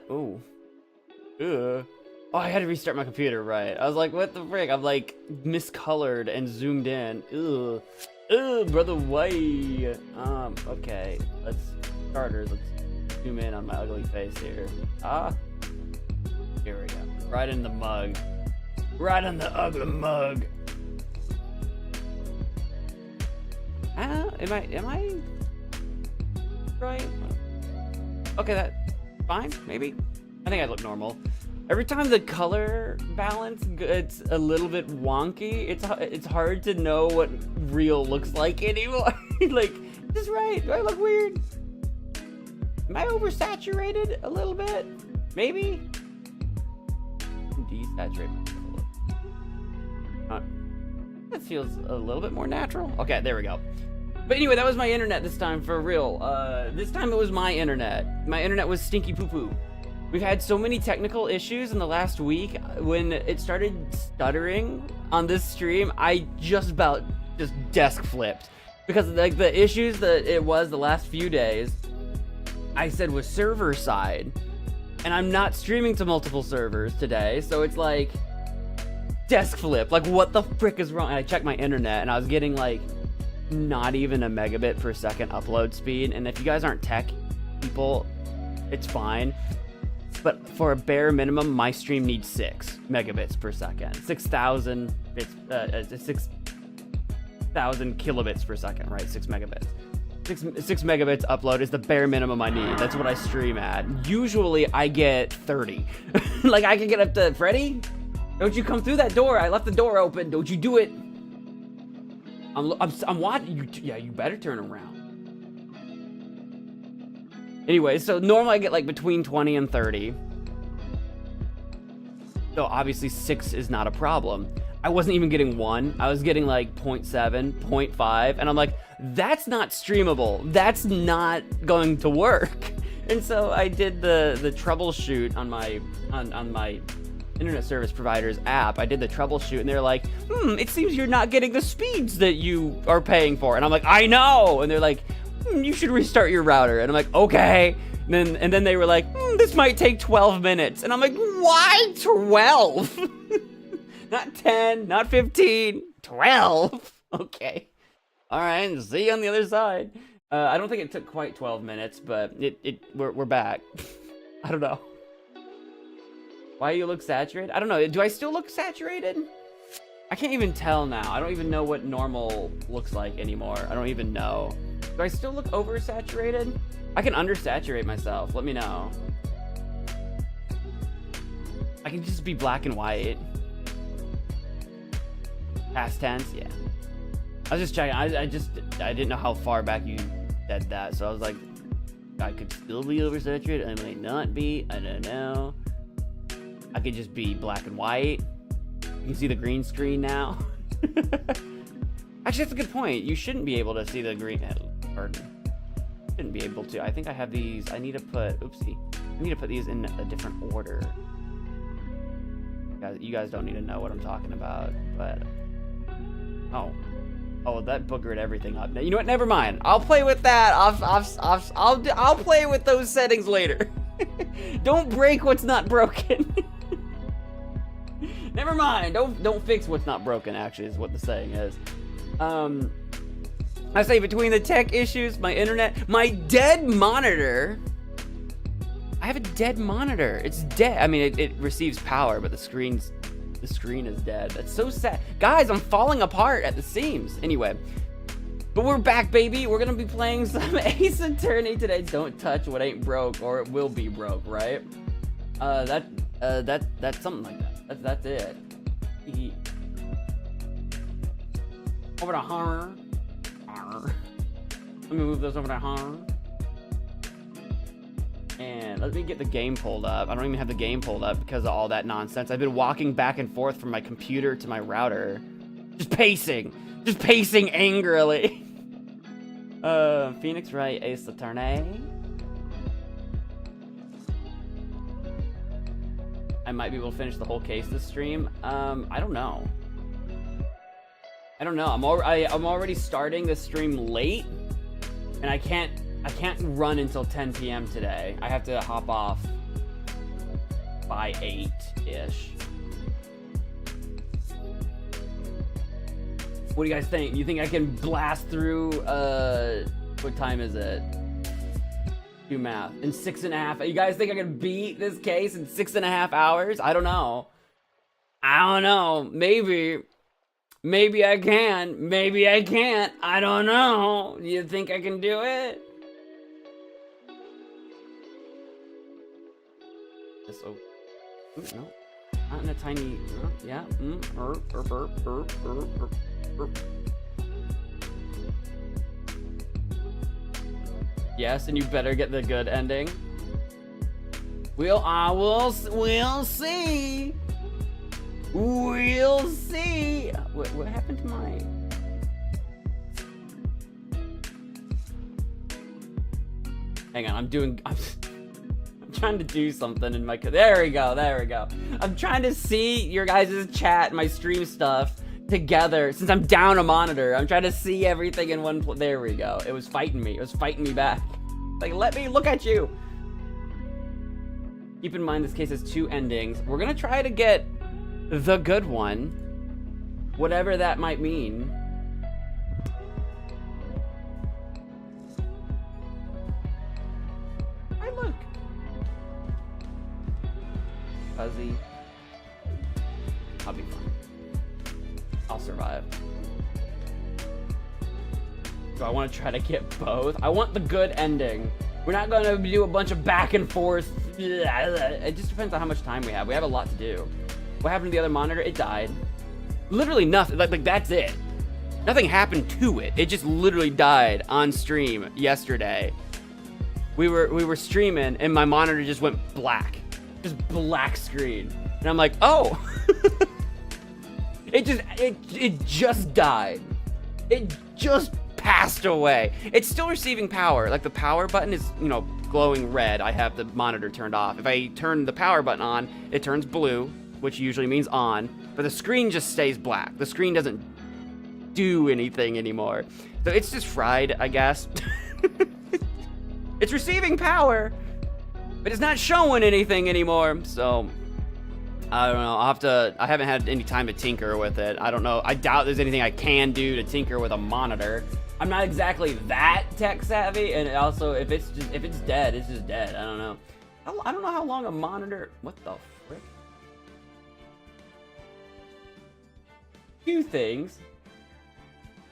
Ooh. Ugh. Oh, I had to restart my computer, right. I was like, what the frick? I'm like miscolored and zoomed in. Ugh. Ugh, brother, why? Okay. Let's zoom in on my ugly face here. Here we go. Right in the mug. Right on the ugly mug. Am I right? Okay, that's fine, maybe. I think I look normal. Every time the color balance gets a little bit wonky, it's hard to know what real looks like anymore. Like, is this right? Do I look weird? Am I oversaturated a little bit? Maybe? Desaturate. That feels a little bit more natural. Okay, there we go. But anyway, that was my internet this time, for real. This time it was my internet. My internet was stinky poo-poo. We've had so many technical issues in the last week. When it started stuttering on this stream, I just desk flipped. Because like the issues that it was the last few days, I said was server side. And I'm not streaming to multiple servers today, so it's like desk flip. Like, what the frick is wrong? And I checked my internet and I was getting like not even a megabit per second upload speed. And if you guys aren't tech people, it's fine. But for a bare minimum, my stream needs 6 megabits per second. 6,000 bits, 6,000 kilobits per second, right? 6 megabits. 6 megabits upload is the bare minimum I need. That's what I stream at. Usually I get 30. Like, I can get up to Freddy. Don't you come through that door? I left the door open. Don't you do it? I'm watching you. Yeah, you better turn around. Anyway, so normally I get like between 20 and 30. So obviously 6 is not a problem. I wasn't even getting 1. I was getting like 0.7, 0.5, and I'm like, that's not streamable. That's not going to work. And so I did the troubleshoot on my internet service provider's app. I did the troubleshoot, and they're like, it seems you're not getting the speeds that you are paying for. And I'm like, I know. And they're like, you should restart your router. And I'm like, okay. And then they were like, this might take 12 minutes. And I'm like, why 12? Not 10, not 15, 12. Okay. All right, see you on the other side. I don't think it took quite 12 minutes, but we're back. I don't know. Why you look saturated? I don't know. Do I still look saturated? I can't even tell now. I don't even know what normal looks like anymore. I don't even know. Do I still look oversaturated? I can undersaturate myself. Let me know. I can just be black and white. Past tense, yeah. I was just checking. I didn't know how far back you said that, so I was like, I could still be oversaturated. I might not be. I don't know. I could just be black and white. You can see the green screen now. Actually, that's a good point. You shouldn't be able to see the green. Or shouldn't be able to. I think I have these. I need to put. Oopsie. I need to put these in a different order. You guys don't need to know what I'm talking about, but oh, that boogered everything up. You know what? Never mind. I'll play with that. I'll play with those settings later. Don't break what's not broken. Never mind. Don't fix what's not broken. Actually, is what the saying is. I say between the tech issues, my internet, my dead monitor. I have a dead monitor. It's dead. I mean, it receives power, but the screen is dead. That's so sad. Guys, I'm falling apart at the seams. Anyway, but we're back, baby. We're gonna be playing some Ace Attorney today. Don't touch what ain't broke, or it will be broke, right? That's something like that. That's it. Over to horror. Let me move those over to horror. And let me get the game pulled up. I don't even have the game pulled up because of all that nonsense. I've been walking back and forth from my computer to my router. Just pacing angrily. Phoenix Wright, Ace Attorney. I might be able to finish the whole case this stream. I don't know. I'm already starting this stream late, and I can't run until 10 p.m. today. I have to hop off by 8-ish. What do you guys think? You think I can blast through, what time is it? Do math. In 6.5, you guys think I can beat this case in 6.5 hours? I don't know. I don't know. Maybe. Maybe I can. Maybe I can't. I don't know. You think I can do it? This no. Not in a tiny, yeah. Yes, and you better get the good ending. We'll see. We'll see. What happened to my? Hang on, I'm trying to do something in my. There we go. There we go. I'm trying to see your guys' chat, my stream stuff together. Since I'm down a monitor, I'm trying to see everything in one place. There we go. It was fighting me. It was fighting me back. Like, let me look at you. Keep in mind this case has 2 endings. We're gonna try to get the good one, whatever that might mean. Hey, look. Fuzzy. I'll be fine. I'll survive. Do I want to try to get both? I want the good ending. We're not going to do a bunch of back and forth. It just depends on how much time we have. We have a lot to do. What happened to the other monitor? It died. Literally nothing. Like that's it. Nothing happened to it. It just literally died on stream yesterday. We were streaming and my monitor just went black. Just black screen. And I'm like, oh. It just died. It just passed away. It's still receiving power. Like the power button is, you know, glowing red. I have the monitor turned off. If I turn the power button on, it turns blue, which usually means on, but the screen just stays black. The screen doesn't do anything anymore. So it's just fried, I guess. It's receiving power, but it's not showing anything anymore. So I don't know. I haven't had any time to tinker with it. I don't know. I doubt there's anything I can do to tinker with a monitor. I'm not exactly that tech savvy, and also if it's dead, it's just dead. I don't know. I don't know how long a monitor. What the frick? 2 things.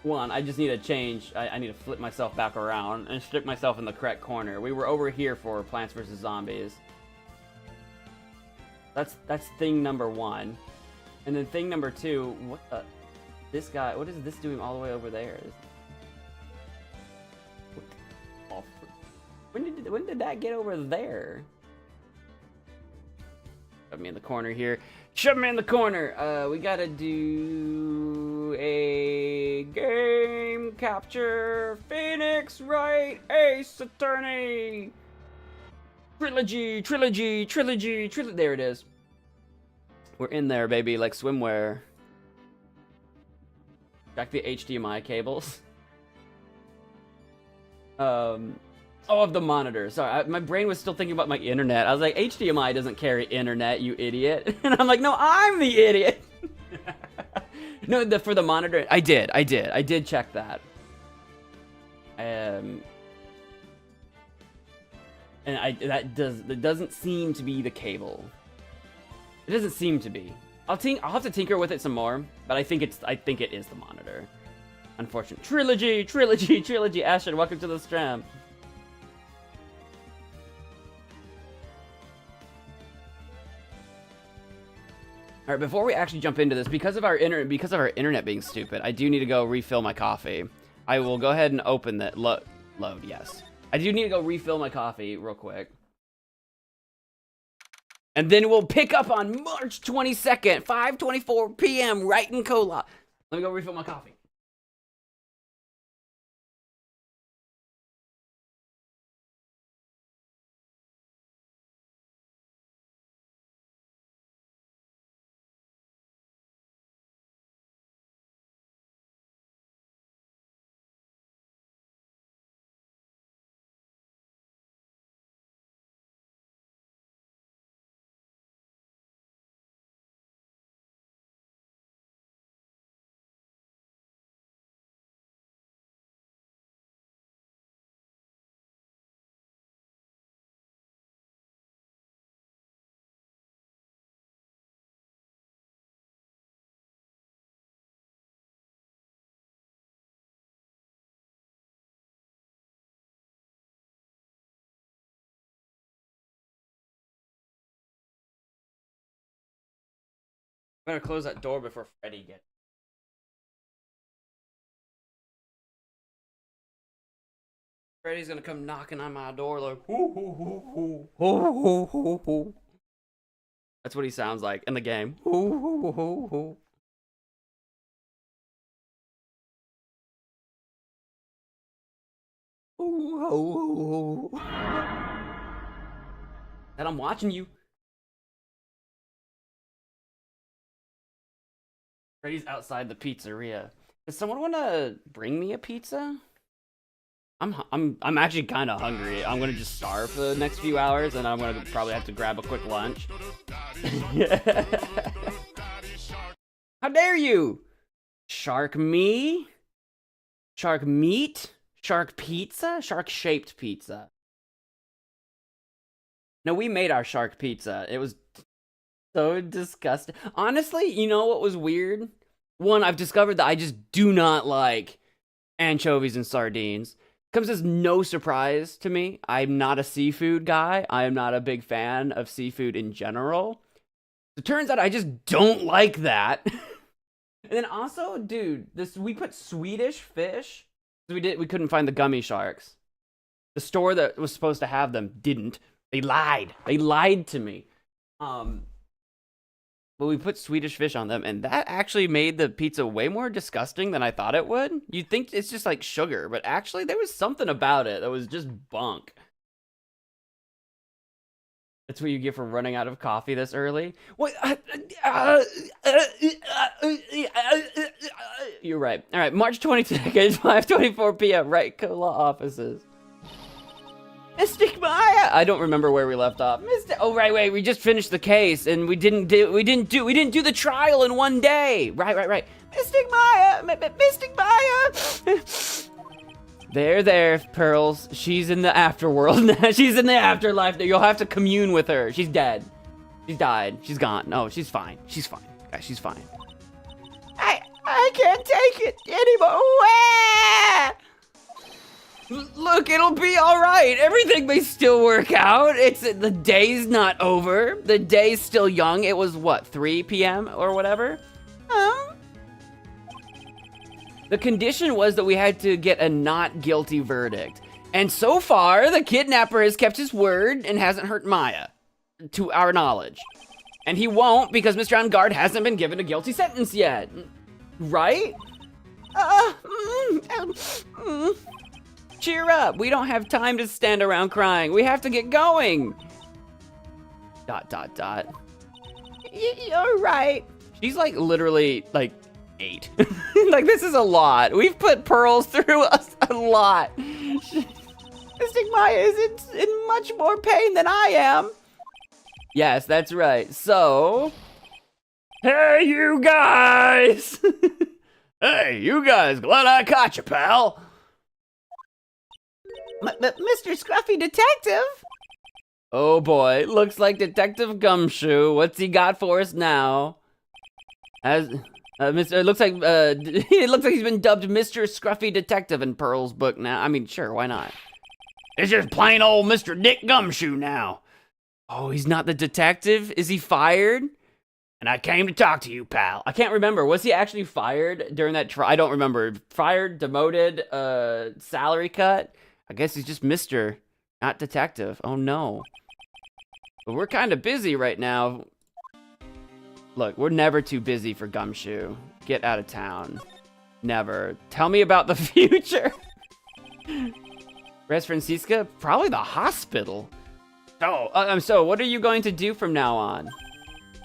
One, I just need to change. I need to flip myself back around and stick myself in the correct corner. We were over here for Plants vs. Zombies. That's thing number 1. And then thing number 2, what the? This guy, what is this doing all the way over there? When did that get over there? Shove me in the corner here. Shove me in the corner. We gotta do a game capture. Phoenix Wright Ace Attorney. Trilogy. There it is. We're in there, baby, like swimwear. Back the HDMI cables. Oh, of the monitor. Sorry, my brain was still thinking about my internet. I was like, HDMI doesn't carry internet, you idiot. And I'm like, no, I'm the idiot. No, for the monitor, I did check that. And that doesn't seem to be the cable. It doesn't seem to be. I'll have to tinker with it some more, but I think it is the monitor. Unfortunately. Trilogy. Ashton, welcome to the stream. All right, before we actually jump into this, because of our internet being stupid, I do need to go refill my coffee. I will go ahead and open that load. Yes, I do need to go refill my coffee real quick, and then we'll pick up on March 22nd, 5:24 p.m. Wright and Cola. Let me go refill my coffee. I'm gonna close that door before Freddy gets. Freddy's gonna come knocking on my door like, hoo, hoo, hoo, hoo, hoo, hoo, hoo, hoo. That's what he sounds like in the game. Hoo, hoo, hoo, hoo. Hoo, hoo, hoo, hoo. And I'm watching you. Freddy's outside the pizzeria. Does someone want to bring me a pizza? I'm actually kind of hungry. I'm gonna just starve for the next few hours, and I'm gonna probably have to grab a quick lunch. How dare you? Shark me? Shark meat? Shark pizza? Shark-shaped pizza. No, we made our shark pizza. It was so disgusting. Honestly, you know what was weird? One, I've discovered that I just do not like anchovies and sardines. Comes as no surprise to me. I'm not a seafood guy. I am not a big fan of seafood in general. It turns out I just don't like that. And then also, dude, we put Swedish fish. We couldn't find the gummy sharks. The store that was supposed to have them didn't. They lied. They lied to me. But we put Swedish fish on them, and that actually made the pizza way more disgusting than I thought it would. You'd think it's just like sugar, but actually there was something about it that was just bunk. That's what you get for running out of coffee this early? What? You're right. All right, March 22nd, 5:24 p.m. Wright Cola offices. Mystic Maya. I don't remember where we left off. Oh right, we just finished the case and we didn't do the trial in one day. Right. Mystic Maya, Mystic Maya. There, Pearls. She's in the afterworld. She's in the afterlife. You'll have to commune with her. She's dead. She died. She's gone. No, she's fine. She's fine. Guys, she's fine. I can't take it anymore. Look, it'll be all right. Everything may still work out. The day's not over. The day's still young. It was what, 3 p.m. or whatever? The condition was that we had to get a not guilty verdict. And so far, the kidnapper has kept his word and hasn't hurt Maya, to our knowledge. And he won't because Mr. On Guard hasn't been given a guilty sentence yet. Right? Cheer up. We don't have time to stand around crying. We have to get going. ... You're right. She's like literally like 8. Like this is a lot. We've put Pearls through a lot. Mystic Maya is in much more pain than I am. Yes, that's right. So, hey, you guys. Hey, you guys. Glad I caught you, pal. Mr. Scruffy Detective? Oh boy, looks like Detective Gumshoe. What's he got for us now? It looks like he's been dubbed Mr. Scruffy Detective in Pearl's book now. I mean, sure, why not? It's just plain old Mr. Dick Gumshoe now. Oh, he's not the detective? Is he fired? And I came to talk to you, pal. I can't remember. Was he actually fired during that trial? I don't remember. Fired, demoted, salary cut? I guess he's just Mr., not detective. Oh no. But we're kind of busy right now. Look, we're never too busy for Gumshoe. Get out of town. Never. Tell me about the future. Res Francisca? Probably the hospital. So what are you going to do from now on?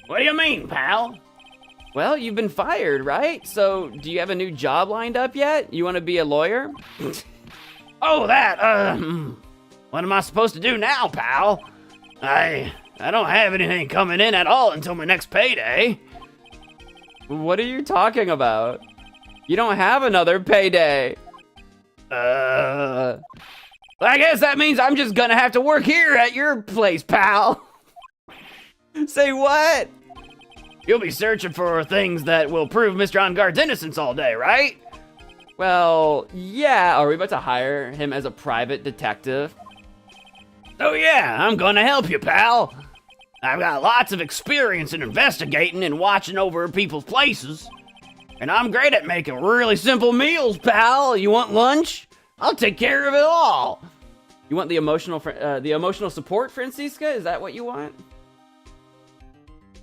What do you mean, pal? Well, you've been fired, right? So, do you have a new job lined up yet? You want to be a lawyer? Oh, that, what am I supposed to do now, pal? I don't have anything coming in at all until my next payday. What are you talking about? You don't have another payday. I guess that means I'm just gonna have to work here at your place, pal. Say what? You'll be searching for things that will prove Mr. On Guard's innocence all day, right? Well, yeah. Are we about to hire him as a private detective? Oh yeah, I'm gonna help you, pal. I've got lots of experience in investigating and watching over people's places. And I'm great at making really simple meals, pal. You want lunch? I'll take care of it all. You want the emotional support, Francisca? Is that what you want? Is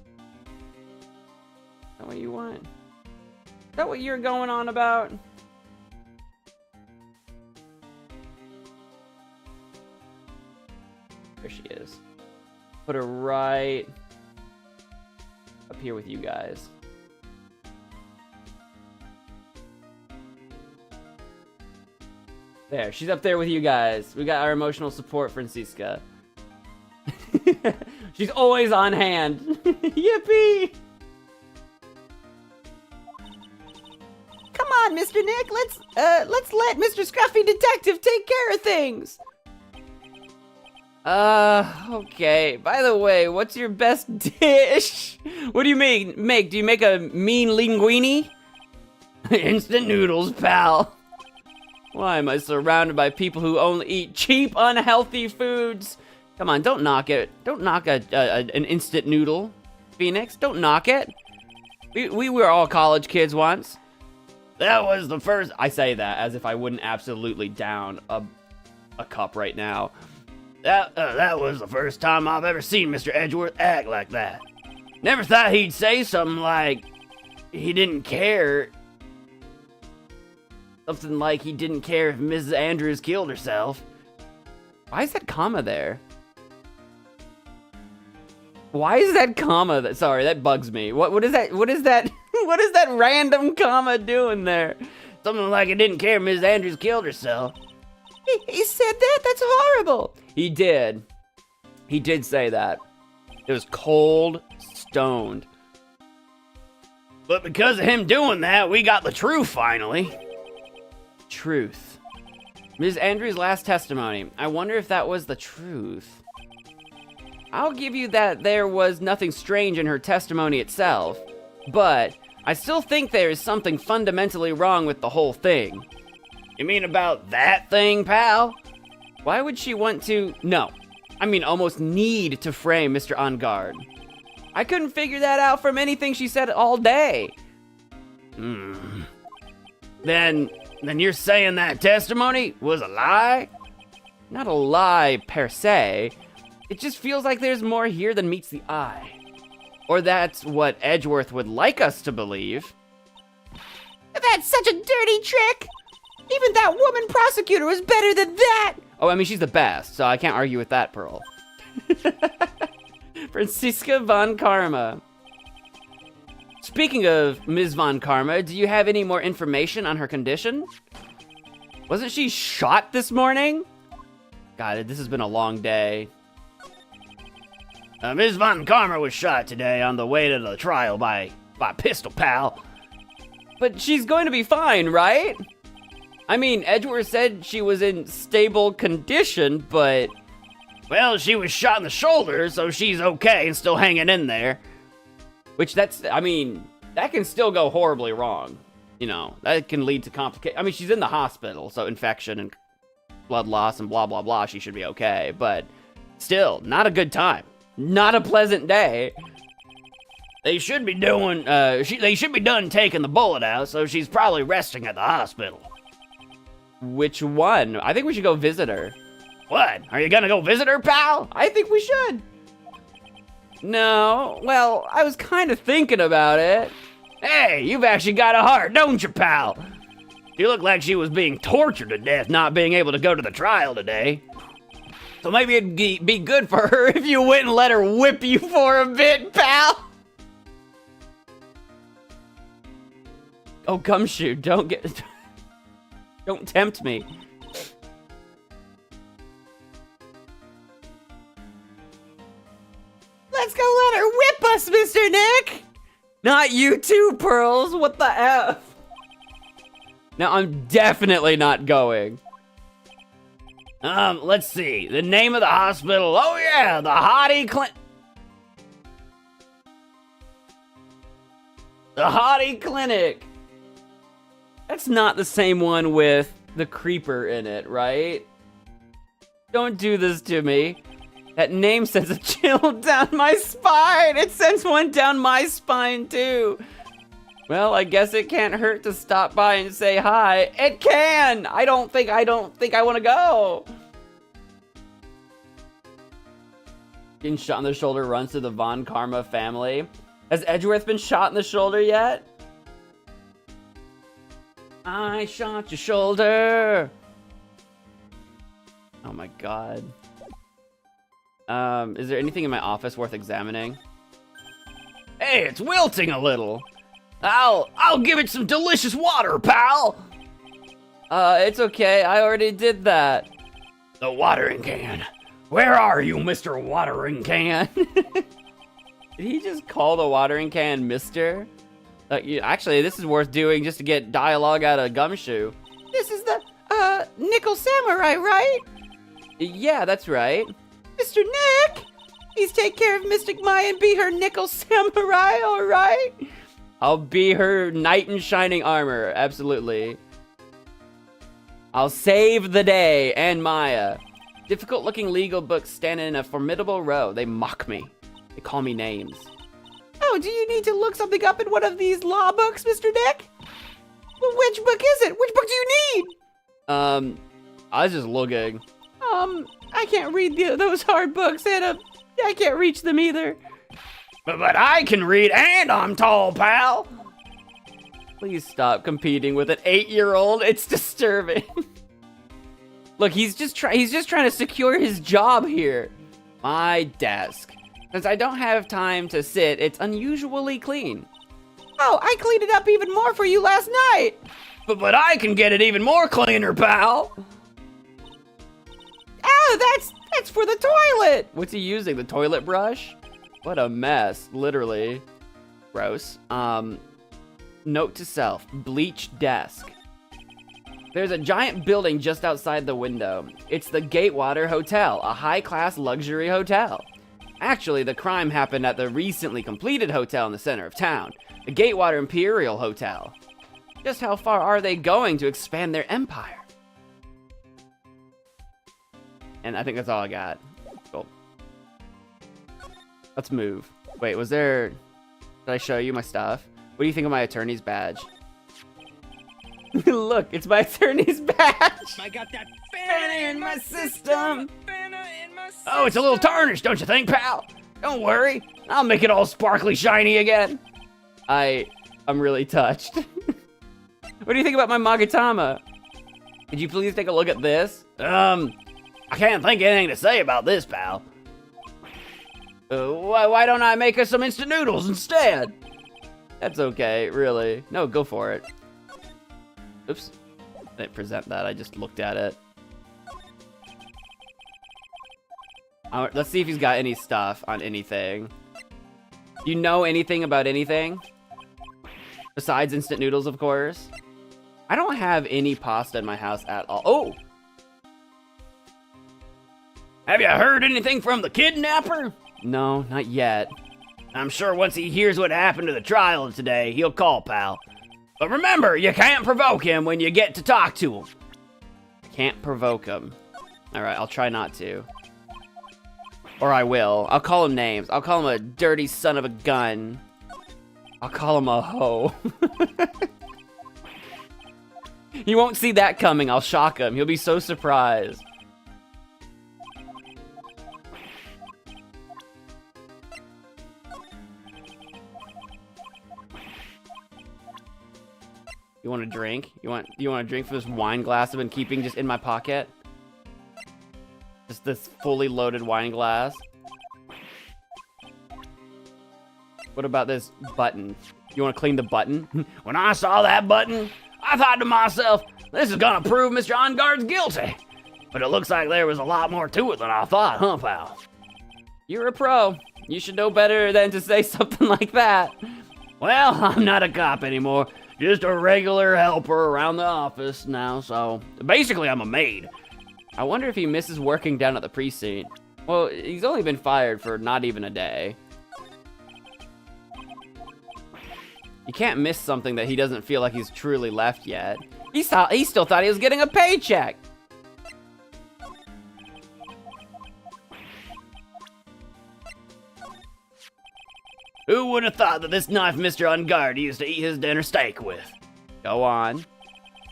that what you want? Is that what you're going on about? There she is. Put her right up here with you guys. There, she's up there with you guys. We got our emotional support, Francisca. She's always on hand. Yippee! Come on, Mr. Nick. Let's let Mr. Scruffy Detective take care of things. Okay. By the way, what's your best dish? What do you make? Do you make a mean linguine? Instant noodles, pal. Why am I surrounded by people who only eat cheap, unhealthy foods? Come on, don't knock it. Don't knock an instant noodle, Phoenix. Don't knock it. We were all college kids once. That was the first... I say that as if I wouldn't absolutely down a cup right now. That was the first time I've ever seen Mr. Edgeworth act like that. Never thought he'd say something like he didn't care. Something like he didn't care if Mrs. Andrews killed herself. Why is that comma there? Why is that comma that... Sorry, that bugs me. What is that? What is that? What is that random comma doing there? Something like he didn't care if Mrs. Andrews killed herself. He said that? That's horrible. He did. He did say that. It was cold, stoned. But because of him doing that, we got the truth finally. Truth. Ms. Andrews' last testimony. I wonder if that was the truth. I'll give you that there was nothing strange in her testimony itself, but I still think there is something fundamentally wrong with the whole thing. You mean about that thing, pal? Why would she want to... No. I mean almost need to frame Mr. On Guard. I couldn't figure that out from anything she said all day. Then you're saying that testimony was a lie? Not a lie per se. It just feels like there's more here than meets the eye. Or that's what Edgeworth would like us to believe. That's such a dirty trick! Even that woman prosecutor was better than that! Oh, I mean, she's the best, so I can't argue with that, Pearl. Francisca von Karma. Speaking of Ms. Von Karma, do you have any more information on her condition? Wasn't she shot this morning? God, this has been a long day. Ms. Von Karma was shot today on the way to the trial by pistol pal. But she's going to be fine, right? I mean, Edgeworth said she was in stable condition, but... Well, she was shot in the shoulder, so she's okay and still hanging in there. Which I mean, that can still go horribly wrong. You know, that can lead to complications. I mean, she's in the hospital, so infection and blood loss and blah, blah, blah, she should be okay. But still, not a good time. Not a pleasant day. They should be doing, they should be done taking the bullet out, so she's probably resting at the hospital. Which one? I think we should go visit her. What? Are you gonna go visit her, pal? I think we should. No, well, I was kind of thinking about it. Hey, you've actually got a heart, don't you, pal? You look like she was being tortured to death not being able to go to the trial today. So maybe it'd be good for her if you went and let her whip you for a bit, pal. Oh, gumshoe, don't tempt me. Let's go let her whip us, Mr. Nick! Not you too, Pearls, what the F? Now, I'm definitely not going. Let's see, the name of the hospital, oh yeah, the Hottie Clinic. The Hottie Clinic. That's not the same one with the creeper in it, right? Don't do this to me. That name sends a chill down my spine. It sends one down my spine too. Well, I guess it can't hurt to stop by and say hi. It can. I don't think I want to go. Getting shot in the shoulder runs through the Von Karma family. Has Edgeworth been shot in the shoulder yet? I shot your shoulder. Oh my god. Is there anything in my office worth examining? Hey, it's wilting a little. I'll give it some delicious water, pal. It's okay. I already did that. The watering can. Where are you, Mr. Watering Can? Did he just call the watering can Mr.? Actually, this is worth doing just to get dialogue out of Gumshoe. This is the, Nickel Samurai, right? Yeah, that's right. Mr. Nick! Please take care of Mystic Maya and be her Nickel Samurai, alright? I'll be her knight in shining armor, absolutely. I'll save the day and Maya. Difficult-looking legal books stand in a formidable row. They mock me. They call me names. Oh, do you need to look something up in one of these law books, Mr. Nick? Well, which book is it? Which book do you need? I was just looking. I can't read those hard books, and I can't reach them either. But I can read, and I'm tall, pal. Please stop competing with an 8-year-old. It's disturbing. Look, he's just trying to secure his job here. My desk. Since I don't have time to sit, it's unusually clean. Oh, I cleaned it up even more for you last night. But I can get it even more cleaner, pal. Oh, that's for the toilet. What's he using? The toilet brush? What a mess, literally. Gross. Note to self, bleach desk. There's a giant building just outside the window. It's the Gatewater Hotel, a high-class luxury hotel. Actually, the crime happened at the recently completed hotel in the center of town, the Gatewater Imperial Hotel. Just how far are they going to expand their empire? And I think that's all I got. Cool. Let's move. Wait, did I show you my stuff? What do you think of my attorney's badge? Look, it's my attorney's badge. I got that fanny in my system. Oh, it's a little tarnished, don't you think, pal? Don't worry, I'll make it all sparkly shiny again. I'm really touched. What do you think about my Magatama? Could you please take a look at this? I can't think of anything to say about this, pal. Why don't I make us some instant noodles instead? That's okay, really. No, go for it. Oops. I didn't present that, I just looked at it. Let's see if he's got any stuff on anything. You know anything about anything? Besides instant noodles, of course. I don't have any pasta in my house at all. Oh! Have you heard anything from the kidnapper? No, not yet. I'm sure once he hears what happened to the trial today, he'll call, pal. But remember, you can't provoke him when you get to talk to him. Can't provoke him. Alright, I'll try not to. Or I will. I'll call him names. I'll call him a dirty son of a gun. I'll call him a hoe. He won't see that coming. I'll shock him. He'll be so surprised. You want a drink? You want a drink from this wine glass I've been keeping just in my pocket? Just this fully loaded wine glass. What about this button? You want to clean the button? When I saw that button, I thought to myself, this is gonna prove Mr. Onguard's guilty. But it looks like there was a lot more to it than I thought, huh, pal? You're a pro. You should know better than to say something like that. Well, I'm not a cop anymore. Just a regular helper around the office now, so basically I'm a maid. I wonder if he misses working down at the precinct. Well, he's only been fired for not even a day. You can't miss something that he doesn't feel like he's truly left yet. He still thought he was getting a paycheck. Who would have thought that this knife Mr. Ungard used to eat his dinner steak with? Go on.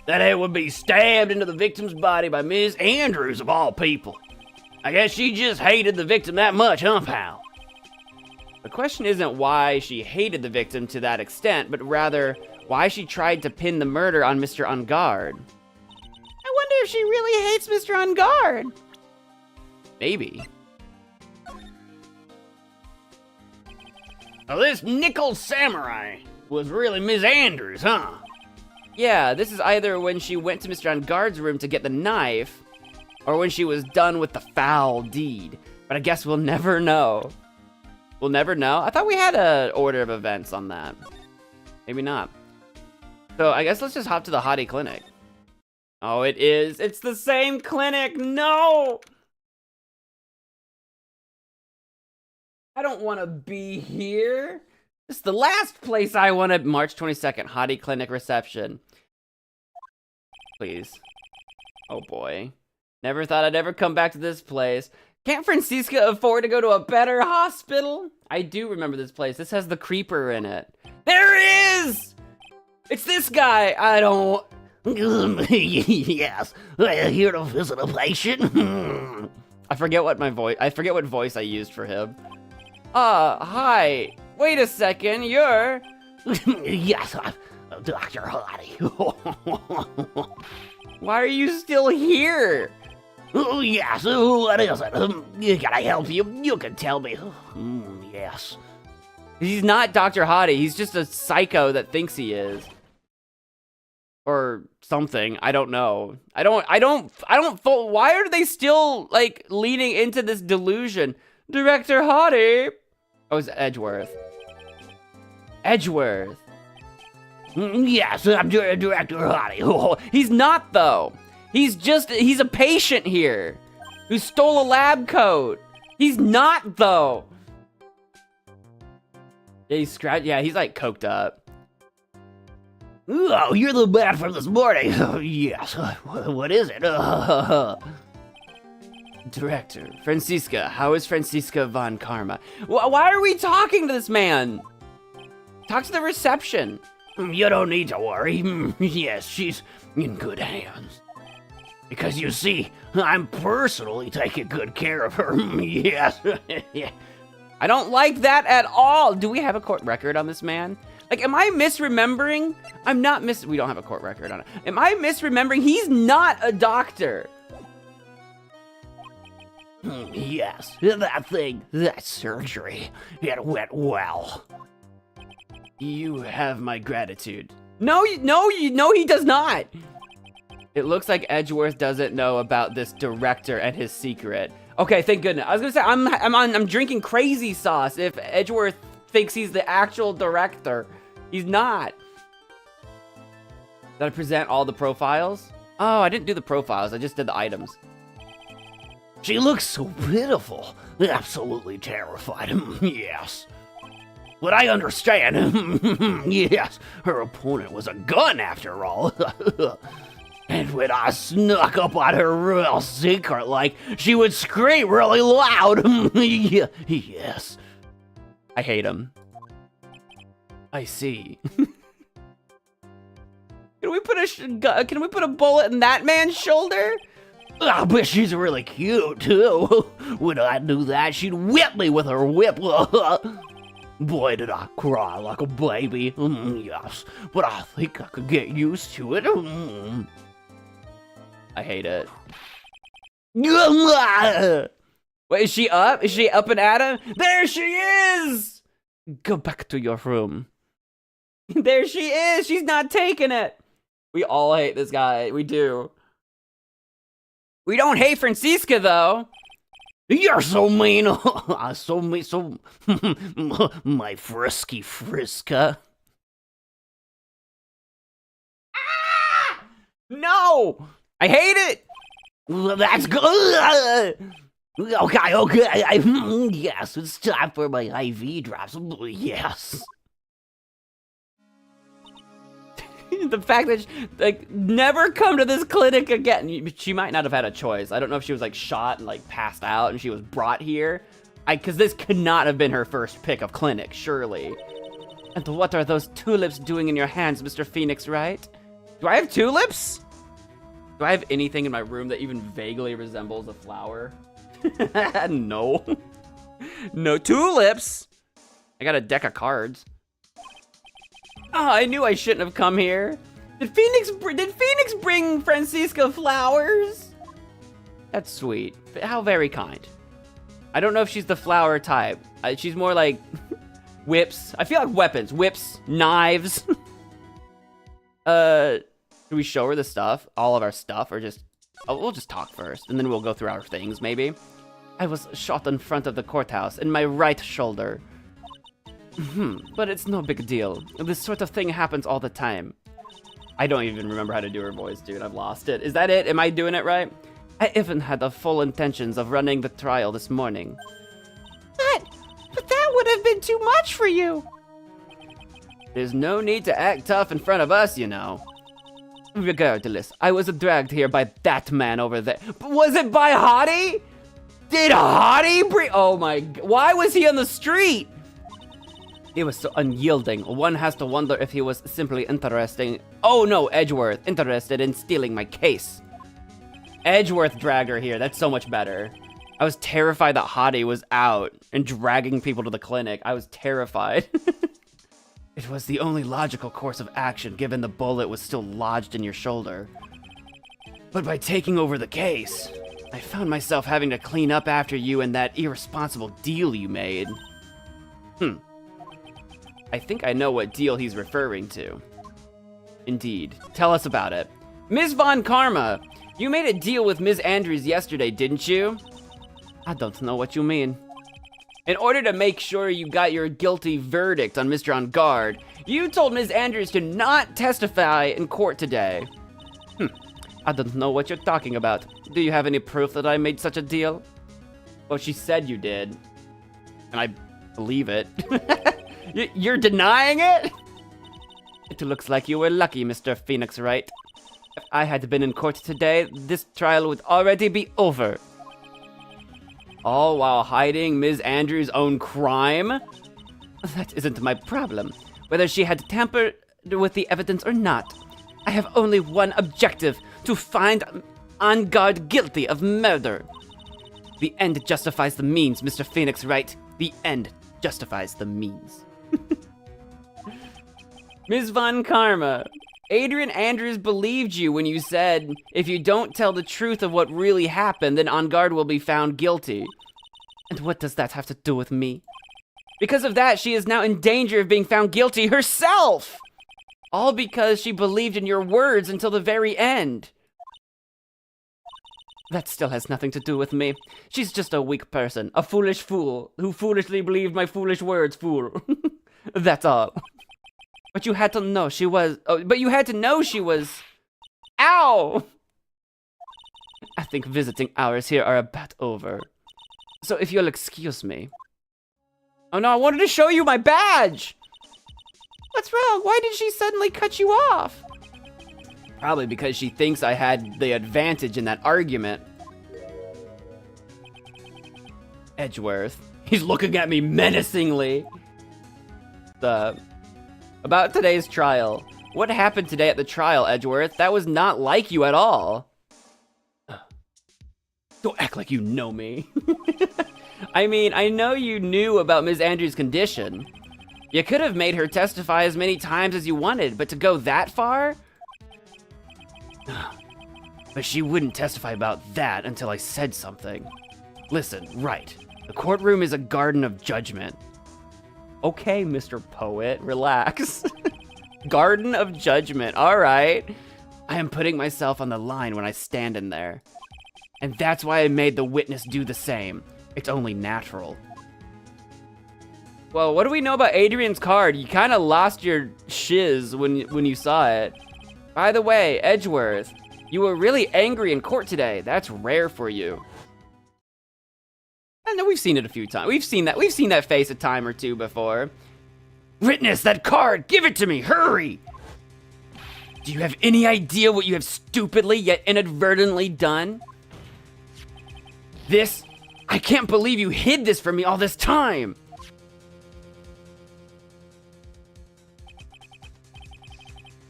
That it would be stabbed into the victim's body by Ms. Andrews of all people. I guess she just hated the victim that much, huh, pal? The question isn't why she hated the victim to that extent, but rather why she tried to pin the murder on Mr. Ungard. I wonder if she really hates Mr. Ungard. Maybe. Well, this nickel samurai was really Ms. Andrews, huh? Yeah, this is either when she went to Mr. Ungard's room to get the knife, or when she was done with the foul deed. But I guess we'll never know. We'll never know? I thought we had an order of events on that. Maybe not. So I guess let's just hop to the Hottie clinic. Oh, it is. It's the same clinic. No! I don't want to be here. This is the last place I want to. March 22nd, Hottie clinic reception. Please. Oh boy. Never thought I'd ever come back to this place. Can't Francisca afford to go to a better hospital? I do remember this place. This has the creeper in it. There it is! It's this guy. I don't... Yes, here to visit a patient. I forget what voice I used for him. Hi. Wait a second, you're... Yes, I'm Dr. Hottie. Why are you still here? Oh, yes, what is it? Can I help you? You can tell me. Yes. He's not Dr. Hottie, he's just a psycho that thinks he is. Or something, I don't know. I don't, why are they still, like, leaning into this delusion? Director Hottie. Oh, it's Edgeworth. Edgeworth. Yes, I'm Director Hottie. Oh, he's not, though. He's a patient here who stole a lab coat. He's not, though. Yeah, he's like coked up. Oh, you're the man from this morning. Yes, what is it? Director, Francisca, how is Francisca von Karma? Why are we talking to this man? Talk to the reception. You don't need to worry. Yes, she's in good hands. Because you see, I'm personally taking good care of her. Yes. I don't like that at all. Do we have a court record on this man? Like, am I misremembering? I'm not we don't have a court record on it. Am I misremembering? He's not a doctor. Yes, that surgery, it went well. You have my gratitude. No, he does not. It looks like Edgeworth doesn't know about this director and his secret. Okay, thank goodness. I was gonna say, I'm drinking crazy sauce if Edgeworth thinks he's the actual director. He's not. Did I present all the profiles? Oh, I didn't do the profiles, I just did the items. She looks so pitiful. Absolutely terrified. Yes. But I understand. Yes, her opponent was a gun after all. And when I snuck up on her real secret, like, she would scream really loud. Yes. I hate him. I see. Can we put a bullet in that man's shoulder? I bet she's really cute, too. When I do that, she'd whip me with her whip. Boy, did I cry like a baby. Yes, but I think I could get used to it. I hate it. Wait, is she up? Is she up and at him? There she is! Go back to your room. There she is! She's not taking it! We all hate this guy. We do. We don't hate Francisca, though. You're so mean. So mean, so... My frisky Friska. Ah! No! I hate it! That's good! Okay. Yes, it's time for my IV drops. Yes. The fact that she, like, never come to this clinic again. She might not have had a choice. I don't know if she was like shot and like passed out and she was brought here, Because this could not have been her first pick of clinic, surely. And what are those tulips doing in your hands, Mr. Phoenix Wright? Do I have tulips? Do I have anything in my room that even vaguely resembles a flower? No. No tulips. I got a deck of cards. Oh, I knew I shouldn't have come here. Did Phoenix bring Francisca flowers? That's sweet. How very kind. I don't know if she's the flower type. She's more like whips. I feel like weapons. Whips, knives. Do we show her the stuff? All of our stuff, or just... Oh, we'll just talk first, and then we'll go through our things, maybe. I was shot in front of the courthouse, in my right shoulder. But it's no big deal. This sort of thing happens all the time. I don't even remember how to do her voice, dude. I've lost it. Is that it? Am I doing it right? I even had the full intentions of running the trial this morning. But that would have been too much for you. There's no need to act tough in front of us, you know. Regardless, I was dragged here by that man over there. Was it by Hottie? Did Hottie bring... Oh my... Why was he on the street? He was so unyielding. One has to wonder if he was simply interesting. Oh no, Edgeworth, interested in stealing my case. Edgeworth dragged her here. That's so much better. I was terrified that Hottie was out and dragging people to the clinic. I was terrified. It was the only logical course of action given the bullet was still lodged in your shoulder. But by taking over the case, I found myself having to clean up after you and that irresponsible deal you made. I think I know what deal he's referring to. Indeed. Tell us about it. Ms. Von Karma, you made a deal with Ms. Andrews yesterday, didn't you? I don't know what you mean. In order to make sure you got your guilty verdict on Mr. On Guard, you told Ms. Andrews to not testify in court today. I don't know what you're talking about. Do you have any proof that I made such a deal? Well, she said you did. And I believe it. You're denying it? It looks like you were lucky, Mr. Phoenix Wright. If I had been in court today, this trial would already be over. All while hiding Ms. Andrews' own crime? That isn't my problem. Whether she had tampered with the evidence or not, I have only one objective: to find On Guard guilty of murder. The end justifies the means, Mr. Phoenix Wright. The end justifies the means. Ms. Von Karma, Adrian Andrews believed you when you said, if you don't tell the truth of what really happened, then On Guard will be found guilty. And what does that have to do with me? Because of that, she is now in danger of being found guilty herself! All because she believed in your words until the very end. That still has nothing to do with me. She's just a weak person, a foolish fool, who foolishly believed my foolish words, fool. That's all. But you had to know she was... Ow! I think visiting hours here are about over. So if you'll excuse me... Oh no, I wanted to show you my badge! What's wrong? Why did she suddenly cut you off? Probably because she thinks I had the advantage in that argument. Edgeworth. He's looking at me menacingly. About today's trial. What happened today at the trial, Edgeworth? That was not like you at all. Don't act like you know me. I mean, I know you knew about Ms. Andrews' condition. You could have made her testify as many times as you wanted, but to go that far? But she wouldn't testify about that until I said something. Listen, Wright, the courtroom is a garden of judgment. Okay, Mr. Poet, relax. Garden of judgment, all right. I am putting myself on the line when I stand in there. And that's why I made the witness do the same. It's only natural. Well, what do we know about Adrian's card? You kind of lost your shiz when you saw it. By the way, Edgeworth, you were really angry in court today. That's rare for you. I know we've seen it a few times. We've seen that face a time or two before. Witness, that card! Give it to me! Hurry! Do you have any idea what you have stupidly yet inadvertently done? This I can't believe you hid this from me all this time.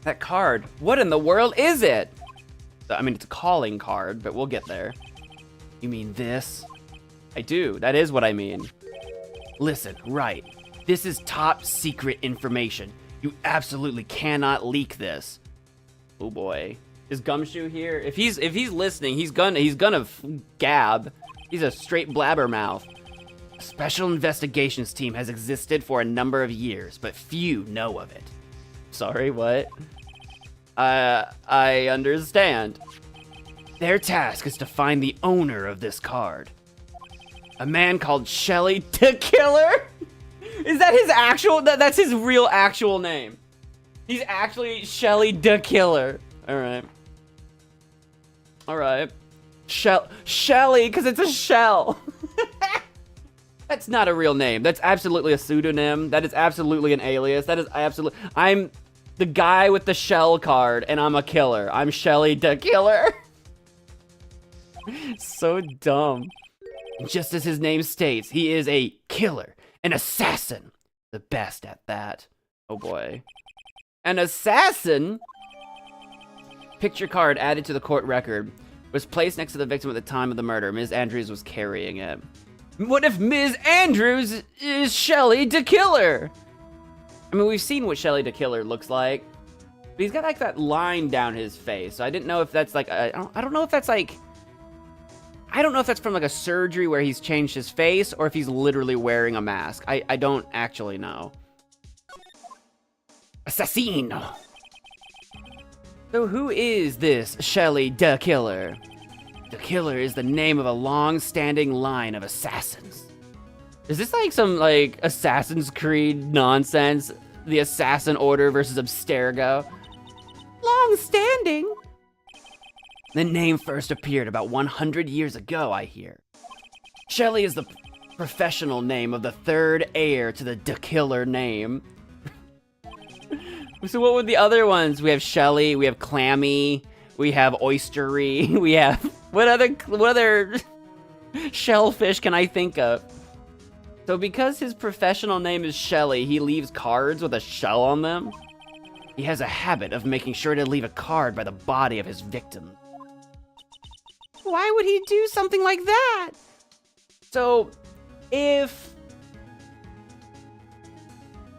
That card, what in the world is it? I mean, it's a calling card, but we'll get there. You mean this? I do, that is what I mean. Listen, Wright, this is top secret information. You absolutely cannot leak this. Oh boy. Is Gumshoe here? If he's listening, he's gonna gab. He's a straight blabbermouth. A special investigations team has existed for a number of years, but few know of it. Sorry, what? I understand. Their task is to find the owner of this card. A man called Shelly the Killer? Is that his actual, that's his real actual name? He's actually Shelly the Killer. All right. All right. Shelly, because it's a shell. That's not a real name. That's absolutely a pseudonym. That is absolutely an alias. That is absolutely, I'm the guy with the shell card and I'm a killer. I'm Shelly the Killer. So dumb. Just as his name states, he is a killer, an assassin. The best at that. Oh boy. An assassin? Picture card added to the court record. Was placed next to the victim at the time of the murder. Ms. Andrews was carrying it. What if Ms. Andrews is Shelly the Killer? I mean, we've seen what Shelly the Killer looks like. But he's got like that line down his face. So I didn't know if that's like, I don't know if that's like, I don't know if that's from like a surgery where he's changed his face or if he's literally wearing a mask. I don't actually know. Assassino. So who is this Shelly the Killer? The Killer is the name of a long-standing line of assassins. Is this like some like Assassin's Creed nonsense? The Assassin Order versus Abstergo? Long-standing? The name first appeared about 100 years ago, I hear. Shelly is the professional name of the third heir to the Killer name. So what were the other ones? We have Shelly, we have Clammy, we have Oystery, we have... What other shellfish can I think of? So because his professional name is Shelly, he leaves cards with a shell on them? He has a habit of making sure to leave a card by the body of his victim. Why would he do something like that? So, if...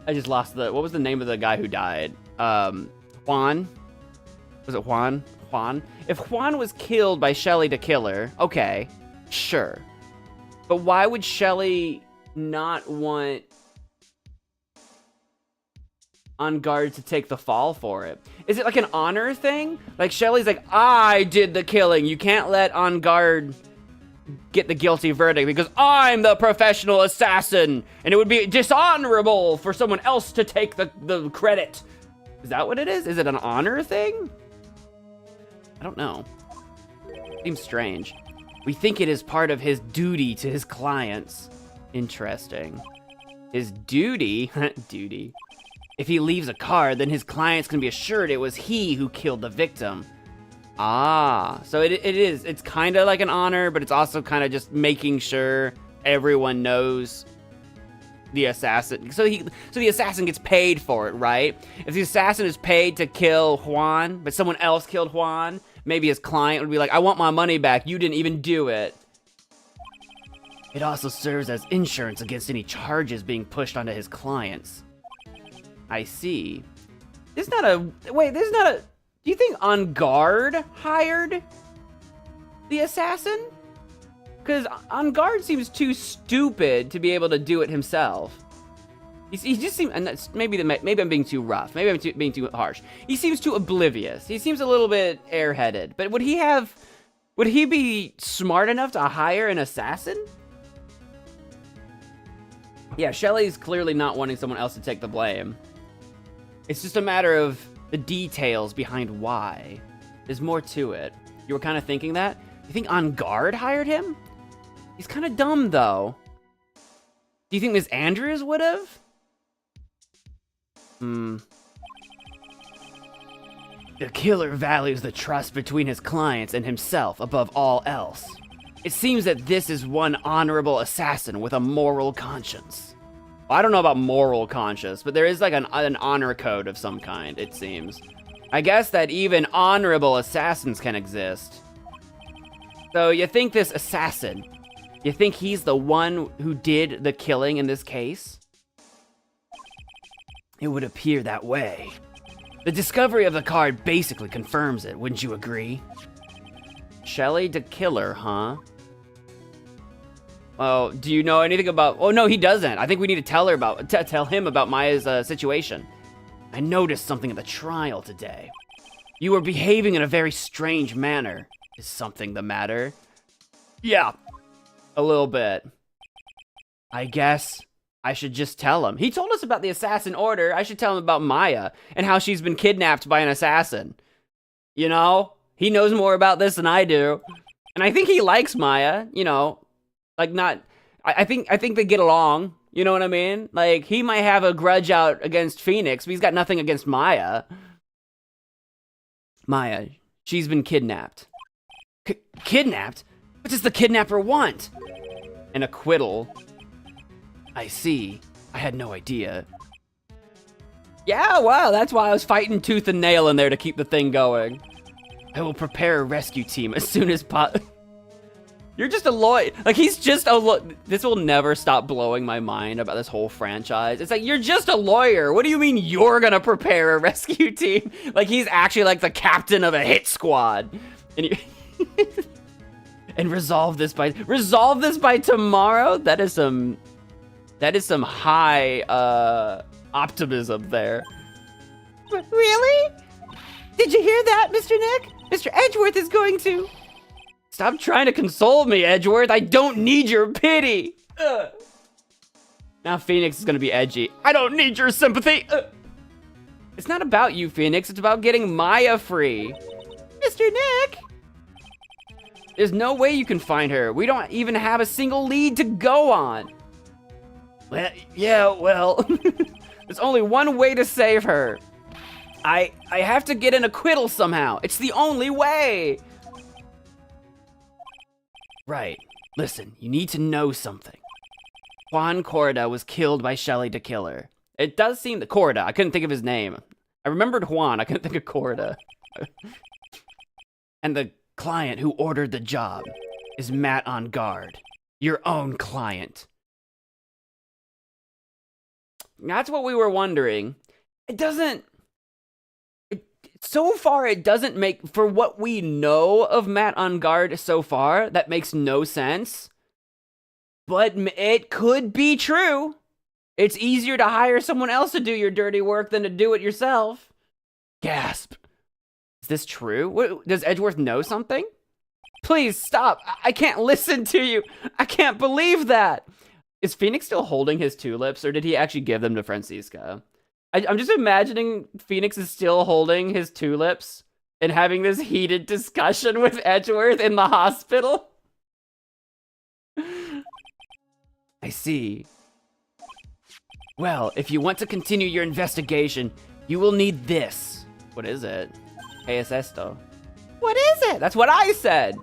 I just lost the... What was the name of the guy who died? Juan? Was it Juan? Juan? If Juan was killed by Shelly the Killer, okay, sure. But why would Shelly not want On Guard to take the fall for it? Is it like an honor thing? Like Shelly's like, I did the killing. You can't let On Guard get the guilty verdict because I'm the professional assassin and it would be dishonorable for someone else to take the credit. Is that what it is? Is it an honor thing? I don't know. Seems strange. We think it is part of his duty to his clients. Interesting. His duty? Duty. If he leaves a card, then his clients can be assured it was he who killed the victim. Ah, so it is. It's kind of like an honor, but it's also kind of just making sure everyone knows the assassin. So the assassin gets paid for it, right? If the assassin is paid to kill Juan, but someone else killed Juan, maybe his client would be like, I want my money back. You didn't even do it. It also serves as insurance against any charges being pushed onto his clients. I see. Do you think On Guard hired the assassin? Because On Guard seems too stupid to be able to do it himself. He just seems, and that's maybe I'm being too rough. Maybe I'm being too harsh. He seems too oblivious. He seems a little bit airheaded. But would he be smart enough to hire an assassin? Yeah, Shelly's clearly not wanting someone else to take the blame. It's just a matter of the details behind why. There's more to it. You were kind of thinking that? You think On Guard hired him? He's kind of dumb, though. Do you think Ms. Andrews would have? The Killer values the trust between his clients and himself above all else. It seems that this is one honorable assassin with a moral conscience. Well, I don't know about moral conscience, but there is like an honor code of some kind, it seems. I guess that even honorable assassins can exist. So you think this assassin, you think he's the one who did the killing in this case? It would appear that way. The discovery of the card basically confirms it, wouldn't you agree? Shelly the killer, huh? Oh, do you know anything about... Oh, no, he doesn't. I think we need to tell him about Maya's situation. I noticed something at the trial today. You were behaving in a very strange manner. Is something the matter? Yeah, a little bit. I guess I should just tell him. He told us about the assassin order. I should tell him about Maya and how she's been kidnapped by an assassin. You know? He knows more about this than I do. And I think he likes Maya, you know, like not, I think they get along, you know what I mean? Like, he might have a grudge out against Phoenix, but he's got nothing against Maya. Maya, she's been kidnapped. Kidnapped? What does the kidnapper want? An acquittal. I see. I had no idea. Yeah, well, that's why I was fighting tooth and nail in there to keep the thing going. I will prepare a rescue team as soon as You're just a lawyer. Like, he's just a This will never stop blowing my mind about this whole franchise. It's like, you're just a lawyer. What do you mean you're gonna prepare a rescue team? Like, he's actually like the captain of a hit squad. And and resolve this by tomorrow? That is some high optimism there. Really? Did you hear that, Mr. Nick? Mr. Edgeworth is going to... Stop trying to console me, Edgeworth. I don't need your pity. Ugh. Now Phoenix is gonna be edgy. I don't need your sympathy. Ugh. It's not about you, Phoenix. It's about getting Maya free. Mr. Nick? There's no way you can find her. We don't even have a single lead to go on. Well, yeah, well, there's only one way to save her. I have to get an acquittal somehow. It's the only way. Right. Listen, you need to know something. Juan Corda was killed by Shelly the Killer. It does seem that Corda, I couldn't think of his name. I remembered Juan, I couldn't think of Corda. And the client who ordered the job is Matt on guard. Your own client. That's what we were wondering. It doesn't... So far, it doesn't make... For what we know of Matt on guard so far, that makes no sense. But it could be true. It's easier to hire someone else to do your dirty work than to do it yourself. Gasp. Is this true? What, does Edgeworth know something? Please, stop. I can't listen to you. I can't believe that. Is Phoenix still holding his tulips, or did he actually give them to Francisca? I'm just imagining Phoenix is still holding his tulips and having this heated discussion with Edgeworth in the hospital. I see. Well, if you want to continue your investigation, you will need this. What is it? ¿Qué es esto? What is it? That's what I said.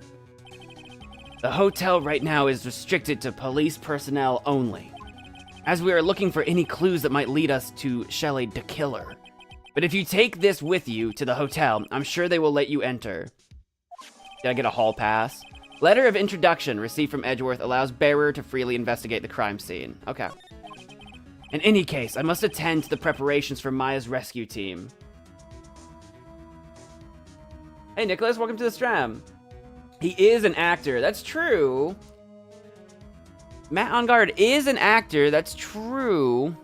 The hotel right now is restricted to police personnel only, as we are looking for any clues that might lead us to Shelly the Killer. But if you take this with you to the hotel, I'm sure they will let you enter. Did I get a hall pass? Letter of introduction received from Edgeworth allows bearer to freely investigate the crime scene. Okay. In any case, I must attend to the preparations for Maya's rescue team. Hey, Nicholas, welcome to the stream. He is an actor. That's true. Matt on guard is an actor. That's true.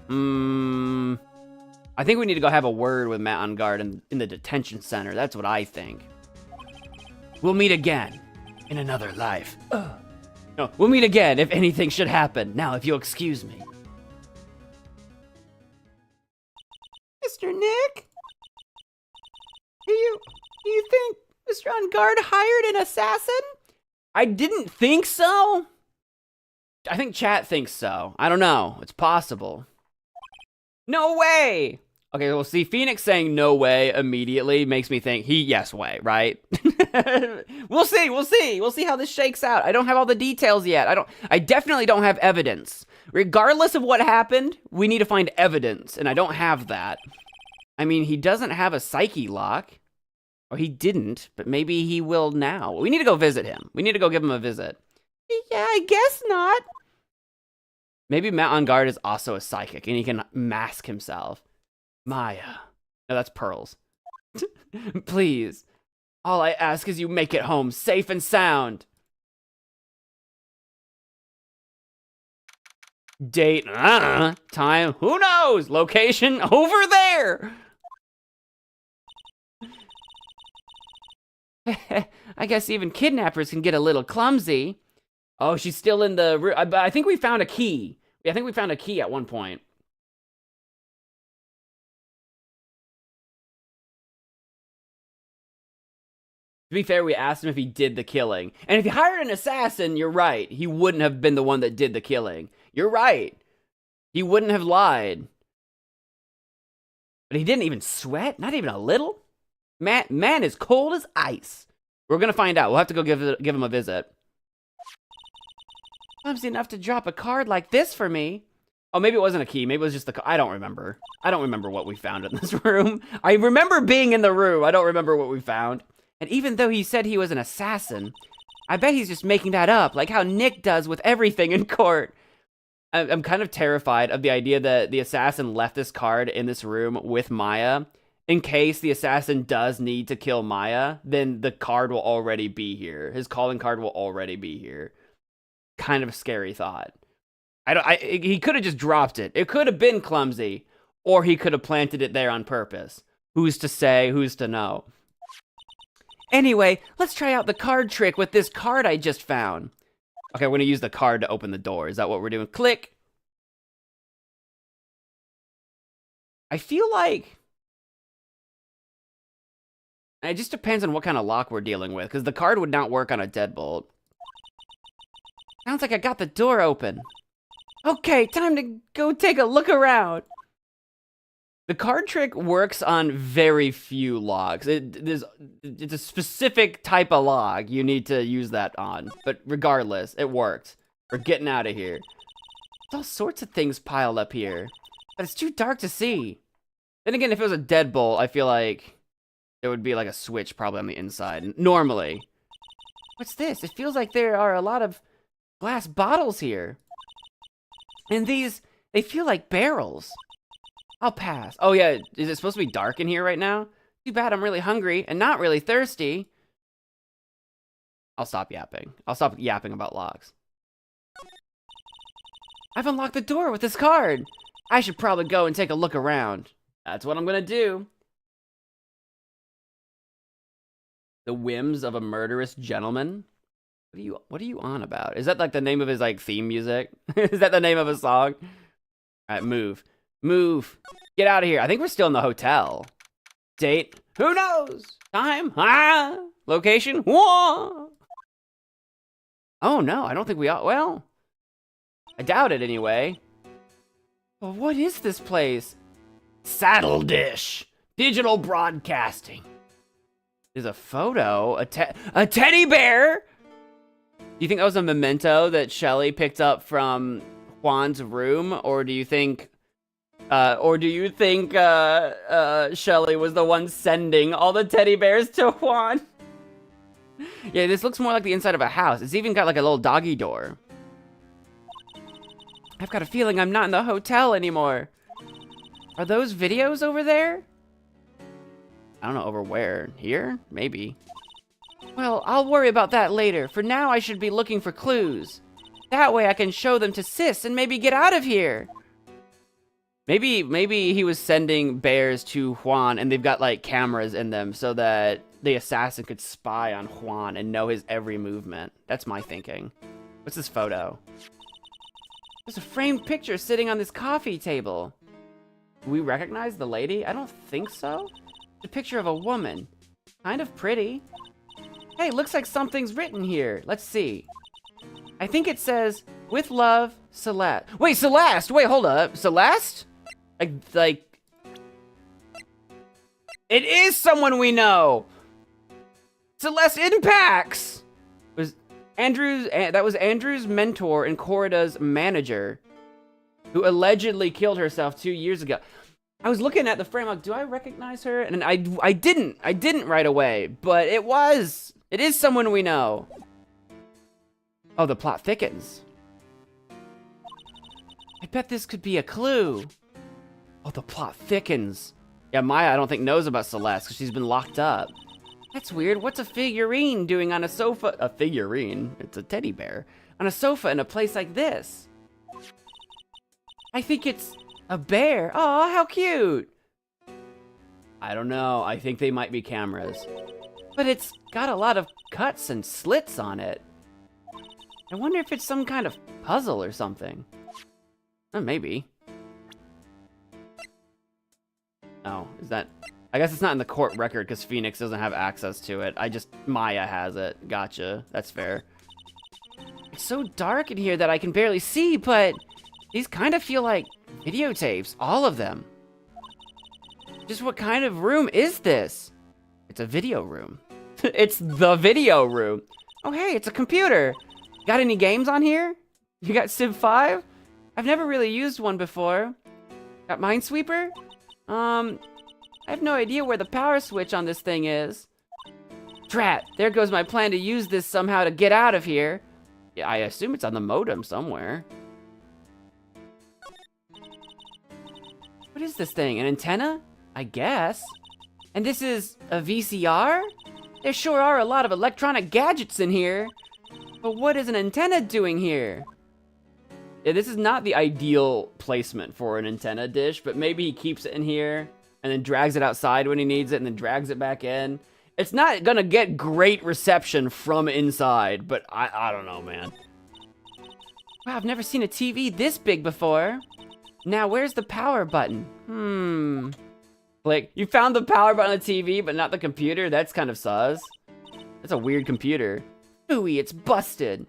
I think we need to go have a word with Matt on guard in the detention center. That's what I think. We'll meet again in another life. No, we'll meet again if anything should happen. Now, if you'll excuse me. Mr. Nick? Do you think Mr. On Guard hired an assassin? I didn't think so. I think chat thinks so. I don't know. It's possible. No way! Okay, well, see, Phoenix saying no way immediately makes me think yes way, right? We'll see. We'll see how this shakes out. I don't have all the details yet. I definitely don't have evidence. Regardless of what happened, we need to find evidence, and I don't have that. I mean, he doesn't have a psyche lock. Or he didn't, but maybe he will now. We need to go visit him. We need to go give him a visit. Yeah, I guess not. Maybe Matt on Guard is also a psychic, and he can mask himself. Maya. No, that's Pearls. Please. All I ask is you make it home safe and sound. Date. Time. Who knows? Location over there. I guess even kidnappers can get a little clumsy. Oh, she's still in the room. I think we found a key. I think we found a key at one point. To be fair, we asked him if he did the killing. And if he hired an assassin, you're right. He wouldn't have been the one that did the killing. You're right. He wouldn't have lied. But he didn't even sweat? Not even a little? Man is cold as ice. We're gonna find out. We'll have to go give him a visit. Clumsy enough to drop a card like this for me. Oh, maybe it wasn't a key. Maybe it was just the... I don't remember. I don't remember what we found in this room. I remember being in the room. I don't remember what we found. And even though he said he was an assassin, I bet he's just making that up, like how Nick does with everything in court. I'm kind of terrified of the idea that the assassin left this card in this room with Maya. In case the assassin does need to kill Maya, then the card will already be here. His calling card will already be here. Kind of a scary thought. He could have just dropped it. It could have been clumsy, or he could have planted it there on purpose. Who's to say? Who's to know? Anyway, let's try out the card trick with this card I just found. Okay, we're gonna use the card to open the door. Is that what we're doing? Click. I feel like... It just depends on what kind of lock we're dealing with, because the card would not work on a deadbolt. Sounds like I got the door open. Okay, time to go take a look around. The card trick works on very few logs. It's a specific type of log you need to use that on. But regardless, it worked. We're getting out of here. There's all sorts of things piled up here. But it's too dark to see. Then again, if it was a deadbolt, I feel like there would be like a switch probably on the inside. Normally. What's this? It feels like there are a lot of glass bottles here. And these, they feel like barrels. I'll pass. Oh yeah, is it supposed to be dark in here right now? Too bad I'm really hungry and not really thirsty. I'll stop yapping. I'll stop yapping about locks. I've unlocked the door with this card. I should probably go and take a look around. That's what I'm gonna do. The whims of a murderous gentleman? What are you on about? Is that like the name of his like theme music? Is that the name of a song? All right, move. Move. Get out of here. I think we're still in the hotel. Date. Who knows? Time. Location. Whoa. Oh no, I don't think we are. Well, I doubt it anyway. Well, what is this place? Saddle Dish. Digital broadcasting. There's a photo. A teddy bear. Do you think that was a memento that Shelly picked up from Juan's room, or do you think Shelly was the one sending all the teddy bears to Juan? Yeah, this looks more like the inside of a house. It's even got like a little doggy door. I've got a feeling I'm not in the hotel anymore. Are those videos over there? I don't know, over where? Here? Maybe. Well, I'll worry about that later. For now, I should be looking for clues. That way I can show them to Sis and maybe get out of here. Maybe he was sending bears to Juan and they've got like cameras in them so that the assassin could spy on Juan and know his every movement. That's my thinking. What's this photo? There's a framed picture sitting on this coffee table. Do we recognize the lady? I don't think so. It's a picture of a woman. Kind of pretty. Hey, looks like something's written here. Let's see. I think it says, with love, Celeste. Wait, Celeste! Wait, hold up. Celeste? Like, It is someone we know. Celeste Impacts was Andrew's. That was Andrew's mentor and Corrida's manager, who allegedly killed herself 2 years ago. I was looking at the frame, like, do I recognize her? And I didn't right away, but it is someone we know. Oh, the plot thickens. I bet this could be a clue. Oh, the plot thickens. Yeah, Maya, I don't think knows about Celeste because she's been locked up. That's weird. What's a figurine doing on a sofa? A figurine? It's a teddy bear. On a sofa in a place like this. I think it's a bear. Oh, how cute. I don't know. I think they might be cameras. But it's got a lot of cuts and slits on it. I wonder if it's some kind of puzzle or something. Maybe. Oh, is that... I guess it's not in the court record because Phoenix doesn't have access to it. Maya has it. Gotcha. That's fair. It's so dark in here that I can barely see, but these kind of feel like videotapes. All of them. Just what kind of room is this? It's a video room. It's the video room. Oh, hey, it's a computer. Got any games on here? You got Civ 5? I've never really used one before. Got Minesweeper? I have no idea where the power switch on this thing is. Drat, there goes my plan to use this somehow to get out of here. Yeah, I assume it's on the modem somewhere. What is this thing, an antenna? I guess. And this is a VCR? There sure are a lot of electronic gadgets in here. But what is an antenna doing here? Yeah, this is not the ideal placement for an antenna dish, but maybe he keeps it in here and then drags it outside when he needs it and then drags it back in. It's not gonna get great reception from inside, but I don't know, man. Wow, I've never seen a TV this big before. Now, where's the power button? Like, you found the power button on the TV, but not the computer? That's kind of sus. That's a weird computer. Ooey, it's busted.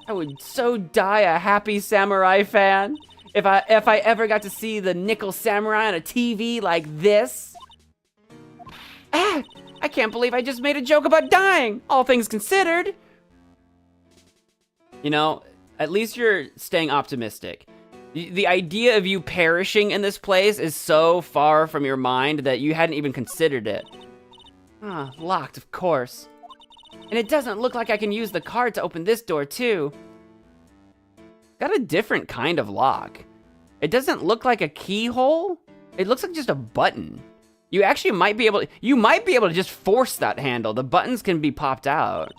I would so die a Happy Samurai fan if I ever got to see the Nickel Samurai on a TV like this. Ah, I can't believe I just made a joke about dying, all things considered. You know, at least you're staying optimistic. The idea of you perishing in this place is so far from your mind that you hadn't even considered it. Ah, locked, of course. And it doesn't look like I can use the card to open this door, too. Got a different kind of lock. It doesn't look like a keyhole. It looks like just a button. You actually might be able to just force that handle. The buttons can be popped out.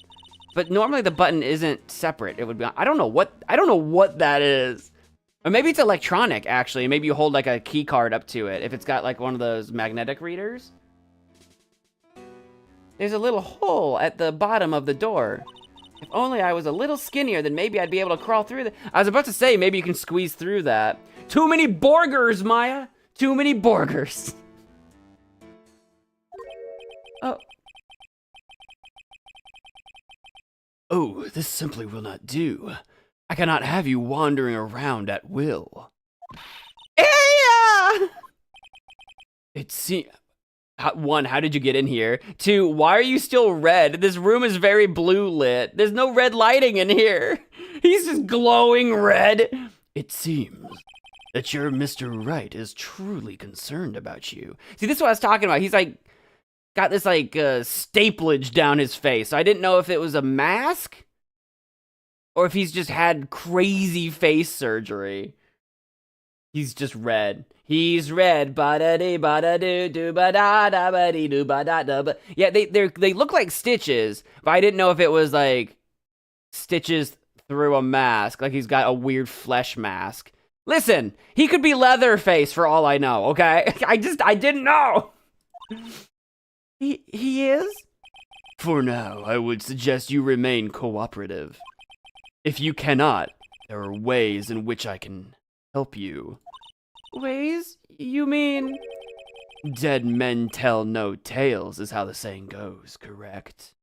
But normally the button isn't separate. It would be, I don't know what that is. Or maybe it's electronic, actually. Maybe you hold like a key card up to it if it's got like one of those magnetic readers. There's a little hole at the bottom of the door. If only I was a little skinnier, then maybe I'd be able to crawl through the... I was about to say, maybe you can squeeze through that. Too many burgers, Maya! Too many burgers. Oh. Oh, this simply will not do. I cannot have you wandering around at will. Yeah! It seems... One, how did you get in here? Two, why are you still red? This room is very blue lit. There's no red lighting in here. He's just glowing red. It seems that your Mr. Wright is truly concerned about you. See, this is what I was talking about. He's like, got this like staplage down his face. So I didn't know if it was a mask or if he's just had crazy face surgery. He's just red. He's red. Ba-da-dee, ba-da-doo, ba-da-da-ba-dee, ba-da-da-ba. Yeah, they look like stitches, but I didn't know if it was like stitches through a mask, like he's got a weird flesh mask. Listen, he could be Leatherface for all I know, okay? I didn't know. He is? For now, I would suggest you remain cooperative. If you cannot, there are ways in which I can help you. Ways? You mean? Dead men tell no tales is how the saying goes, correct?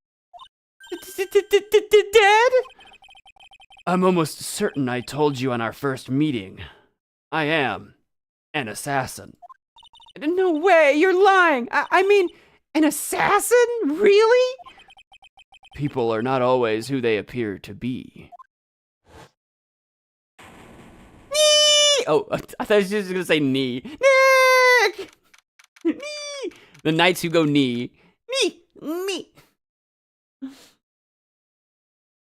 Dead? I'm almost certain I told you on our first meeting. I am an assassin. No way, you're lying. I mean, an assassin? Really? People are not always who they appear to be. Nee! Oh, I thought I was just gonna say knee. Nick! Knee! The knights who go knee. Me.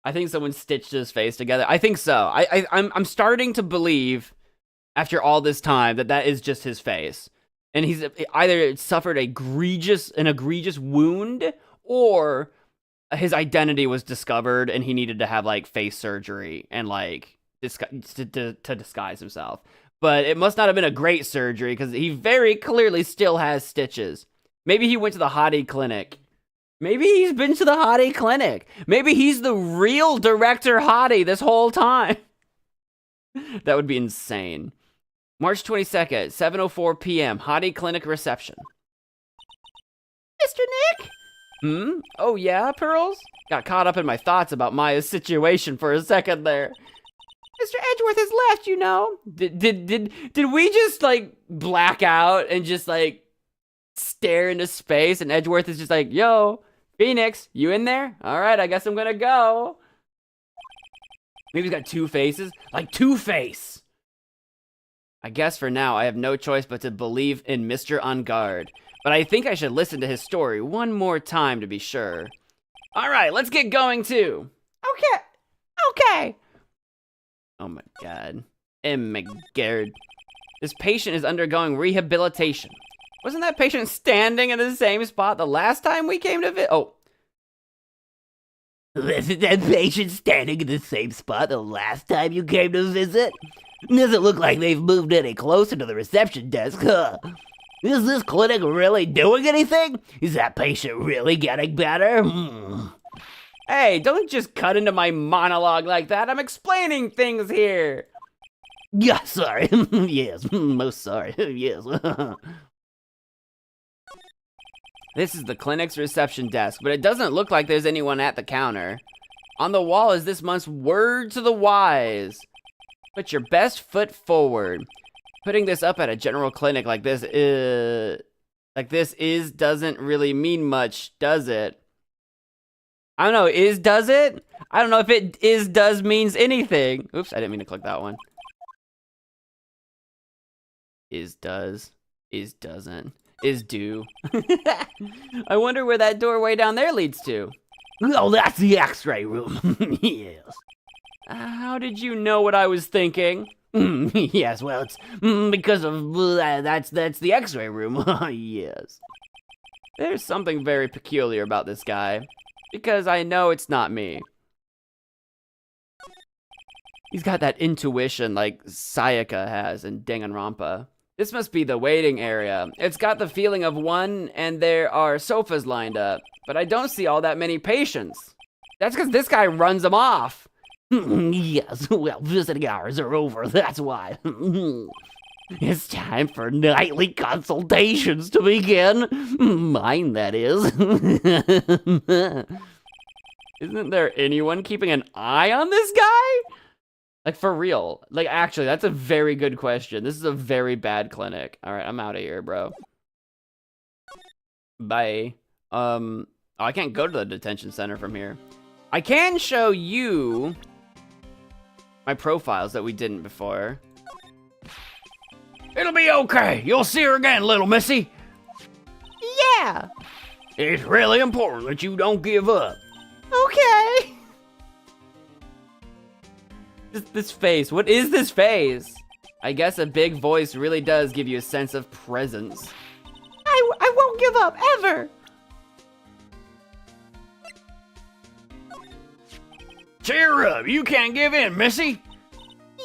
I think someone stitched his face together. I think so. I'm starting to believe, after all this time, that is just his face. And he's either suffered an egregious wound, or his identity was discovered and he needed to have like face surgery and like to disguise himself. But it must not have been a great surgery because he very clearly still has stitches. Maybe he went to the Hottie clinic. Maybe he's been to the Hottie clinic. Maybe he's the real Director Hottie this whole time. That would be insane. March 22nd, 7:04 p.m. Hottie clinic reception. Mr. Nick? Oh yeah, Pearls? Got caught up in my thoughts about Maya's situation for a second there. Mr. Edgeworth has left, you know. Did we just like black out and just like stare into space, and Edgeworth is just like, yo, Phoenix, you in there? All right, I guess I'm gonna go. Maybe he's got two faces, like Two-Face. I guess for now I have no choice but to believe in Mr. On Guard, but I think I should listen to his story one more time to be sure. All right, let's get going too. Okay. Oh my god. Garrett. This patient is undergoing rehabilitation. Wasn't that patient standing in the same spot the last time we came to visit? Oh. Wasn't that patient standing in the same spot the last time you came to visit? Doesn't look like they've moved any closer to the reception desk, huh? Is this clinic really doing anything? Is that patient really getting better? Hey, don't just cut into my monologue like that. I'm explaining things here. Yeah, sorry. Yes, most sorry. Yes. This is the clinic's reception desk, but it doesn't look like there's anyone at the counter. On the wall is this month's word to the wise. Put your best foot forward. Putting this up at a general clinic like this doesn't really mean much, does it? I don't know, does it? I don't know if it does means anything. Oops, I didn't mean to click that one. Does, doesn't, do. I wonder where that doorway down there leads to. Oh, that's the x-ray room. Yes. How did you know what I was thinking? Yes, well, it's because of that's the x-ray room. Yes. There's something very peculiar about this guy, because I know it's not me. He's got that intuition like Sayaka has in Danganronpa. This must be the waiting area. It's got the feeling of one, and there are sofas lined up, but I don't see all that many patients. That's because this guy runs them off. Yes, well, visiting hours are over, that's why. It's time for nightly consultations to begin. Mine, that is. Isn't there anyone keeping an eye on this guy? Like, for real. Like, actually, that's a very good question. This is a very bad clinic. All right, I'm out of here, bro. Bye. Oh, I can't go to the detention center from here. I can show you my profiles that we didn't before. It'll be okay. You'll see her again, little missy. Yeah. It's really important that you don't give up. Okay. This face. What is this face? I guess a big voice really does give you a sense of presence. I won't give up, ever. Cheer up. You can't give in, missy.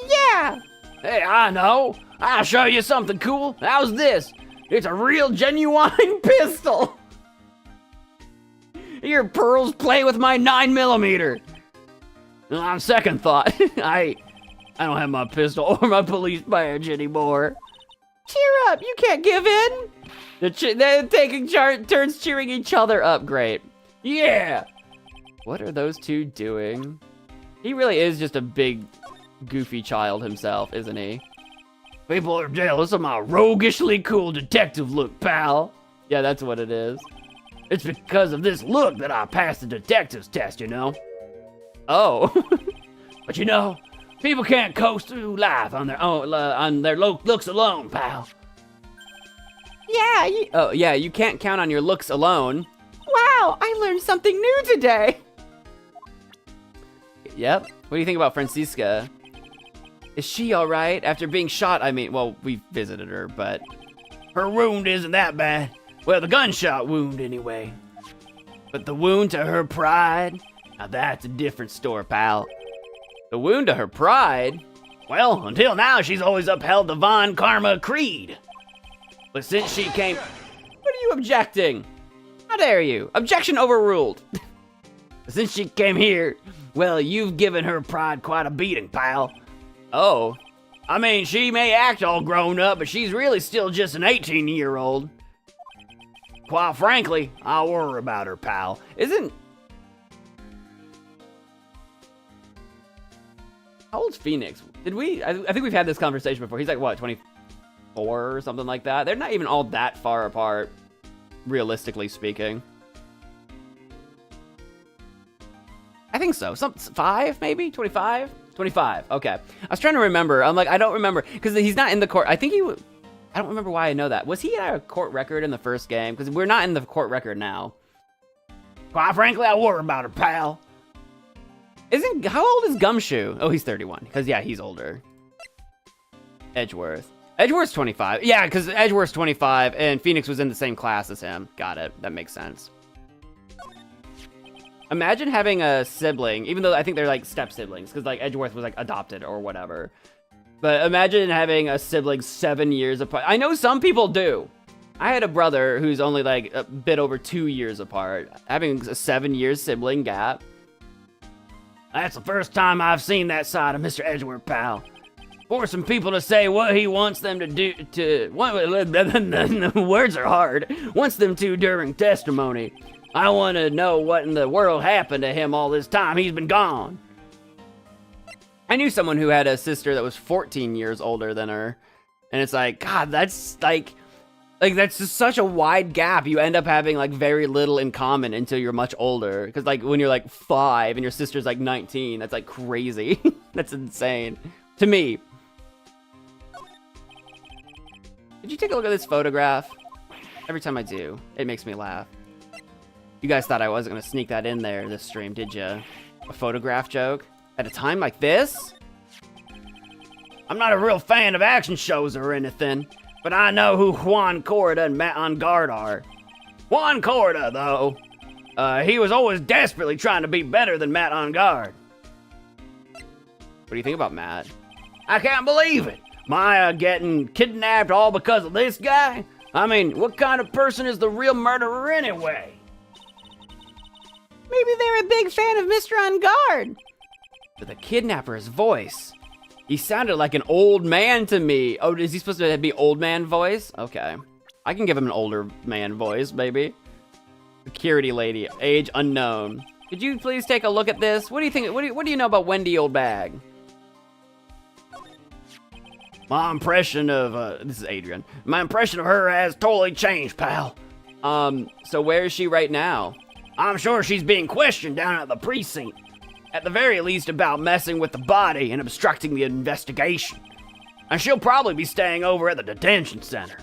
Yeah. Hey, I know. I'll show you something cool. How's this? It's a real genuine pistol. Your pearls play with my 9mm. On second thought, I don't have my pistol or my police badge anymore. Cheer up, you can't give in. They're taking turns cheering each other up. Great. Yeah. What are those two doing? He really is just a big, goofy child himself, isn't he? People are jealous of my roguishly cool detective look, pal. Yeah, that's what it is. It's because of this look that I passed the detective's test, you know? Oh. But you know, people can't coast through life on their own, looks alone, pal. Yeah, you can't count on your looks alone. Wow, I learned something new today. Yep. What do you think about Francisca? Is she all right after being shot? I mean, well, we visited her, but Her wound isn't that bad. Well, the gunshot wound anyway. But the wound to her pride, now that's a different story, pal. the wound to her pride. Well, until now, she's always upheld the Von Karma Creed. But since she came... What are you objecting? How dare you? Objection overruled. Since she came here, well, you've given her pride quite a beating, pal. Oh. I mean, she may act all grown up, but she's really still just an 18-year-old. Quite frankly, I worry about her, pal. Isn't... How old's Phoenix? Did we... I think we've had this conversation before. He's like, what, 24 or something like that? They're not even all that far apart, realistically speaking. I think so. Some 5, maybe? 25? 25. Okay. I was trying to remember. I'm like, I don't remember. Because he's not in the court. I think he... I don't remember why I know that. Was he at a court record in the first game? Because we're not in the court record now. Quite frankly, I worry about her, pal. How old is Gumshoe? Oh, he's 31. Because, yeah, he's older. Edgeworth. Edgeworth's 25. Yeah, because Edgeworth's 25, and Phoenix was in the same class as him. Got it. That makes sense. Imagine having a sibling, even though I think they're like step siblings, because like Edgeworth was like adopted or whatever. But imagine having a sibling 7 years apart. I know some people do. I had a brother who's only like a bit over 2 years apart. Having a 7-year sibling gap. That's the first time I've seen that side of Mr. Edgeworth, pal. Forcing people to say what he wants them to do words are hard. Wants them to during testimony. I want to know what in the world happened to him all this time he's been gone. I knew someone who had a sister that was 14 years older than her. And it's like, God, that's like that's just such a wide gap. You end up having like very little in common until you're much older. Because like when you're like 5 and your sister's like 19, that's like crazy. That's insane. To me. Did you take a look at this photograph? Every time I do, it makes me laugh. You guys thought I wasn't gonna sneak that in there this stream, did ya? A photograph joke? At a time like this? I'm not a real fan of action shows or anything, but I know who Juan Corda and Matt on Guard are. Juan Corda, though, he was always desperately trying to be better than Matt on Guard. What do you think about Matt? I can't believe it. Maya getting kidnapped all because of this guy? I mean, what kind of person is the real murderer anyway? Maybe they're a big fan of Mr. On Guard. But the kidnapper's voice. He sounded like an old man to me. Oh, is he supposed to be old man voice? Okay. I can give him an older man voice, maybe. Security lady, age unknown. Could you please take a look at this? What do you think? What do you know about Wendy Oldbag? My impression of, this is Adrian. My impression of her has totally changed, pal. So where is she right now? I'm sure she's being questioned down at the precinct. At the very least about messing with the body and obstructing the investigation. And she'll probably be staying over at the detention center.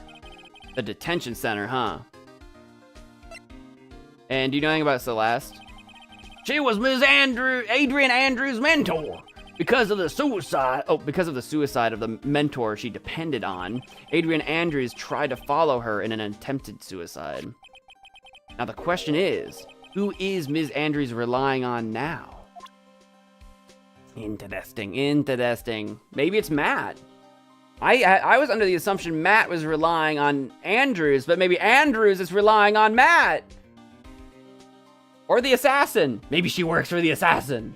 The detention center, huh? And do you know anything about Celeste? She was Adrian Andrews' mentor. Because of the suicide of the mentor she depended on, Adrian Andrews tried to follow her in an attempted suicide. Now the question is, who is Ms. Andrews relying on now? Interesting. Maybe it's Matt. I was under the assumption Matt was relying on Andrews, but maybe Andrews is relying on Matt. Or the assassin. Maybe she works for the assassin.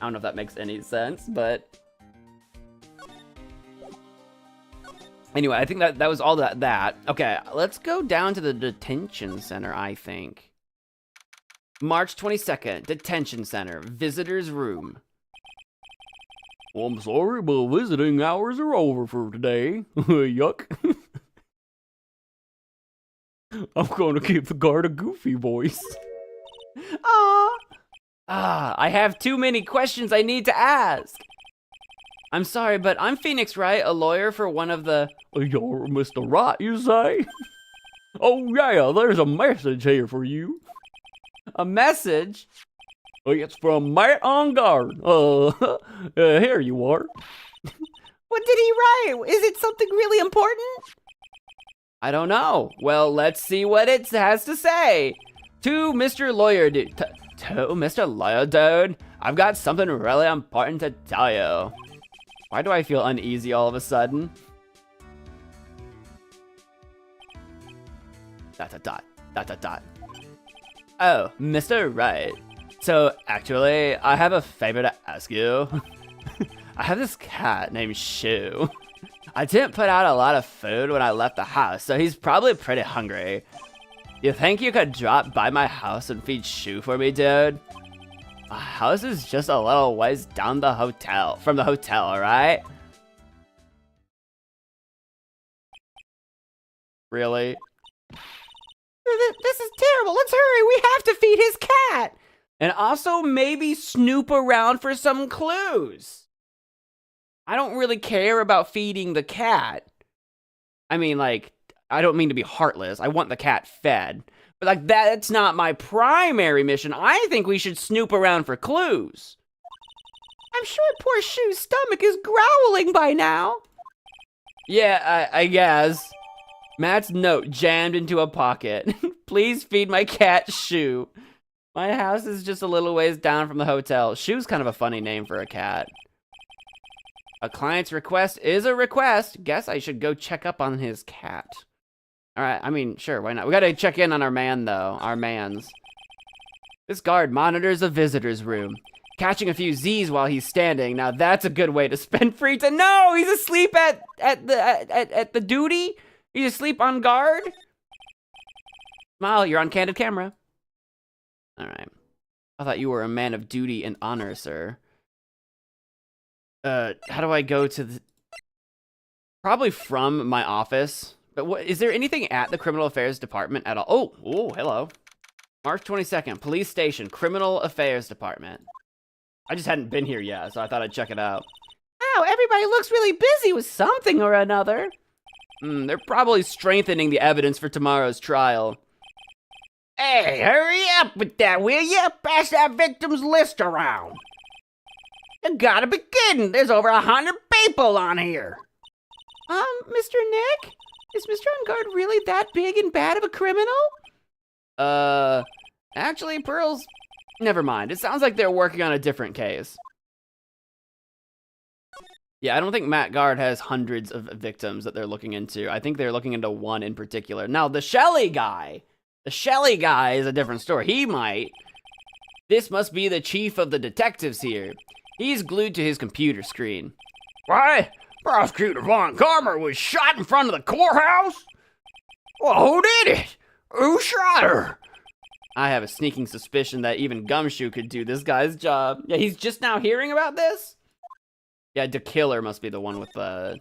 I don't know if that makes any sense, but... Anyway, I think that was all that. Okay, let's go down to the detention center, I think. March 22nd, detention center, visitor's room. Well, I'm sorry, but visiting hours are over for today. Yuck. I'm gonna give the guard a goofy voice. Aww. I have too many questions I need to ask. I'm sorry, but I'm Phoenix Wright, a lawyer for one of the... You're Mr. Wright, you say? Oh yeah, there's a message here for you. A message? It's from Matt on guard. Here you are. What did he write? Is it something really important? I don't know. Well, let's see what it has to say. To Mr. Lawyer Dude. To Mr. Lawyer Dude, I've got something really important to tell you. Why do I feel uneasy all of a sudden? ... Oh, Mr. Wright. So, actually, I have a favor to ask you. I have this cat named Shu. I didn't put out a lot of food when I left the house, so he's probably pretty hungry. You think you could drop by my house and feed Shu for me, dude? My house is just a little ways down the hotel, from the hotel, alright? Really? This is terrible. Let's hurry. We have to feed his cat. And also maybe snoop around for some clues. I don't really care about feeding the cat. I mean, like, I don't mean to be heartless. I want the cat fed. But, like, that's not my primary mission. I think we should snoop around for clues. I'm sure poor Shu's stomach is growling by now. Yeah, I guess. Matt's note jammed into a pocket. Please feed my cat, Shu. My house is just a little ways down from the hotel. Shu's kind of a funny name for a cat. A client's request is a request. Guess I should go check up on his cat. Alright, I mean, sure, why not? We gotta check in on our man, though. Our mans. This guard monitors a visitor's room. Catching a few Z's while he's standing. Now that's a good way to spend free time. No! He's asleep at the duty? He's asleep on guard? Smile, you're on candid camera. Alright. I thought you were a man of duty and honor, sir. How do I go to the... Probably from my office. But what, is there anything at the Criminal Affairs Department at all? Oh, hello. March 22nd, Police Station, Criminal Affairs Department. I just hadn't been here yet, so I thought I'd check it out. Wow, everybody looks really busy with something or another. They're probably strengthening the evidence for tomorrow's trial. Hey, hurry up with that, will ya? Pass that victim's list around. You gotta be kidding. There's over 100 people on here. Mr. Nick? Is Mr. On Guard really that big and bad of a criminal? Actually, Pearl's... Never mind. It sounds like they're working on a different case. Yeah, I don't think Matt Guard has hundreds of victims that they're looking into. I think they're looking into one in particular. Now, the Shelley guy is a different story. He might. This must be the chief of the detectives here. He's glued to his computer screen. Why? Prosecutor Von Karmer was shot in front of the courthouse? Well, who did it? Who shot her? I have a sneaking suspicion that even Gumshoe could do this guy's job. Yeah, he's just now hearing about this? Yeah, the killer must be the one with the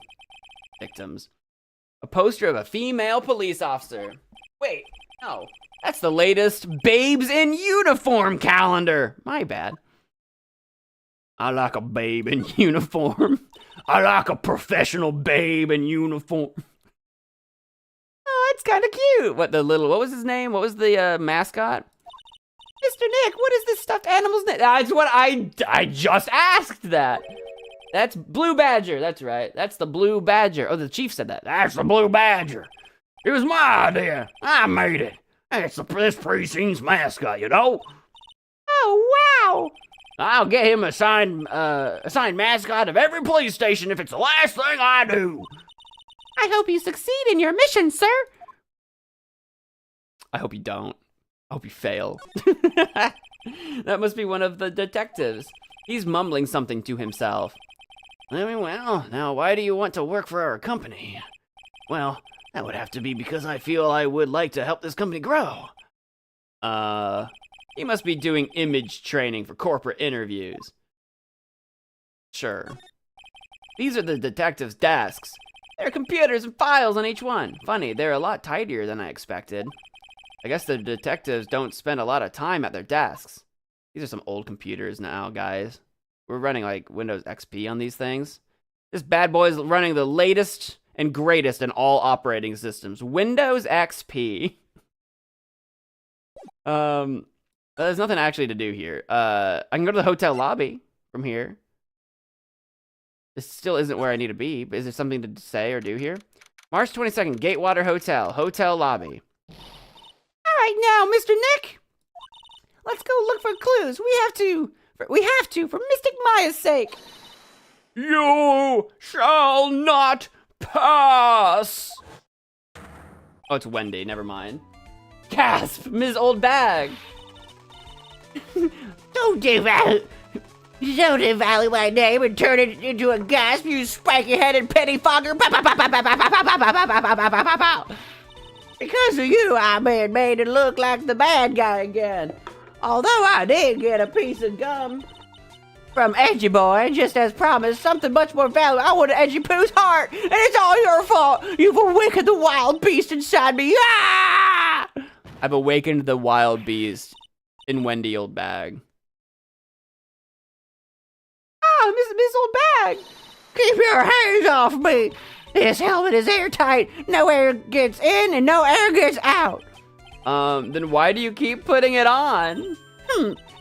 victims. A poster of a female police officer. Wait, no. That's the latest Babes in Uniform calendar. My bad. I like a babe in uniform. I like a professional babe in uniform. Oh, it's kind of cute. What was his name? What was the mascot? Mr. Nick, what is this stuffed animal's name? That's what I just asked that. That's Blue Badger. That's right. That's the Blue Badger. Oh, the chief said that. That's the Blue Badger. It was my idea. I made it. It's this precinct's mascot, you know? Oh, wow. I'll get him assigned mascot of every police station if it's the last thing I do. I hope you succeed in your mission, sir. I hope you don't. I hope you fail. That must be one of the detectives. He's mumbling something to himself. Well, now why do you want to work for our company? Well, that would have to be because I feel I would like to help this company grow. He must be doing image training for corporate interviews. Sure. These are the detectives' desks. There are computers and files on each one. Funny, they're a lot tidier than I expected. I guess the detectives don't spend a lot of time at their desks. These are some old computers now, guys. We're running like Windows XP on these things. This bad boy's running the latest and greatest in all operating systems. Windows XP. There's nothing actually to do here. I can go to the hotel lobby from here. This still isn't where I need to be, but is there something to say or do here? March 22nd, Gatewater Hotel, hotel lobby. All right now, Mr. Nick. Let's go look for clues. We have to, for Mystic Maya's sake. You shall not pass. Oh, it's Wendy, never mind. Gasp, Ms. Old Bag. Don't devalue my name and turn it into a gasp, you spiky-headed pettifogger. Because of you, I'm being made to look like the bad guy again. Although I did get a piece of gum from Edgy Boy, just as promised, something much more valuable. I wanted Edgy Poo's heart, and it's all your fault. You've awakened the wild beast inside me. Ah! I've awakened the wild beast in Wendy Old Bag. Ah, Miss Old Bag. Keep your hands off me. This helmet is airtight. No air gets in and no air gets out. Then why do you keep putting it on?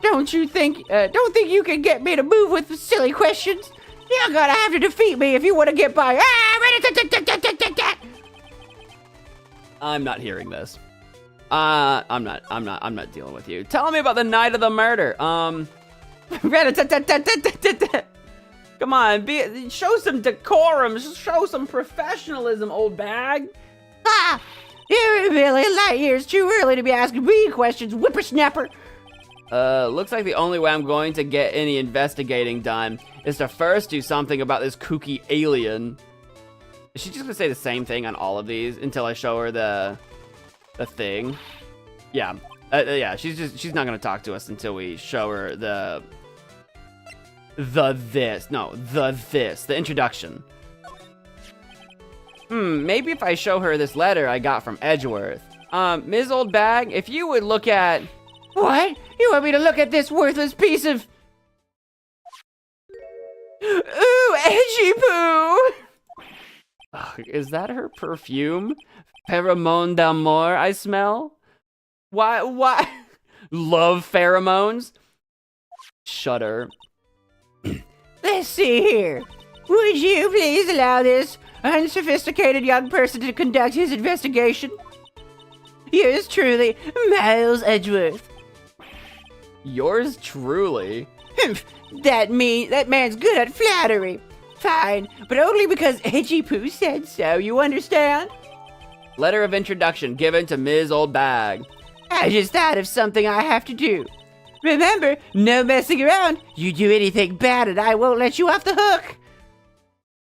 Don't think you can get me to move with the silly questions? You're gonna have to defeat me if you want to get by. I'm not hearing this. I'm not dealing with you. Tell me about the night of the murder. Come on, show some decorum, show some professionalism, Old Bag. You're a million light years too early to be asking me questions, whippersnapper. Looks like the only way I'm going to get any investigating done is to first do something about this kooky alien. Is she just gonna say the same thing on all of these until I show her the thing? Yeah, yeah. She's not gonna talk to us until we show her the introduction. Maybe if I show her this letter I got from Edgeworth. Ms. Old Bag, if you would look at... What? You want me to look at this worthless piece of... Ooh, Edgy Poo! Is that her perfume? Pheromone d'amour I smell? Why? Love pheromones? Shudder. Let's see here. Would you please allow this unsophisticated young person to conduct his investigation? Yours truly, Miles Edgeworth. Yours truly? That man's good at flattery. Fine, but only because Edgy Poo said so, you understand? Letter of introduction given to Ms. Old Bag. I just thought of something I have to do. Remember, no messing around. You do anything bad and I won't let you off the hook.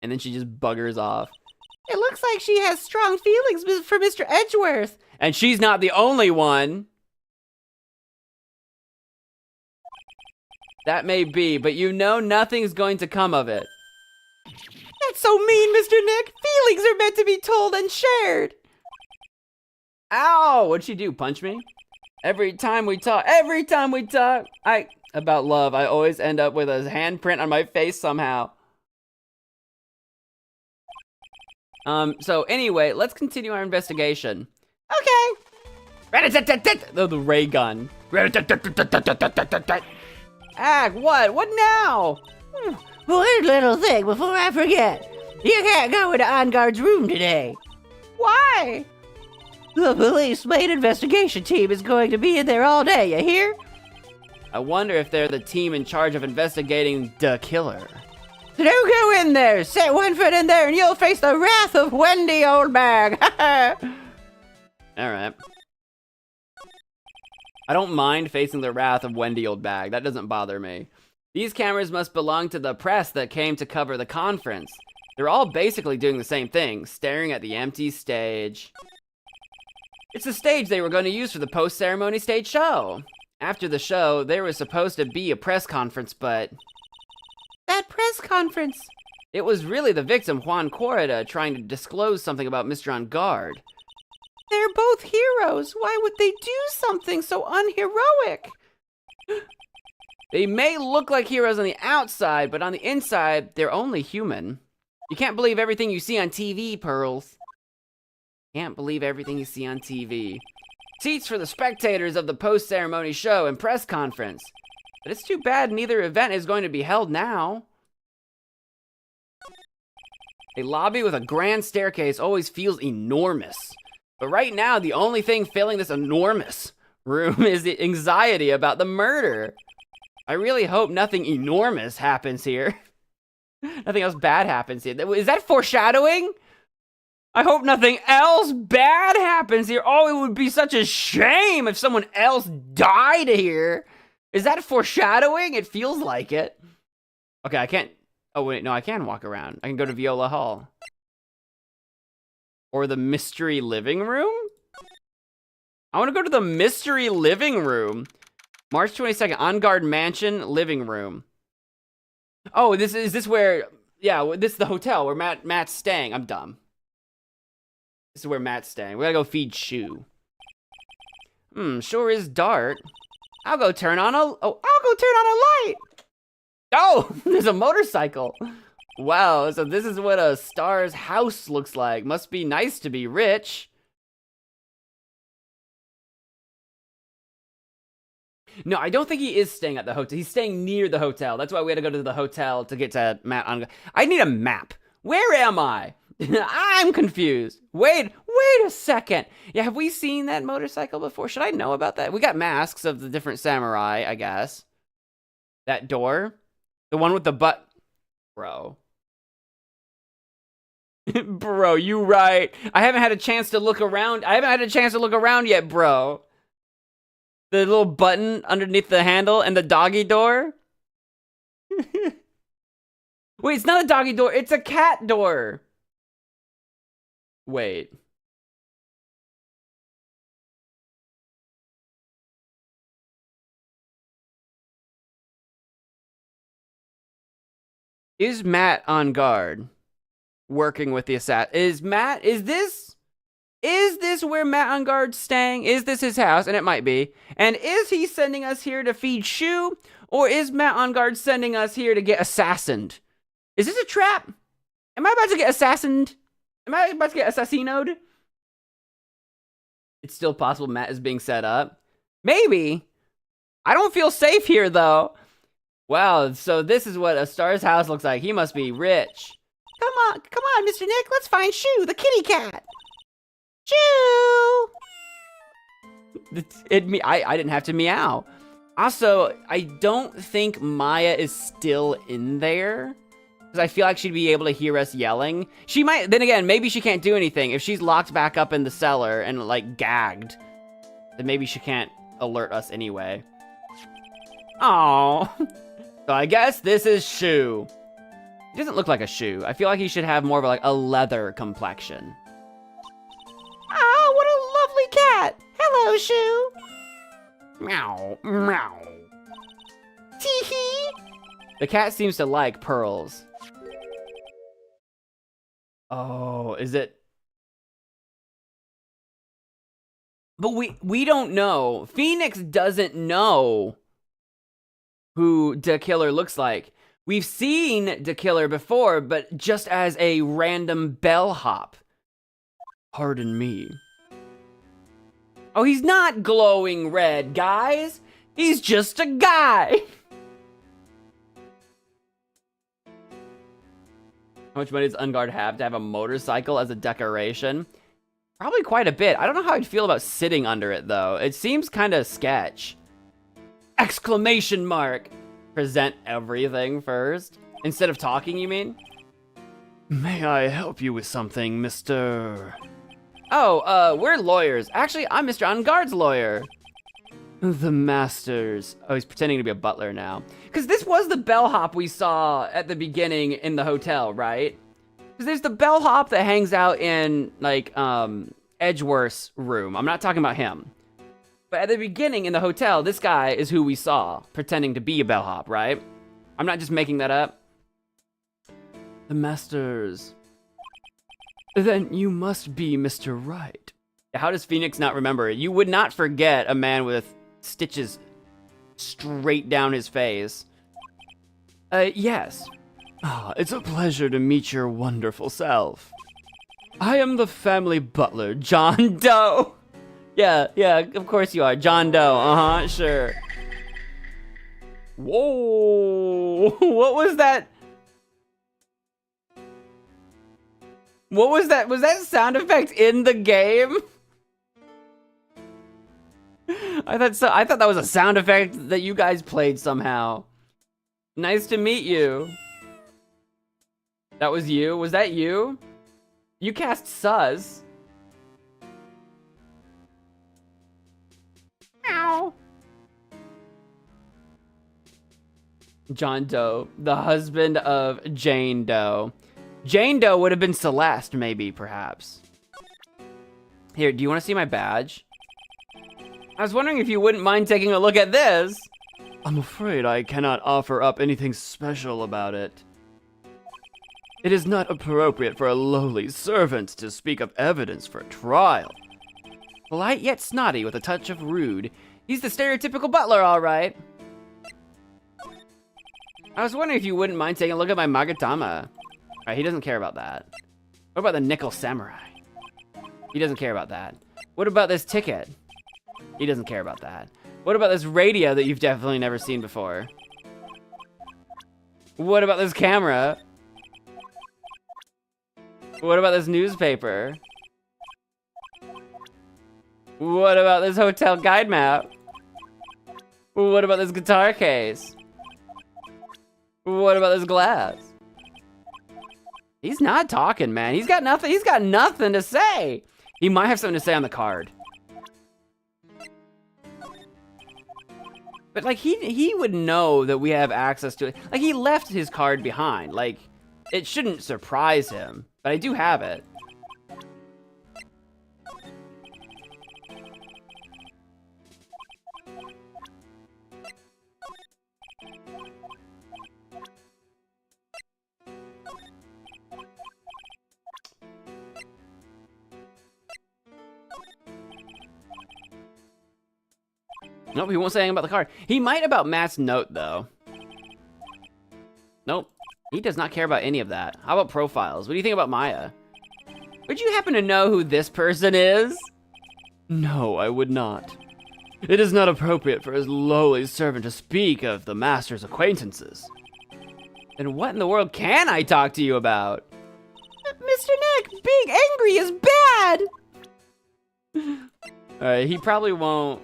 And then she just buggers off. It looks like she has strong feelings for Mr. Edgeworth. And she's not the only one. That may be, but you know nothing's going to come of it. That's so mean, Mr. Nick. Feelings are meant to be told and shared. Ow! What'd she do, punch me? Every time we talk, about love, I always end up with a handprint on my face somehow. So anyway, let's continue our investigation. Okay. Oh, the ray gun. What? What now? One little thing before I forget. You can't go into OnGuard's room today. Why? The police main investigation team is going to be in there all day, you hear? I wonder if they're the team in charge of investigating the killer. So don't go in there. Set one foot in there and you'll face the wrath of Wendy Old Bag. Alright. I don't mind facing the wrath of Wendy Old Bag. That doesn't bother me. These cameras must belong to the press that came to cover the conference. They're all basically doing the same thing, staring at the empty stage. It's the stage they were going to use for the post-ceremony stage show. After the show, there was supposed to be a press conference, but... That press conference. It was really the victim, Juan Corrida, trying to disclose something about Mr. On Guard. They're both heroes. Why would they do something so unheroic? They may look like heroes on the outside, but on the inside, they're only human. You can't believe everything you see on TV, Pearls. Can't believe everything you see on TV. Seats for the spectators of the post-ceremony show and press conference. But it's too bad neither event is going to be held now. A lobby with a grand staircase always feels enormous. But right now, the only thing filling this enormous room is the anxiety about the murder. I really hope nothing enormous happens here. Nothing else bad happens here. Is that foreshadowing? I hope nothing else bad happens here. Oh, it would be such a shame if someone else died here. Is that foreshadowing? It feels like it. Okay, I can't. Oh, wait, no, I can walk around. I can go to Viola Hall. Or the mystery living room? I want to go to the mystery living room. March 22nd, On Guard Mansion living room. Oh, is this where, yeah, this is the hotel where Matt's staying. I'm dumb. This is where Matt's staying. We gotta go feed Shu. Sure is dark. I'll go turn on a light. Oh, there's a motorcycle. Wow, so this is what a star's house looks like. Must be nice to be rich. No, I don't think he is staying at the hotel. He's staying near the hotel. That's why we had to go to the hotel to get to Matt on. I need a map. Where am I? I'm confused. Wait a second. Yeah, have we seen that motorcycle before? Should I know about that? We got masks of the different samurai, I guess. That door? The one with the butt. Bro. Bro, you right. I haven't had a chance to look around. I haven't had a chance to look around yet, bro. The little button underneath the handle and the doggy door. Wait, it's not a doggy door. It's a cat door. Wait. Is Matt on guard? Working with the assassin. Is this where Matt on guard's staying? Is this his house? And it might be. And is he sending us here to feed Shu? Or is Matt on guard sending us here to get assassined? Is this a trap? Am I about to get assassinated? Am I about to get assassinoed? It's still possible Matt is being set up. Maybe. I don't feel safe here, though. Wow, so this is what a star's house looks like. He must be rich. Come on, Mr. Nick. Let's find Shu, the kitty cat. Shu! I didn't have to meow. Also, I don't think Maya is still in there. Because I feel like she'd be able to hear us yelling. She might, then again, maybe she can't do anything. If she's locked back up in the cellar and, like, gagged, then maybe she can't alert us anyway. Aww. So I guess this is Shu. He doesn't look like a Shu. I feel like he should have more of a leather complexion. Oh, what a lovely cat. Hello, Shu. Meow, meow. Tee-hee. The cat seems to like pearls. Oh, is it? But we don't know. Phoenix doesn't know who the killer looks like. We've seen the killer before, but just as a random bellhop. Pardon me. Oh, he's not glowing red, guys. He's just a guy. How much money does Unguard have to have a motorcycle as a decoration? Probably quite a bit. I don't know how I'd feel about sitting under it, though. It seems kind of sketch. Exclamation mark. Present everything first. Instead of talking, you mean? May I help you with something, Mr.? Oh, we're lawyers. Actually, I'm Mr. Unguard's lawyer. The masters. Oh, he's pretending to be a butler now. Because this was the bellhop we saw at the beginning in the hotel, right? Because there's the bellhop that hangs out in, like, Edgeworth's room. I'm not talking about him. But at the beginning in the hotel, this guy is who we saw, pretending to be a bellhop, right? I'm not just making that up. The masters. Then you must be Mr. Wright. How does Phoenix not remember it? You would not forget a man with stitches straight down his face. Yes. Ah, it's a pleasure to meet your wonderful self. I am the family butler, John Doe. Yeah, of course you are. John Doe, sure. Whoa, what was that? What was that? Was that sound effect in the game? I thought that was a sound effect that you guys played somehow. Nice to meet you. That was you? Was that you? You cast Sus. Ow. John Doe, the husband of Jane Doe. Jane Doe would have been Celeste, maybe, perhaps. Here, do you want to see my badge? I was wondering if you wouldn't mind taking a look at this. I'm afraid I cannot offer up anything special about it. It is not appropriate for a lowly servant to speak of evidence for a trial. Polite yet snotty with a touch of rude. He's the stereotypical butler, all right. I was wondering if you wouldn't mind taking a look at my Magatama. Alright, he doesn't care about that. What about the Nickel Samurai? He doesn't care about that. What about this ticket? He doesn't care about that. What about this radio that you've definitely never seen before? What about this camera? What about this newspaper? What about this hotel guide map? What about this guitar case? What about this glass? He's not talking, man. He's got nothing to say. He might have something to say on the card. But like he would know that we have access to it. Like he left his card behind. Like it shouldn't surprise him, but I do have it. Nope, he won't say anything about the card. He might about Matt's note, though. Nope, he does not care about any of that. How about profiles? What do you think about Maya? Would you happen to know who this person is? No, I would not. It is not appropriate for his lowly servant to speak of the master's acquaintances. Then what in the world can I talk to you about? Mr. Neck, being angry is bad! Alright, he probably won't...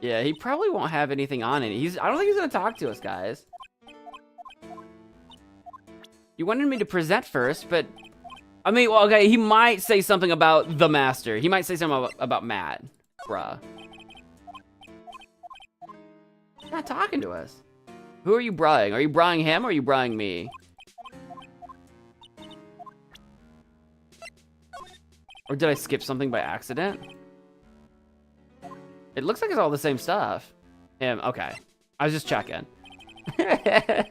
Yeah, he probably won't have anything on it. I don't think he's gonna talk to us, guys. You wanted me to present first, but... I mean, well, okay, he might say something about the master. He might say something about Matt. Bruh. He's not talking to us. Who are you brawling? Are you brawling him or are you brawling me? Or did I skip something by accident? It looks like it's all the same stuff. Him, okay. I was just checking. I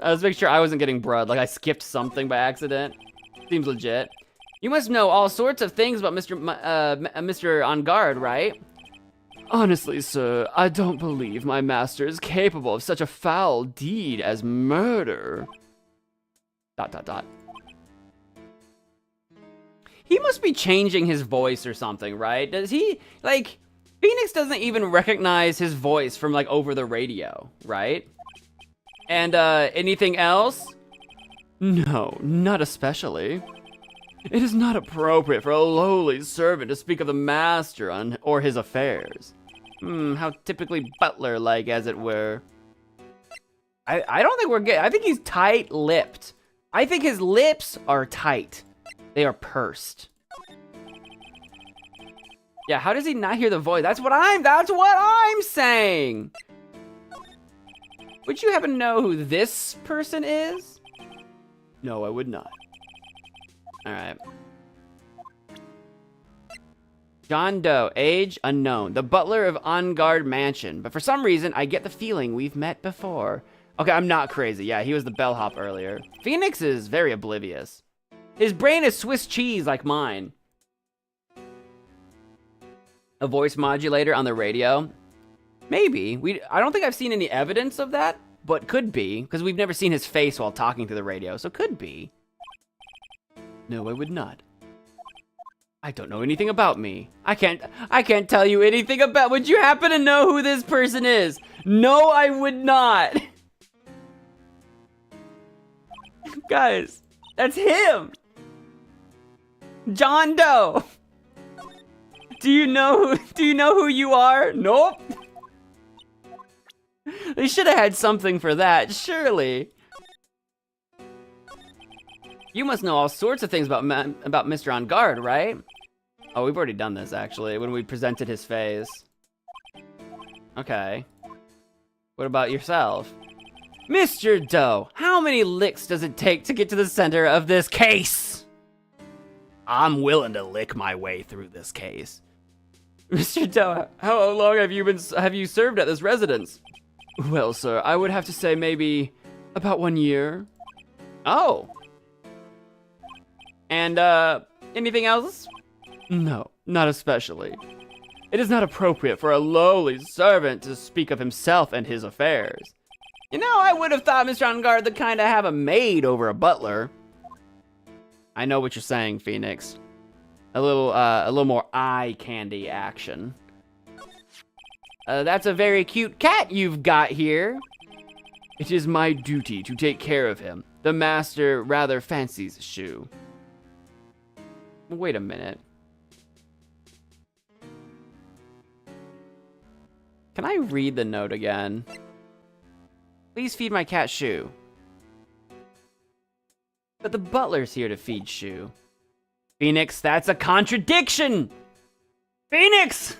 was making sure I wasn't getting blood. Like I skipped something by accident. Seems legit. You must know all sorts of things about Mr. On Guard, right? Honestly, sir, I don't believe my master is capable of such a foul deed as murder. ... He must be changing his voice or something, right? Does he, like, Phoenix doesn't even recognize his voice from, like, over the radio, right? And, anything else? No, not especially. It is not appropriate for a lowly servant to speak of the master or his affairs. How typically butler-like, as it were. I don't think we're good. I think he's tight-lipped. I think his lips are tight. They are pursed. Yeah, how does he not hear the voice? That's what I'm saying. Would you happen to know who this person is? No, I would not. All right. John Doe, age unknown, the butler of On Guard Mansion. But for some reason, I get the feeling we've met before. Okay, I'm not crazy. Yeah, he was the bellhop earlier. Phoenix is very oblivious. His brain is Swiss cheese like mine. A voice modulator on the radio? Maybe. I don't think I've seen any evidence of that, but could be, because we've never seen his face while talking to the radio, so could be. No, I would not. I don't know anything about me. I can't tell you anything about. Would you happen to know who this person is? No, I would not. Guys, that's him. John Doe. Do you know who you are? Nope. They should have had something for that, surely. You must know all sorts of things about Mr. On Guard, right? Oh, we've already done this, actually, when we presented his phase. Okay. What about yourself? Mr. Doe, how many licks does it take to get to the center of this case? I'm willing to lick my way through this case. Mr. Doe, how long have you served at this residence? Well, sir, I would have to say maybe about 1 year. Oh. And, anything else? No, not especially. It is not appropriate for a lowly servant to speak of himself and his affairs. You know, I would have thought Mr. On Guard would kind of have a maid over a butler. I know what you're saying, Phoenix. A little more eye candy action. That's a very cute cat you've got here. It is my duty to take care of him. The master rather fancies Shoe. Wait a minute. Can I read the note again? Please feed my cat Shoe. But the butler's here to feed Shoe. Phoenix, that's a contradiction! Phoenix!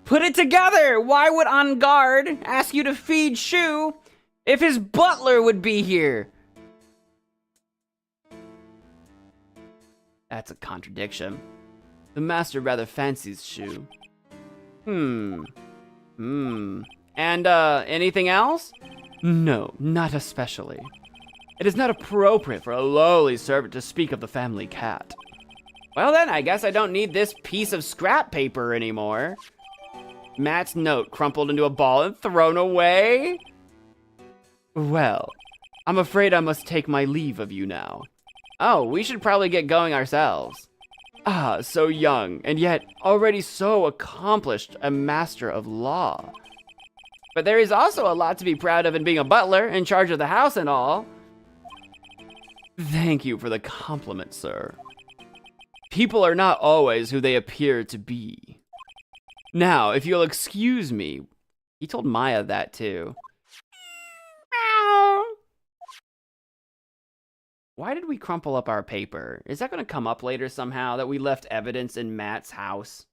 Put it together! Why would On Guard ask you to feed Shoe if his butler would be here? That's a contradiction. The master rather fancies Shoe. And, anything else? No, not especially. It is not appropriate for a lowly servant to speak of the family cat. Well then, I guess I don't need this piece of scrap paper anymore. Matt's note crumpled into a ball and thrown away? Well, I'm afraid I must take my leave of you now. Oh, we should probably get going ourselves. Ah, so young, and yet already so accomplished a master of law. But there is also a lot to be proud of in being a butler, in charge of the house and all. Thank you for the compliment, sir. People are not always who they appear to be. Now, if you'll excuse me, he told Maya that too. Meow. Why did we crumple up our paper? Is that going to come up later somehow, that we left evidence in Matt's house?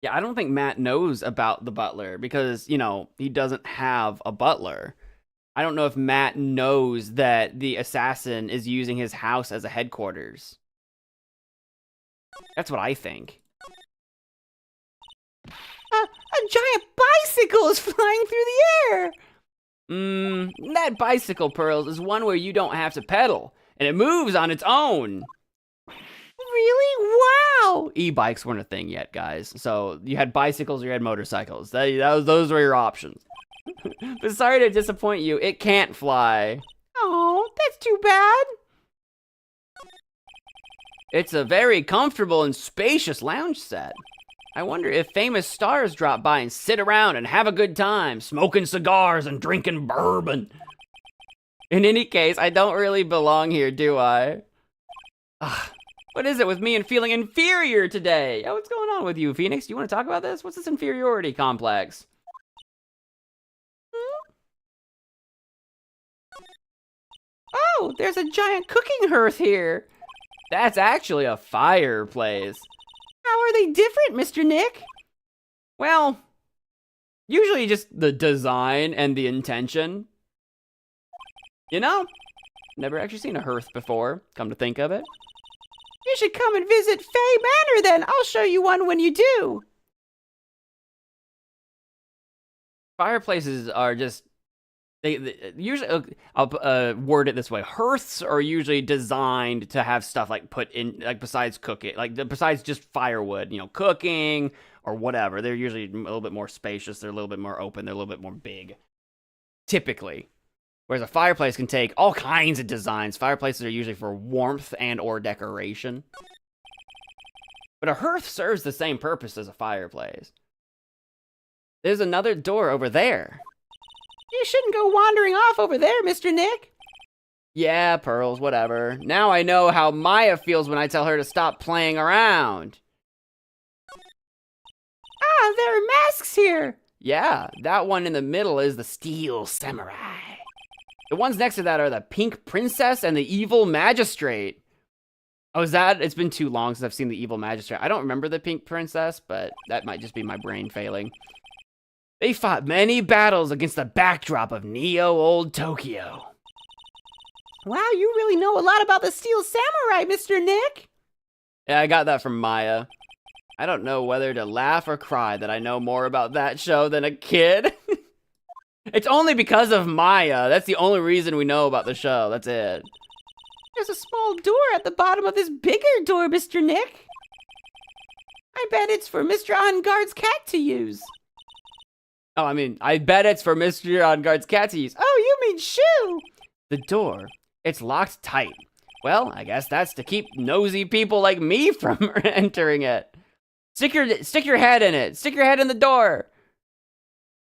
Yeah, I don't think Matt knows about the butler because, you know, he doesn't have a butler. I don't know if Matt knows that the assassin is using his house as a headquarters. That's what I think. A giant bicycle is flying through the air! That bicycle, Pearls, is one where you don't have to pedal, and it moves on its own. Really? Wow! E-bikes weren't a thing yet, guys. So you had bicycles or you had motorcycles. Those were your options. But sorry to disappoint you, it can't fly. Oh, that's too bad. It's a very comfortable and spacious lounge set. I wonder if famous stars drop by and sit around and have a good time, smoking cigars and drinking bourbon. In any case, I don't really belong here, do I? What is it with me and feeling inferior today? Oh, what's going on with you, Phoenix? Do you want to talk about this? What's this inferiority complex? Oh, there's a giant cooking hearth here. That's actually a fireplace. How are they different, Mr. Nick? Well, usually just the design and the intention. You know, never actually seen a hearth before, come to think of it. You should come and visit Fay Manor then. I'll show you one when you do. fireplaces are just they usually I'll word it this way. Hearths are usually designed to have stuff like put in, like besides cooking, like besides just firewood, cooking or whatever. They're usually a little bit more spacious. They're a little bit more open. They're a little bit more big, typically. Whereas a fireplace can take all kinds of designs. Fireplaces are usually for warmth and or decoration. But a hearth serves the same purpose as a fireplace. There's another door over there. You shouldn't go wandering off over there, Mr. Nick. Yeah, Pearls, whatever. Now I know how Maya feels when I tell her to stop playing around. Ah, there are masks here. Yeah, that one in the middle is the Steel Samurai. The ones next to that are the Pink Princess and the Evil Magistrate. Oh, is that? It's been too long since I've seen the Evil Magistrate. I don't remember the Pink Princess, but that might just be my brain failing. They fought many battles against the backdrop of Neo-Old Tokyo. Wow, you really know a lot about the Steel Samurai, Mr. Nick. Yeah, I got that from Maya. I don't know whether to laugh or cry that I know more about that show than a kid. It's only because of Maya. That's the only reason we know about the show. That's it. There's a small door at the bottom of this bigger door, Mr. Nick. I bet it's for Mr. On Guard's cat to use. Oh, I mean, I bet it's for Mr. On Guard's cat to use. Oh, you mean shoe? The door, it's locked tight. Well, I guess that's to keep nosy people like me from entering it. Stick your head in it. Stick your head in the door.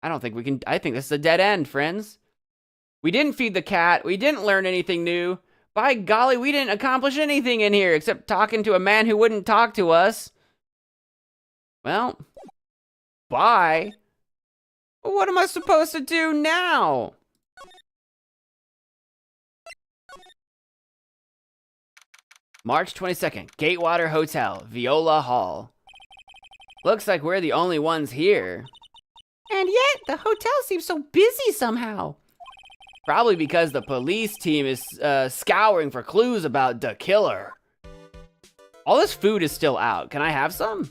I don't think we can. I think this is a dead end, friends. We didn't feed the cat. We didn't learn anything new. By golly, we didn't accomplish anything in here except talking to a man who wouldn't talk to us. Well, bye. What am I supposed to do now? March 22nd, Gatewater Hotel, Viola Hall. Looks like we're the only ones here. And yet, the hotel seems so busy somehow. Probably because the police team is scouring for clues about the killer. All this food is still out. Can I have some?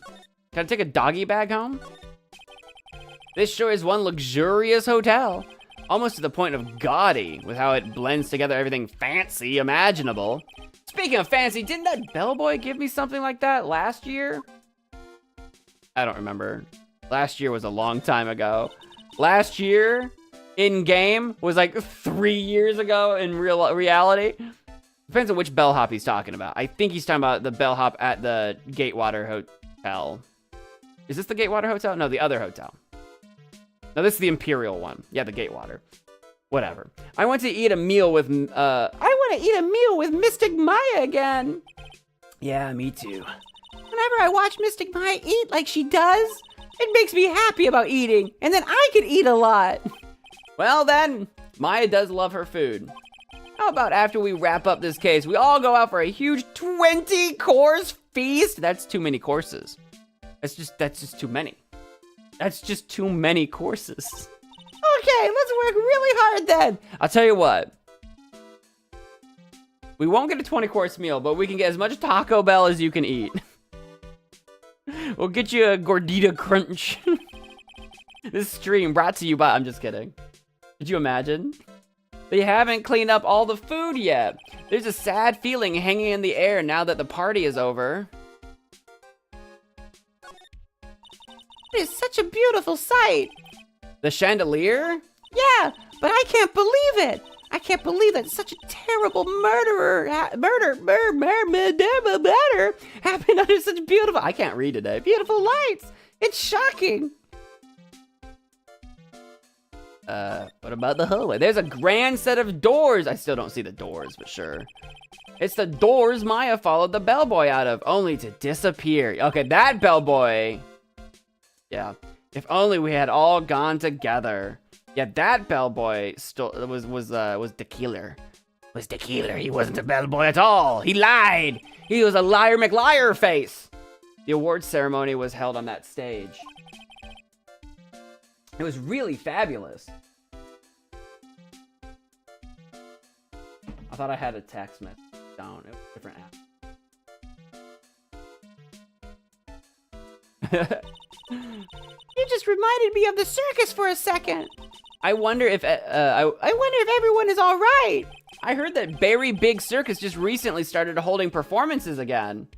Can I take a doggy bag home? This sure is one luxurious hotel. Almost to the point of gaudy with how it blends together everything fancy imaginable. Speaking of fancy, didn't that bellboy give me something like that last year? I don't remember. Last year was a long time ago. Last year, in-game, was like 3 years ago in reality. Depends on which bellhop he's talking about. I think he's talking about the bellhop at the Gatewater Hotel. Is this the Gatewater Hotel? No, the other hotel. No, this is the Imperial one. Yeah, the Gatewater. Whatever. I want to eat a meal with, I want to eat a meal with Mystic Maya again. Yeah, me too. Whenever I watch Mystic Maya eat like she does, it makes me happy about eating, and then I can eat a lot. Well then, Maya does love her food. How about after we wrap up this case, we all go out for a huge 20-course feast? That's too many courses. That's just too many. That's just too many courses. Okay, let's work really hard then. I'll tell you what. We won't get a 20-course meal, but we can get as much Taco Bell as you can eat. We'll get you a Gordita Crunch. This stream brought to you by... I'm just kidding. Could you imagine? They haven't cleaned up all the food yet. There's a sad feeling hanging in the air now that the party is over. It is such a beautiful sight. The chandelier? Yeah, but I can't believe it. I can't believe that such a terrible murder happened under such beautiful... I can't read today. Beautiful lights. It's shocking. What about the hallway? There's a grand set of doors. I still don't see the doors, but sure. It's the doors Maya followed the bellboy out of, only to disappear. Okay, that bellboy. Yeah. If only we had all gone together. Yeah, that bellboy was the killer. Was the killer. He wasn't a bellboy at all. He lied. He was a liar McLiar face. The awards ceremony was held on that stage. It was really fabulous. I thought I had a text message. Don't. It was a different app. You just reminded me of the circus for a second. I wonder if everyone is all right. I heard that Very Big Circus just recently started holding performances again.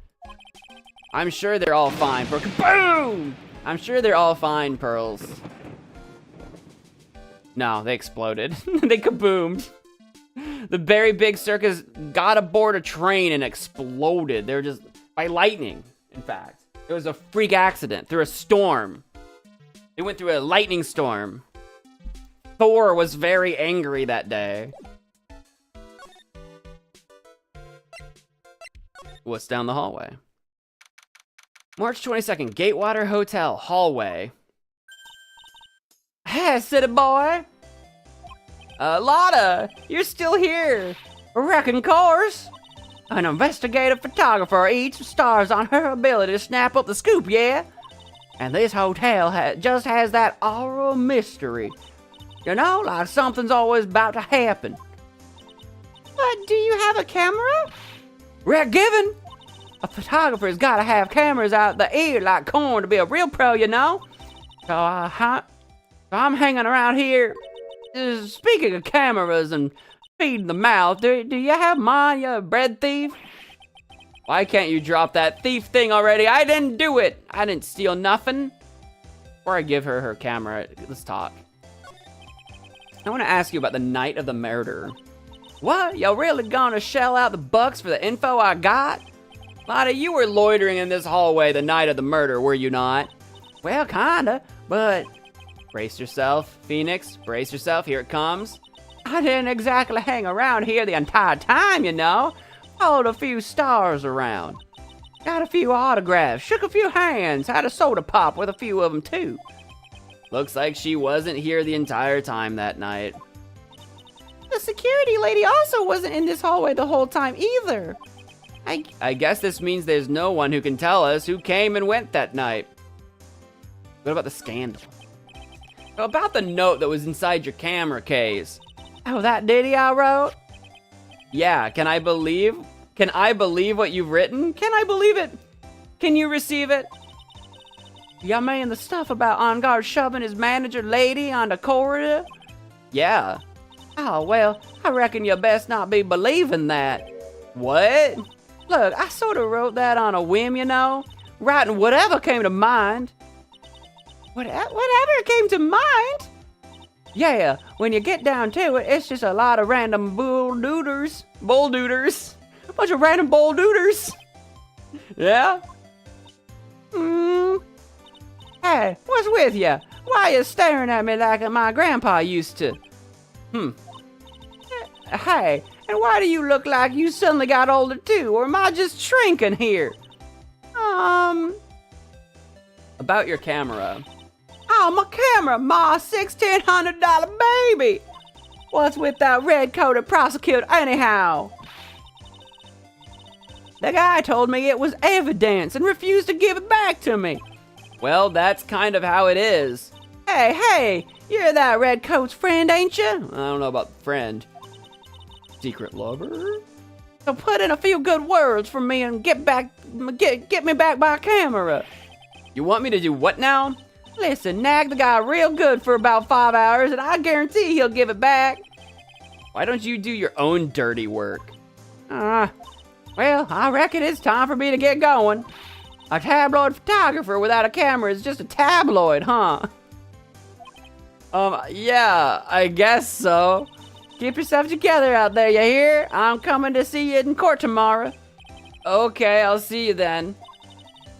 I'm sure they're all fine. Kaboom! I'm sure they're all fine, Pearls. No, they exploded. They kaboomed. The Very Big Circus got aboard a train and exploded. They were just, by lightning, in fact. It was a freak accident through a storm. They went through a lightning storm. Thor was very angry that day. What's down the hallway? March 22nd, Gatewater Hotel, hallway. Hey, city boy. Lotta, you're still here. Reckon course. An investigative photographer eats stars on her ability to snap up the scoop, yeah? And this hotel just has that aura of mystery. You know, like something's always about to happen. But do you have a camera? Red given. A photographer's gotta have cameras out the ear like corn to be a real pro, you know? So I'm hanging around here. Speaking of cameras and feeding the mouth, do you have mine, you bread thief? Why can't you drop that thief thing already? I didn't do it. I didn't steal nothing. Before I give her her camera, let's talk. I want to ask you about the night of the murder. What? Y'all really gonna shell out the bucks for the info I got? Lotta, you were loitering in this hallway the night of the murder, were you not? Well, kinda, but... Brace yourself, Phoenix. Brace yourself, here it comes. I didn't exactly hang around here the entire time, you know. Followed a few stars around. Got a few autographs, shook a few hands, had a soda pop with a few of them too. Looks like she wasn't here the entire time that night. The security lady also wasn't in this hallway the whole time either. I guess this means there's no one who can tell us who came and went that night. What about the scandal? About the note that was inside your camera case. Oh, that ditty I wrote? Yeah, can I believe what you've written? Can I believe it? Can you receive it? You mean the stuff about On Guard shoving his manager lady on the corridor? Yeah. Oh, well, I reckon you best not be believing that. What? Look, I sort of wrote that on a whim, you know? Writing whatever came to mind. Whatever came to mind? Yeah, when you get down to it, it's just a lot of random bull-dooders. A bunch of random bull-dooders. Yeah? Hey, what's with you? Why you staring at me like my grandpa used to? Hey, and why do you look like you suddenly got older too? Or am I just shrinking here? About your camera. Oh, my camera, my $1,600 baby. What's with that red-coated prosecutor anyhow? The guy told me it was evidence and refused to give it back to me. Well, that's kind of how it is. Hey, you're that red coat's friend, ain't you? I don't know about friend. Secret lover? So put in a few good words for me and get me back my camera. You want me to do what now? Listen, nag the guy real good for about 5 hours and I guarantee he'll give it back. Why don't you do your own dirty work? Well, I reckon it's time for me to get going. A tabloid photographer without a camera is just a tabloid, huh? Yeah, I guess so. Keep yourself together out there, you hear? I'm coming to see you in court tomorrow. Okay, I'll see you then.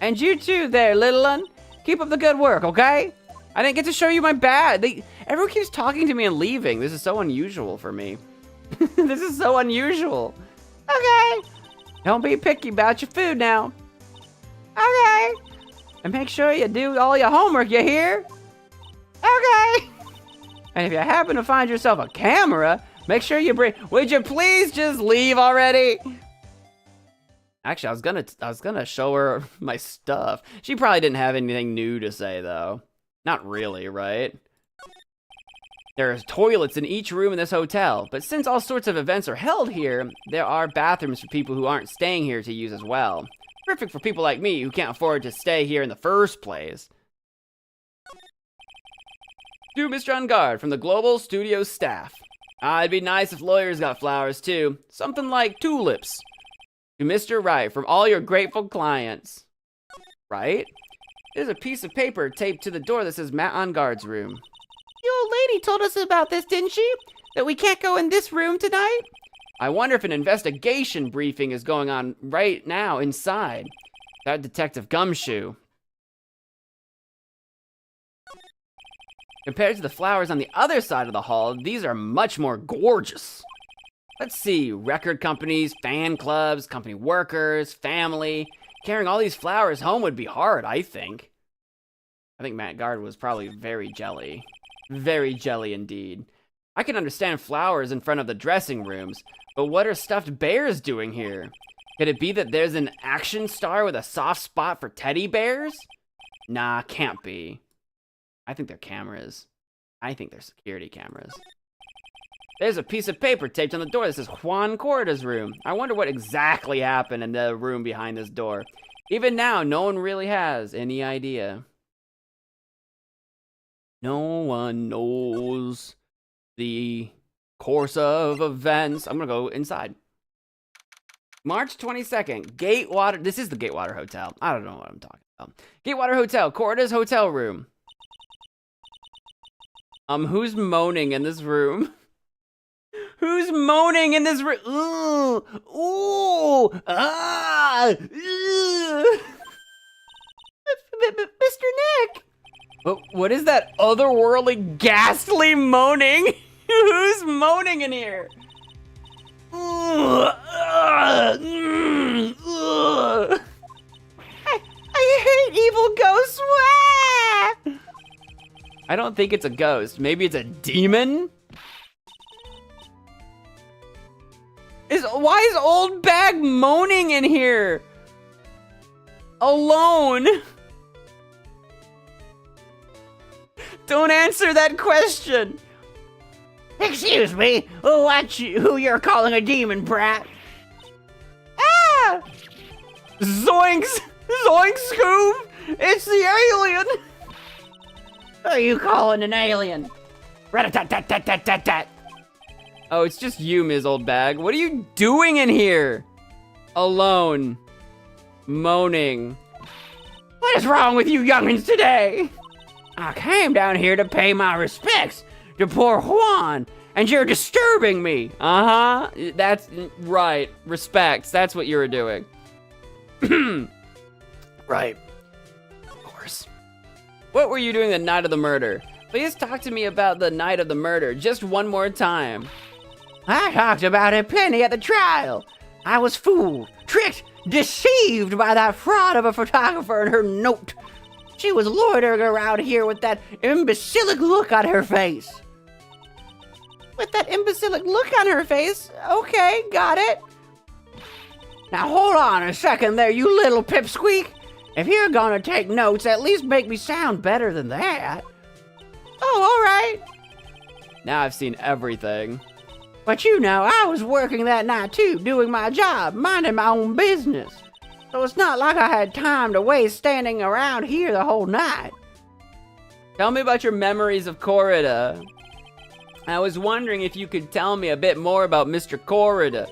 And you too there, little one. Keep up the good work, okay? I didn't get to show you my badge. Everyone keeps talking to me and leaving. This is so unusual for me. This is so unusual. Okay. Don't be picky about your food now. Okay. And make sure you do all your homework, you hear? Okay. And if you happen to find yourself a camera, make sure you bring... Would you please just leave already? Actually, I was gonna show her my stuff. She probably didn't have anything new to say, though. Not really, right? There are toilets in each room in this hotel, but since all sorts of events are held here, there are bathrooms for people who aren't staying here to use as well. Perfect for people like me who can't afford to stay here in the first place. To Mr. On Guard from the Global Studios staff. It'd be nice if lawyers got flowers too. Something like tulips. To Mr. Wright from all your grateful clients. Right? There's a piece of paper taped to the door that says Matt On Guard's room. The old lady told us about this, didn't she? That we can't go in this room tonight? I wonder if an investigation briefing is going on right now inside. That Detective Gumshoe. Compared to the flowers on the other side of the hall, these are much more gorgeous. Let's see, record companies, fan clubs, company workers, family. Carrying all these flowers home would be hard, I think. I think Matt Guard was probably very jelly. Very jelly indeed. I can understand flowers in front of the dressing rooms, but what are stuffed bears doing here? Could it be that there's an action star with a soft spot for teddy bears? Nah, can't be. I think they're cameras. I think they're security cameras. There's a piece of paper taped on the door that says Juan Corrida's room. I wonder what exactly happened in the room behind this door. Even now, no one really has any idea. No one knows the course of events. I'm gonna go inside. March 22nd, Gatewater. This is the Gatewater Hotel. I don't know what I'm talking about. Gatewater Hotel, Corrida's hotel room. Who's moaning in this room? Who's moaning in this room? Ooh, ooh, ah, Mr. Nick! What is that otherworldly, ghastly moaning? Who's moaning in here? I hate evil ghosts. I don't think it's a ghost. Maybe it's a demon? Why is old bag moaning in here? Alone? Don't answer that question. Excuse me, who you're calling a demon, brat? Ah! Zoinks! Zoinks, Scoob! It's the alien! Who are you calling an alien? Rat-a-tat-tat-tat-tat-tat. Oh, it's just you, Ms. Old Bag. What are you doing in here? Alone. Moaning. What is wrong with you youngins today? I came down here to pay my respects to poor Juan, and you're disturbing me. Uh-huh. That's right. Respects. That's what you were doing. Right. Of course. What were you doing the night of the murder? Please talk to me about the night of the murder just one more time. I talked about it plenty at the trial. I was fooled, tricked, deceived by that fraud of a photographer and her note. She was loitering around here with that imbecilic look on her face. With that imbecilic look on her face? Okay, got it. Now hold on a second there, you little pipsqueak. If you're gonna take notes, at least make me sound better than that. Oh, all right. Now I've seen everything. But you know, I was working that night too, doing my job, minding my own business. So it's not like I had time to waste standing around here the whole night. Tell me about your memories of Corrida. I was wondering if you could tell me a bit more about Mr. Corrida.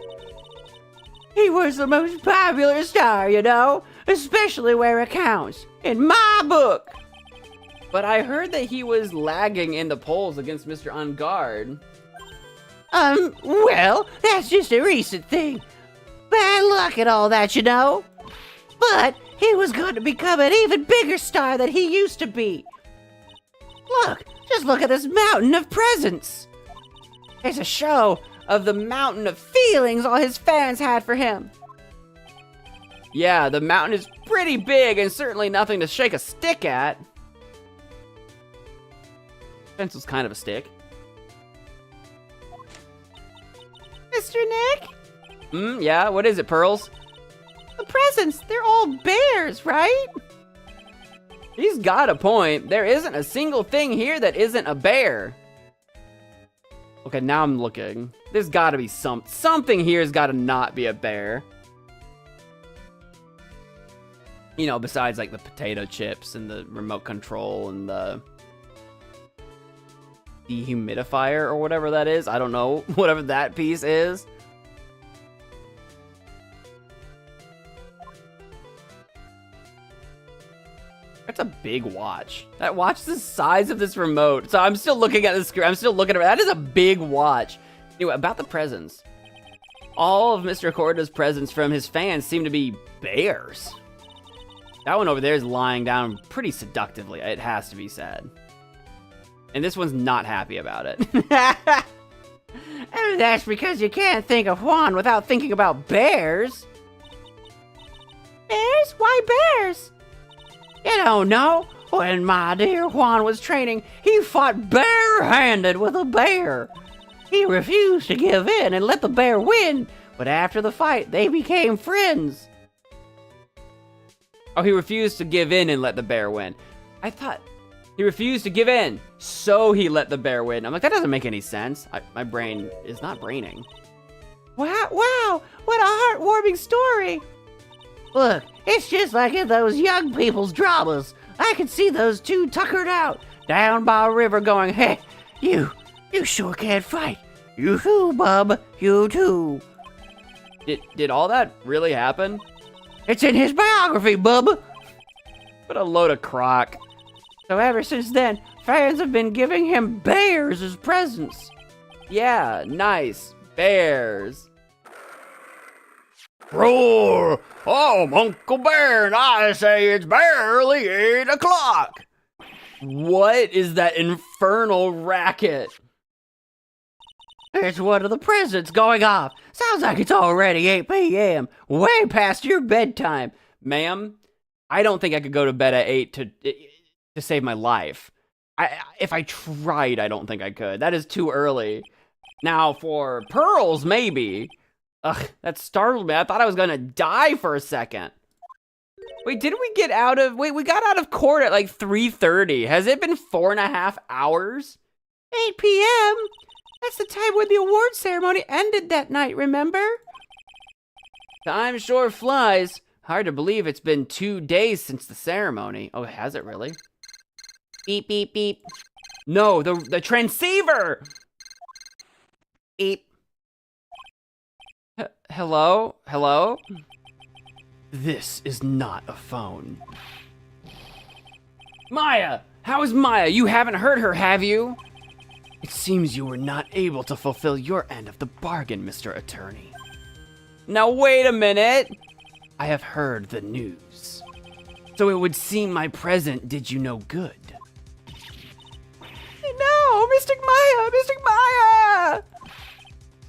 He was the most popular star, you know, especially where it counts, in my book. But I heard that he was lagging in the polls against Mr. On Guard. Well, that's just a recent thing. Bad luck and all that, you know. But he was going to become an even bigger star than he used to be. Just look at this mountain of presents. It's a show of the mountain of feelings all his fans had for him. Yeah, the mountain is pretty big and certainly nothing to shake a stick at. Pencil's kind of a stick. Mr. Nick? Yeah, what is it, Pearls? The presents, they're all bears, right? He's got a point. There isn't a single thing here that isn't a bear. Okay, now I'm looking. There's gotta be something here's gotta not be a bear. You know, besides like the potato chips and the remote control and the... dehumidifier or whatever that is. I don't know, whatever that piece is. That's a big watch. That watch is the size of this remote. So I'm still looking at the screen. I'm still looking at it. That is a big watch. Anyway, about the presents. All of Mr. Corda's presents from his fans seem to be bears. That one over there is lying down pretty seductively, it has to be said. And this one's not happy about it. And that's because you can't think of Juan without thinking about bears. Bears? Why bears? You don't know. When my dear Juan was training, he fought bare-handed with a bear. He refused to give in and let the bear win, but after the fight, they became friends. Oh, he refused to give in and let the bear win. I thought he refused to give in, so he let the bear win. I'm like, that doesn't make any sense. My brain is not braining. Wow, what a heartwarming story. Look, it's just like in those young people's dramas. I can see those two tuckered out, down by a river going, hey, you sure can't fight. You too, bub, you too. Did all that really happen? It's in his biography, bub. What a load of crock. So ever since then, fans have been giving him bears as presents. Yeah, nice. Bears. Roar! I'm Uncle Bear, and I say it's barely 8 o'clock. What is that infernal racket? It's one of the presents going off. Sounds like it's already 8 p.m. Way past your bedtime. Ma'am, I don't think I could go to bed at 8 to save my life. If I tried, I don't think I could. That is too early. Now, for pearls, maybe. Ugh, that startled me. I thought I was gonna die for a second. Wait, didn't we get out of... Wait, we got out of court at like 3:30. Has it been 4.5 hours? 8 p.m.? That's the time when the award ceremony ended that night, remember? Time sure flies. Hard to believe it's been 2 days since the ceremony. Oh, has it really? Beep, beep, beep. No, the transceiver! Beep. Hello? Hello? This is not a phone. Maya! How is Maya? You haven't heard her, have you? It seems you were not able to fulfill your end of the bargain, Mr. Attorney. Now wait a minute! I have heard the news. So it would seem my present did you no good. No, Mystic Maya! Mystic Maya!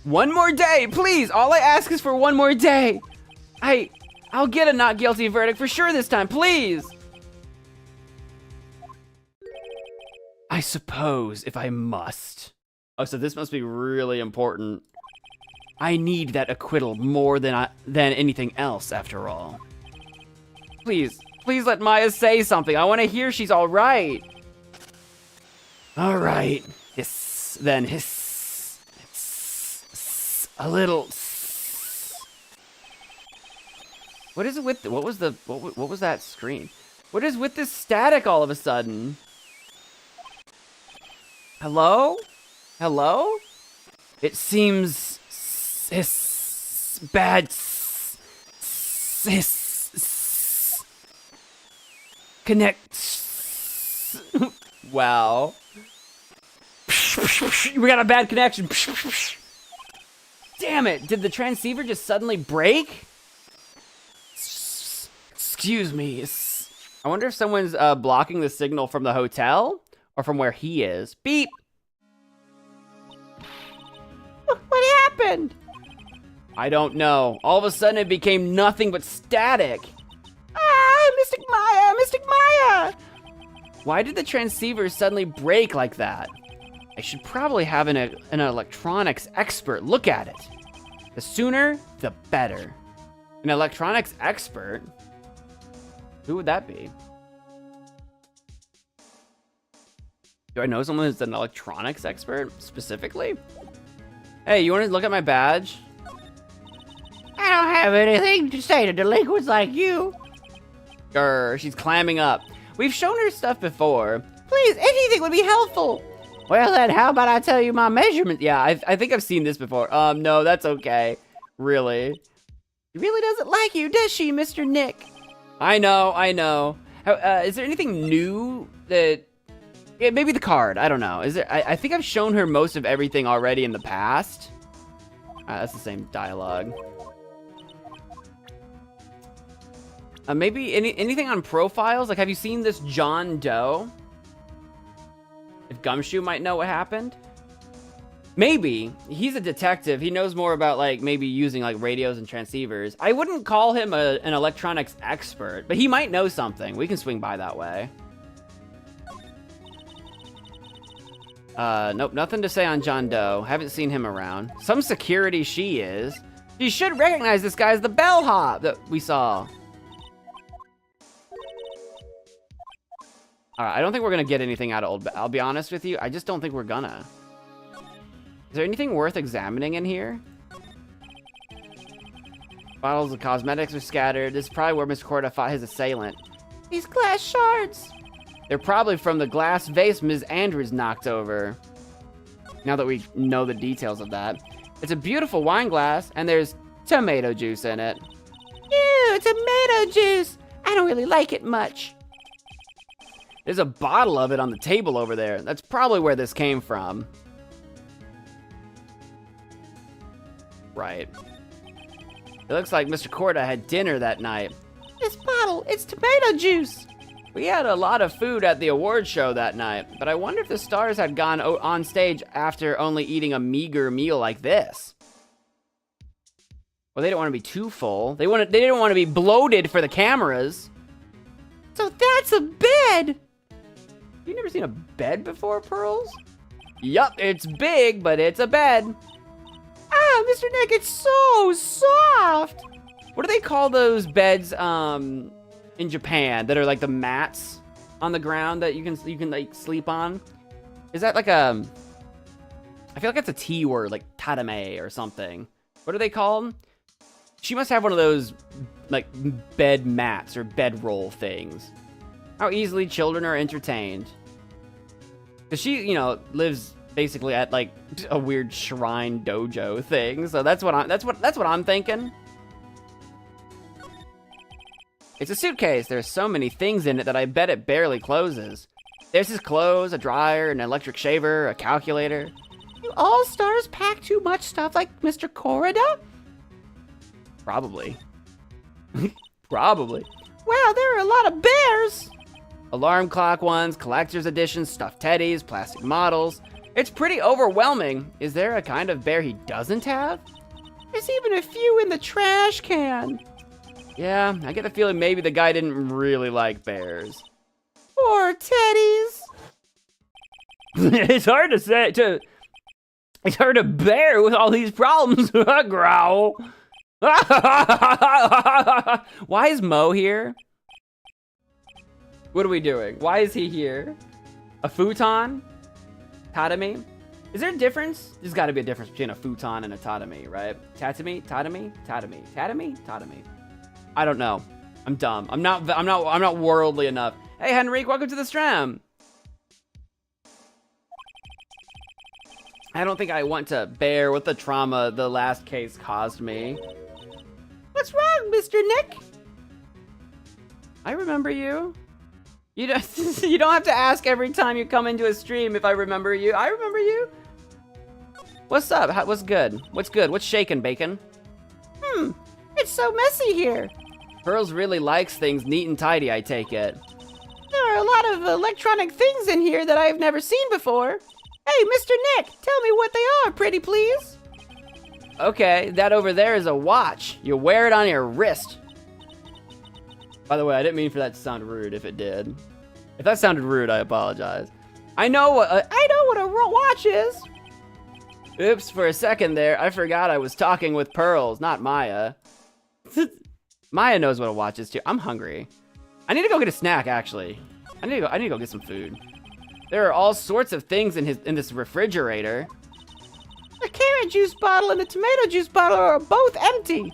One more day, please! All I ask is for one more day. I'll get a not guilty verdict for sure this time, please! I suppose if I must. Oh, so this must be really important. I need that acquittal more than anything else, after all. Please let Maya say something. I want to hear she's all right. All right. Hiss, then hiss. Hiss. A little. What is it with? What was that scream? What is with this static all of a sudden? Hello? Hello? It seems bad. Connect. Wow. We got a bad connection. Damn it. Did the transceiver just suddenly break? Excuse me. I wonder if someone's blocking the signal from the hotel or from where he is. Beep. What happened? I don't know. All of a sudden it became nothing but static. Ah, Mystic Maya, Mystic Maya! Why did the transceiver suddenly break like that? I should probably have an electronics expert look at it. The sooner, the better. An electronics expert? Who would that be? Do I know someone who's an electronics expert, specifically? Hey, you want to look at my badge? I don't have anything to say to delinquents like you. Grr, she's clamming up. We've shown her stuff before. Please, anything would be helpful. Well then, how about I tell you my measurement? Yeah, I think I've seen this before. No, that's okay. Really? She really doesn't like you, does she, Mr. Nick? I know. Is there anything new that... Yeah, maybe the card, I don't know. Is there? I think I've shown her most of everything already in the past. That's the same dialogue. Maybe anything on profiles? Like, have you seen this John Doe? If Gumshoe might know what happened? Maybe. He's a detective. He knows more about, like, maybe using, like, radios and transceivers. I wouldn't call him an electronics expert, but he might know something. We can swing by that way. Nope, nothing to say on John Doe. Haven't seen him around. Some security she is. She should recognize this guy as the bellhop that we saw. Alright, I don't think we're gonna get anything out of Old... I'll be honest with you, I just don't think we're gonna. Is there anything worth examining in here? Bottles of cosmetics are scattered. This is probably where Mr. Corda fought his assailant. These glass shards! They're probably from the glass vase Ms. Andrews knocked over. Now that we know the details of that. It's a beautiful wine glass, and there's tomato juice in it. Ew, tomato juice! I don't really like it much. There's a bottle of it on the table over there. That's probably where this came from. Right. It looks like Mr. Corda had dinner that night. This bottle, it's tomato juice! We had a lot of food at the award show that night, but I wonder if the stars had gone on stage after only eating a meager meal like this. Well, they didn't want to be too full. They didn't want to be bloated for the cameras. So that's a bed! You never seen a bed before, Pearls? Yup, it's big, but it's a bed. Ah, Mr. Nick, it's so soft! What do they call those beds, in Japan that are like the mats on the ground that you can like sleep on? Is that like I feel like that's a T word, like tatame or something. What are they called? She must have one of those like bed mats or bedroll things. How easily children are entertained. Cause she, you know, lives basically at like a weird shrine dojo thing. So that's what I'm thinking. It's a suitcase. There's so many things in it that I bet it barely closes. There's his clothes, a dryer, an electric shaver, a calculator. Do all stars pack too much stuff like Mr. Corida? Probably. Probably. Wow, there are a lot of bears! Alarm clock ones, collector's editions, stuffed teddies, plastic models. It's pretty overwhelming. Is there a kind of bear he doesn't have? There's even a few in the trash can. Yeah, I get the feeling maybe the guy didn't really like bears. Poor teddies. It's hard to say, it's hard to bear with all these problems. Growl. Why is Mo here? What are we doing? Why is he here? A futon? Tatami? Is there a difference? There's gotta be a difference between a futon and a tatami, right? Tatami, tatami, tatami, tatami, tatami. I don't know. I'm dumb. I'm not worldly enough. Hey, Henrik, welcome to the stream. I don't think I want to bear with the trauma the last case caused me. What's wrong, Mr. Nick? I remember you. You don't have to ask every time you come into a stream if I remember you. I remember you. What's up? What's good? What's good? What's shaking, Bacon? It's so messy here. Pearls really likes things neat and tidy, I take it. There are a lot of electronic things in here that I've never seen before. Hey, Mr. Nick, tell me what they are, pretty please. Okay, that over there is a watch. You wear it on your wrist. By the way, I didn't mean for that to sound rude if it did. If that sounded rude, I apologize. I know what a watch is. Oops, for a second there, I forgot I was talking with Pearls, not Maya. Maya knows what a watch is too. I'm hungry. I need to go get a snack, actually. I need to go get some food. There are all sorts of things in this refrigerator. The carrot juice bottle and the tomato juice bottle are both empty.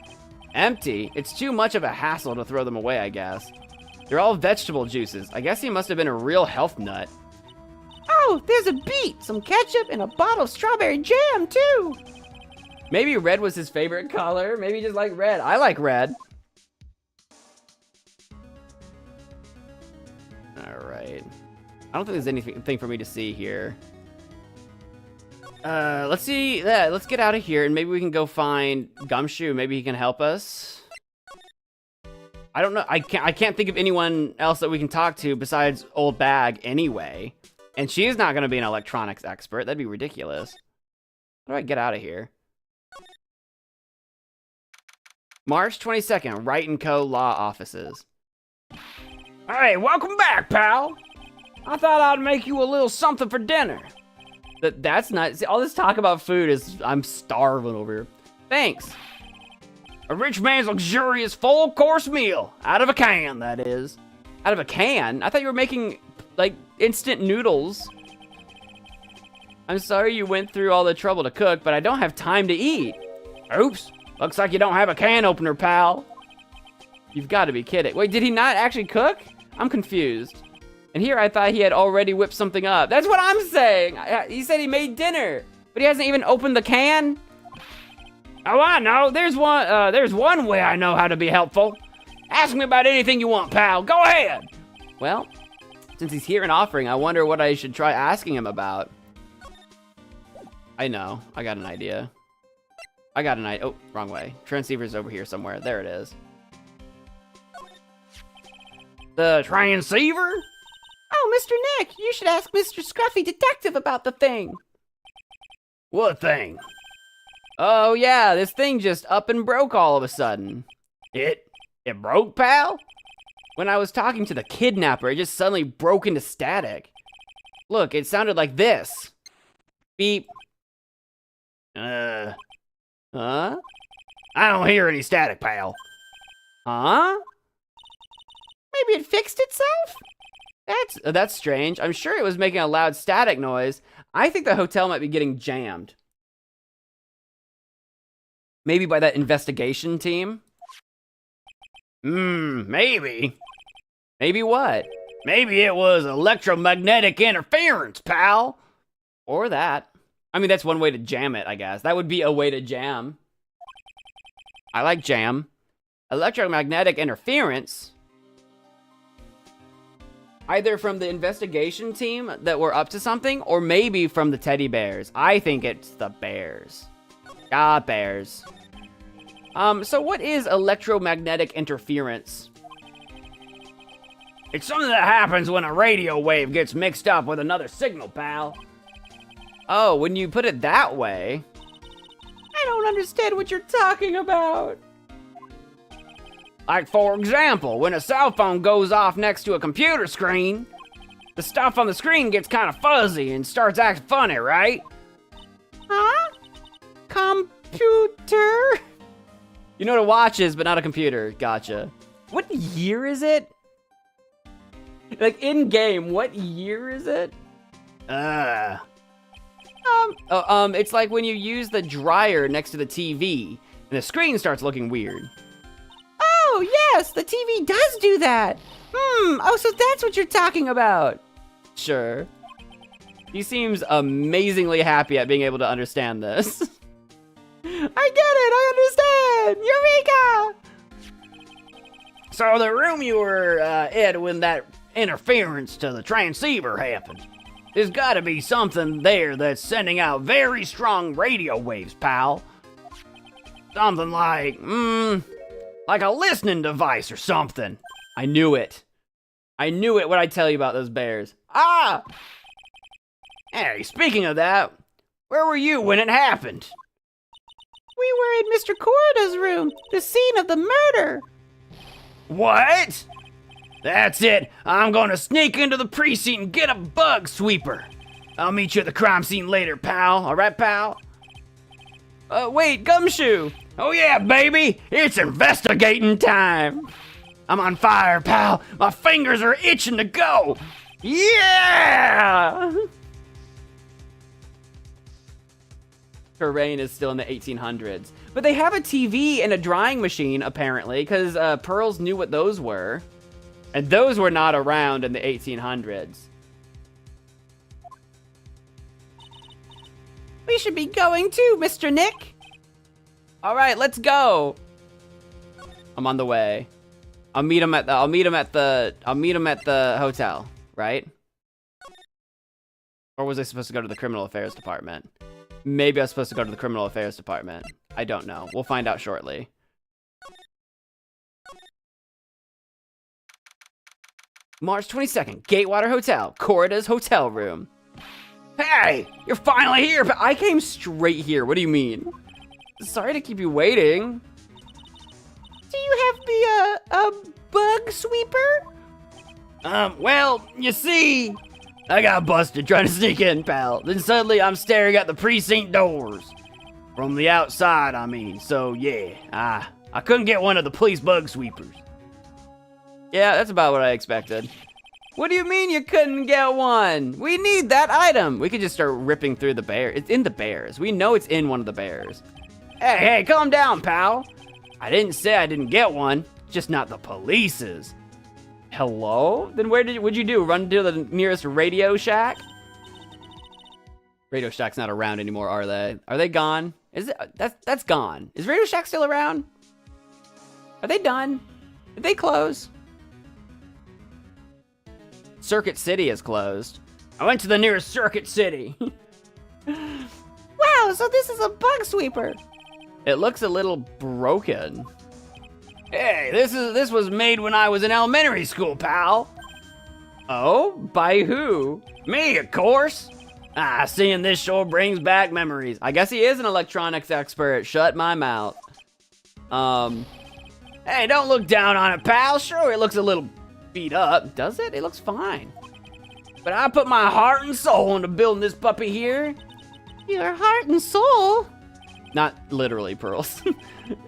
Empty? It's too much of a hassle to throw them away, I guess. They're all vegetable juices. I guess he must have been a real health nut. Oh, there's a beet, some ketchup, and a bottle of strawberry jam, too. Maybe red was his favorite color. Maybe he just liked red. I like red. All right. I don't think there's anything for me to see here. Let's see. Yeah, let's get out of here, and maybe we can go find Gumshoe. Maybe he can help us. I don't know. I can't think of anyone else that we can talk to besides Old Bag anyway. And she's not going to be an electronics expert. That'd be ridiculous. How do I get out of here? March 22nd, Wright & Co. Law Offices. Hey, welcome back, pal. I thought I'd make you a little something for dinner. That's not... See, all this talk about food is... I'm starving over here. Thanks. A rich man's luxurious full-course meal. Out of a can, that is. Out of a can? I thought you were making, like, instant noodles. I'm sorry you went through all the trouble to cook, but I don't have time to eat. Oops. Looks like you don't have a can opener, pal. You've got to be kidding. Wait, did he not actually cook? I'm confused. And here I thought he had already whipped something up. That's what I'm saying. He said he made dinner, but he hasn't even opened the can. Oh, I know. There's one way I know how to be helpful. Ask me about anything you want, pal. Go ahead. Well, since he's here and offering, I wonder what I should try asking him about. I know. I got an idea. Oh, wrong way. Transceiver's over here somewhere. There it is. The transceiver? Oh, Mr. Nick, you should ask Mr. Scruffy Detective about the thing. What thing? Oh, yeah, this thing just up and broke all of a sudden. It broke, pal? When I was talking to the kidnapper, it just suddenly broke into static. Look, it sounded like this. Beep. Huh? I don't hear any static, pal. Huh? Maybe it fixed itself? That's strange. I'm sure it was making a loud static noise. I think the hotel might be getting jammed. Maybe by that investigation team? Maybe. Maybe what? Maybe it was electromagnetic interference, pal. Or that. I mean, that's one way to jam it, I guess. That would be a way to jam. I like jam. Electromagnetic interference? Either from the investigation team that were up to something, or maybe from the teddy bears. I think it's the bears. Ah, bears. So what is electromagnetic interference? It's something that happens when a radio wave gets mixed up with another signal, pal. Oh, when you put it that way. I don't understand what you're talking about. Like, for example, when a cell phone goes off next to a computer screen, the stuff on the screen gets kind of fuzzy and starts acting funny, right? Huh? Computer? You know what a watch is, but not a computer. Gotcha. What year is it? Like, in-game, what year is it? It's like when you use the dryer next to the TV, and the screen starts looking weird. Oh, yes, the TV does do that. Oh, so that's what you're talking about. Sure. He seems amazingly happy at being able to understand this. I get it, I understand. Eureka! So the room you were in when that interference to the transceiver happened, there's gotta be something there that's sending out very strong radio waves, pal. Something like a listening device or something. I knew it. I knew it, what I tell you about those bears. Ah! Hey, speaking of that, where were you when it happened? We were in Mr. Corrida's room, the scene of the murder. What? That's it. I'm gonna sneak into the precinct and get a bug sweeper. I'll meet you at the crime scene later, pal. All right, pal? Wait, Gumshoe. Oh yeah, baby. It's investigating time. I'm on fire, pal. My fingers are itching to go. Yeah! Terrain is still in the 1800s. But they have a TV and a drying machine, apparently, because Pearls knew what those were. And those were not around in the 1800s. We should be going too, Mr. Nick. All right, let's go. I'm on the way. I'll meet him at the hotel, right? Or was I supposed to go to the criminal affairs department? Maybe I was supposed to go to the criminal affairs department. I don't know. We'll find out shortly. March 22nd, Gatewater Hotel, Corrida's hotel room. Hey, you're finally here, but I came straight here. What do you mean? Sorry to keep you waiting. Do you have the bug sweeper? Well, you see, I got busted trying to sneak in, pal. Then suddenly I'm staring at the precinct doors. From the outside, I mean. So, yeah, I couldn't get one of the police bug sweepers. Yeah, that's about what I expected. What do you mean you couldn't get one? We need that item. We could just start ripping through the bear. It's in the bears. We know it's in one of the bears. Hey, calm down, pal. I didn't say I didn't get one, just not the police's. Hello? Then what'd you do? Run to the nearest Radio Shack? Radio Shack's not around anymore, are they? Are they gone? Is it? That's gone. Is Radio Shack still around? Are they done? Did they close? Circuit City is closed. I went to the nearest Circuit City. Wow, so this is a bug sweeper. It looks a little broken. Hey, this was made when I was in elementary school, pal. Oh? By who? Me, of course. Seeing this sure brings back memories. I guess he is an electronics expert. Shut my mouth. Hey, don't look down on it, pal. Sure, it looks a little beat up. Does it? It looks fine. But I put my heart and soul into building this puppy here. Your heart and soul? Not literally, Pearls.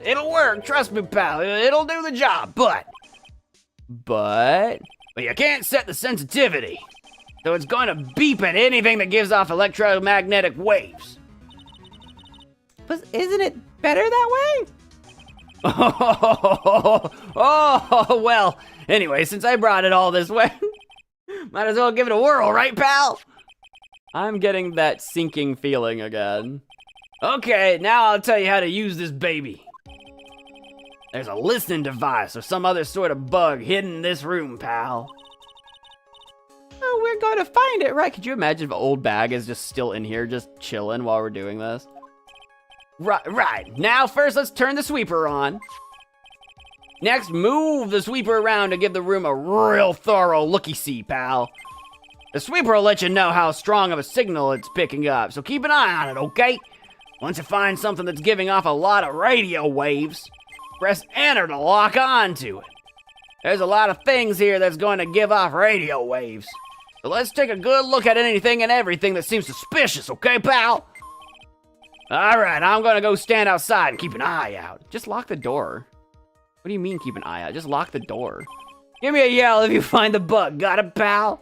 It'll work, trust me, pal. It'll do the job, but you can't set the sensitivity. So it's going to beep at anything that gives off electromagnetic waves. But isn't it better that way? Oh, well, anyway, since I brought it all this way, might as well give it a whirl, right, pal? I'm getting that sinking feeling again. Okay, now I'll tell you how to use this baby. There's a listening device or some other sort of bug hidden in this room, pal. Oh, we're going to find it, right? Could you imagine if an old bag is just still in here, just chilling while we're doing this? Right. Now, first, let's turn the sweeper on. Next, move the sweeper around to give the room a real thorough looky-see, pal. The sweeper will let you know how strong of a signal it's picking up, so keep an eye on it, okay? Once you find something that's giving off a lot of radio waves, press enter to lock on to it. There's a lot of things here that's going to give off radio waves. So let's take a good look at anything and everything that seems suspicious, okay, pal? Alright, I'm gonna go stand outside and keep an eye out. Just lock the door. What do you mean keep an eye out? Just lock the door. Give me a yell if you find the bug. Got it, pal?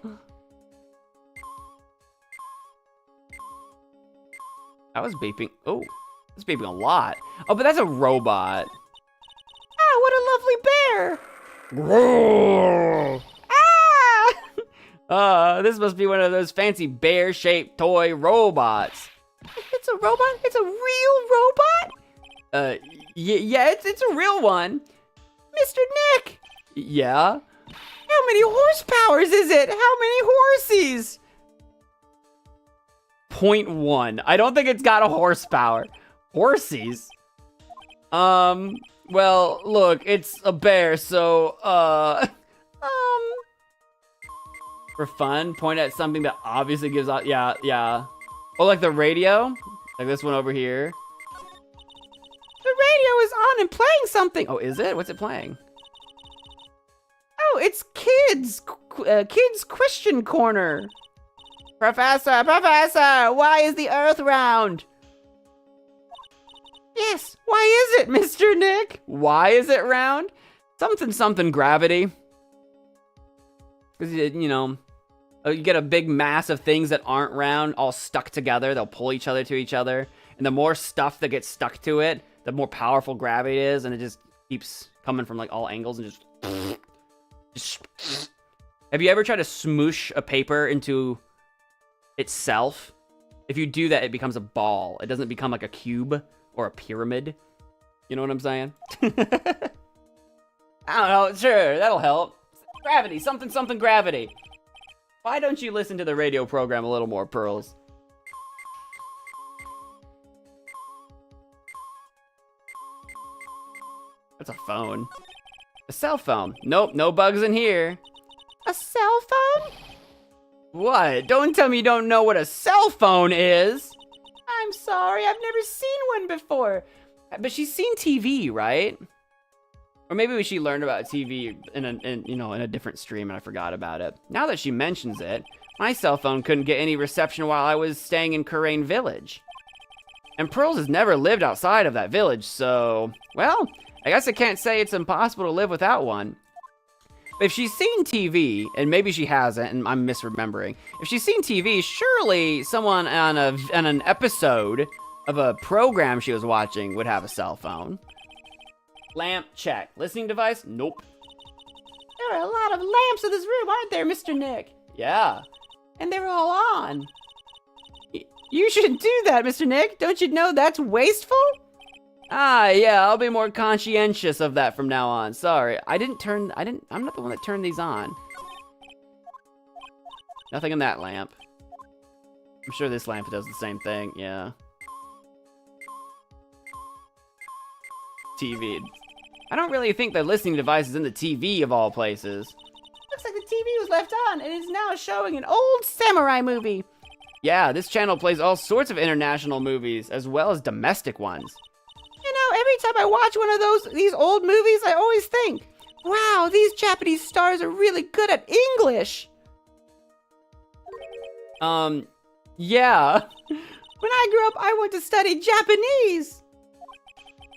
That was beeping. Oh, it's beeping a lot. Oh, but that's a robot. Ah, what a lovely bear. Ah! This must be one of those fancy bear-shaped toy robots. It's a robot? It's a real robot? Yeah, it's a real one. Mr. Nick! Yeah? How many horsepowers is it? How many horsies? 0.1. I don't think it's got a horsepower. Horsies? Well, look, it's a bear, so, for fun, point at something that obviously gives out, yeah. Oh, like the radio? Like this one over here. The radio is on and playing something. Oh, is it? What's it playing? Oh, it's Kids Question Corner. Professor, why is the Earth round? Yes, why is it, Mr. Nick? Why is it round? Something gravity. Because, you know, you get a big mass of things that aren't round all stuck together. They'll pull each other to each other. And the more stuff that gets stuck to it, the more powerful gravity is. And it just keeps coming from like all angles and just... Have you ever tried to smoosh a paper into itself? If you do that, it becomes a ball. It doesn't become like a cube or a pyramid. You know what I'm saying? I don't know. Sure, that'll help. Gravity, something gravity. Why don't you listen to the radio program a little more, Pearls? That's a phone. A cell phone. Nope, no bugs in here. A cell phone? What? Don't tell me you don't know what a cell phone is. I'm sorry, I've never seen one before. But she's seen TV, right? Or maybe she learned about TV in a different stream and I forgot about it. Now that she mentions it, my cell phone couldn't get any reception while I was staying in Kurain Village. And Pearls has never lived outside of that village, so, well, I guess I can't say it's impossible to live without one. But if she's seen TV, and maybe she hasn't, and I'm misremembering, if she's seen TV, surely someone on an episode of a program she was watching would have a cell phone. Lamp, check. Listening device? Nope. There are a lot of lamps in this room, aren't there, Mr. Nick? Yeah. And they're all on. You shouldn't do that, Mr. Nick. Don't you know that's wasteful? Ah, yeah, I'll be more conscientious of that from now on. Sorry, I'm not the one that turned these on. Nothing in that lamp. I'm sure this lamp does the same thing, yeah. TV. I don't really think the listening device is in the TV of all places. Looks like the TV was left on and is now showing an old samurai movie. Yeah, this channel plays all sorts of international movies, as well as domestic ones. You know, every time I watch one of these old movies, I always think, wow, these Japanese stars are really good at English. Yeah. When I grew up, I went to study Japanese.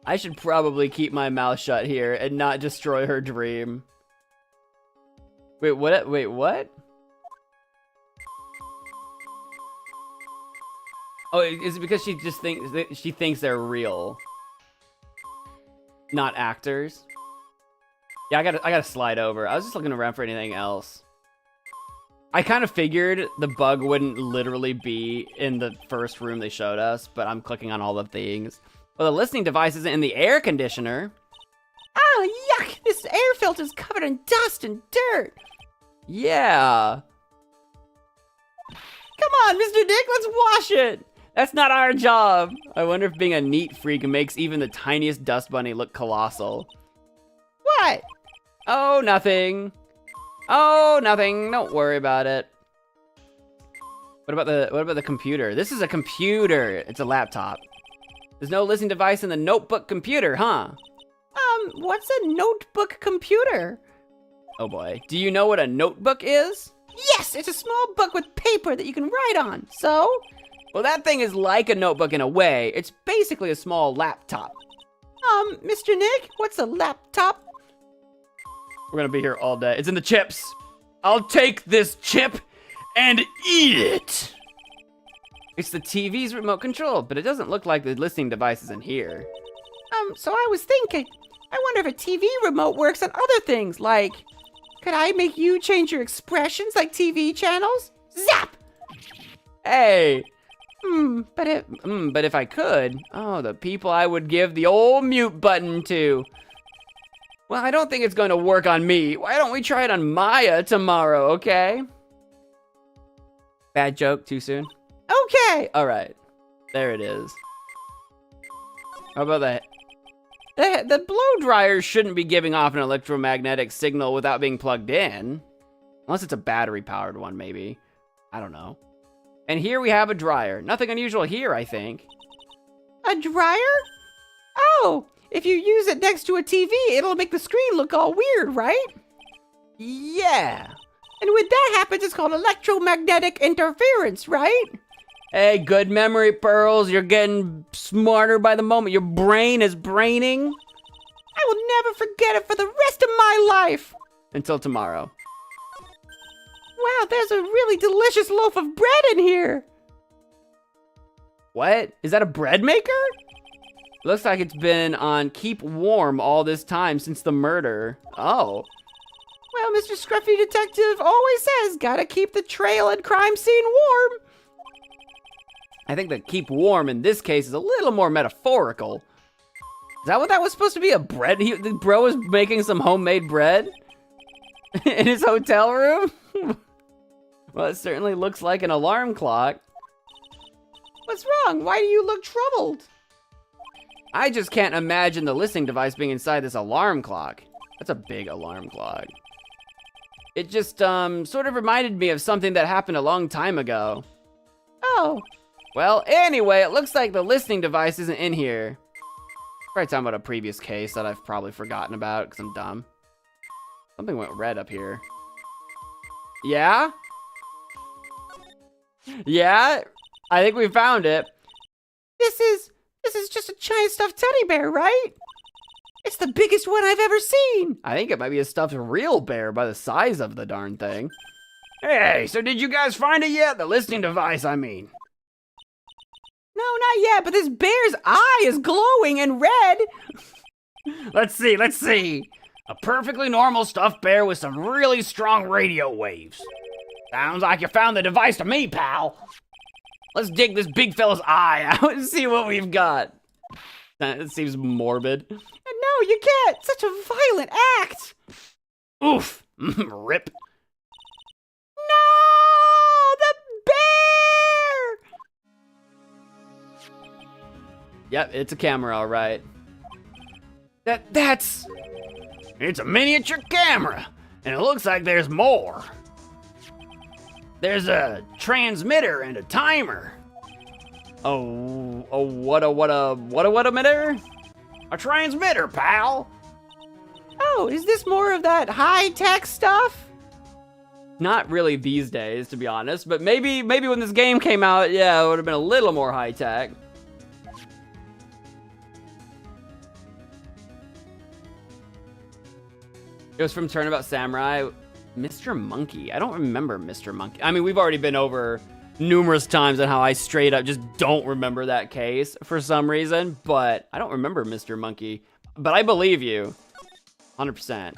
I should probably keep my mouth shut here and not destroy her dream. Wait, what? Wait, what? Oh, is it because she just thinks they're real? Not actors? Yeah, I gotta slide over. I was just looking around for anything else. I kind of figured the bug wouldn't literally be in the first room they showed us, but I'm clicking on all the things. Well, the listening device isn't in the air conditioner. Oh, yuck! This air filter's covered in dust and dirt. Yeah. Come on, Mr. Dick, let's wash it. That's not our job. I wonder if being a neat freak makes even the tiniest dust bunny look colossal. What? Oh, nothing. Oh, nothing. Don't worry about it. What about the computer? This is a computer. It's a laptop. There's no listening device in the notebook computer, huh? What's a notebook computer? Oh boy. Do you know what a notebook is? Yes, it's a small book with paper that you can write on. So? Well, that thing is like a notebook in a way. It's basically a small laptop. Mr. Nick, what's a laptop? We're gonna be here all day. It's in the chips. I'll take this chip and eat it. It's the TV's remote control, but it doesn't look like the listening device is in here. So I was thinking, I wonder if a TV remote works on other things, like, could I make you change your expressions like TV channels? Zap! Hey! But if I could, oh, the people I would give the old mute button to. Well, I don't think it's going to work on me. Why don't we try it on Maya tomorrow, okay? Bad joke, too soon? Okay! All right, there it is. How about that? The blow dryer shouldn't be giving off an electromagnetic signal without being plugged in. Unless it's a battery-powered one, maybe. I don't know. And here we have a dryer. Nothing unusual here, I think. A dryer? Oh, if you use it next to a TV, it'll make the screen look all weird, right? Yeah. And when that happens, it's called electromagnetic interference, right? Hey, good memory, Pearls. You're getting smarter by the moment. Your brain is braining. I will never forget it for the rest of my life. Until tomorrow. Wow, there's a really delicious loaf of bread in here. What? Is that a bread maker? Looks like it's been on keep warm all this time since the murder. Oh. Well, Mr. Scruffy Detective always says, gotta keep the trail and crime scene warm. I think the keep warm in this case is a little more metaphorical. Is that what that was supposed to be? A bread? The bro was making some homemade bread in his hotel room? Well, it certainly looks like an alarm clock. What's wrong? Why do you look troubled? I just can't imagine the listening device being inside this alarm clock. That's a big alarm clock. It just, sort of reminded me of something that happened a long time ago. Oh. Well, anyway, it looks like the listening device isn't in here. Probably talking about a previous case that I've probably forgotten about because I'm dumb. Something went red up here. Yeah? Yeah? I think we found it. This is just a giant stuffed teddy bear, right? It's the biggest one I've ever seen. I think it might be a stuffed real bear by the size of the darn thing. Hey, so did you guys find it yet? The listening device, I mean. No, not yet, but this bear's eye is glowing and red. Let's see. A perfectly normal stuffed bear with some really strong radio waves. Sounds like you found the device to me, pal. Let's dig this big fella's eye out and see what we've got. That seems morbid. No, you can't. Such a violent act. Oof. Rip. No, the bear. Yep, it's a camera, all right. It's a miniature camera, and it looks like there's more. There's a transmitter and a timer. What a minute? A transmitter, pal. Oh, is this more of that high-tech stuff? Not really these days, to be honest, but maybe when this game came out, yeah, it would have been a little more high-tech. It was from Turnabout Samurai. Mr. Monkey. I don't remember Mr. Monkey. I mean, we've already been over numerous times on how I straight up just don't remember that case for some reason, but I don't remember Mr. Monkey. But I believe you. 100%.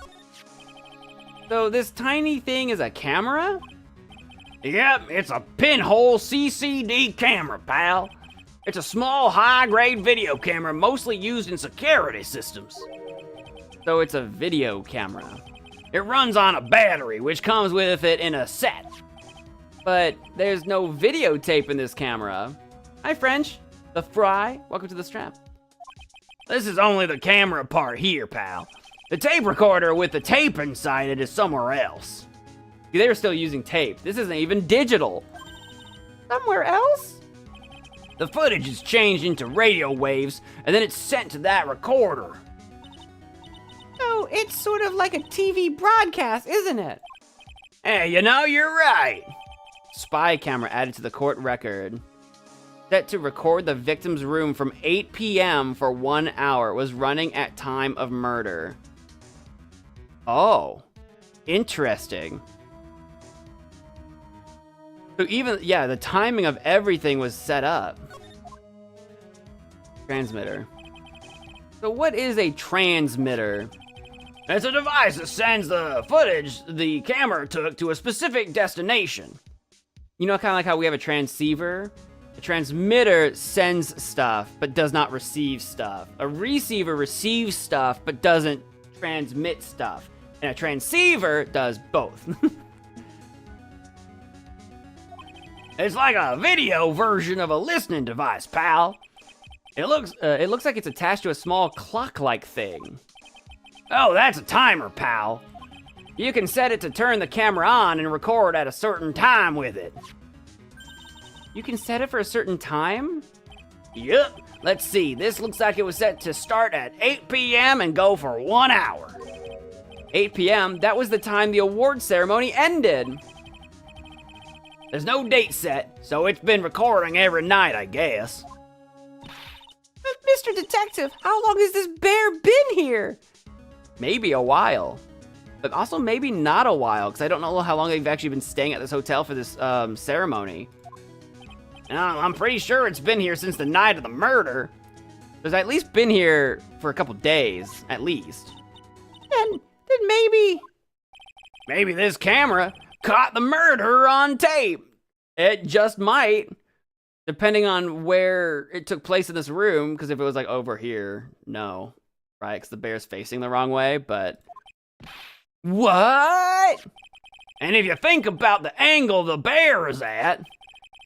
So this tiny thing is a camera? Yep, it's a pinhole CCD camera, pal. It's a small, high-grade video camera mostly used in security systems. So it's a video camera. It runs on a battery, which comes with it in a set. But there's no videotape in this camera. Hi, French. The Fry. Welcome to the strap. This is only the camera part here, pal. The tape recorder with the tape inside it is somewhere else. See, they were still using tape. This isn't even digital. Somewhere else? The footage is changed into radio waves, and then it's sent to that recorder. So it's sort of like a TV broadcast, isn't it? Hey, you know, you're right. Spy camera added to the court record. Set to record the victim's room from 8 p.m. for 1 hour. Was running at time of murder. Oh, interesting. So even, yeah, the timing of everything was set up. Transmitter. So what is a transmitter? It's a device that sends the footage the camera took to a specific destination. You know, kind of like how we have a transceiver? A transmitter sends stuff, but does not receive stuff. A receiver receives stuff, but doesn't transmit stuff. And a transceiver does both. It's like a video version of a listening device, pal. It looks like it's attached to a small clock-like thing. Oh, that's a timer, pal. You can set it to turn the camera on and record at a certain time with it. You can set it for a certain time? Yup. Let's see, this looks like it was set to start at 8 p.m. and go for 1 hour. 8 p.m., that was the time the award ceremony ended. There's no date set, so it's been recording every night, I guess. But Mr. Detective, how long has this bear been here? Maybe a while. But also maybe not a while, because I don't know how long they've actually been staying at this hotel for this ceremony. I'm pretty sure it's been here since the night of the murder. There's at least been here for a couple days, at least. Then maybe... Maybe this camera caught the murder on tape. It just might. Depending on where it took place in this room, because if it was like over here, no, right? Because the bear's facing the wrong way, but... What? And if you think about the angle the bear is at,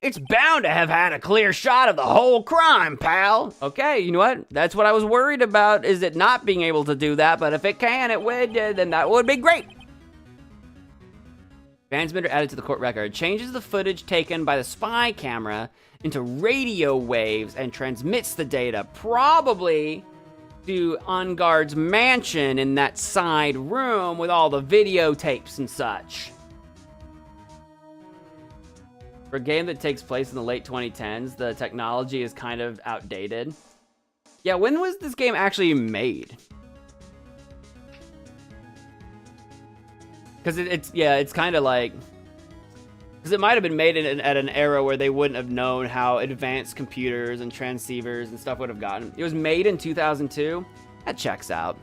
it's bound to have had a clear shot of the whole crime, pal. Okay, you know what? That's what I was worried about, is it not being able to do that, but if it can, it would, then that would be great. Transmitter added to the court record. Changes the footage taken by the spy camera into radio waves and transmits the data, probably to OnGuard's mansion in that side room with all the videotapes and such. For a game that takes place in the late 2010s, the technology is kind of outdated. Yeah, when was this game actually made? Because it's kind of like... Because it might have been made at an era where they wouldn't have known how advanced computers and transceivers and stuff would have gotten. It was made in 2002. That checks out.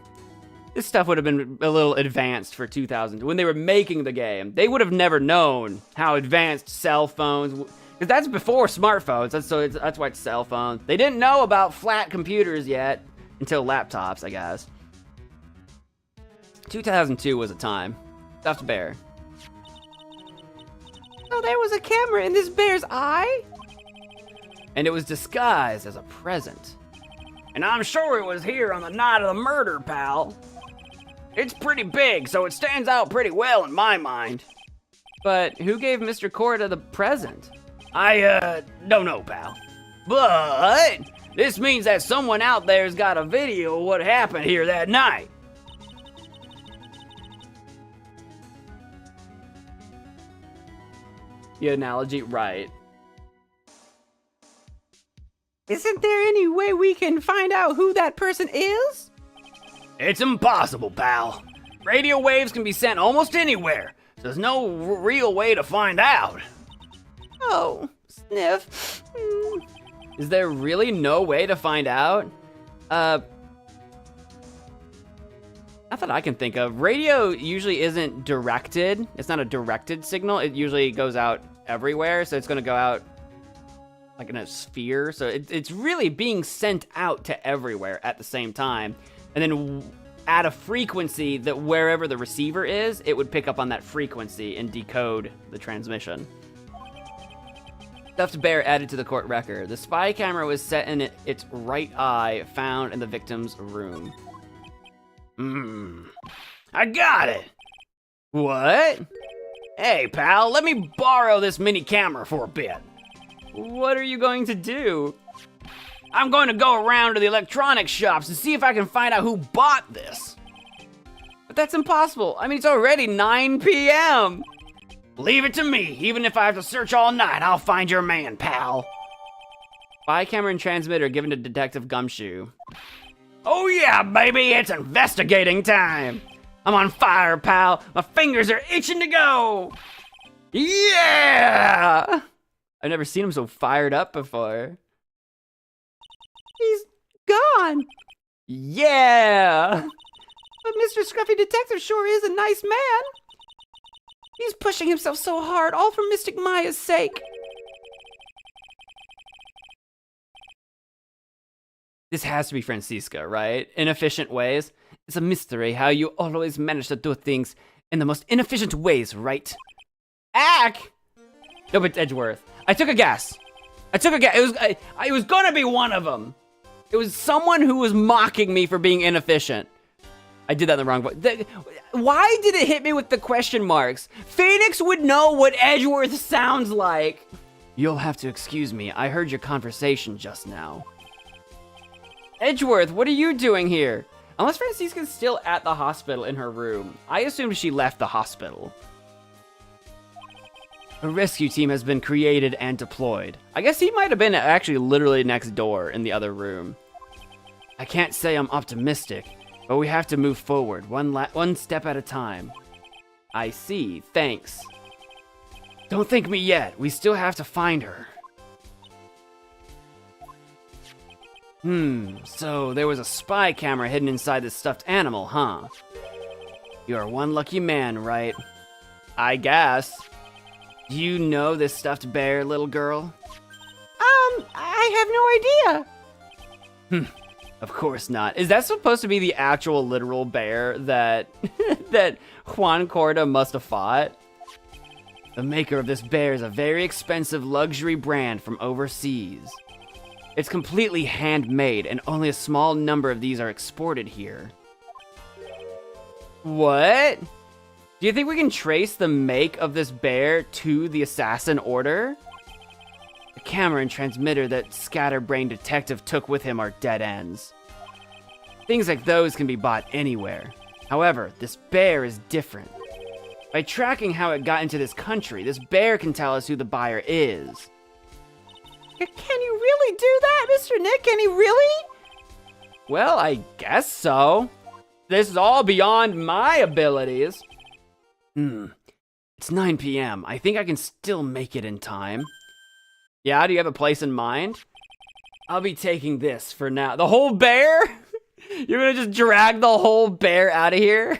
This stuff would have been a little advanced for 2000. When they were making the game, they would have never known how advanced cell phones... Because that's before smartphones. That's why it's cell phones. They didn't know about flat computers yet until laptops, I guess. 2002 was a time. Stuffed bear. Oh, there was a camera in this bear's eye? And it was disguised as a present. And I'm sure it was here on the night of the murder, pal. It's pretty big, so it stands out pretty well in my mind. But who gave Mr. Corda the present? I, don't know, pal. But this means that someone out there's got a video of what happened here that night. The analogy, right. Isn't there any way we can find out who that person is? It's impossible, pal. Radio waves can be sent almost anywhere, so there's no real way to find out. Oh, sniff. Is there really no way to find out? Not that I can think of. Radio usually isn't directed. It's not a directed signal. It usually goes out everywhere, so it's gonna go out like in a sphere. So it's really being sent out to everywhere at the same time. And then at a frequency that wherever the receiver is, it would pick up on that frequency and decode the transmission. Stuffed bear added to the court record. The spy camera was set in its right eye, found in the victim's room. I got it. What? Hey, pal, let me borrow this mini camera for a bit. What are you going to do? I'm going to go around to the electronics shops and see if I can find out who bought this. But that's impossible. I mean, it's already 9 p.m. Leave it to me. Even if I have to search all night, I'll find your man, pal. Spy camera and transmitter given to Detective Gumshoe. Oh yeah, baby, it's investigating time. I'm on fire, pal. My fingers are itching to go. Yeah! I've never seen him so fired up before. He's gone. Yeah! But Mr. Scruffy Detective sure is a nice man. He's pushing himself so hard, all for Mystic Maya's sake. This has to be Francisca, right? Inefficient ways. It's a mystery how you always manage to do things in the most inefficient ways, right? Ack! No, but Edgeworth. I took a guess. It was gonna be one of them. It was someone who was mocking me for being inefficient. I did that in the wrong voice. Why did it hit me with the question marks? Phoenix would know what Edgeworth sounds like. You'll have to excuse me. I heard your conversation just now. Edgeworth, what are you doing here? Unless Francisca's still at the hospital in her room. I assumed she left the hospital. A rescue team has been created and deployed. I guess he might have been actually literally next door in the other room. I can't say I'm optimistic, but we have to move forward, one step at a time. I see, thanks. Don't thank me yet, we still have to find her. So there was a spy camera hidden inside this stuffed animal, huh? You're one lucky man, right? I guess. Do you know this stuffed bear, little girl? I have no idea. Of course not. Is that supposed to be the actual literal bear that that Juan Corda must have fought? The maker of this bear is a very expensive luxury brand from overseas. It's completely handmade, and only a small number of these are exported here. What? Do you think we can trace the make of this bear to the assassin order? The camera and transmitter that Scatterbrain Detective took with him are dead ends. Things like those can be bought anywhere. However, this bear is different. By tracking how it got into this country, this bear can tell us who the buyer is. Can you really do that, Mr. Nick? Can he really? Well, I guess so. This is all beyond my abilities. It's 9 p.m. I think I can still make it in time. Yeah, do you have a place in mind? I'll be taking this for now. The whole bear? You're gonna just drag the whole bear out of here?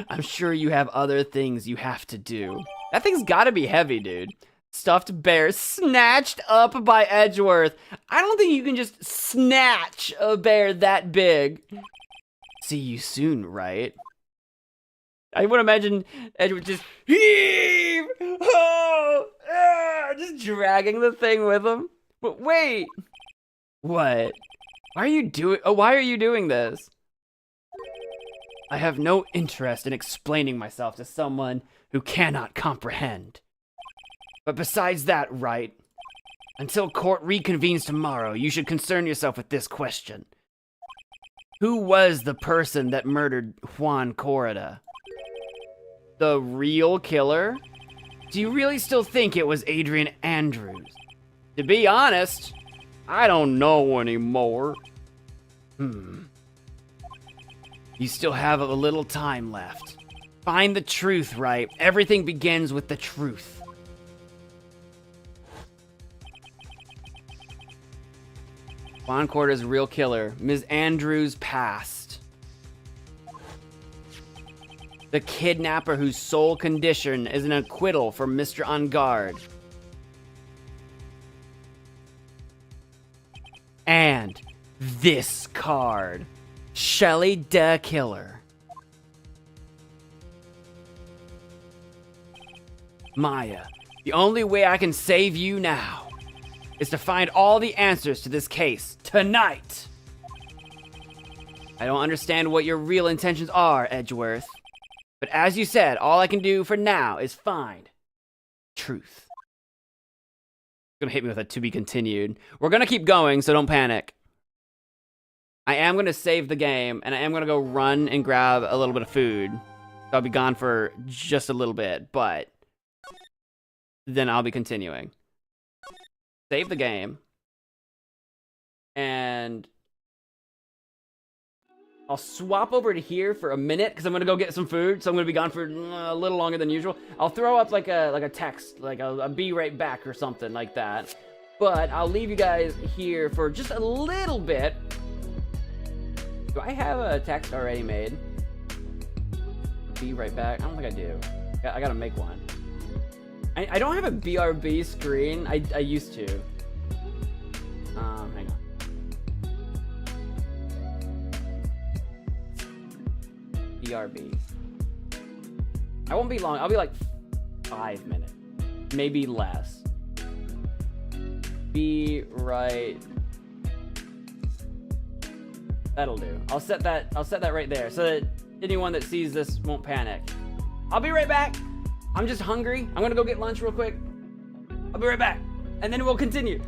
I'm sure you have other things you have to do. That thing's gotta be heavy, dude. Stuffed bear snatched up by Edgeworth. I don't think you can just snatch a bear that big. See you soon, Wright? I would imagine Edgeworth just heave, just dragging the thing with him. But wait, what? Why are you doing this? I have no interest in explaining myself to someone who cannot comprehend. But besides that, Wright, until court reconvenes tomorrow, you should concern yourself with this question. Who was the person that murdered Juan Corrida? The real killer? Do you really still think it was Adrian Andrews? To be honest, I don't know anymore. You still have a little time left. Find the truth, Wright. Everything begins with the truth. Juan Corda's real killer, Ms. Andrews passed. The kidnapper whose sole condition is an acquittal for Mr. On Guard. And this card, Shelly the Killer. Maya, the only way I can save you now is to find all the answers to this case tonight. I don't understand what your real intentions are, Edgeworth. But as you said, all I can do for now is find truth. It's gonna hit me with a to be continued. We're gonna keep going, so don't panic. I am gonna save the game, and I am gonna go run and grab a little bit of food. I'll be gone for just a little bit, but then I'll be continuing. Save the game. And I'll swap over to here for a minute because I'm gonna go get some food. So I'm gonna be gone for a little longer than usual. I'll throw up like a text, like I'll be right back or something like that. But I'll leave you guys here for just a little bit. Do I have a text already made? Be right back. I don't think I do. I gotta make one. I don't have a BRB screen. I used to. Hang on. BRB. I won't be long. I'll be like 5 minutes, maybe less. Be right. That'll do. I'll set that right there so that anyone that sees this won't panic. I'll be right back. I'm just hungry. I'm gonna go get lunch real quick. I'll be right back, and then we'll continue.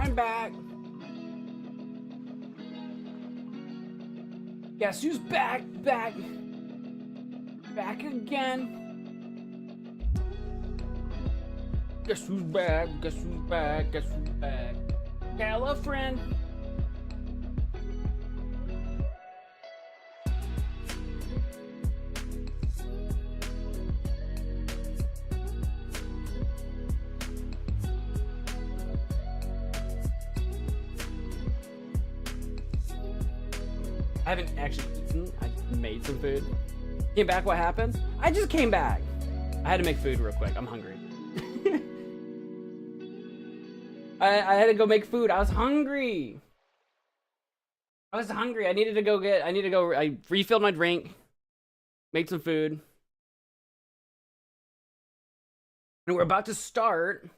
I'm back. Guess who's back? Back again. Guess who's back? Guess who's back? Guess who's back? Hello, friend. I haven't actually eaten. I made some food. Came back, what happened? I just came back. I had to make food real quick. I'm hungry. I had to go make food. I was hungry. I needed to go I refilled my drink, made some food. And we're about to start.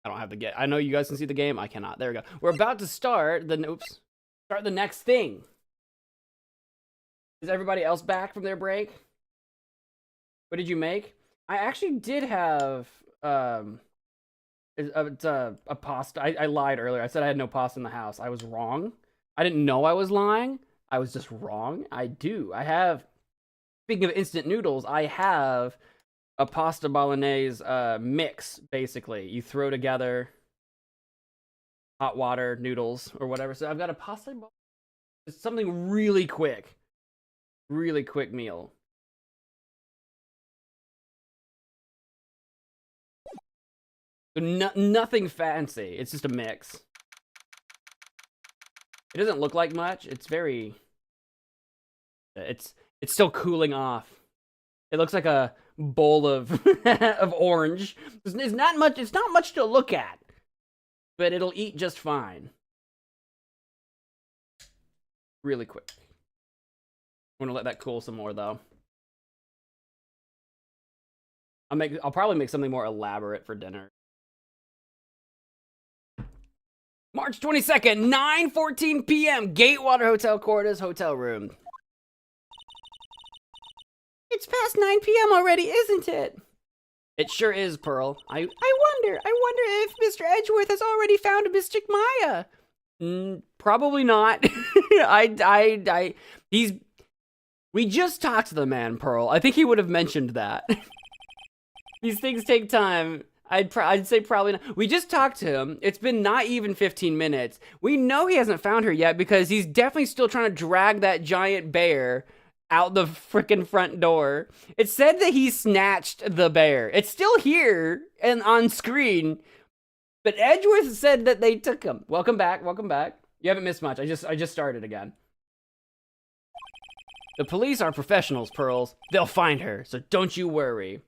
I don't have the game. I know you guys can see the game. I cannot. There we go. We're about to start the next thing. Is everybody else back from their break? What did you make? I actually did have it's a pasta. I lied earlier. I said I had no pasta in the house. I was wrong. I didn't know I was lying. I was just wrong. I do. I have. Speaking of instant noodles, I have a pasta bolognese mix. Basically, you throw together hot water, noodles, or whatever. So I've got a pasta. It's something really quick meal. So nothing fancy. It's just a mix. It doesn't look like much. It's very. It's still cooling off. It looks like a bowl of of orange. It's not much. It's not much to look at, but it'll eat just fine. Really quick. I'm gonna let that cool some more though. I'll probably make something more elaborate for dinner. March 22nd, 9:14 p.m. Gatewater Hotel Quarters hotel room. It's past 9 p.m. already, isn't it? It sure is, Pearl. I wonder if Mr. Edgeworth has already found a Mystic Maya. Probably not. We just talked to the man, Pearl. I think he would have mentioned that. These things take time. I'd say probably not. We just talked to him. It's been not even 15 minutes. We know he hasn't found her yet because he's definitely still trying to drag that giant bear out the freaking front door. It said that he snatched the bear. It's still here and on screen. But Edgeworth said that they took him. Welcome back. Welcome back. You haven't missed much. I just started again. The police are professionals, Pearls. They'll find her, so don't you worry.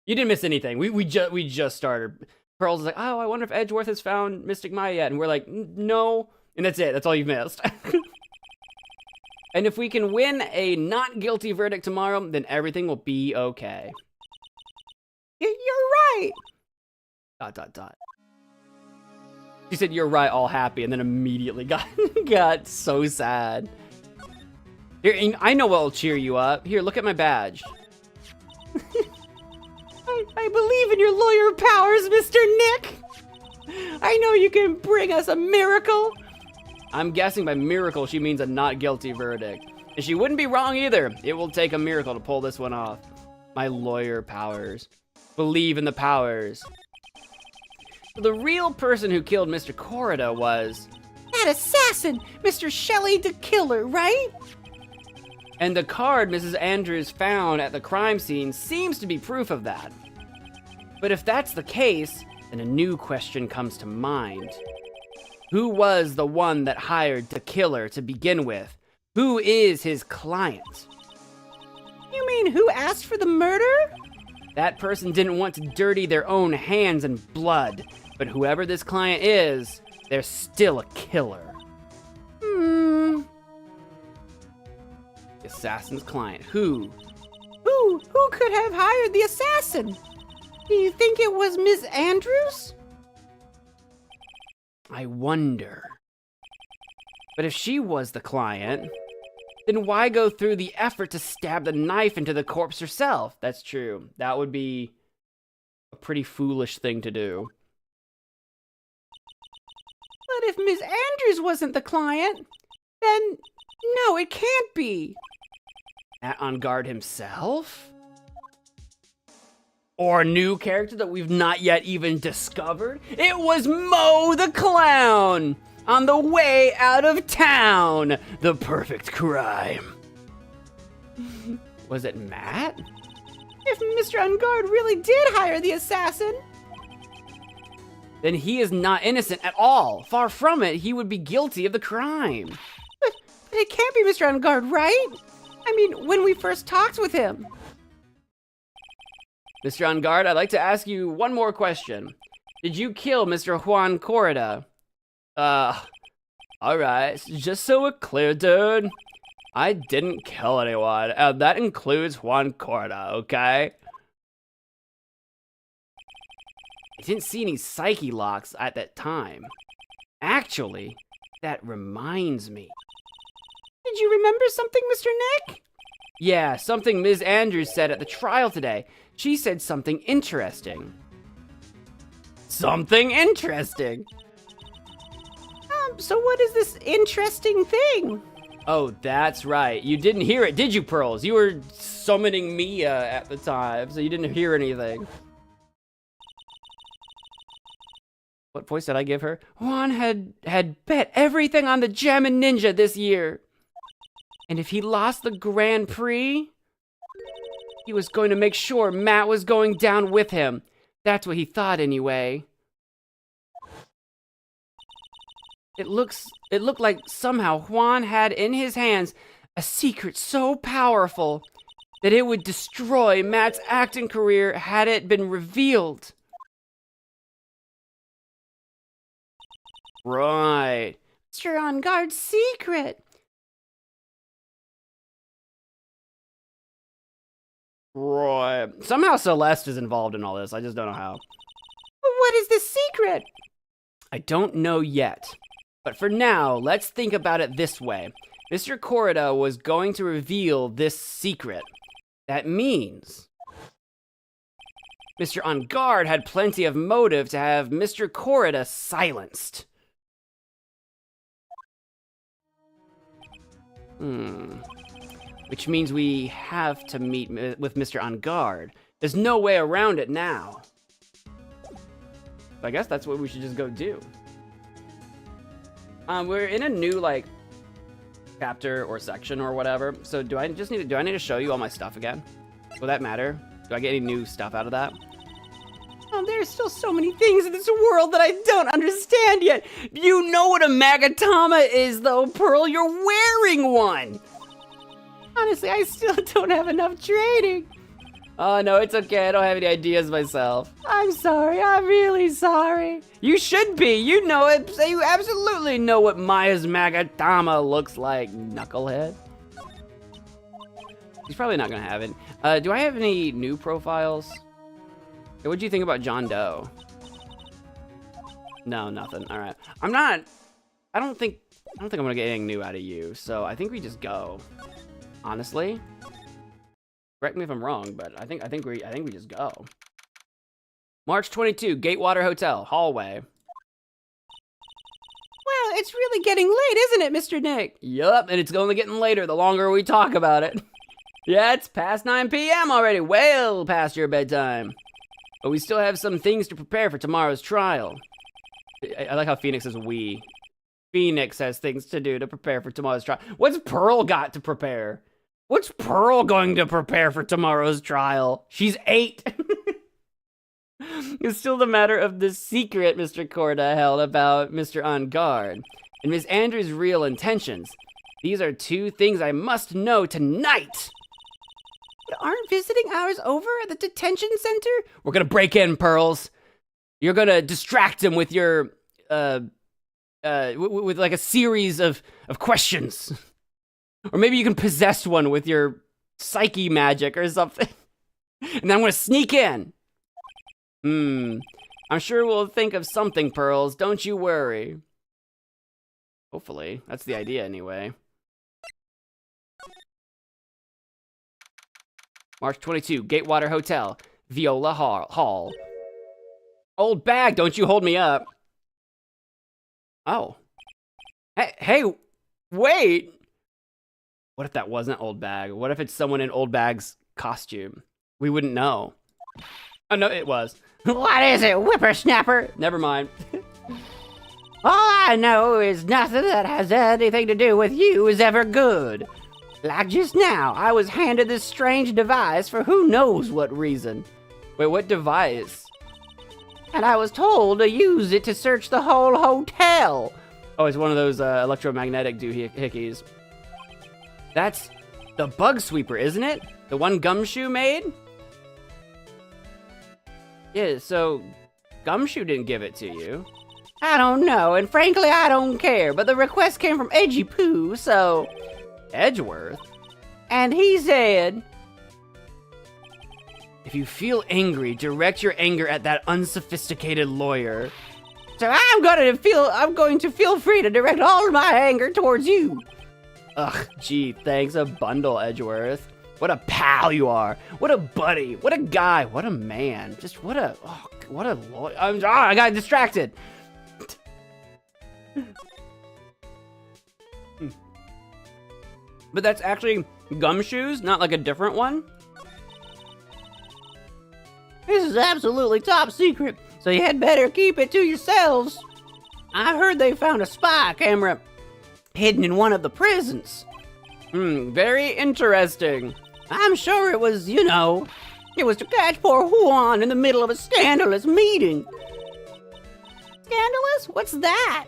You didn't miss anything. We just started. Pearls is like, oh, I wonder if Edgeworth has found Mystic Maya yet. And we're like, no. And that's it. That's all you've missed. And if we can win a not guilty verdict tomorrow, then everything will be okay. You're right. ... She said, you're right, all happy, and then immediately got so sad. Here, I know what'll cheer you up. Here, look at my badge. I believe in your lawyer powers, Mr. Nick. I know you can bring us a miracle. I'm guessing by miracle she means a not guilty verdict. And she wouldn't be wrong either. It will take a miracle to pull this one off. My lawyer powers. Believe in the powers. The real person who killed Mr. Corrido was... that assassin, Mr. Shelley the Killer, right? And the card Mrs. Andrews found at the crime scene seems to be proof of that. But if that's the case, then a new question comes to mind. Who was the one that hired the killer to begin with? Who is his client? You mean who asked for the murder? That person didn't want to dirty their own hands in blood. But whoever this client is, they're still a killer. The assassin's client. Who? Who could have hired the assassin? Do you think it was Miss Andrews? I wonder. But if she was the client, then why go through the effort to stab the knife into the corpse herself? That's true. That would be a pretty foolish thing to do. But if Ms. Andrews wasn't the client, then no, it can't be. Matt on guard himself? Or a new character that we've not yet even discovered? It was Mo the Clown! On the way out of town! The perfect crime. Was it Matt? If Mr. Ungard really did hire the assassin, Then he is not innocent at all. Far from it, he would be guilty of the crime. but it can't be Mr. Ungard, right? I mean, when we first talked with him. Mr. On Guard, I'd like to ask you one more question. Did you kill Mr. Juan Corrida? Alright, just so we're clear, dude. I didn't kill anyone, and that includes Juan Corrida, okay? I didn't see any psyche locks at that time. Actually, that reminds me. Did you remember something, Mr. Nick? Yeah, something Ms. Andrews said at the trial today. She said something interesting. Something interesting? So what is this interesting thing? Oh, that's right. You didn't hear it, did you, Pearls? You were summoning Mia at the time, so you didn't hear anything. What voice did I give her? Juan had bet everything on the Jammin' Ninja this year. And if he lost the Grand Prix, he was going to make sure Matt was going down with him. That's what he thought anyway. It looked like somehow Juan had in his hands a secret so powerful that it would destroy Matt's acting career had it been revealed. Right. Mr. On Guard's secret. Right. Somehow Celeste is involved in all this. I just don't know how. What is the secret? I don't know yet. But for now, let's think about it this way. Mr. Corrida was going to reveal this secret. That means Mr. On Guard had plenty of motive to have Mr. Corrida silenced. Which means we have to meet with Mr. On Guard. There's no way around it now. I guess that's what we should just go do. We're in a new, like, chapter or section or whatever. So do I need to show you all my stuff again? Will that matter? Do I get any new stuff out of that? Oh, there's still so many things in this world that I don't understand yet. You know what a Magatama is, though, Pearl. You're wearing one. Honestly, I still don't have enough training. Oh, no, it's okay. I don't have any ideas myself. I'm sorry. I'm really sorry. You should be. You know it. So you absolutely know what Maya's Magatama looks like, knucklehead. He's probably not going to have it. Do I have any new profiles? Hey, what'd you think about John Doe? No, nothing. All right. I don't think I'm going to get anything new out of you. So I think we just go. Honestly. Correct me if I'm wrong, but I think we just go. March 22, Gatewater Hotel, hallway. Well, it's really getting late, isn't it, Mr. Nick? Yup, and it's only getting later the longer we talk about it. Yeah, it's past 9 p.m. already, well past your bedtime. But we still have some things to prepare for tomorrow's trial. I like how Phoenix says we. Phoenix has things to do to prepare for tomorrow's trial. What's Pearl got to prepare? What's Pearl going to prepare for tomorrow's trial? She's 8. It's still the matter of the secret Mr. Corda held about Mr. On Guard and Miss Andrews' real intentions. These are 2 things I must know tonight. Aren't visiting hours over at the detention center? We're gonna break in, Pearls. You're gonna distract him with your, with like a series of questions. Or maybe you can possess one with your psyche magic or something. And then I'm gonna sneak in. I'm sure we'll think of something, Pearls. Don't you worry. Hopefully. That's the idea anyway. March 22, Gatewater Hotel, Viola Hall. Old bag, don't you hold me up. Oh. Hey, wait! What if that wasn't Old Bag? What if it's someone in Old Bag's costume? We wouldn't know. Oh, no, it was. What is it, whippersnapper? Never mind. All I know is nothing that has anything to do with you is ever good. Like just now, I was handed this strange device for who knows what reason. Wait, what device? And I was told to use it to search the whole hotel. Oh, it's one of those electromagnetic doohickeys. That's the bug sweeper, isn't it? The one Gumshoe made? Yeah, so Gumshoe didn't give it to you. I don't know, and frankly, I don't care, but the request came from Edgy Poo, so... Edgeworth? And he said... If you feel angry, direct your anger at that unsophisticated lawyer. So I'm going to feel free to direct all of my anger towards you. Ugh, gee, thanks a bundle, Edgeworth. What a pal you are. What a buddy. What a guy. What a man. Just what a lawyer. I got distracted. But that's actually Gumshoes, not like a different one? This is absolutely top secret, so you had better keep it to yourselves. I heard they found a spy camera hidden in one of the prisons. Very interesting. I'm sure it was, it was to catch poor Juan in the middle of a scandalous meeting. Scandalous? What's that?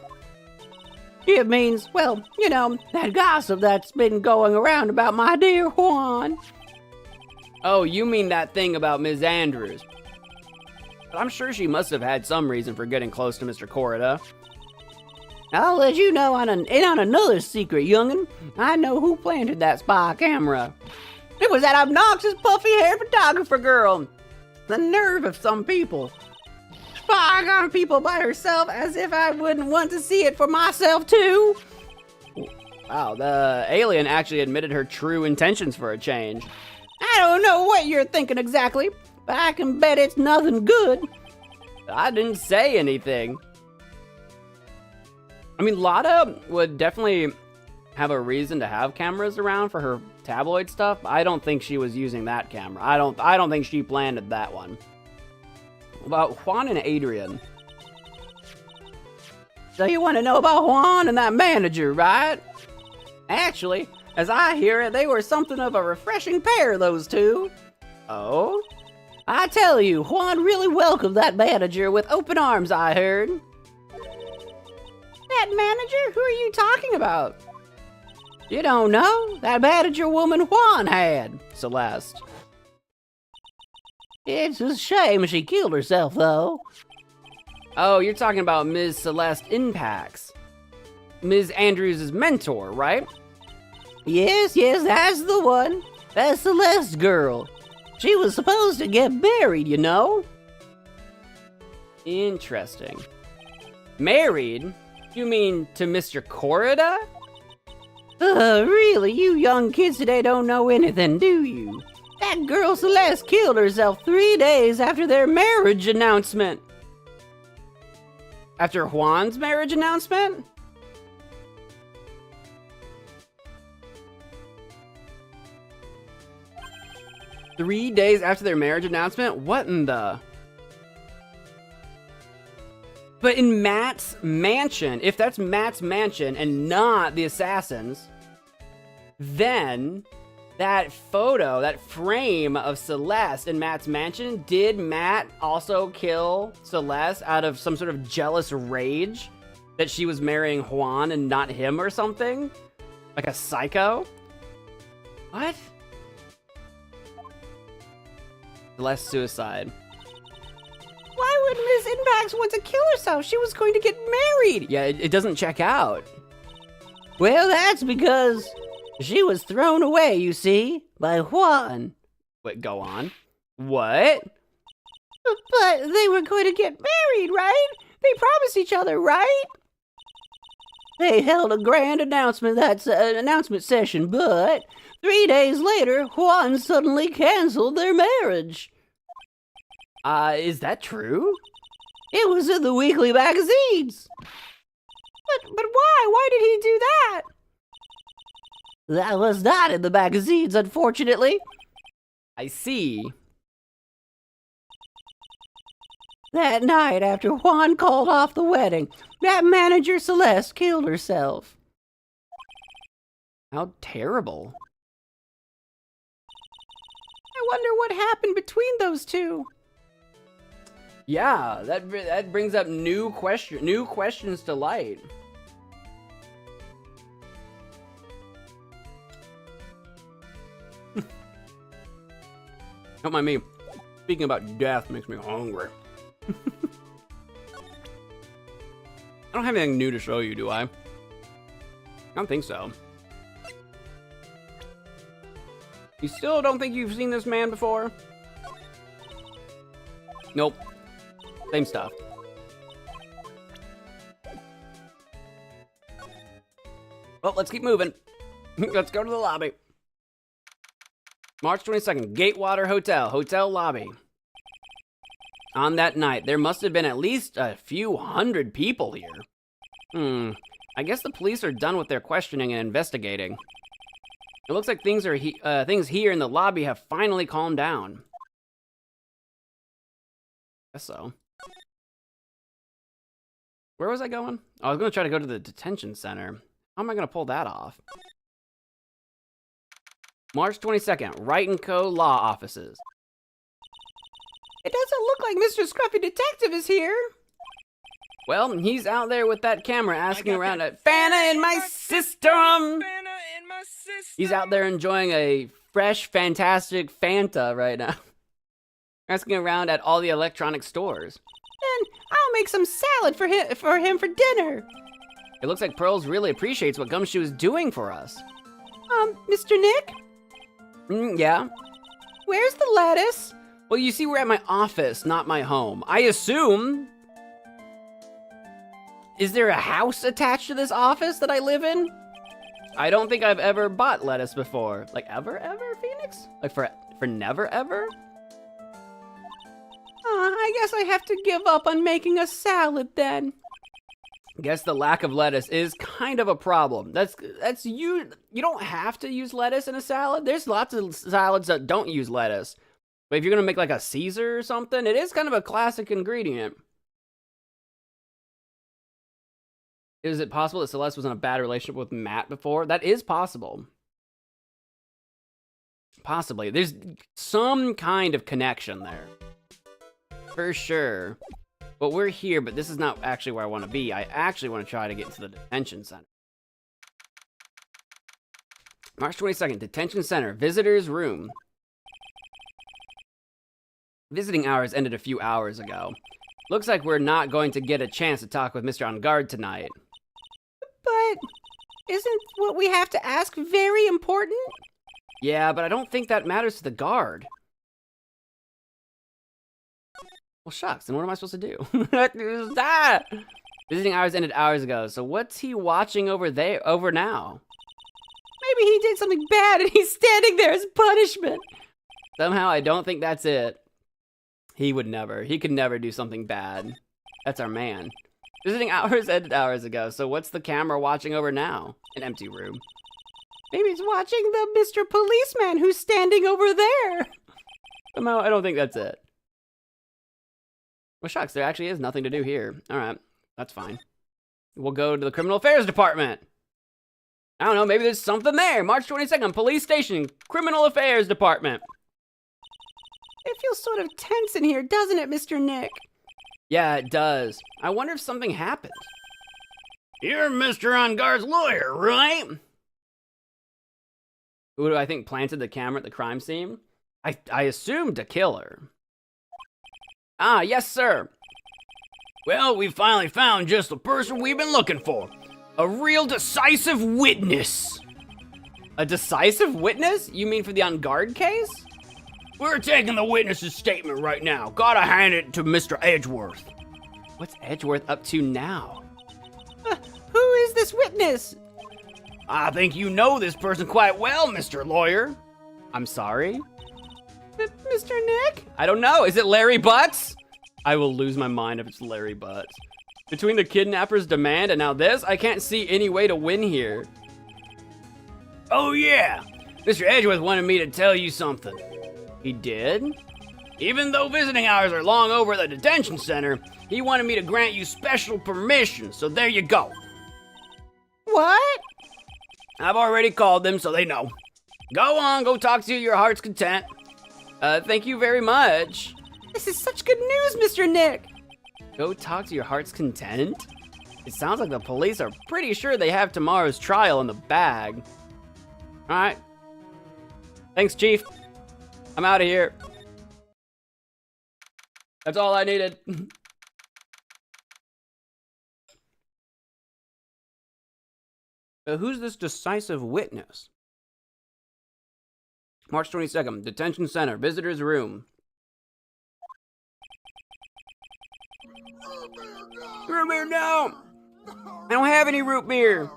It means, well, that gossip that's been going around about my dear Juan. Oh, you mean that thing about Ms. Andrews. But I'm sure she must have had some reason for getting close to Mr. Corrida. I'll let you know on another secret, young'un. I know who planted that spy camera. It was that obnoxious puffy-haired photographer girl. The nerve of some people. Spying on people by herself as if I wouldn't want to see it for myself, too. Wow, the alien actually admitted her true intentions for a change. I don't know what you're thinking exactly, but I can bet it's nothing good. I didn't say anything. I mean, Lotta would definitely have a reason to have cameras around for her tabloid stuff. I don't think she was using that camera. I don't think she planted that one. About Juan and Adrian. So you want to know about Juan and that manager, right? Actually, as I hear it, they were something of a refreshing pair, those two. Oh? I tell you, Juan really welcomed that manager with open arms, I heard. That manager? Who are you talking about? You don't know? That manager woman Juan had. Celeste. It's a shame she killed herself, though. Oh, you're talking about Ms. Celeste Impacts. Ms. Andrews' mentor, right? Yes, that's the one. That Celeste girl. She was supposed to get married, you know. Interesting. Married? You mean to Mr. Corrida? Really, you young kids today don't know anything, do you? That girl Celeste killed herself 3 days after their marriage announcement. After Juan's marriage announcement? Three days after their marriage announcement? What in the... But in Matt's mansion, if that's Matt's mansion and not the assassins, then that photo, that frame of Celeste in Matt's mansion, did Matt also kill Celeste out of some sort of jealous rage that she was marrying Juan and not him or something? Like a psycho? What? Celeste suicide. Why would Miss Impacts want to kill herself? She was going to get married. Yeah, it doesn't check out. Well, that's because she was thrown away, you see, by Juan. Wait, go on. What? But they were going to get married, right? They promised each other, right? They held a grand announcement, announcement session, but 3 days later, Juan suddenly canceled their marriage. Is that true? It was in the weekly magazines. But why? Why did he do that? That was not in the magazines, unfortunately. I see. That night, after Juan called off the wedding, that manager Celeste killed herself. How terrible. I wonder what happened between those two. Yeah, that brings up new questions to light. Don't mind me. Speaking about death makes me hungry. I don't have anything new to show you, do I? I don't think so. You still don't think you've seen this man before? Nope. Same stuff. Well, let's keep moving. Let's go to the lobby. March 22nd, Gatewater Hotel, hotel lobby. On that night, there must have been at least a few hundred people here. I guess the police are done with their questioning and investigating. It looks like things here in the lobby have finally calmed down. Guess so. Where was I going? Oh, I was going to try to go to the detention center. How am I going to pull that off? March 22nd, Wright & Co. Law Offices. It doesn't look like Mr. Scruffy Detective is here. Well, he's out there with that camera asking around at Fanta in my system. He's out there enjoying a fresh, fantastic Fanta right now. Asking around at all the electronic stores. Then I'll make some salad for him for dinner. It looks like Pearls really appreciates what Gumshoe is doing for us. Mr. Nick? Yeah? Where's the lettuce? Well, you see, we're at my office, not my home. I assume... Is there a house attached to this office that I live in? I don't think I've ever bought lettuce before. Like, ever, Phoenix? Like, for never, ever? I guess I have to give up on making a salad then. Guess the lack of lettuce is kind of a problem. That's you don't have to use lettuce in a salad. There's lots of salads that don't use lettuce. But if you're gonna make like a Caesar or something, it is kind of a classic ingredient. Is it possible that Celeste was in a bad relationship with Matt before? That is possible. Possibly. There's some kind of connection there. For sure. But we're here, but this is not actually where I want to be. I actually want to try to get to the detention center. March 22nd, detention center, visitor's room. Visiting hours ended a few hours ago. Looks like we're not going to get a chance to talk with Mr. On Guard tonight. But isn't what we have to ask very important? Yeah, but I don't think that matters to the guard. Well, shucks, then what am I supposed to do? What is that? Visiting hours ended hours ago, so what's he watching over now? Maybe he did something bad and he's standing there as punishment. Somehow, I don't think that's it. He could never do something bad. That's our man. Visiting hours ended hours ago, so what's the camera watching over now? An empty room. Maybe he's watching the Mr. Policeman who's standing over there. Somehow, I don't think that's it. Well, shucks, there actually is nothing to do here. All right, that's fine. We'll go to the Criminal Affairs Department. I don't know, maybe there's something there. March 22nd, Police Station, Criminal Affairs Department. It feels sort of tense in here, doesn't it, Mr. Nick? Yeah, it does. I wonder if something happened. You're Mr. On Guard's lawyer, right? Who do I think planted the camera at the crime scene? I assumed a killer. Ah, yes, sir. Well, we finally found just the person we've been looking for. A real decisive witness. A decisive witness? You mean for the On Guard case? We're taking the witness's statement right now. Gotta hand it to Mr. Edgeworth. What's Edgeworth up to now? Who is this witness? I think you know this person quite well, Mr. Lawyer. I'm sorry? Mr. Nick? I don't know. Is it Larry Butts? I will lose my mind if it's Larry Butts. Between the kidnapper's demand and now this, I can't see any way to win here. Oh yeah, Mr. Edgeworth wanted me to tell you something. He did? Even though visiting hours are long over at the detention center, he wanted me to grant you special permission, so there you go. What? I've already called them, so they know. Go on, go talk to your heart's content. Thank you very much. This is such good news, Mr. Nick. Go talk to your heart's content? It sounds like the police are pretty sure they have tomorrow's trial in the bag. All right. Thanks, Chief. I'm out of here. That's all I needed. Who's this decisive witness? March 22nd, detention center, visitor's room. Root beer, no! I don't have any root beer.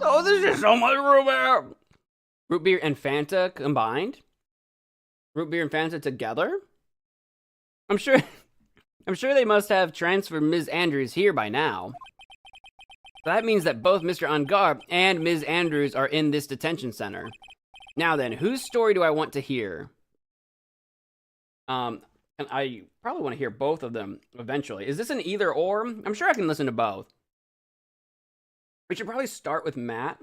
Oh, there's just so much root beer. Root beer and Fanta combined? Root beer and Fanta together? I'm sure they must have transferred Ms. Andrews here by now. That means that both Mr. Ungar and Ms. Andrews are in this detention center. Now then, whose story do I want to hear? And I probably want to hear both of them eventually. Is this an either or? I'm sure I can listen to both. We should probably start with Matt.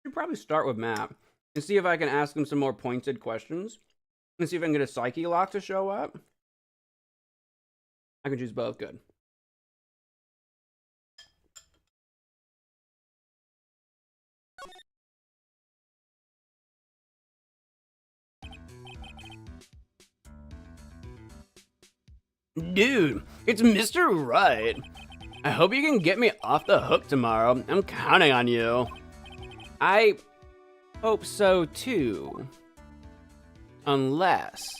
Should probably start with Matt and see if I can ask him some more pointed questions and see if I can get a psyche lock to show up. I can choose both. Good. Dude, it's Mr. Wright. I hope you can get me off the hook tomorrow. I'm counting on you. I hope so too. Unless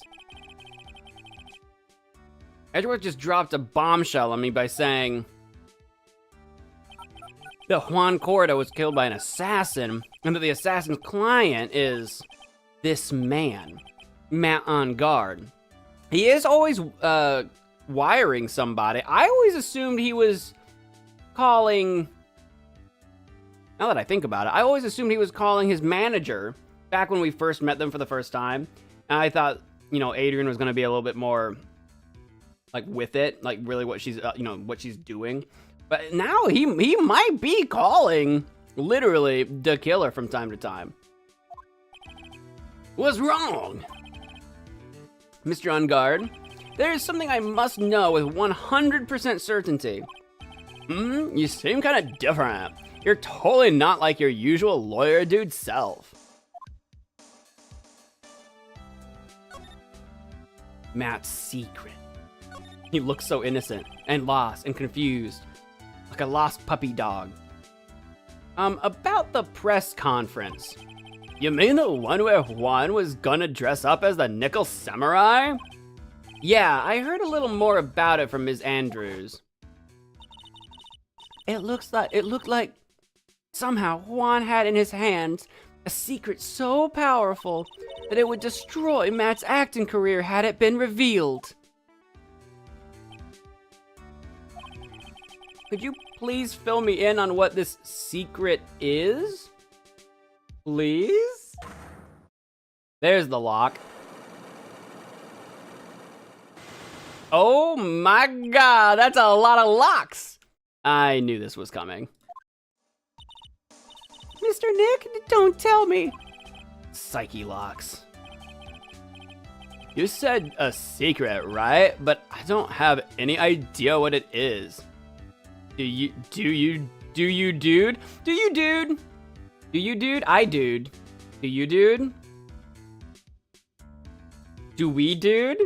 Edgeworth just dropped a bombshell on me by saying that Juan Corda was killed by an assassin and that the assassin's client is this man, Matt on guard. He is always wiring somebody. I always assumed he was calling, now that I think about it, I always assumed he was calling his manager back when we first met them for the first time. And I thought, you know, Adrian was going to be a little bit more like with it, like really what she's, what she's doing. But now he might be calling literally the killer from time to time. What's wrong? Mr. Unguard, there is something I must know with 100% certainty. You seem kind of different. You're totally not like your usual lawyer dude self. Matt's secret. He looks so innocent and lost and confused, like a lost puppy dog. About the press conference. You mean the one where Juan was gonna dress up as the Nickel Samurai? Yeah, I heard a little more about it from Ms. Andrews. It looked like somehow Juan had in his hands a secret so powerful that it would destroy Matt's acting career had it been revealed. Could you please fill me in on what this secret is? Please? There's the lock. Oh my god, that's a lot of locks! I knew this was coming. Mr. Nick, don't tell me. Psyche locks. You said a secret, right? But I don't have any idea what it is. Do you, dude? Do you, dude? Do you, dude? I dude. Do you, dude? Do we, dude?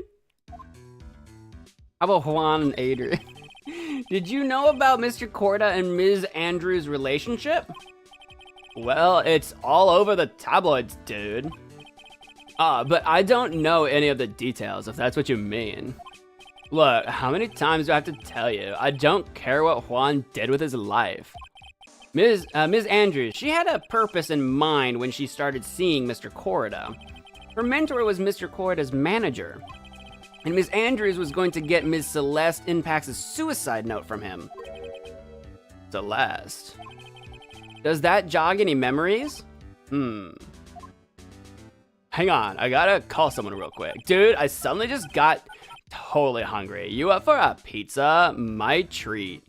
How about Juan and Adrian? Did you know about Mr. Corda and Ms. Andrews' relationship? Well, it's all over the tabloids, dude. But I don't know any of the details, if that's what you mean. Look, how many times do I have to tell you? I don't care what Juan did with his life. Ms. Andrews, she had a purpose in mind when she started seeing Mr. Corda. Her mentor was Mr. Corda's manager, and Miss Andrews was going to get Ms. Celeste Impact's suicide note from him. Celeste. Does that jog any memories? Hang on, I gotta call someone real quick. Dude, I suddenly just got totally hungry. You up for a pizza? My treat.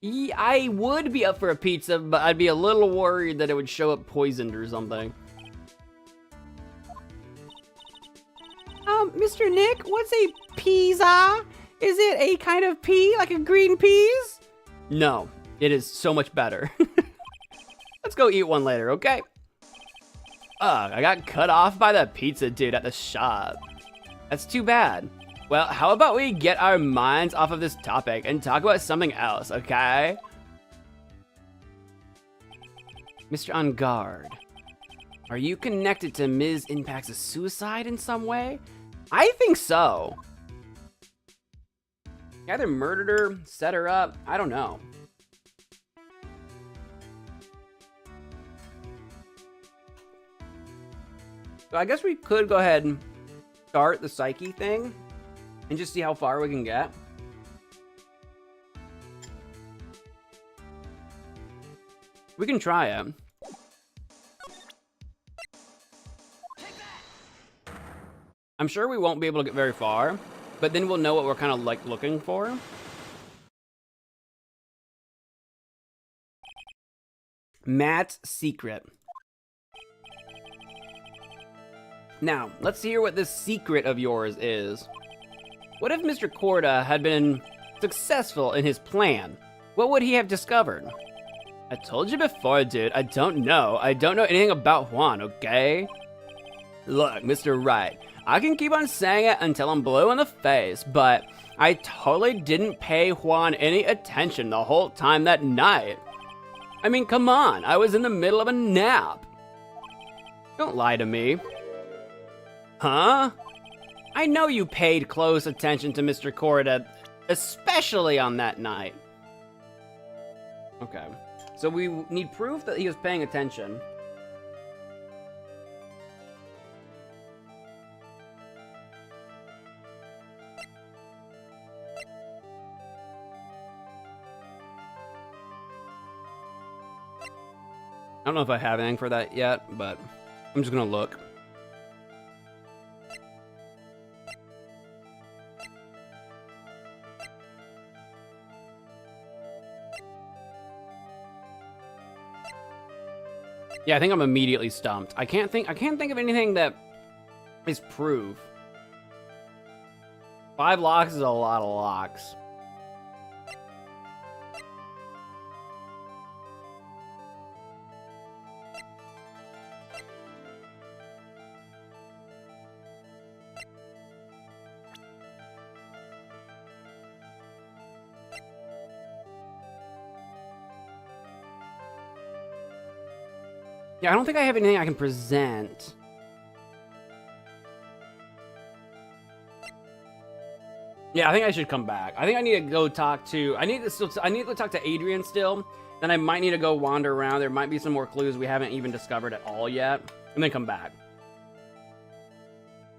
I would be up for a pizza, but I'd be a little worried that it would show up poisoned or something. Mr. Nick, what's a pizza? Is it a kind of pea, like a green peas? No, it is so much better. Let's go eat one later, okay? Ugh, I got cut off by the pizza dude at the shop. That's too bad. Well, how about we get our minds off of this topic and talk about something else, okay? Mr. On Guard, are you connected to Ms. Impact's suicide in some way? I think so. You either murdered her, set her up, I don't know. So I guess we could go ahead and start the psyche thing and just see how far we can get. We can try it. I'm sure we won't be able to get very far, but then we'll know what we're kind of like looking for. Matt's secret. Now, let's hear what this secret of yours is. What if Mr. Corda had been successful in his plan? What would he have discovered? I told you before, dude, I don't know. I don't know anything about Juan, okay? Look, Mr. Wright, I can keep on saying it until I'm blue in the face, but I totally didn't pay Juan any attention the whole time that night. I mean, come on, I was in the middle of a nap. Don't lie to me. Huh? I know you paid close attention to Mr. Corda, especially on that night. Okay, so we need proof that he was paying attention. I don't know if I have anything for that yet, but I'm just gonna look. Yeah, I think I'm immediately stumped. I can't think of anything that is proof. 5 locks is a lot of locks. Yeah, I don't think I have anything I can present. Yeah, I think I should come back. I think I need to go talk to. I need to talk to Adrian still. Then I might need to go wander around. There might be some more clues we haven't even discovered at all yet, and then come back.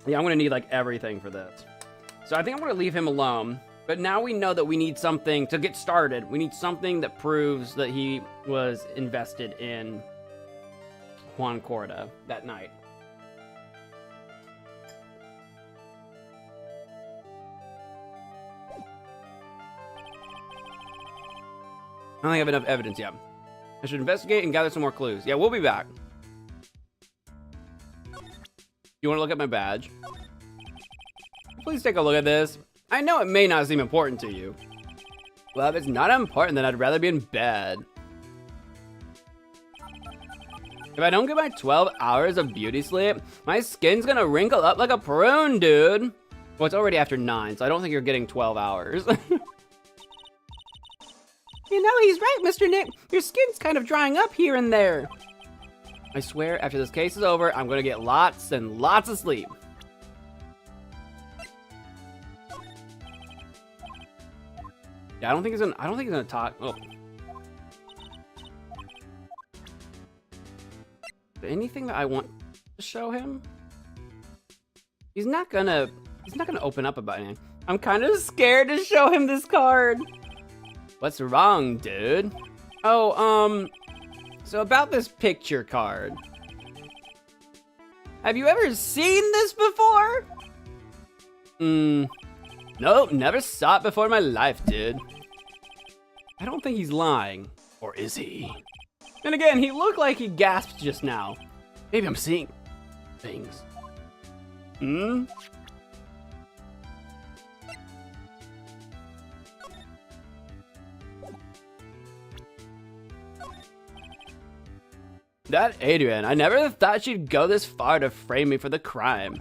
Yeah, I'm gonna need like everything for this. So I think I'm gonna leave him alone. But now we know that we need something to get started. We need something that proves that he was invested in Juan Corda that night. I don't think I have enough evidence yet. I should investigate and gather some more clues. Yeah, we'll be back. You want to look at my badge? Please take a look at this. I know it may not seem important to you. Well, if it's not important, then I'd rather be in bed. If I don't get my 12 hours of beauty sleep, my skin's gonna wrinkle up like a prune, dude. Well, it's already after 9, so I don't think you're getting 12 hours. You know, he's right, Mr. Nick. Your skin's kind of drying up here and there. I swear, after this case is over, I'm gonna get lots and lots of sleep. Yeah, I don't think he's gonna talk. Oh. Anything that I want to show him? He's not gonna open up about anything. I'm kind of scared to show him this card. What's wrong, dude? Oh, so about this picture card. Have you ever seen this before? Nope, never saw it before in my life, dude. I don't think he's lying. Or is he? And again, he looked like he gasped just now. Maybe I'm seeing things. That Adrian, I never thought she'd go this far to frame me for the crime.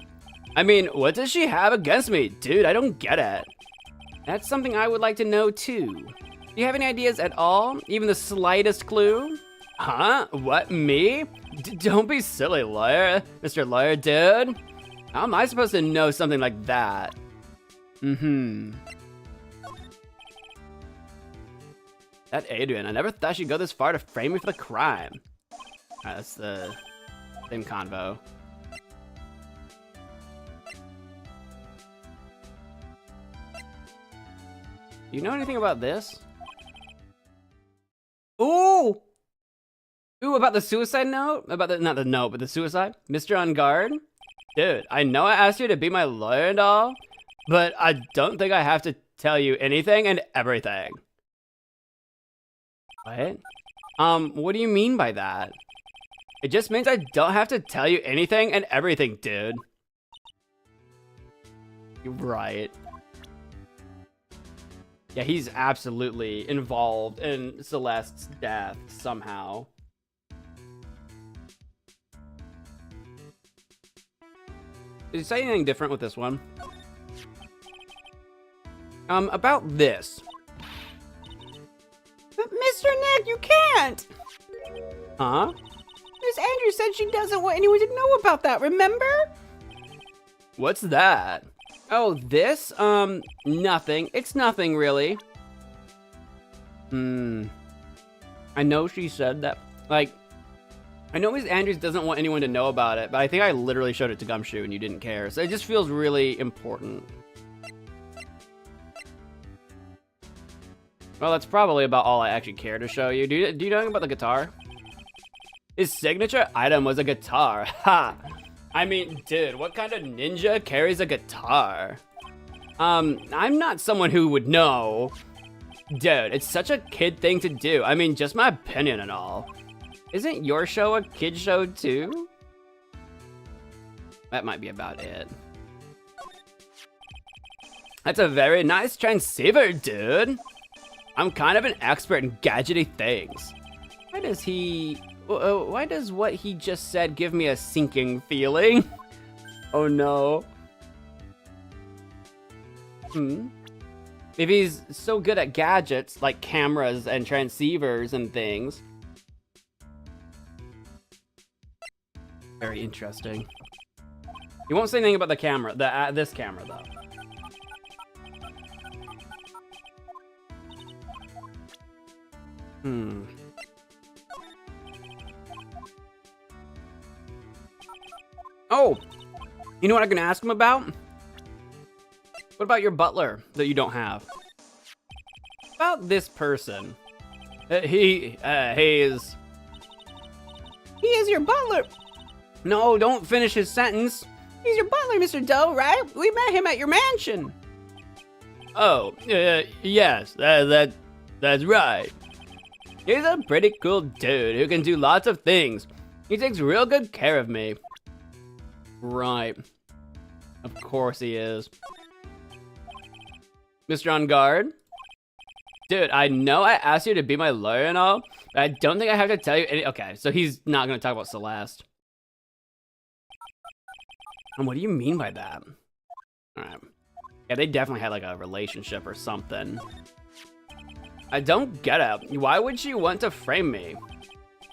I mean, what does she have against me? Dude, I don't get it. That's something I would like to know too. Do you have any ideas at all? Even the slightest clue? Huh? What, me? Don't be silly, lawyer. Mr. Lawyer, dude. How am I supposed to know something like that? That Adrian, I never thought she'd go this far to frame me for the crime. Alright, that's the same convo. You know anything about this? Ooh! Ooh, about the suicide note? About the, not the note, but the suicide? Mr. On Guard? Dude, I know I asked you to be my lawyer and all, but I don't think I have to tell you anything and everything. What? What do you mean by that? It just means I don't have to tell you anything and everything, dude. You're right. Yeah, he's absolutely involved in Celeste's death somehow. Did he say anything different with this one? About this. But Mr. Nick, you can't! Huh? Miss Andrews said she doesn't want anyone to know about that, remember? What's that? Oh, this? Nothing. It's nothing, really. I know she said that. Like, I know Miss Andrews doesn't want anyone to know about it, but I think I literally showed it to Gumshoe and you didn't care. So it just feels really important. Well, that's probably about all I actually care to show you. Do you know anything about the guitar? His signature item was a guitar. Ha! I mean, dude, what kind of ninja carries a guitar? I'm not someone who would know. Dude, it's such a kid thing to do. I mean, just my opinion and all. Isn't your show a kid show too? That might be about it. That's a very nice transceiver, dude. I'm kind of an expert in gadgety things. Why does what he just said give me a sinking feeling? Oh no. If he's so good at gadgets, like cameras and transceivers and things. Very interesting. He won't say anything about the camera, this camera though. Oh, you know what I can ask him about? What about your butler that you don't have? About this person. He is your butler. No, don't finish his sentence. He's your butler, Mr. Doe, right? We met him at your mansion. Oh, yes, that's right. He's a pretty cool dude who can do lots of things. He takes real good care of me. Right. Of course he is. Mr. On Guard? Dude, I know I asked you to be my lawyer and all, but I don't think I have to tell you any— Okay, so he's not gonna talk about Celeste. And what do you mean by that? Alright. Yeah, they definitely had like a relationship or something. I don't get it. Why would she want to frame me?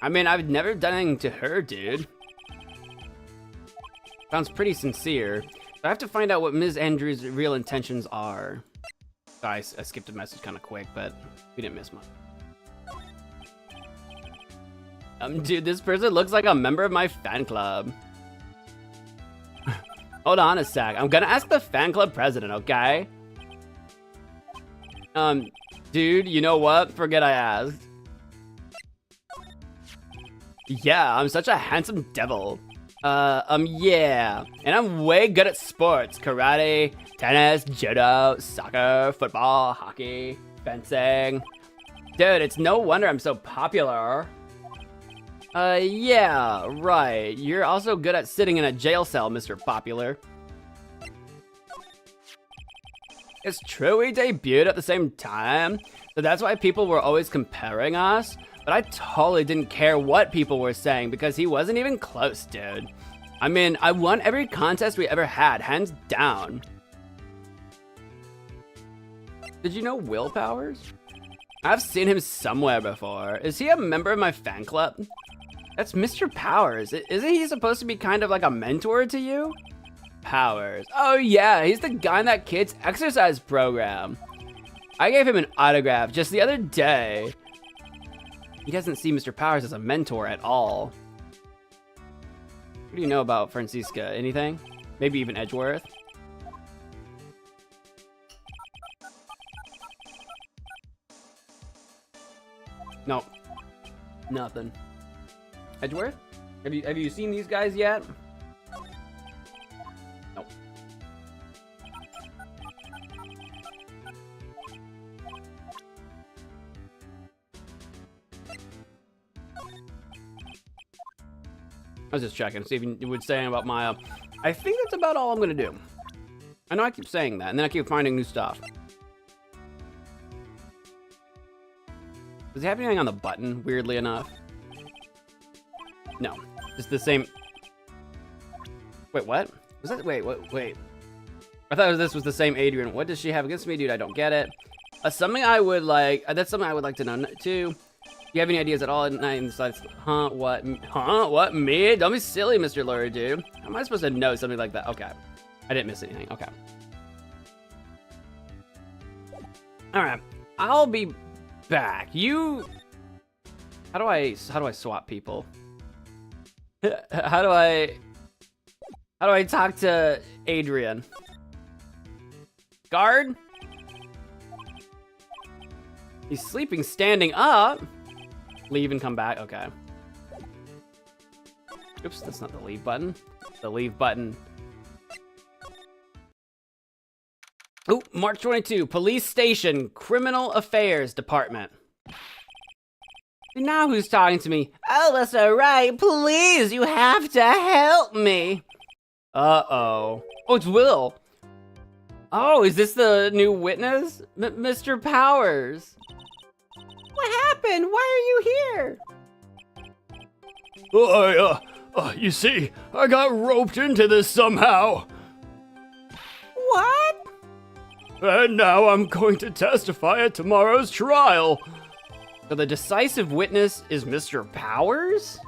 I mean, I've never done anything to her, dude. Sounds pretty sincere. I have to find out what Ms. Andrews' real intentions are. Sorry, I skipped a message kind of quick, but we didn't miss much. Dude, this person looks like a member of my fan club. Hold on a sec. I'm gonna ask the fan club president, okay? Dude, you know what? Forget I asked. Yeah, I'm such a handsome devil. Yeah. And I'm way good at sports. Karate, tennis, judo, soccer, football, hockey, fencing. Dude, it's no wonder I'm so popular. Yeah, right. You're also good at sitting in a jail cell, Mr. Popular. It's true we debuted at the same time, so that's why people were always comparing us. But I totally didn't care what people were saying because he wasn't even close, dude. I mean, I won every contest we ever had, hands down. Did you know Will Powers? I've seen him somewhere before. Is he a member of my fan club? That's Mr. Powers. Isn't he supposed to be kind of like a mentor to you? Powers. Oh yeah, he's the guy in that kid's exercise program. I gave him an autograph just the other day. He doesn't see Mr. Powers as a mentor at all. What do you know about Francisca? Anything? Maybe even Edgeworth? No. Nothing. Edgeworth? Have you seen these guys yet? Nope. I was just checking, see if you would say about my, I think that's about all I'm gonna do. I know I keep saying that, and then I keep finding new stuff. Does he have anything on the button, weirdly enough? No, it's the same. Wait, what? Was that, wait. I thought this was the same Adrian. What does she have against me, dude? I don't get it. Something I would like, that's something I would like to know too. Do you have any ideas at all at night? What? What? Me? Don't be silly, Mr. Lawyer, dude. How am I supposed to know something like that? Okay. I didn't miss anything. Okay. Alright. I'll be back. How do I swap people? How do I talk to Adrian? Guard? He's sleeping standing up. Leave and come back. Okay. Oops, that's not the leave button. The leave button. Oh, March 22, Police Station, Criminal Affairs Department. Now who's talking to me? Oh, Mr. Wright, please, you have to help me. Uh-oh. Oh, it's Will. Oh, is this the new witness? Mr. Powers. What happened? Why are you here? You see, I got roped into this somehow. What? And now I'm going to testify at tomorrow's trial. So the decisive witness is Mr. Powers?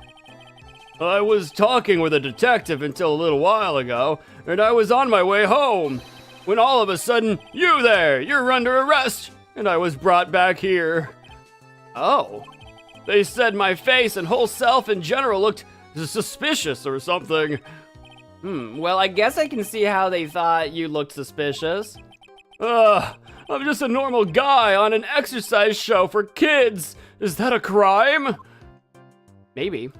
I was talking with a detective until a little while ago, and I was on my way home, when all of a sudden, you're under arrest, and I was brought back here. Oh. They said my face and whole self in general looked suspicious or something. Well, I guess I can see how they thought you looked suspicious. I'm just a normal guy on an exercise show for kids. Is that a crime? Maybe.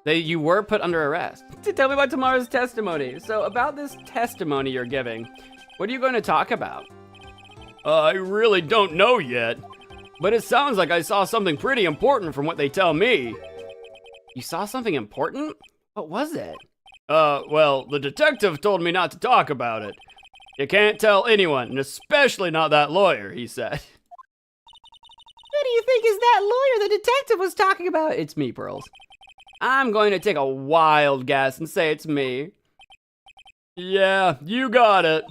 You were put under arrest. Tell me about tomorrow's testimony. So about this testimony you're giving, what are you going to talk about? I really don't know yet. But it sounds like I saw something pretty important from what they tell me. You saw something important? What was it? Well, the detective told me not to talk about it. You can't tell anyone, and especially not that lawyer, he said. Who do you think is that lawyer the detective was talking about? It's me, Pearls. I'm going to take a wild guess and say it's me. Yeah, you got it.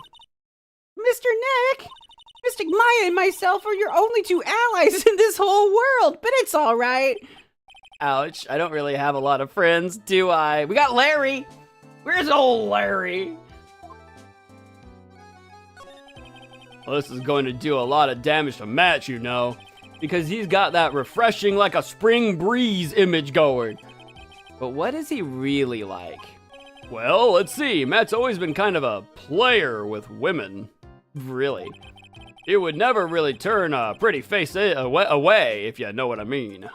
Mr. Nick, Mystic Maya and myself are your only two allies in this whole world, but it's all right. Ouch, I don't really have a lot of friends, do I? We got Larry. Where's old Larry? Well, this is going to do a lot of damage to Matt, you know, because he's got that refreshing like a spring breeze image going. But what is he really like? Well, let's see. Matt's always been kind of a player with women. Really. He would never really turn a pretty face away, if you know what I mean.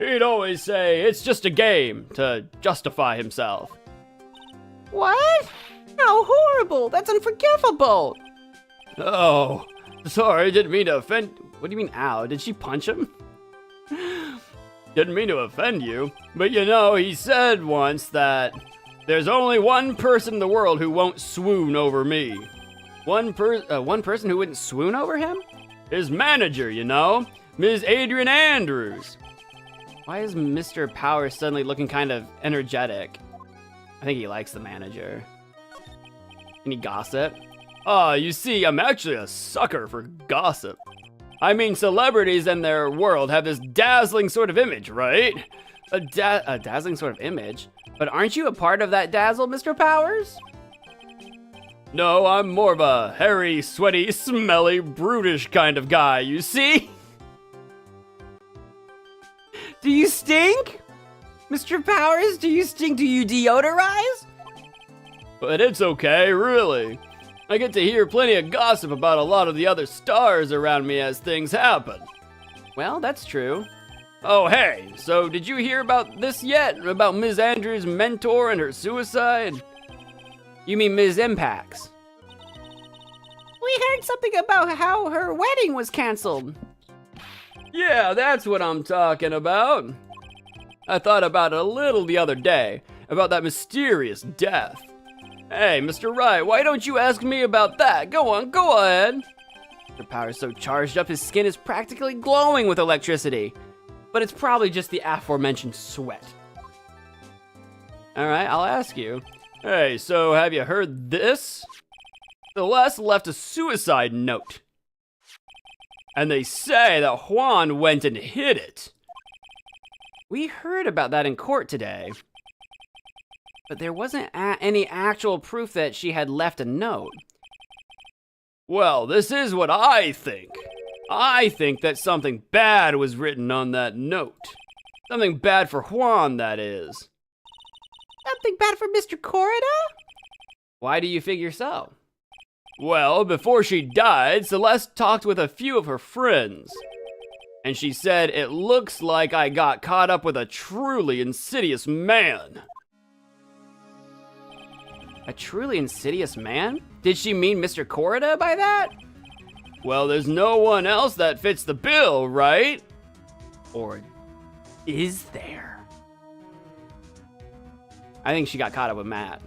He'd always say, it's just a game, to justify himself. What? How horrible! That's unforgivable! Oh, sorry, didn't mean to offend. What do you mean, ow? Did she punch him? Didn't mean to offend you, but you know, he said once that there's only one person in the world who won't swoon over me. One person who wouldn't swoon over him? His manager, you know, Ms. Adrian Andrews. Why is Mr. Powers suddenly looking kind of energetic? I think he likes the manager. Any gossip? You see, I'm actually a sucker for gossip. I mean, celebrities and their world have this dazzling sort of image, right? A dazzling sort of image? But aren't you a part of that dazzle, Mr. Powers? No, I'm more of a hairy, sweaty, smelly, brutish kind of guy, you see? Do you stink? Mr. Powers, do you stink? Do you deodorize? But it's okay, really. I get to hear plenty of gossip about a lot of the other stars around me as things happen. Well, that's true. Oh, hey, so did you hear about this yet? About Ms. Andrews' mentor and her suicide? You mean Ms. Impax? We heard something about how her wedding was canceled. Yeah, that's what I'm talking about. I thought about it a little the other day, about that mysterious death. Hey, Mr. Wright, why don't you ask me about that? Go on, go ahead. Mr. Powers so charged up his skin is practically glowing with electricity. But it's probably just the aforementioned sweat. Alright, I'll ask you. Hey, so have you heard this? Celeste left a suicide note. And they say that Juan went and hid it. We heard about that in court today. But there wasn't any actual proof that she had left a note. Well, this is what I think. I think that something bad was written on that note. Something bad for Juan, that is. Something bad for Mr. Corrida? Why do you figure so? Well, before she died, Celeste talked with a few of her friends. And she said, it looks like I got caught up with a truly insidious man. A truly insidious man? Did she mean Mr. Corrida by that? Well, there's no one else that fits the bill, right? Or is there? I think she got caught up with Matt.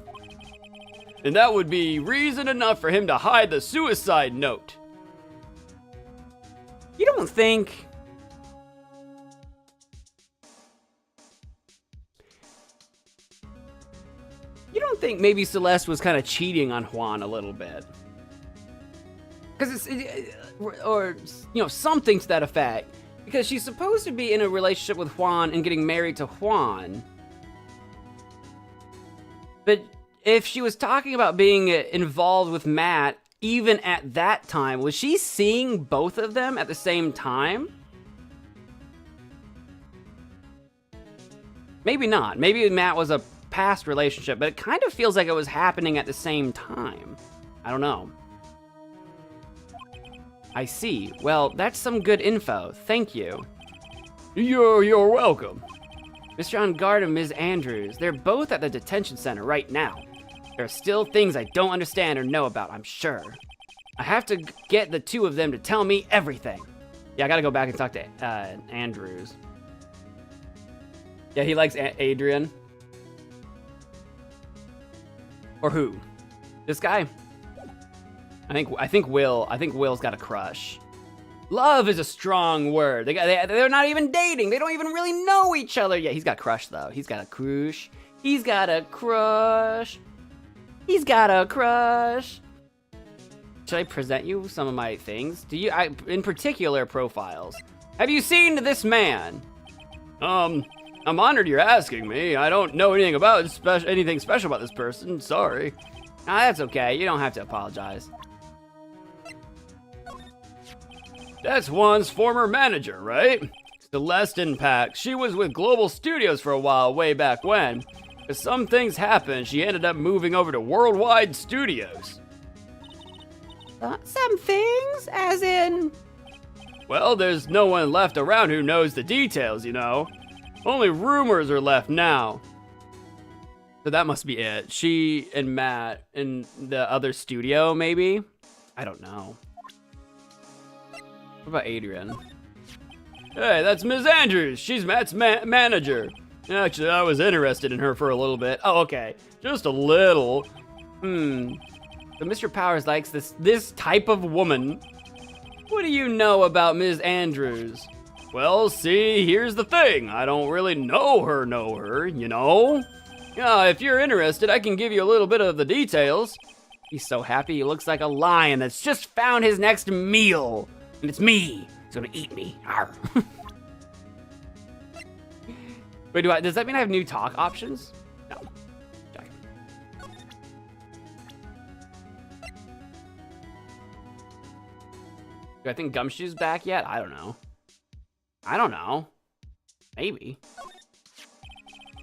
And that would be reason enough for him to hide the suicide note. You don't think... You don't think maybe Celeste was kind of cheating on Juan a little bit? Because or, you know, something to that effect. Because she's supposed to be in a relationship with Juan and getting married to Juan. But if she was talking about being involved with Matt, even at that time, was she seeing both of them at the same time? Maybe not. Maybe Matt was a past relationship, but it kind of feels like it was happening at the same time. I don't know. I see. Well, that's some good info. Thank you. You're welcome. Mr. On Guard and Ms. Andrews, they're both at the detention center right now. There are still things I don't understand or know about, I'm sure. I have to get the two of them to tell me everything. Yeah, I gotta go back and talk to Andrews. Yeah, he likes Adrian. Or who? This guy? I think Will's got a crush. Love is a strong word. They're not even dating. They don't even really know each other. Yeah, he's got a crush though. He's got a crush. He's got a crush. He's got a crush. Should I present you some of my things? In particular, profiles. Have you seen this man? I'm honored you're asking me. I don't know anything about anything special about this person. Sorry. Ah, that's okay. You don't have to apologize. That's Juan's former manager, right? Celeste Impact. She was with Global Studios for a while way back when. As some things happened, she ended up moving over to Worldwide Studios. Some things, as in... Well, there's no one left around who knows the details, you know. Only rumors are left now. So that must be it. She and Matt in the other studio, maybe? I don't know. What about Adrian? Hey, that's Ms. Andrews. She's Matt's manager. Actually, I was interested in her for a little bit. Oh, okay. Just a little. So Mr. Powers likes this type of woman. What do you know about Ms. Andrews? Well, see, here's the thing. I don't really know her, you know? Yeah, if you're interested, I can give you a little bit of the details. He's so happy, he looks like a lion that's just found his next meal. And it's me. He's gonna eat me. Arr. Wait, does that mean I have new talk options? No. Okay. Do I think Gumshoe's back yet? I don't know. Maybe.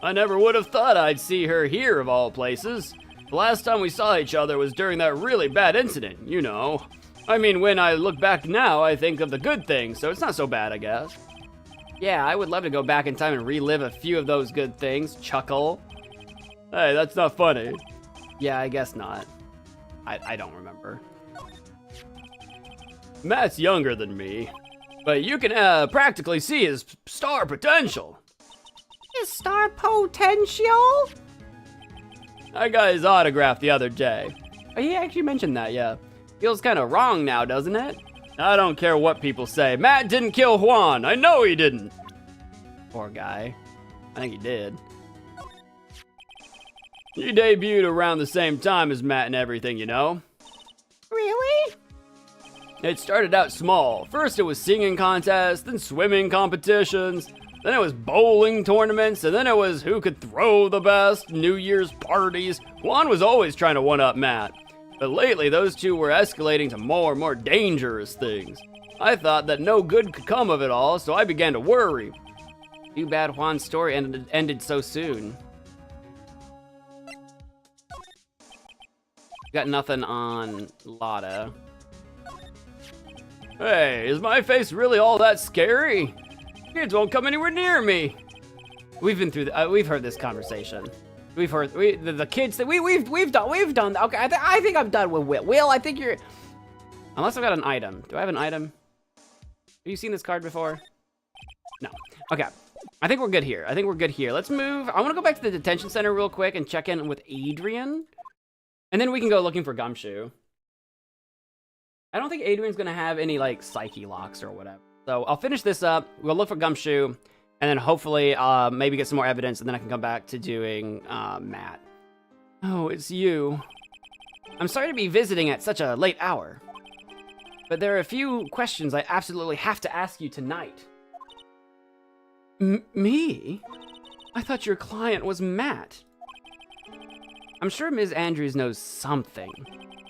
I never would have thought I'd see her here of all places. The last time we saw each other was during that really bad incident, you know. I mean, when I look back now, I think of the good things, so it's not so bad, I guess. Yeah, I would love to go back in time and relive a few of those good things. Chuckle. Hey, that's not funny. Yeah, I guess not. I don't remember. Matt's younger than me, but you can practically see his star potential. His star potential? I got his autograph the other day. Oh, he actually mentioned that, yeah. Feels kind of wrong now, doesn't it? I don't care what people say. Matt didn't kill Juan. I know he didn't. Poor guy. I think he did. He debuted around the same time as Matt and everything, you know? Really? It started out small. First it was singing contests, then swimming competitions, then it was bowling tournaments, and then it was who could throw the best, New Year's parties. Juan was always trying to one-up Matt. But lately, those two were escalating to more and more dangerous things. I thought that no good could come of it all, so I began to worry. Too bad Juan's story ended so soon. Got nothing on Lotta. Hey, is my face really all that scary? Kids won't come anywhere near me. We've been through. We've heard this conversation. We've heard the kids that we've done. Okay, I think I'm done with Will. Will, I think you're. Unless I've got an item. Do I have an item? Have you seen this card before? No. Okay. I think we're good here. Let's move. I want to go back to the detention center real quick and check in with Adrian, and then we can go looking for Gumshoe. I don't think Adrian's gonna have any like psyche locks or whatever. So I'll finish this up. We'll look for Gumshoe. And then hopefully, maybe get some more evidence, and then I can come back to doing Matt. Oh, it's you. I'm sorry to be visiting at such a late hour, but there are a few questions I absolutely have to ask you tonight. Me? I thought your client was Matt. I'm sure Ms. Andrews knows something.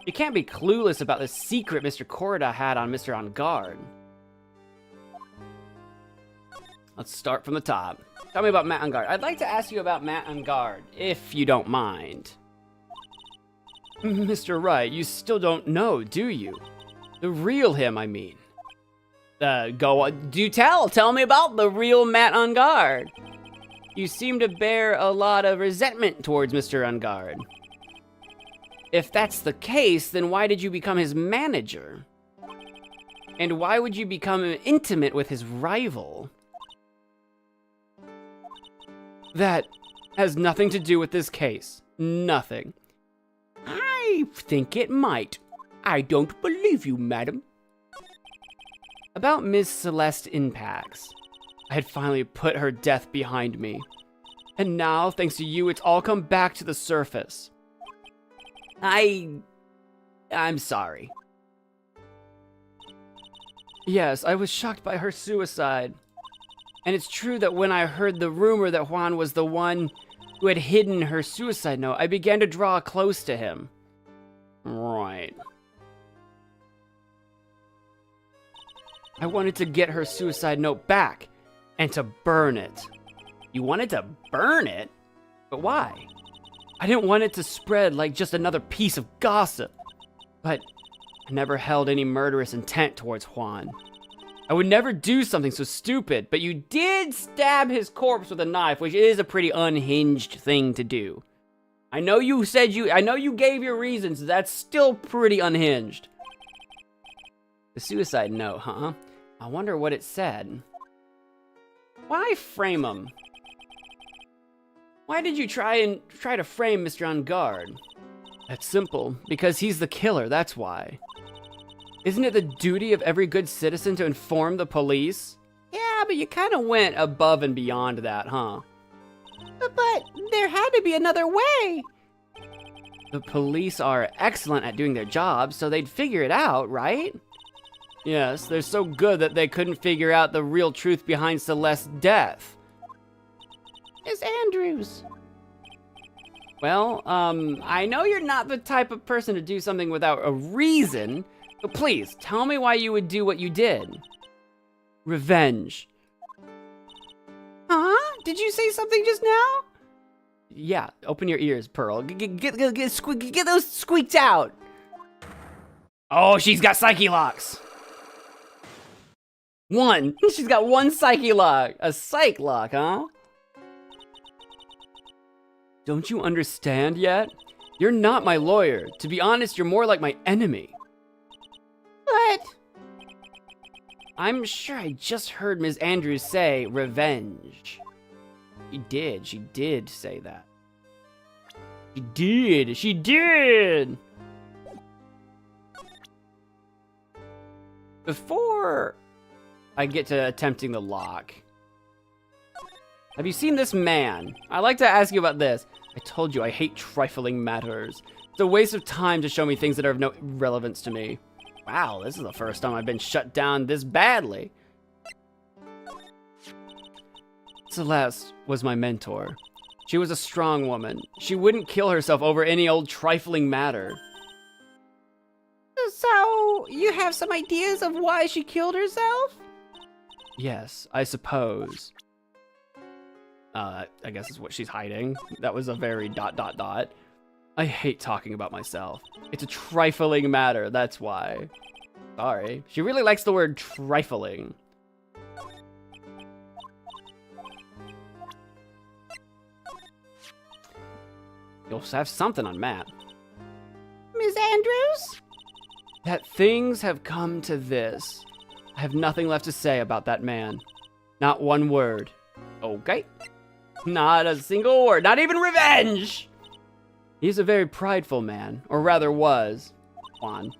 You can't be clueless about the secret Mr. Corda had on Mr. On Guard. Let's start from the top. Tell me about Matt on Guard. I'd like to ask you about Matt on Guard, if you don't mind. Mr. Wright, you still don't know, do you? The real him, I mean. Go on. Do tell. Tell me about the real Matt on Guard. You seem to bear a lot of resentment towards Mr. On Guard. If that's the case, then why did you become his manager? And why would you become intimate with his rival? That has nothing to do with this case. Nothing. I think it might. I don't believe you, madam. About Ms. Celeste Impacts. I had finally put her death behind me. And now, thanks to you, it's all come back to the surface. I'm sorry. Yes, I was shocked by her suicide. And it's true that when I heard the rumor that Juan was the one who had hidden her suicide note, I began to draw close to him. Right. I wanted to get her suicide note back and to burn it. You wanted to burn it? But why? I didn't want it to spread like just another piece of gossip. But I never held any murderous intent towards Juan. I would never do something so stupid, but you did stab his corpse with a knife, which is a pretty unhinged thing to do. I know you gave your reasons, that's still pretty unhinged. The suicide note, huh? I wonder what it said. Why frame him? Why did you try to frame Mr. On Guard? That's simple, because he's the killer, that's why. Isn't it the duty of every good citizen to inform the police? Yeah, but you kind of went above and beyond that, huh? But there had to be another way. The police are excellent at doing their job, so they'd figure it out, right? Yes, they're so good that they couldn't figure out the real truth behind Celeste's death. Miss Andrews. Well, I know you're not the type of person to do something without a reason, but please, tell me why you would do what you did. Revenge. Huh? Did you say something just now? Yeah, open your ears, Pearl. Get those squeaked out. Oh, she's got psyche locks. One. She's got one psyche lock. A psych lock, huh? Don't you understand yet? You're not my lawyer. To be honest, you're more like my enemy. What? I'm sure I just heard Ms. Andrews say revenge. She did say that. She did! Before I get to attempting the lock, have you seen this man? I'd like to ask you about this. I told you I hate trifling matters. It's a waste of time to show me things that are of no relevance to me. Wow, this is the first time I've been shut down this badly. Celeste was my mentor. She was a strong woman. She wouldn't kill herself over any old trifling matter. So, you have some ideas of why she killed herself? Yes, I suppose. I guess is what she's hiding. That was a very ... I hate talking about myself. It's a trifling matter, that's why. Sorry. She really likes the word trifling. You'll have something on Matt. Miss Andrews? That things have come to this. I have nothing left to say about that man. Not one word. Okay? Not a single word. Not even revenge! He's a very prideful man, or rather was, Juan.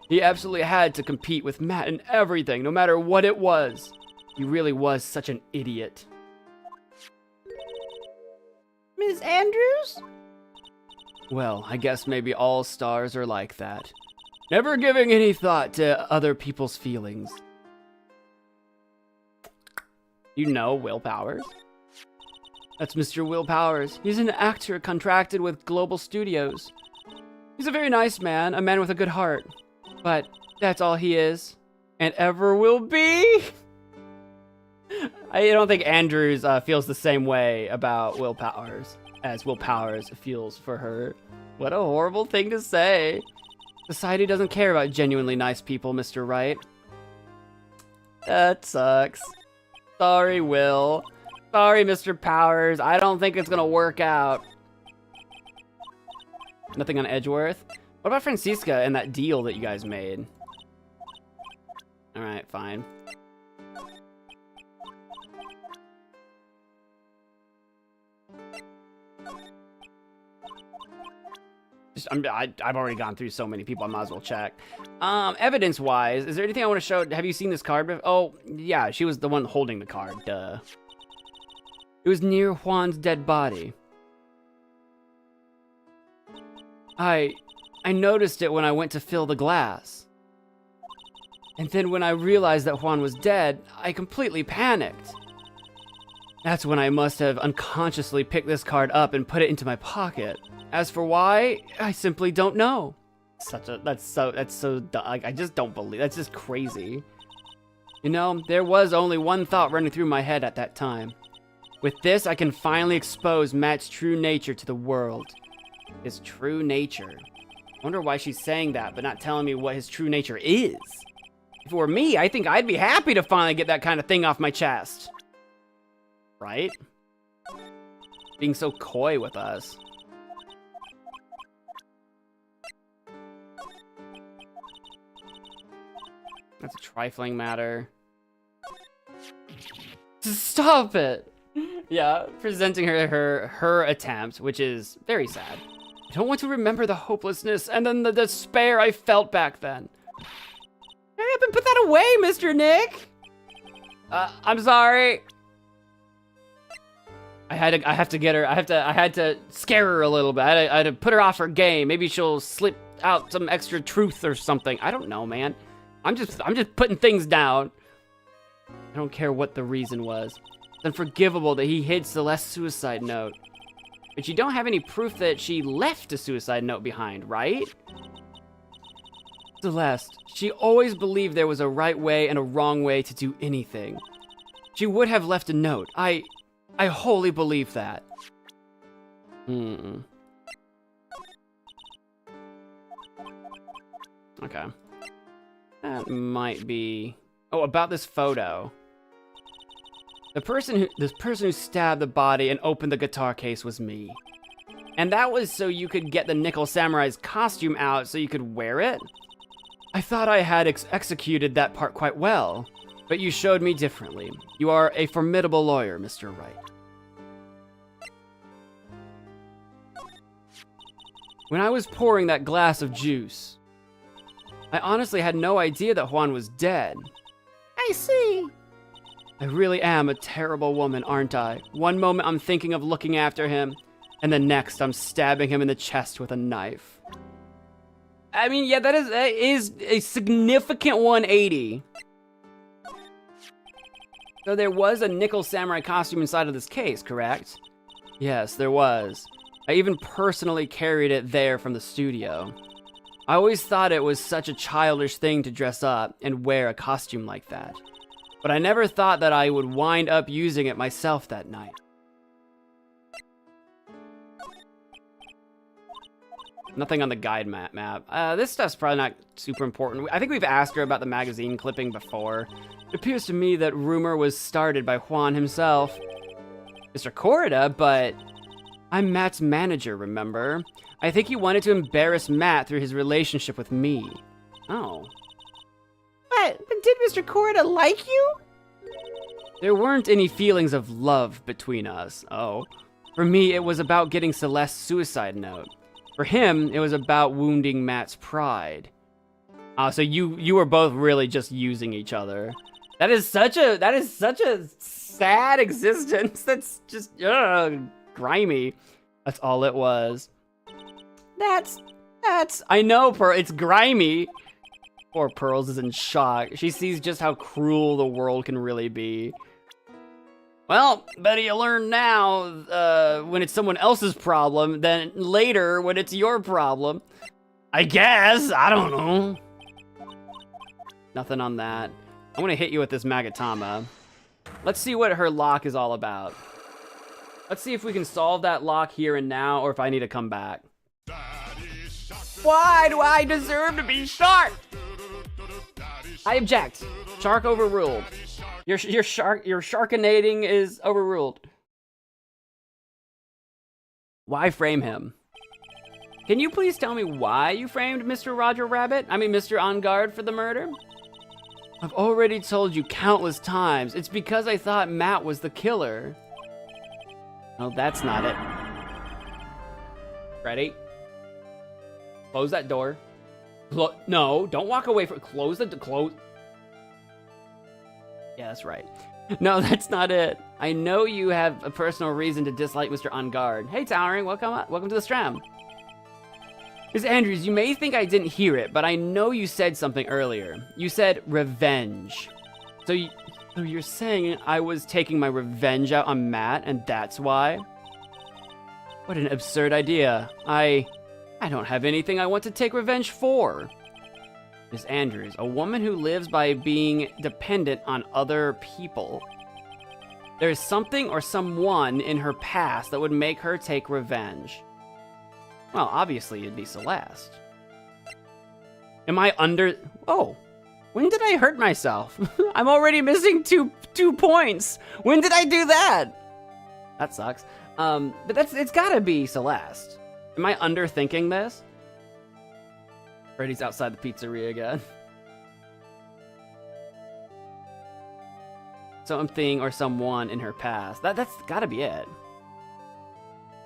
He absolutely had to compete with Matt in everything, no matter what it was. He really was such an idiot. Miss Andrews? Well, I guess maybe all stars are like that. Never giving any thought to other people's feelings. You know Will Powers? That's Mr. Will Powers. He's an actor contracted with Global Studios. He's a very nice man, a man with a good heart. But that's all he is, and ever will be. I don't think Andrews feels the same way about Will Powers as Will Powers feels for her. What a horrible thing to say. Society doesn't care about genuinely nice people, Mr. Wright. That sucks. Sorry, Will. Sorry, Mr. Powers. I don't think it's gonna work out. Nothing on Edgeworth? What about Francisca and that deal that you guys made? Alright, fine. I've already gone through so many people, I might as well check. Evidence-wise, is there anything I want to show? Have you seen this card? Oh, yeah, she was the one holding the card, duh. It was near Juan's dead body. I noticed it when I went to fill the glass. And then when I realized that Juan was dead, I completely panicked. That's when I must have unconsciously picked this card up and put it into my pocket. As for why, I simply don't know. That's so like, I just don't believe, that's just crazy. You know, there was only one thought running through my head at that time. With this, I can finally expose Matt's true nature to the world. His true nature. I wonder why she's saying that, but not telling me what his true nature is. If it were me, I think I'd be happy to finally get that kind of thing off my chest. Right? Being so coy with us. That's a trifling matter. Stop it! Yeah, presenting her attempt, which is very sad. I don't want to remember the hopelessness and then the despair I felt back then. Hurry up and put that away, Mr. Nick! I'm sorry. I had to scare her a little bit. I had to put her off her game. Maybe she'll slip out some extra truth or something. I don't know, man. I'm just putting things down. I don't care what the reason was. It's unforgivable that he hid Celeste's suicide note. But you don't have any proof that she left a suicide note behind, right? Celeste, she always believed there was a right way and a wrong way to do anything. She would have left a note. I wholly believe that. Okay. That might be... Oh, about this photo. This person who stabbed the body and opened the guitar case was me. And that was so you could get the Nickel Samurai's costume out so you could wear it? I thought I had executed that part quite well, but you showed me differently. You are a formidable lawyer, Mr. Wright. When I was pouring that glass of juice, I honestly had no idea that Juan was dead. I see. I really am a terrible woman, aren't I? One moment I'm thinking of looking after him, and the next I'm stabbing him in the chest with a knife. I mean, yeah, that is a significant 180. So there was a Nickel Samurai costume inside of this case, correct? Yes, there was. I even personally carried it there from the studio. I always thought it was such a childish thing to dress up and wear a costume like that. But I never thought that I would wind up using it myself that night. Nothing on the guide map. This stuff's probably not super important. I think we've asked her about the magazine clipping before. It appears to me that rumor was started by Juan himself. Mr. Corrida, but I'm Matt's manager, remember? I think he wanted to embarrass Matt through his relationship with me. Oh. But did Mr. Corrida like you? There weren't any feelings of love between us. Oh. For me, it was about getting Celeste's suicide note. For him, it was about wounding Matt's pride. So you were both really just using each other. That is such a sad existence. That's just grimy. That's all it was. That's I know, Pearl, it's grimy. Poor Pearls is in shock. She sees just how cruel the world can really be. Well, better you learn now when it's someone else's problem than later when it's your problem. I guess, I don't know. Nothing on that. I'm gonna hit you with this Magatama. Let's see what her lock is all about. Let's see if we can solve that lock here and now, or if I need to come back. Why do I deserve to be shark? I object. Shark overruled. Your sharkinating is overruled. Why frame him? Can you please tell me why you framed Mr. Roger Rabbit? I mean, Mr. On Guard for the murder? I've already told you countless times. It's because I thought Matt was the killer. No, that's not it. Ready? Close that door. No, don't walk away from it. Close the close. Yeah, that's right. No, that's not it. I know you have a personal reason to dislike Mr. On Guard. Hey, Towering, welcome to the stream. Ms. Andrews, you may think I didn't hear it, but I know you said something earlier. You said revenge. So you're saying I was taking my revenge out on Matt, and that's why? What an absurd idea. I don't have anything I want to take revenge for. Ms. Andrews, a woman who lives by being dependent on other people. There's something or someone in her past that would make her take revenge. Well, obviously it'd be Celeste. Am I under... Oh, when did I hurt myself? I'm already missing two points. When did I do that? That sucks. But it's gotta be Celeste. Am I underthinking this? Freddy's outside the pizzeria again. Something or someone in her past. That's gotta be it.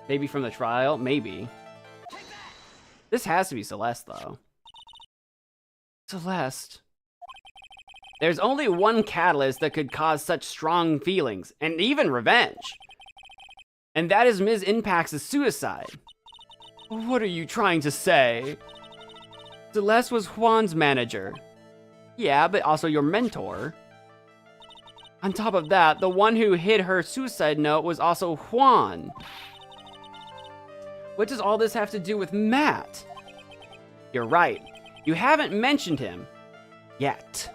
Maybe from the trial? Maybe. This has to be Celeste, though. Celeste. There's only one catalyst that could cause such strong feelings, and even revenge. And that is Ms. Impact's suicide. What are you trying to say? Celeste was Juan's manager. Yeah, but also your mentor. On top of that, the one who hid her suicide note was also Juan. What does all this have to do with Matt? You're right. You haven't mentioned him. Yet.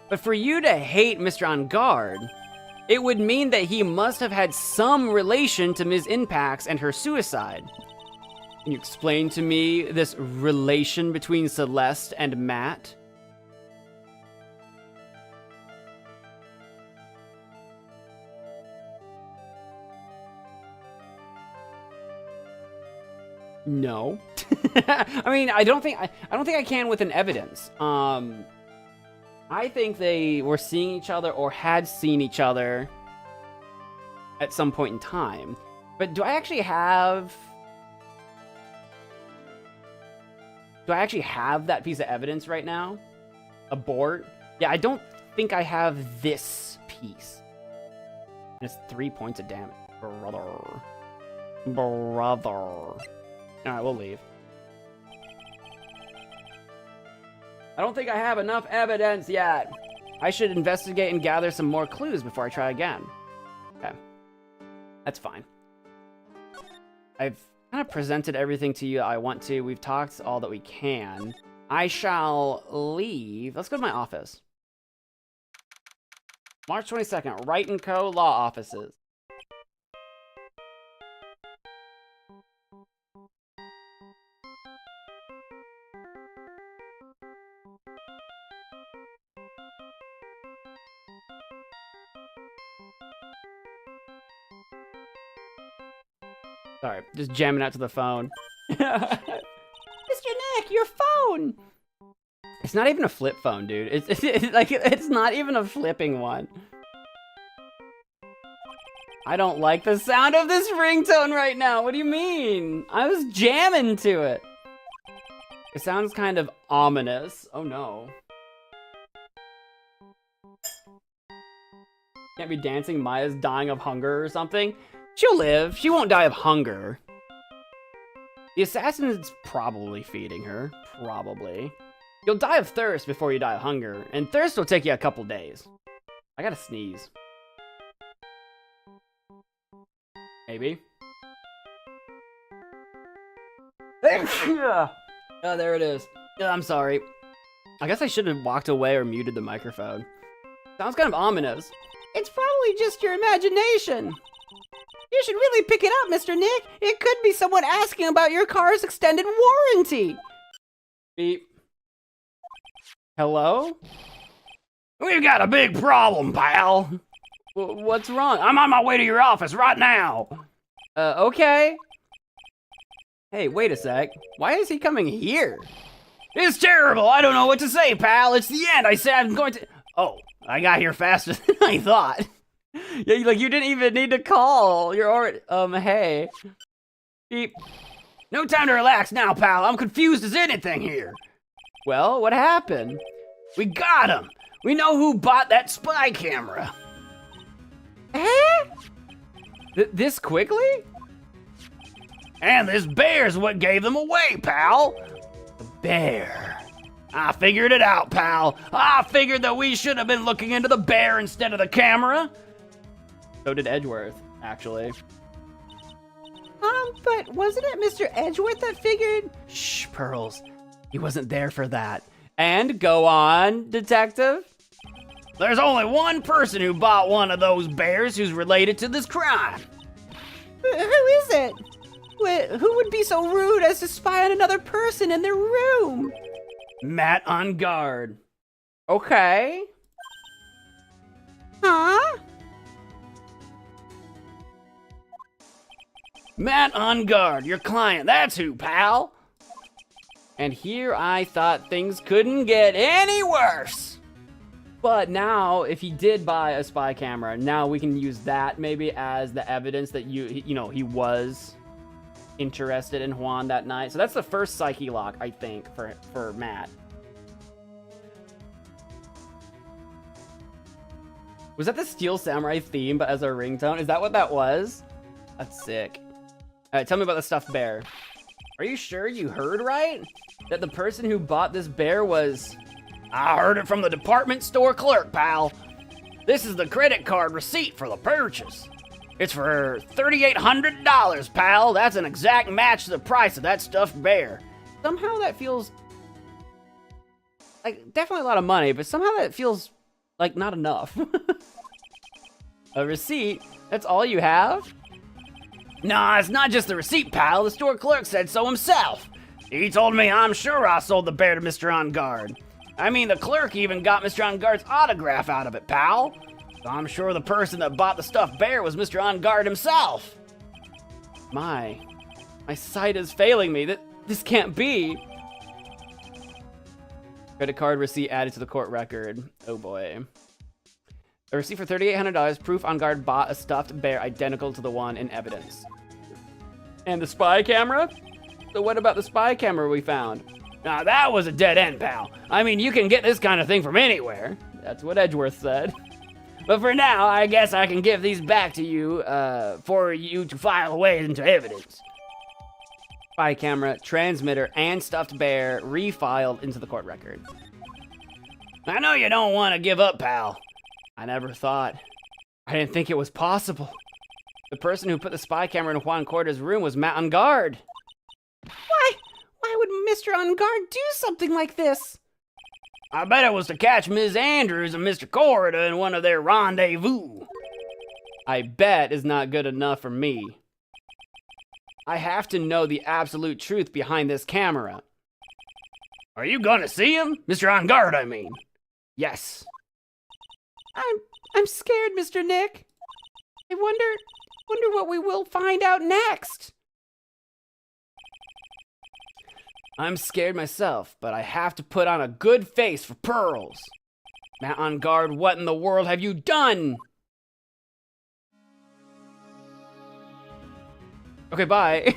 But for you to hate Mr. On Guard, it would mean that he must have had some relation to Ms. Impacts and her suicide. Can you explain to me this relation between Celeste and Matt? No. I mean, I don't think I can with an evidence. I think they were seeing each other or had seen each other at some point in time. But do I actually have that piece of evidence right now? Abort? Yeah, I don't think I have this piece. And it's 3 points of damage. Brother. Alright, we'll leave. I don't think I have enough evidence yet. I should investigate and gather some more clues before I try again. Okay. That's fine. I've kind of presented everything to you I want to. We've talked all that we can. I shall leave. Let's go to my office. March 22nd, Wright & Co. Law Offices. Sorry, just jamming out to the phone. Mr. Nick, your phone! It's not even a flip phone, dude. It's not even a flipping one. I don't like the sound of this ringtone right now. What do you mean? I was jamming to it. It sounds kind of ominous. Oh no. Can't be dancing. Maya's dying of hunger or something. She'll live. She won't die of hunger. The assassin is probably feeding her. Probably. You'll die of thirst before you die of hunger, and thirst will take you a couple days. I gotta sneeze. Maybe. Oh, there it is. I'm sorry. I guess I should have walked away or muted the microphone. Sounds kind of ominous. It's probably just your imagination. You should really pick it up, Mr. Nick. It could be someone asking about your car's extended warranty. Beep. Hello? We've got a big problem, pal. What's wrong? I'm on my way to your office right now. Okay. Hey, wait a sec. Why is he coming here? It's terrible. I don't know what to say, pal. It's the end. I said I'm going to... Oh, I got here faster than I thought. Yeah, like you didn't even need to call. You're already, hey. Beep. No time to relax now, pal. I'm confused as anything here. Well, what happened? We got him. We know who bought that spy camera. Eh? This quickly? And this bear's what gave them away, pal. The bear. I figured it out, pal. I figured that we should have been looking into the bear instead of the camera. So did Edgeworth, actually. But wasn't it Mr. Edgeworth that figured? Shh, Pearls. He wasn't there for that. And go on, detective. There's only one person who bought one of those bears who's related to this crime. Who is it? Who would be so rude as to spy on another person in their room? Matt on guard. Okay. Huh? Matt on guard, your client, that's who, pal. And here I thought things couldn't get any worse. But now, if he did buy a spy camera, now we can use that maybe as the evidence that he was interested in Juan that night. So that's the first psyche lock, I think, for Matt. Was that the Steel Samurai theme, but as a ringtone? Is that what that was? That's sick. All right, tell me about the stuffed bear. Are you sure you heard right? That the person who bought this bear was... I heard it from the department store clerk, pal. This is the credit card receipt for the purchase. It's for $3,800, pal. That's an exact match to the price of that stuffed bear. Somehow that feels... like, definitely a lot of money, but somehow that feels like not enough. A receipt? That's all you have? Nah, it's not just the receipt, pal. The store clerk said so himself. He told me I'm sure I sold the bear to Mr. On Guard. I mean, the clerk even got Mr. On Guard's autograph out of it, pal. So I'm sure the person that bought the stuffed bear was Mr. On Guard himself. My sight is failing me. This can't be. Credit card receipt added to the court record. Oh boy. A receipt for $3,800. Proof On Guard bought a stuffed bear identical to the one in evidence. And the spy camera? So what about the spy camera we found? Now that was a dead end, pal. I mean, you can get this kind of thing from anywhere. That's what Edgeworth said. But for now, I guess I can give these back to you for you to file away into evidence. Spy camera, transmitter, and stuffed bear refiled into the court record. I know you don't want to give up, pal. I never thought. I didn't think it was possible. The person who put the spy camera in Juan Corda's room was Matt On Guard. Why would Mr. On Guard do something like this? I bet it was to catch Ms. Andrews and Mr. Corda in one of their rendezvous. I bet is not good enough for me. I have to know the absolute truth behind this camera. Are you gonna see him? Mr. On Guard, I mean. Yes. I'm scared, Mr. Nick. I wonder what we will find out next. I'm scared myself, but I have to put on a good face for Pearls. Matt On Guard, what in the world have you done? Okay, bye.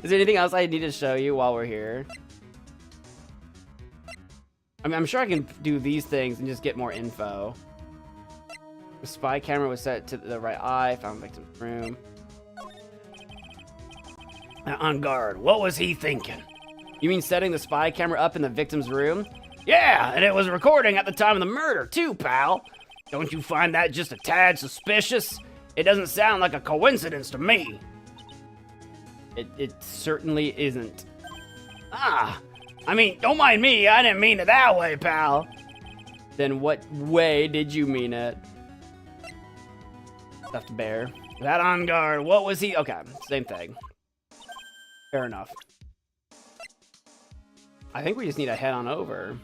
Is there anything else I need to show you while we're here? I mean, I'm sure I can do these things and just get more info. The spy camera was set to the right eye, found victim's room. Matt On Guard, what was he thinking? You mean setting the spy camera up in the victim's room? Yeah, and it was recording at the time of the murder too, pal. Don't you find that just a tad suspicious? It doesn't sound like a coincidence to me. It certainly isn't. Ah, I mean, don't mind me, I didn't mean it that way, pal. Then what way did you mean it? Stuffed bear. That On Guard, what was he? Okay, same thing. Fair enough. I think we just need to head on over.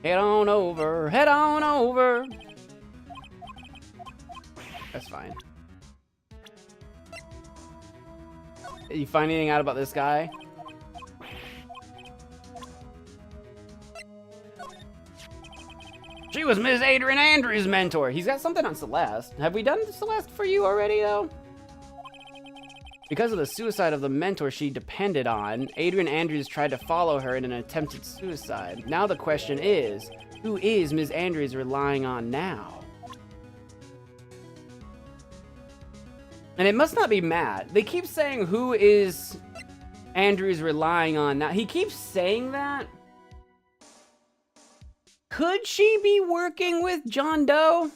Head on over, head on over. That's fine. You find anything out about this guy? She was Ms. Adrian Andrews' mentor. He's got something on Celeste. Have we done Celeste for you already, though? Because of the suicide of the mentor she depended on, Adrian Andrews tried to follow her in an attempted suicide. Now the question is, who is Ms. Andrews relying on now? And it must not be Matt. They keep saying, who is Andrews relying on now? He keeps saying that. Could she be working with John Doe?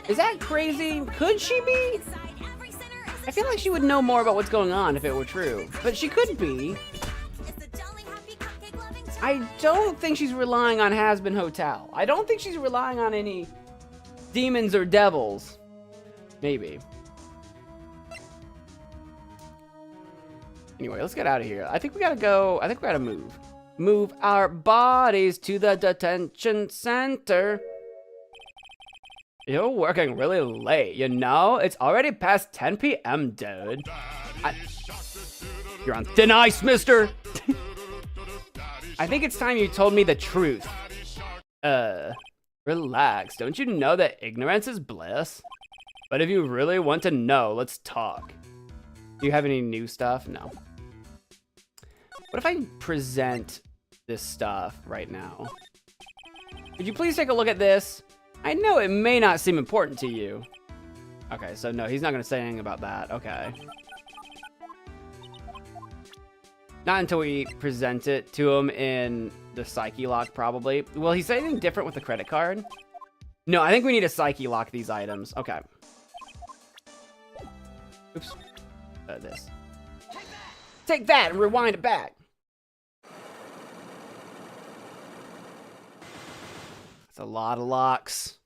Is that crazy? Could she be? I feel like she would know more about what's going on if it were true. But she could be. I don't think she's relying on Has-Been Hotel. I don't think she's relying on any demons or devils. Maybe. Anyway, let's get out of here. I think we gotta go. I think we gotta move. Move our bodies to the detention center. You're working really late, you know? It's already past 10 p.m., dude. You're on thin ice, mister. I think it's time you told me the truth. Relax. Don't you know that ignorance is bliss? But if you really want to know, let's talk. Do you have any new stuff? No. What if I present this stuff right now? Could you please take a look at this? I know it may not seem important to you. Okay, so no, he's not gonna say anything about that. Okay. Not until we present it to him in the Psyche Lock, probably. Will he say anything different with the credit card? No, I think we need to Psyche Lock these items. Okay. Oops. This. Take that and rewind it back. That's a lot of locks.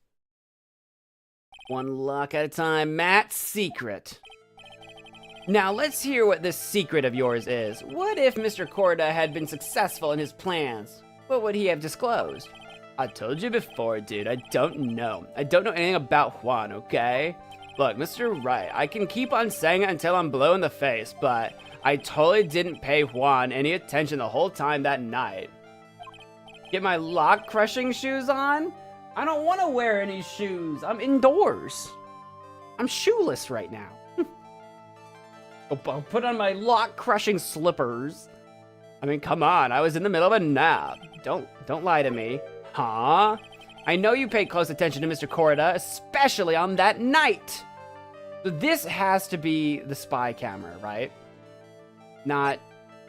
One lock at a time. Matt's secret. Now let's hear what this secret of yours is. What if Mr. Corda had been successful in his plans? What would he have disclosed? I told you before, dude, I don't know. I don't know anything about Juan, okay? Look, Mr. Wright, I can keep on saying it until I'm blue in the face, but I totally didn't pay Juan any attention the whole time that night. Get my lock-crushing shoes on? I don't want to wear any shoes. I'm indoors. I'm shoeless right now. I'll put on my lock-crushing slippers. I mean, come on, I was in the middle of a nap. Don't lie to me. Huh? I know you paid close attention to Mr. Corda, especially on that night. So this has to be the spy camera, right? Not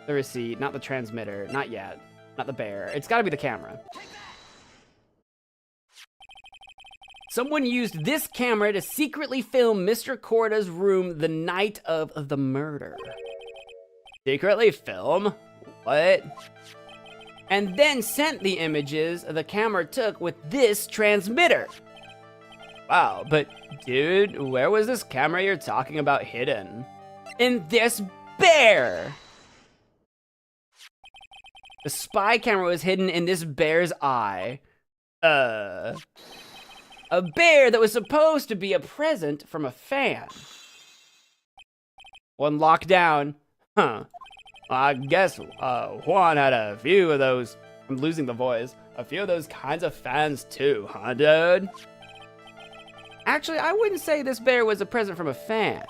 the receipt, not the transmitter, not yet. Not the bear. It's gotta be the camera. Someone used this camera to secretly film Mr. Corda's room the night of the murder. Secretly film? What? And then sent the images the camera took with this transmitter. Wow, but dude, where was this camera you're talking about hidden? In this bear! The spy camera was hidden in this bear's eye. A bear that was supposed to be a present from a fan. One lockdown. Huh. I guess Juan had a few of those, I'm losing the voice, a few of those kinds of fans too, huh, dude? Actually, I wouldn't say this bear was a present from a fan.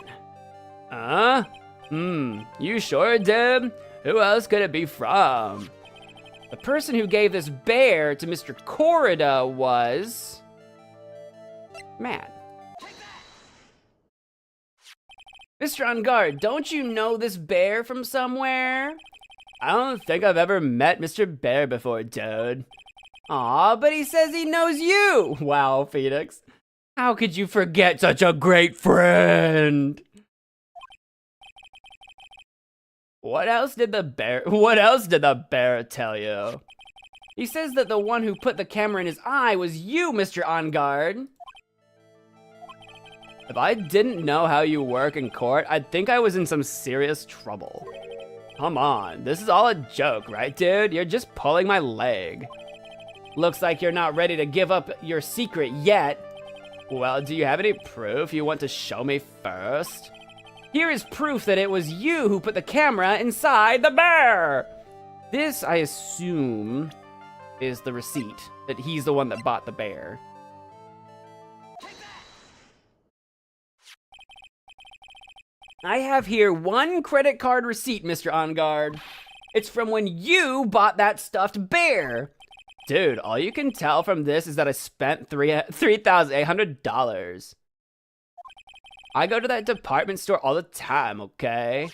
Huh? You sure, dude? Who else could it be from? The person who gave this bear to Mr. Corda was... Matt. Mr. On Guard, don't you know this bear from somewhere? I don't think I've ever met Mr. Bear before, dude. Aw, but he says he knows you! Wow, Phoenix. How could you forget such a great friend? What else did the bear tell you? He says that the one who put the camera in his eye was you, Mr. On Guard. If I didn't know how you work in court, I'd think I was in some serious trouble. Come on, this is all a joke, right, dude? You're just pulling my leg. Looks like you're not ready to give up your secret yet. Well, do you have any proof you want to show me first? Here is proof that it was you who put the camera inside the bear. This, I assume, is the receipt, that he's the one that bought the bear. I have here one credit card receipt, Mr. On Guard. It's from when you bought that stuffed bear. Dude, all you can tell from this is that I spent $3,800. I go to that department store all the time, okay?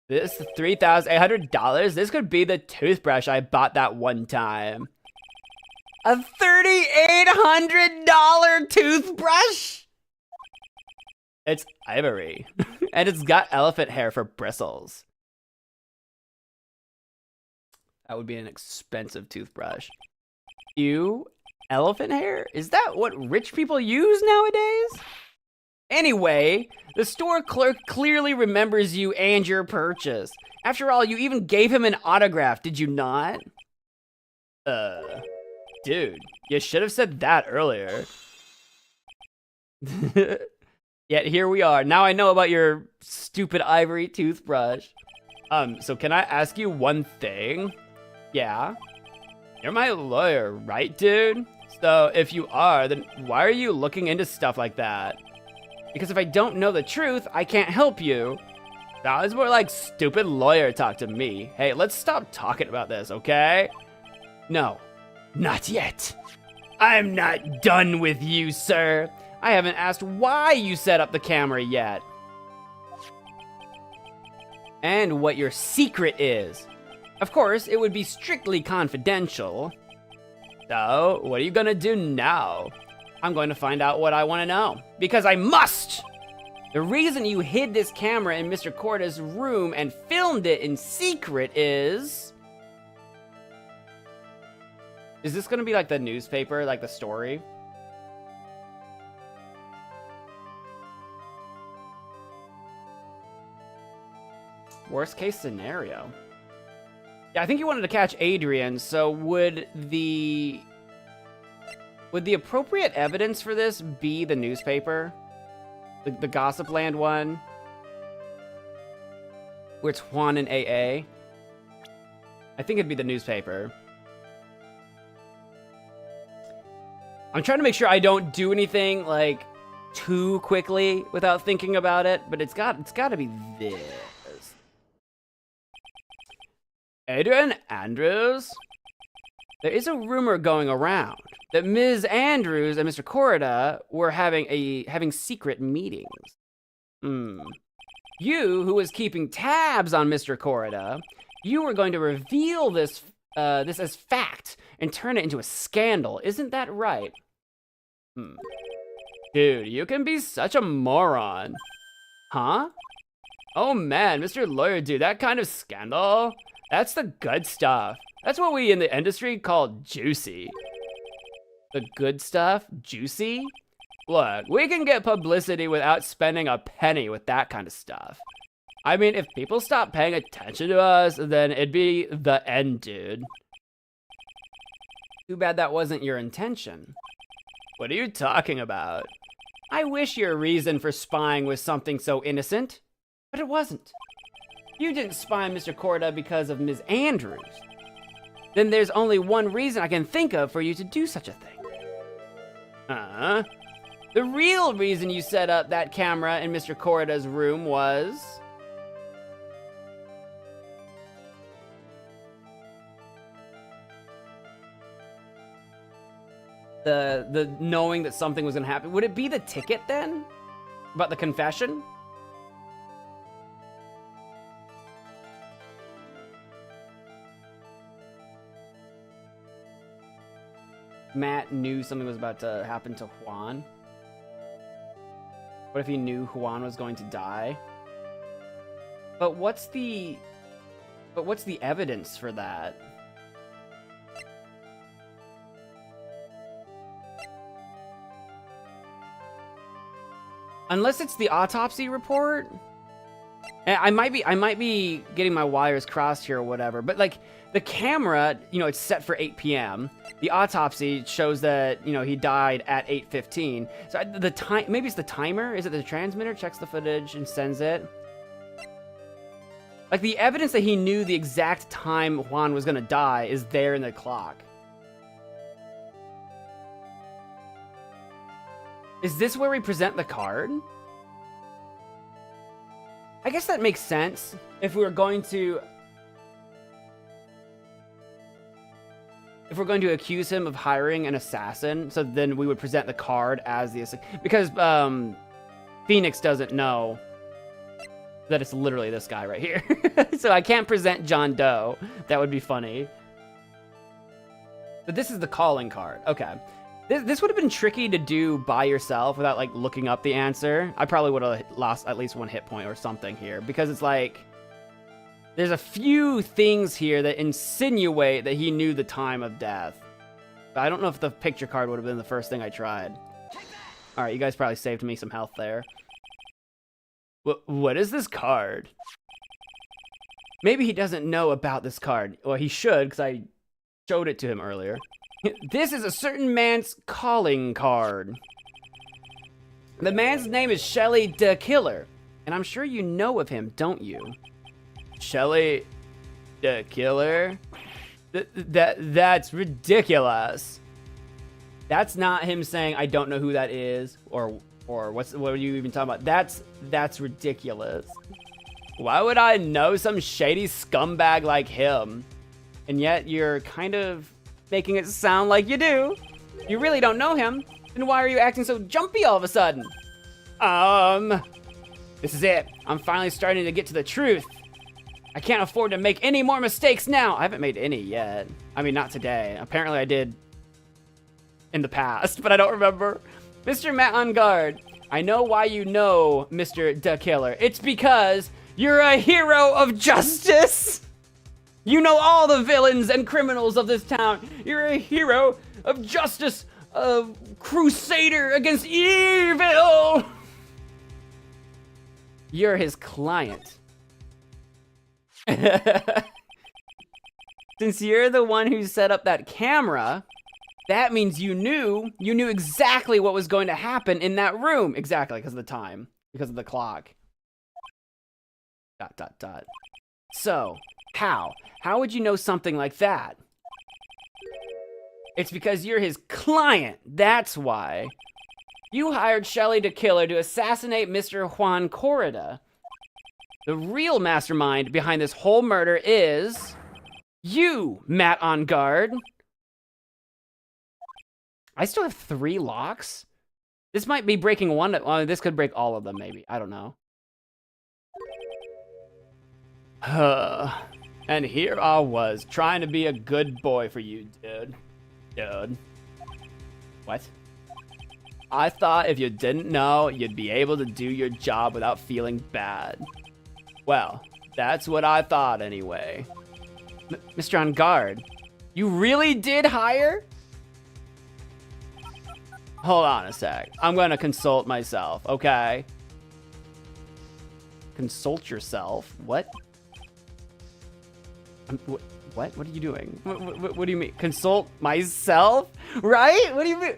This $3,800, this could be the toothbrush I bought that one time. A $3,800 toothbrush? It's ivory, and it's got elephant hair for bristles. That would be an expensive toothbrush. Ew, elephant hair? Is that what rich people use nowadays? Anyway, the store clerk clearly remembers you and your purchase. After all, you even gave him an autograph, did you not? Dude, you should have said that earlier. Yet here we are. Now I know about your stupid ivory toothbrush. So can I ask you one thing? Yeah? You're my lawyer, right, dude? So if you are, then why are you looking into stuff like that? Because if I don't know the truth, I can't help you. That was more like stupid lawyer talk to me. Hey, let's stop talking about this, okay? No, not yet. I'm not done with you, sir. I haven't asked why you set up the camera yet. And what your secret is. Of course, it would be strictly confidential. So, what are you gonna do now? I'm going to find out what I want to know. Because I must! The reason you hid this camera in Mr. Corda's room and filmed it in secret is... Is this gonna be like the newspaper, like the story? Worst case scenario. Yeah, I think you wanted to catch Adrian, so would the appropriate evidence for this be the newspaper? The Gossip Land one? Where it's Juan and AA? I think it'd be the newspaper. I'm trying to make sure I don't do anything, like, too quickly without thinking about it, but it's got to be this. Adrian Andrews? There is a rumor going around that Ms. Andrews and Mr. Corda were having secret meetings. You, who was keeping tabs on Mr. Corda, you were going to reveal this as fact and turn it into a scandal. Isn't that right? Dude, you can be such a moron. Huh? Oh man, Mr. Lawyer Dude, that kind of scandal? That's the good stuff. That's what we in the industry call juicy. The good stuff? Juicy? Look, we can get publicity without spending a penny with that kind of stuff. I mean, if people stop paying attention to us, then it'd be the end, dude. Too bad that wasn't your intention. What are you talking about? I wish your reason for spying was something so innocent, but it wasn't. You didn't spy on Mr. Corda because of Ms. Andrews. Then there's only one reason I can think of for you to do such a thing. The real reason you set up that camera in Mr. Corda's room was... The knowing that something was gonna happen. Would it be the ticket then? About the confession? Matt knew something was about to happen to Juan. What if he knew Juan was going to die? But what's the evidence for that? Unless it's the autopsy report. And I might be getting my wires crossed here or whatever, but like the camera, you know, it's set for 8 p.m. The autopsy shows that, you know, he died at 8:15. So the time, maybe it's the timer. Is it the transmitter checks the footage and sends it? Like the evidence that he knew the exact time Juan was gonna die is there in the clock. Is this where we present the card? I guess that makes sense if we were going to... If we're going to accuse him of hiring an assassin, so then we would present the card as the assassin. Because Phoenix doesn't know that it's literally this guy right here. So I can't present John Doe. That would be funny. But this is the calling card. Okay. This would have been tricky to do by yourself without, like, looking up the answer. I probably would have lost at least 1 hit point or something here. Because it's like... There's a few things here that insinuate that he knew the time of death. But I don't know if the picture card would have been the first thing I tried. Alright, you guys probably saved me some health there. What is this card? Maybe he doesn't know about this card. Well, he should, because I showed it to him earlier. This is a certain man's calling card. The man's name is Shelly the Killer. And I'm sure you know of him, don't you? Shelly the Killer? That's ridiculous. That's not him saying I don't know who that is, or what are you even talking about? That's ridiculous. Why would I know some shady scumbag like him? And yet you're kind of making it sound like you do. You really don't know him. Then why are you acting so jumpy all of a sudden? This is it. I'm finally starting to get to the truth. I can't afford to make any more mistakes now. I haven't made any yet. I mean, not today. Apparently I did in the past, but I don't remember. Mr. Matt on guard. I know why you know Mr. the Killer. It's because you're a hero of justice. You know all the villains and criminals of this town. You're a hero of justice, a crusader against evil. You're his client. Since you're the one who set up that camera, that means you knew exactly what was going to happen in that room. Exactly, because of the time, because of the clock. ... So, how would you know something like that? It's because you're his client, that's why. You hired Shelly the Killer to assassinate Mr. Juan Corrida. The real mastermind behind this whole murder is you, Matt on guard. I still have 3 locks? This might be breaking one. This could break all of them, maybe. I don't know. And here I was, trying to be a good boy for you, dude. What? I thought if you didn't know, you'd be able to do your job without feeling bad. Well, that's what I thought anyway. Mr. On guard, you really did hire? Hold on a sec. I'm gonna consult myself, okay? Consult yourself? What? What? What are you doing? What do you mean? Consult myself? Right? What do you mean?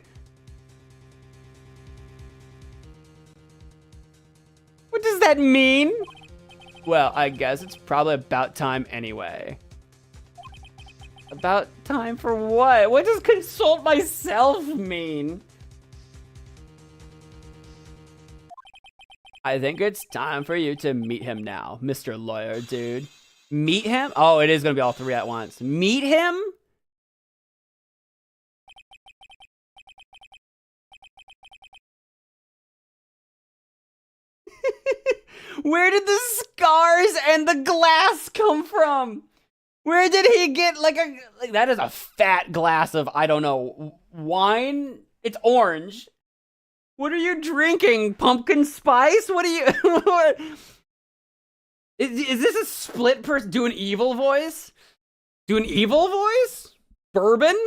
What does that mean? Well, I guess it's probably about time anyway. About time for what? What does consult myself mean? I think it's time for you to meet him now, Mr. Lawyer, dude. Meet him? Oh, it is gonna be all 3 at once. Meet him? Where did the scars and the glass come from? Where did he get like that is a fat glass of, I don't know, wine? It's orange. What are you drinking? Pumpkin spice? What are you... what? Is this a split person? Do an evil voice? Do an evil voice? Bourbon?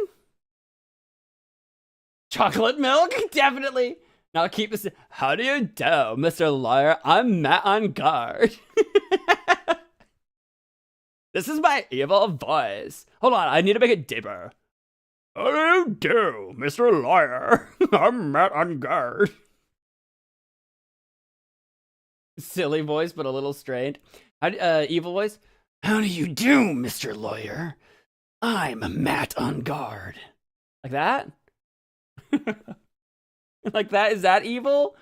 Chocolate milk? Definitely. Now keep this... How do you do, Mr. Lawyer? I'm Matt on guard. This is my evil voice. Hold on, I need to make it deeper. How do you do, Mr. Lawyer? I'm Matt on guard. Silly voice, but a little strained. Evil voice. How do you do, Mr. Lawyer? I'm Matt on guard. Like that? Like that? Is that evil?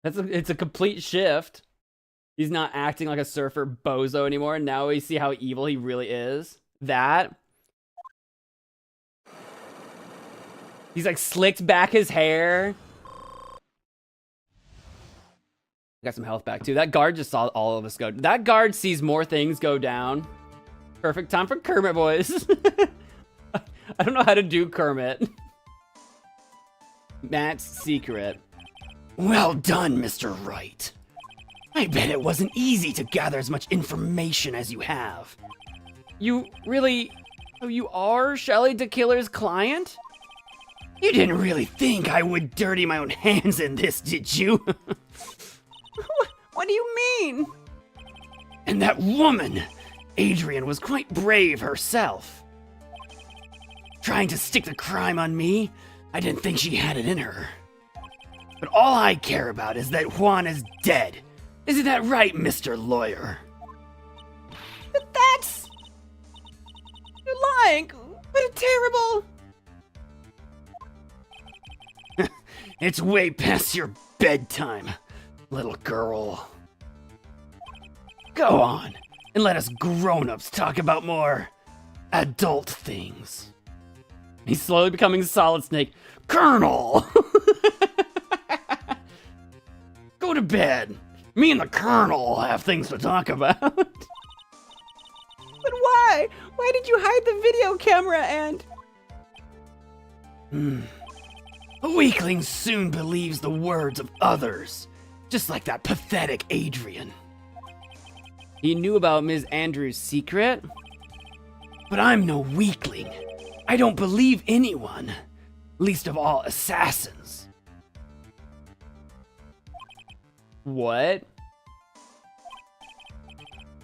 It's a complete shift. He's not acting like a surfer bozo anymore. Now we see how evil he really is. That. He's like slicked back his hair. Got some health back too. That guard just saw all of us go. That guard sees more things go down. Perfect time for Kermit voice. I don't know how to do Kermit. Matt's secret. Well done, Mr. Wright. I bet it wasn't easy to gather as much information as you have. You really... Oh, you are Shelly the Killer's client? You didn't really think I would dirty my own hands in this, did you? What do you mean? And that woman, Adrian, was quite brave herself. Trying to stick the crime on me, I didn't think she had it in her. But all I care about is that Juan is dead. Isn't that right, Mr. Lawyer? But that's... You're lying. What a terrible... It's way past your bedtime, little girl. Go on, and let us grown-ups talk about more adult things. He's slowly becoming Solid Snake. Colonel! Go to bed. Me and the Colonel have things to talk about. But why? Why did you hide the video camera and... A weakling soon believes the words of others, just like that pathetic Adrian. He knew about Ms. Andrews' secret? But I'm no weakling. I don't believe anyone, least of all assassins. What?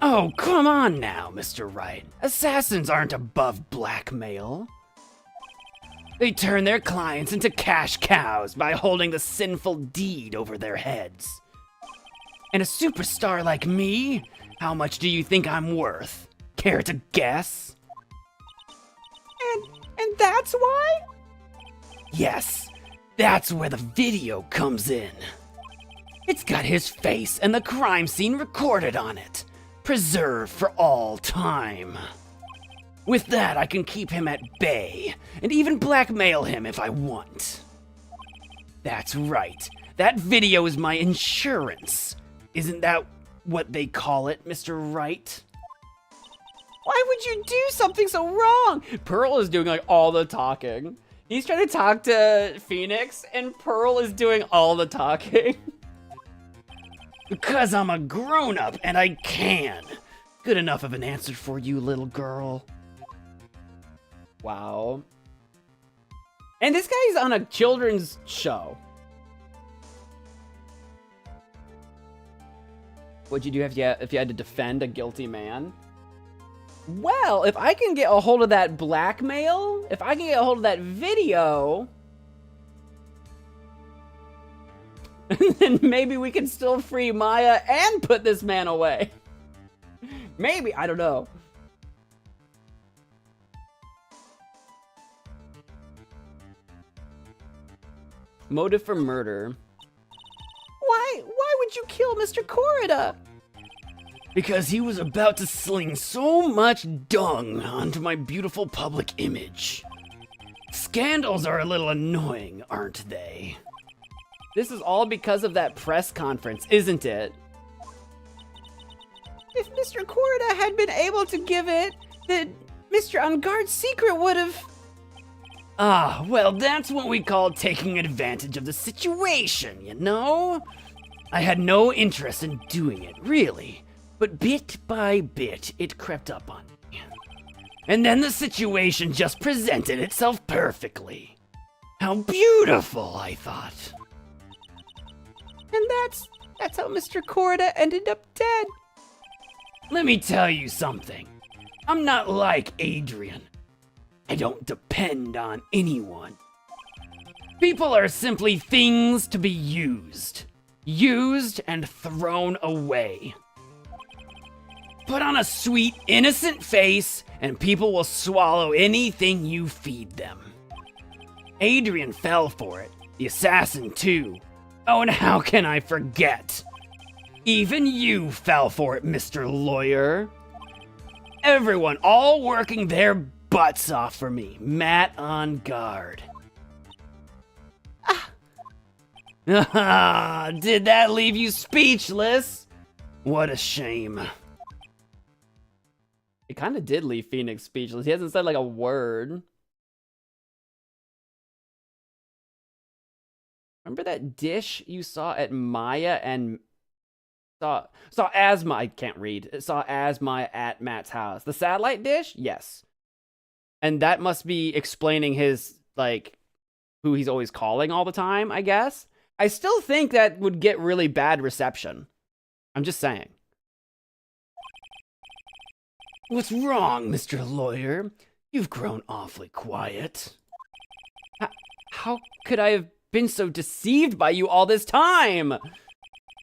Oh, come on now, Mr. Wright. Assassins aren't above blackmail. They turn their clients into cash cows by holding the sinful deed over their heads. And a superstar like me, how much do you think I'm worth? Care to guess? And that's why? Yes, that's where the video comes in. It's got his face and the crime scene recorded on it, preserved for all time. With that, I can keep him at bay, and even blackmail him if I want. That's right, that video is my insurance. Isn't that what they call it, Mr. Wright? Why would you do something so wrong? Pearl is doing like all the talking. He's trying to talk to Phoenix, and Pearl is doing all the talking. Because I'm a grown-up and I can. Good enough of an answer for you, little girl. Wow. And this guy's on a children's show. What'd you do if you had to defend a guilty man? Well, if I can get a hold of that blackmail, if I can get a hold of that video, then maybe we can still free Maya and put this man away. Maybe, I don't know. Motive for murder. Why would you kill Mr. Corrida? Because he was about to sling so much dung onto my beautiful public image. Scandals are a little annoying, aren't they? This is all because of that press conference, isn't it? If Mr. Corrida had been able to give it, then Mr. On Guard's secret would have... Ah, well, that's what we call taking advantage of the situation, you know? I had no interest in doing it, really. But bit by bit, it crept up on me. And then the situation just presented itself perfectly. How beautiful, I thought. And that's how Mr. Corrida ended up dead. Let me tell you something. I'm not like Adrian. I don't depend on anyone. People are simply things to be used. Used and thrown away. Put on a sweet, innocent face, and people will swallow anything you feed them. Adrian fell for it. The assassin, too. Oh, and how can I forget? Even you fell for it, Mr. Lawyer. Everyone, all working their butts off for me. Matt on guard. Ah, did that leave you speechless? What a shame. It kind of did leave Phoenix speechless. He hasn't said like a word. Remember that dish you saw at Maya and Saw asthma. I can't read. Saw asthma at Matt's house. The satellite dish? Yes. And that must be explaining his, like, who he's always calling all the time, I guess. I still think that would get really bad reception. I'm just saying. What's wrong, Mr. Lawyer? You've grown awfully quiet. How could I have been so deceived by you all this time?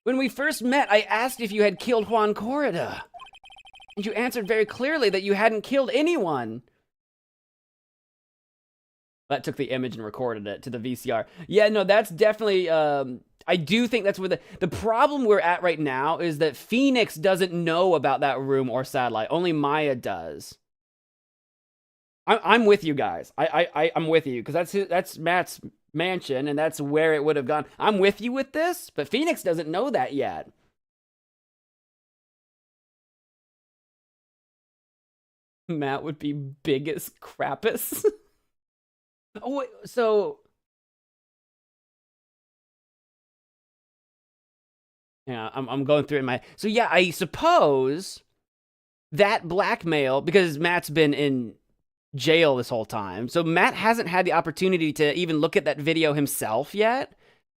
When we first met, I asked if you had killed Juan Corrida. And you answered very clearly that you hadn't killed anyone. That took the image and recorded it to the VCR. Yeah, no, that's definitely, I do think that's where the problem we're at right now is that Phoenix doesn't know about that room or satellite. Only Maya does. I'm with you guys. I'm with you, because that's Matt's mansion, and that's where it would have gone. I'm with you with this, but Phoenix doesn't know that yet. Matt would be biggest Krampus. Oh, wait, so yeah, I'm going through it in my. So yeah, I suppose that blackmail, because Matt's been in jail this whole time, so Matt hasn't had the opportunity to even look at that video himself yet,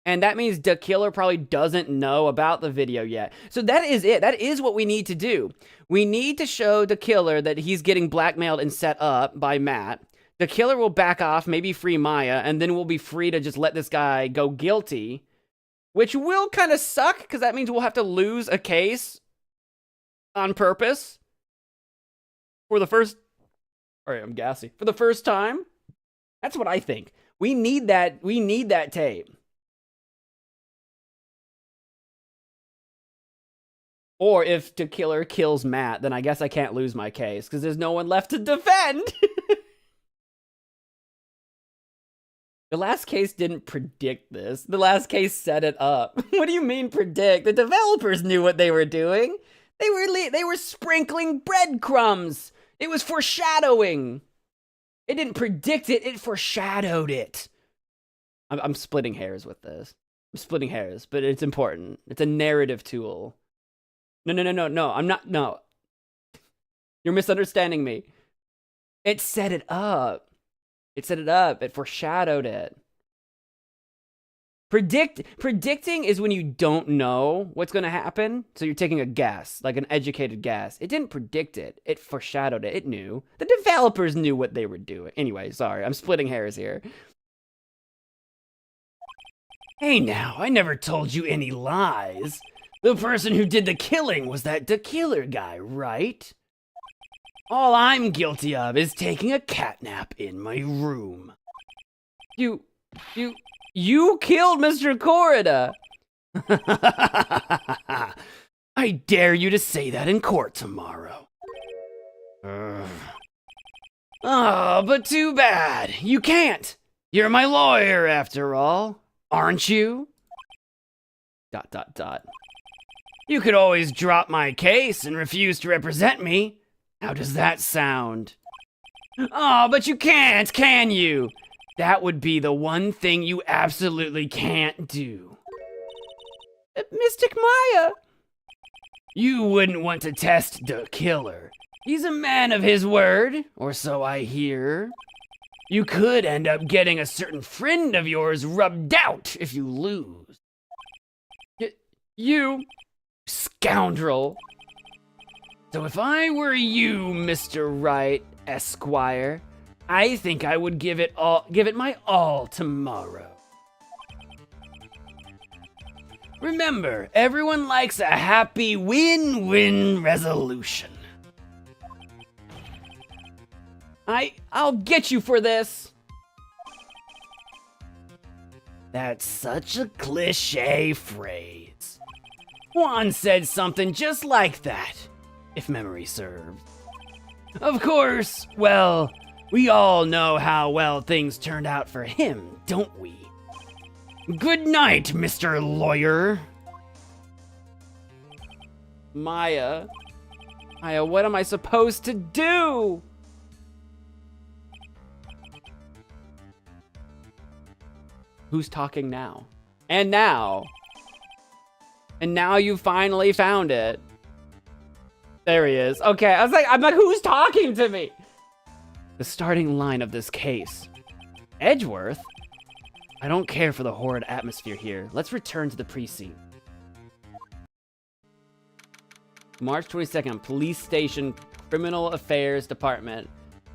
and that means the killer probably doesn't know about the video yet. So that is it. That is what we need to do. We need to show the killer that he's getting blackmailed and set up by Matt. The killer will back off, maybe free Maya, and then we'll be free to just let this guy go guilty, which will kind of suck, because that means we'll have to lose a case on purpose for the first... Alright, I'm gassy. For the first time? That's what I think. We need that tape. Or if the killer kills Matt, then I guess I can't lose my case, because there's no one left to defend. The last case didn't predict this. The last case set it up. What do you mean predict? The developers knew what they were doing. They were sprinkling breadcrumbs. It was foreshadowing. It didn't predict it, it foreshadowed it. I'm splitting hairs with this. I'm splitting hairs, but it's important. It's a narrative tool. No, I'm not, no. You're misunderstanding me. It set it up. It set it up. It foreshadowed it. Predicting is when you don't know what's going to happen, so you're taking a guess, like an educated guess. It didn't predict it. It foreshadowed it. It knew. The developers knew what they were doing. Anyway, sorry. I'm splitting hairs here. Hey now, I never told you any lies. The person who did the killing was that the killer guy, right? All I'm guilty of is taking a catnap in my room. You killed Mr. Corrida! I dare you to say that in court tomorrow. Oh, but too bad. You can't. You're my lawyer after all, aren't you? ... You could always drop my case and refuse to represent me. How does that sound? Oh, but you can't, can you? That would be the one thing you absolutely can't do. Mystic Maya! You wouldn't want to test the killer. He's a man of his word, or so I hear. You could end up getting a certain friend of yours rubbed out if you lose. You scoundrel. So if I were you, Mr. Wright, Esquire, I think I would give it my all tomorrow. Remember, everyone likes a happy win-win resolution. I'll get you for this. That's such a cliche phrase. Juan said something just like that, if memory serves. Of course, well, we all know how well things turned out for him, don't we? Good night, Mr. Lawyer. Maya, what am I supposed to do? Who's talking now? And now, And now you finally found it. There he is. Okay, I'm like, who's talking to me? The starting line of this case. Edgeworth? I don't care for the horrid atmosphere here. Let's return to the precinct. March 22nd, Police Station, Criminal Affairs Department.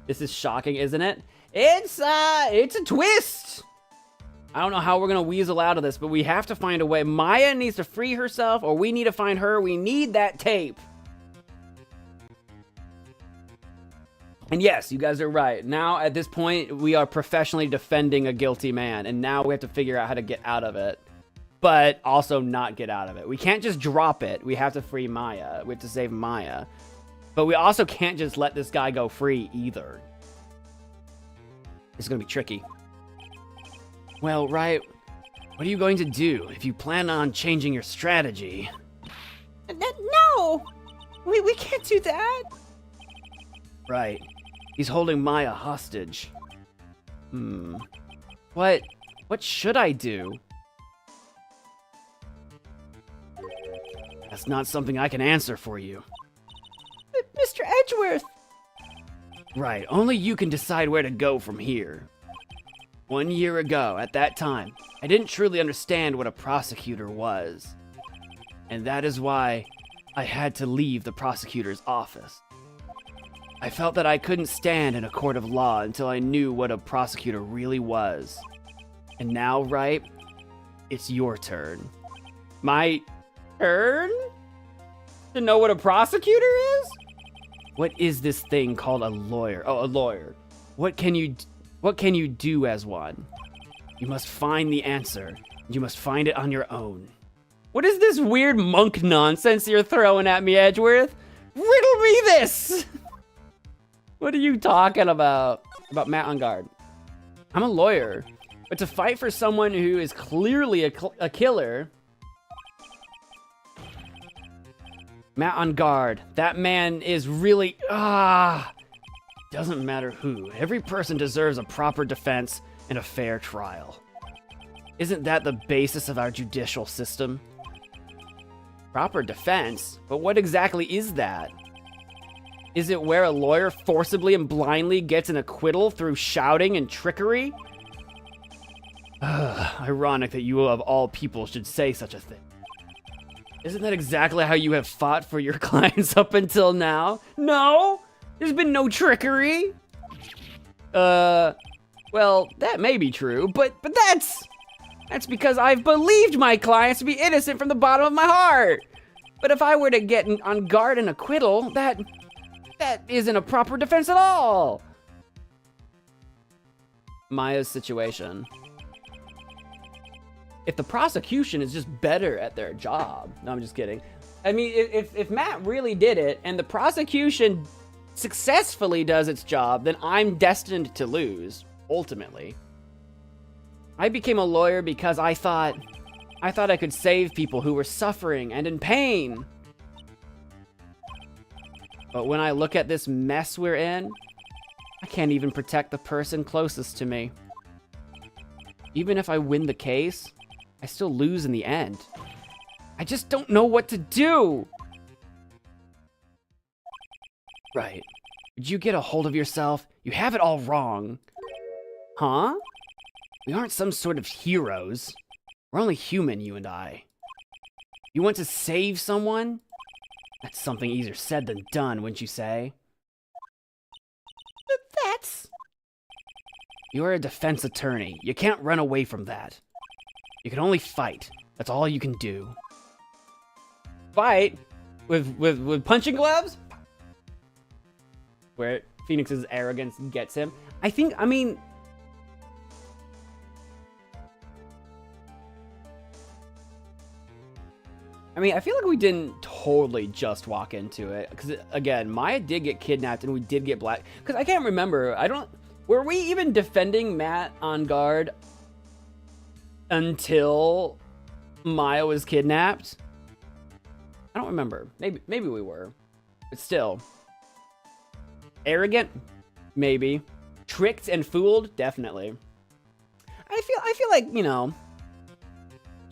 This is shocking, isn't it? It's a twist. I don't know how we're gonna weasel out of this, but we have to find a way. Maya needs to free herself, or we need to find her. We need that tape. And yes, you guys are right. Now, at this point, we are professionally defending a guilty man, and now we have to figure out how to get out of it, but also not get out of it. We can't just drop it. We have to free Maya. We have to save Maya. But we also can't just let this guy go free either. It's gonna be tricky. Well, Wright, what are you going to do if you plan on changing your strategy? No! We can't do that. Right. He's holding Maya hostage. What should I do? That's not something I can answer for you. Mr. Edgeworth! Right, only you can decide where to go from here. 1 year ago, at that time, I didn't truly understand what a prosecutor was. And that is why I had to leave the prosecutor's office. I felt that I couldn't stand in a court of law until I knew what a prosecutor really was. And now, Wright, it's your turn. My turn? To know what a prosecutor is? What is this thing called a lawyer? Oh, a lawyer. What can you do as one? You must find the answer. You must find it on your own. What is this weird monk nonsense you're throwing at me, Edgeworth? Riddle me this! What are you talking about? About Matt on guard. I'm a lawyer, but to fight for someone who is clearly a killer... Matt on guard. That man is really... Doesn't matter who. Every person deserves a proper defense and a fair trial. Isn't that the basis of our judicial system? Proper defense? But what exactly is that? Is it where a lawyer forcibly and blindly gets an acquittal through shouting and trickery? Ironic that you of all people should say such a thing. Isn't that exactly how you have fought for your clients up until now? No! There's been no trickery! Well, that may be true, but that's because I've believed my clients to be innocent from the bottom of my heart! But if I were to get on guard and acquittal, that isn't a proper defense at all! Maya's situation. If the prosecution is just better at their job. No, I'm just kidding. I mean, if Matt really did it and the prosecution successfully does its job, then I'm destined to lose, ultimately. I became a lawyer because I thought I could save people who were suffering and in pain. But when I look at this mess we're in, I can't even protect the person closest to me. Even if I win the case, I still lose in the end. I just don't know what to do. Right. Would you get a hold of yourself? You have it all wrong. Huh? We aren't some sort of heroes. We're only human, you and I. You want to save someone? That's something easier said than done, wouldn't you say? That's... You're a defense attorney. You can't run away from that. You can only fight. That's all you can do. Fight? With punching gloves? Where Phoenix's arrogance gets him. I mean... I feel like we didn't totally just walk into it. Because, again, Maya did get kidnapped and we did get black... Because I can't remember. Were we even defending Matt on guard until Maya was kidnapped? I don't remember. Maybe we were. But still. Arrogant? Maybe. Tricked and fooled? Definitely. I feel like,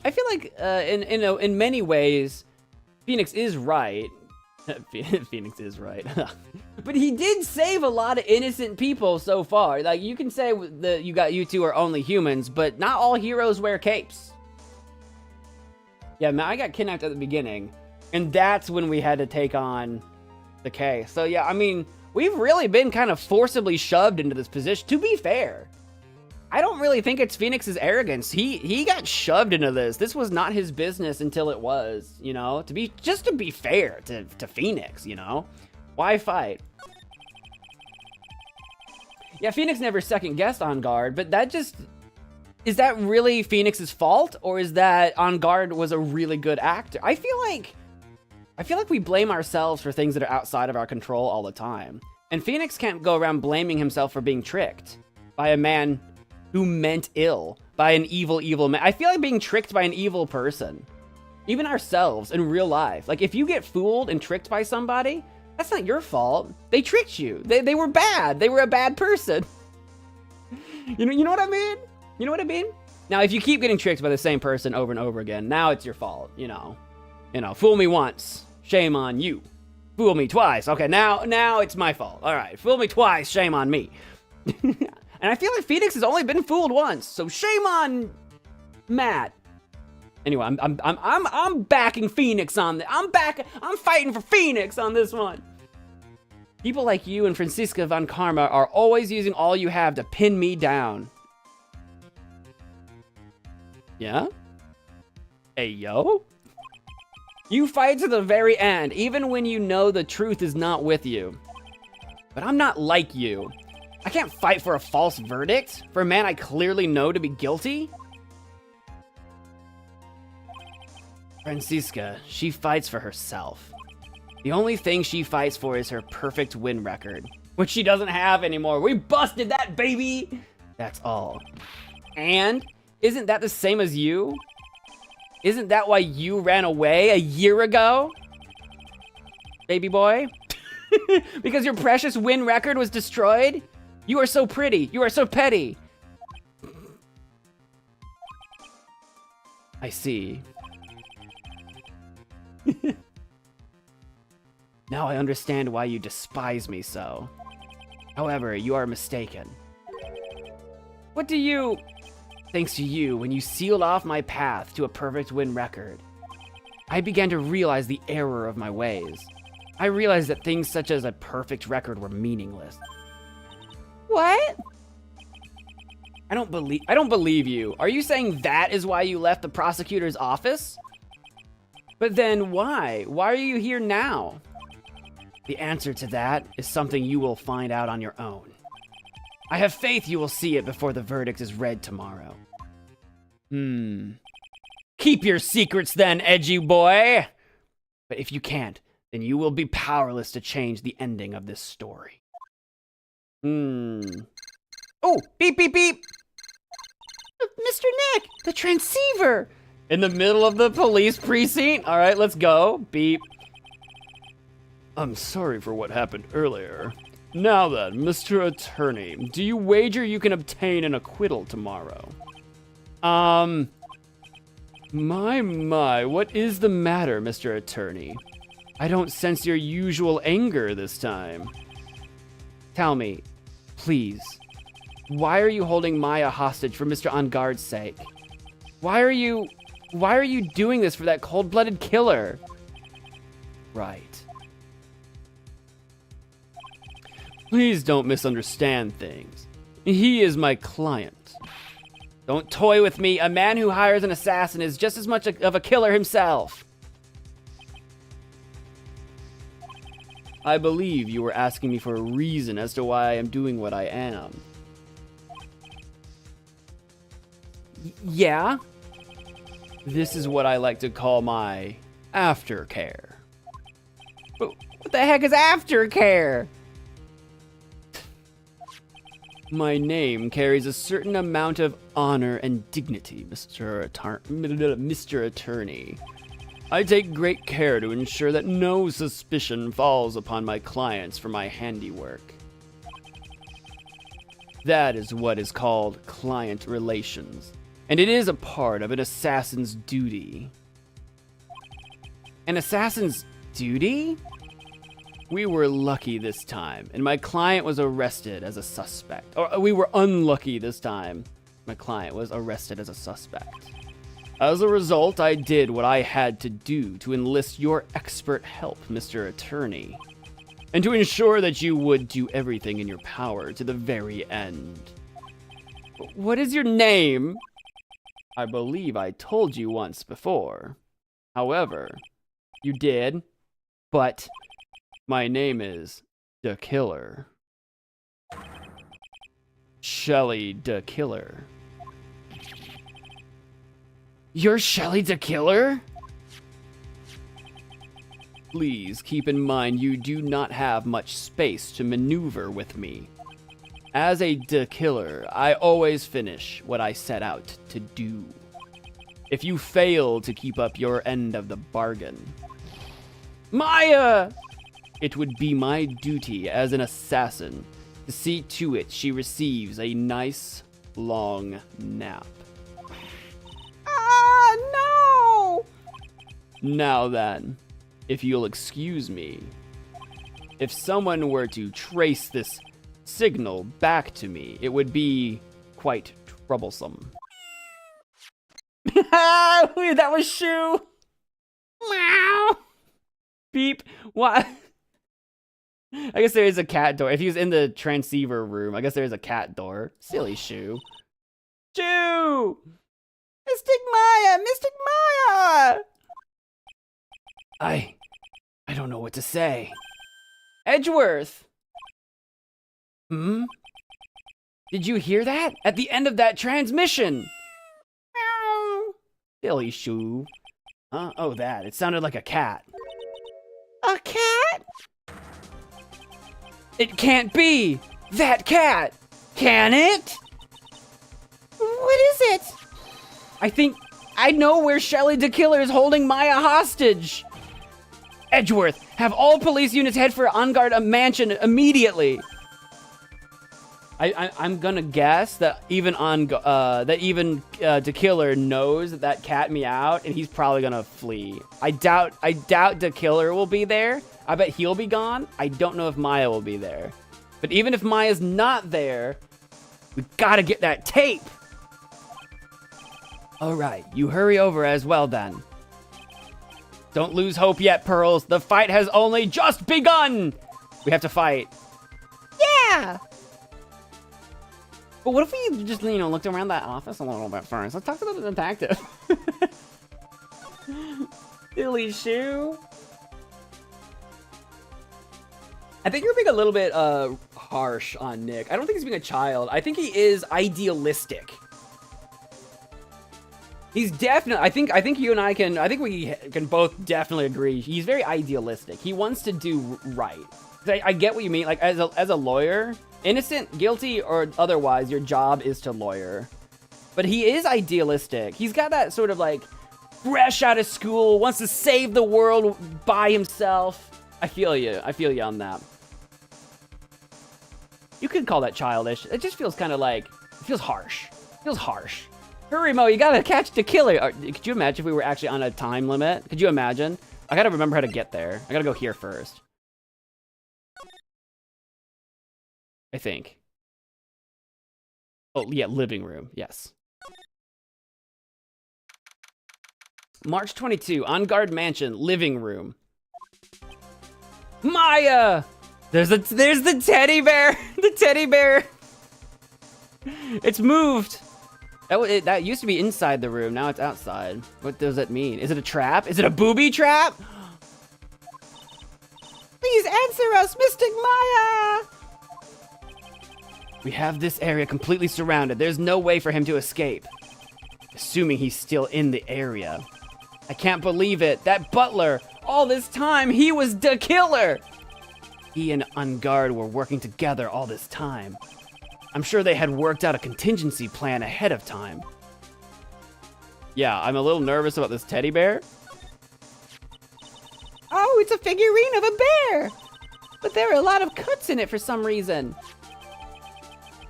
I feel like in many ways, Phoenix is right. Phoenix is right. But he did save a lot of innocent people so far. Like, you can say that you two are only humans, but not all heroes wear capes. Yeah, man, I got kidnapped at the beginning, and that's when we had to take on the K. So yeah, I mean, we've really been kind of forcibly shoved into this position, to be fair. I don't really think it's Phoenix's arrogance. He got shoved into this. This was not his business until it was, you know, to be fair to Phoenix, you know? Why fight? Yeah, Phoenix never second guessed On Guard, but is that really Phoenix's fault, or is that On Guard was a really good actor? I feel like we blame ourselves for things that are outside of our control all the time. And Phoenix can't go around blaming himself for being tricked by a man who meant ill, by an evil man. I feel like being tricked by an evil person, even ourselves in real life. Like, if you get fooled and tricked by somebody, that's not your fault. They tricked you. They were bad. They were a bad person. You know what I mean? You know what I mean? Now, if you keep getting tricked by the same person over and over again, now it's your fault, you know. Fool me once, shame on you. Fool me twice. Okay, now it's my fault. All right, fool me twice, shame on me. And I feel like Phoenix has only been fooled once, so shame on Matt. Anyway, I'm backing Phoenix on this. I'm fighting for Phoenix on this one. People like you and Franziska von Karma are always using all you have to pin me down. Yeah? Hey, yo? You fight to the very end, even when you know the truth is not with you. But I'm not like you. I can't fight for a false verdict, for a man I clearly know to be guilty. Franziska, she fights for herself. The only thing she fights for is her perfect win record, which she doesn't have anymore. We busted that, baby! That's all. And isn't that the same as you? Isn't that why you ran away a year ago? Baby boy? Because your precious win record was destroyed? You are so pretty. You are so petty. I see. Now I understand why you despise me so. However, you are mistaken. What do you... Thanks to you, when you sealed off my path to a perfect win record, I began to realize the error of my ways. I realized that things such as a perfect record were meaningless. What? I don't believe you. Are you saying that is why you left the prosecutor's office? But then why? Why are you here now? The answer to that is something you will find out on your own. I have faith you will see it before the verdict is read tomorrow. Keep your secrets then, edgy boy. But if you can't, then you will be powerless to change the ending of this story. Oh, beep, beep, beep. Mr. Nick, the transceiver. In the middle of the police precinct? All right, let's go. Beep. I'm sorry for what happened earlier. Now then, Mr. Attorney, do you wager you can obtain an acquittal tomorrow? My, what is the matter, Mr. Attorney? I don't sense your usual anger this time. Tell me, please, why are you holding Maya hostage for Mr. On Guard's sake? Why are you doing this for that cold-blooded killer? Right. Please don't misunderstand things. He is my client. Don't toy with me. A man who hires an assassin is just as much of a killer himself. I believe you were asking me for a reason as to why I am doing what I am. Yeah? This is what I like to call my aftercare. But what the heck is aftercare? My name carries a certain amount of honor and dignity, Mr. Attorney. I take great care to ensure that no suspicion falls upon my clients for my handiwork. That is what is called client relations, and it is a part of an assassin's duty. An assassin's duty? We were lucky this time, and my client was arrested as a suspect. Or we were unlucky this time. My client was arrested as a suspect. As a result, I did what I had to do to enlist your expert help, Mr. Attorney, and to ensure that you would do everything in your power to the very end. What is your name? I believe I told you once before. However, you did, but my name is the Killer. Shelly the Killer. You're Shelly the Killer? Please keep in mind you do not have much space to maneuver with me. As a killer, I always finish what I set out to do. If you fail to keep up your end of the bargain, Maya! It would be my duty as an assassin to see to it she receives a nice, long nap. No! Now then, if you'll excuse me, if someone were to trace this signal back to me, it would be quite troublesome. That was Shoe. Meow. Beep. What? I guess there is a cat door. If he was in the transceiver room, I guess there is a cat door. Silly Shoe. Shoe! Mystic Maya! Mystic Maya! I don't know what to say. Edgeworth! Hmm? Did you hear that? At the end of that transmission! Meow! Silly Shoe. Huh? Oh, that. It sounded like a cat. A cat? It can't be! That cat! Can it? What is it? I think I know where Shelly the Killer is holding Maya hostage. Edgeworth, have all police units head for On Guard Mansion immediately. I'm gonna guess that even the Killer knows that cat meowed, and he's probably gonna flee. I doubt the Killer will be there. I bet he'll be gone. I don't know if Maya will be there. But even if Maya's not there, we gotta get that tape. All right, you hurry over as well then. Don't lose hope yet, Pearls. The fight has only just begun. We have to fight. Yeah. But what if we just, looked around that office a little bit first? Let's talk to the detective. Silly Shoe. I think you're being a little bit harsh on Nick. I don't think he's being a child. I think he is idealistic. He's definitely, I think you and I can both definitely agree. He's very idealistic. He wants to do right. I get what you mean. Like as a lawyer, innocent, guilty, or otherwise, your job is to lawyer. But he is idealistic. He's got that sort of like fresh out of school, wants to save the world by himself. I feel you. I feel you on that. You could call that childish. It just feels kind of like, it feels harsh. It feels harsh. Hurry, Mo, you gotta catch the killer. Could you imagine if we were actually on a time limit? Could you imagine? I gotta remember how to get there. I gotta go here first. I think. Oh, yeah, living room. Yes. March 22, On Guard Mansion, living room. Maya! There's the teddy bear! The teddy bear! It's moved! That used to be inside the room, now it's outside. What does that mean? Is it a trap? Is it a booby trap? Please answer us, Mystic Maya! We have this area completely surrounded. There's no way for him to escape. Assuming he's still in the area. I can't believe it. That butler, all this time, he was the killer! He and On Guard were working together all this time. I'm sure they had worked out a contingency plan ahead of time. Yeah, I'm a little nervous about this teddy bear. Oh, it's a figurine of a bear! But there are a lot of cuts in it for some reason.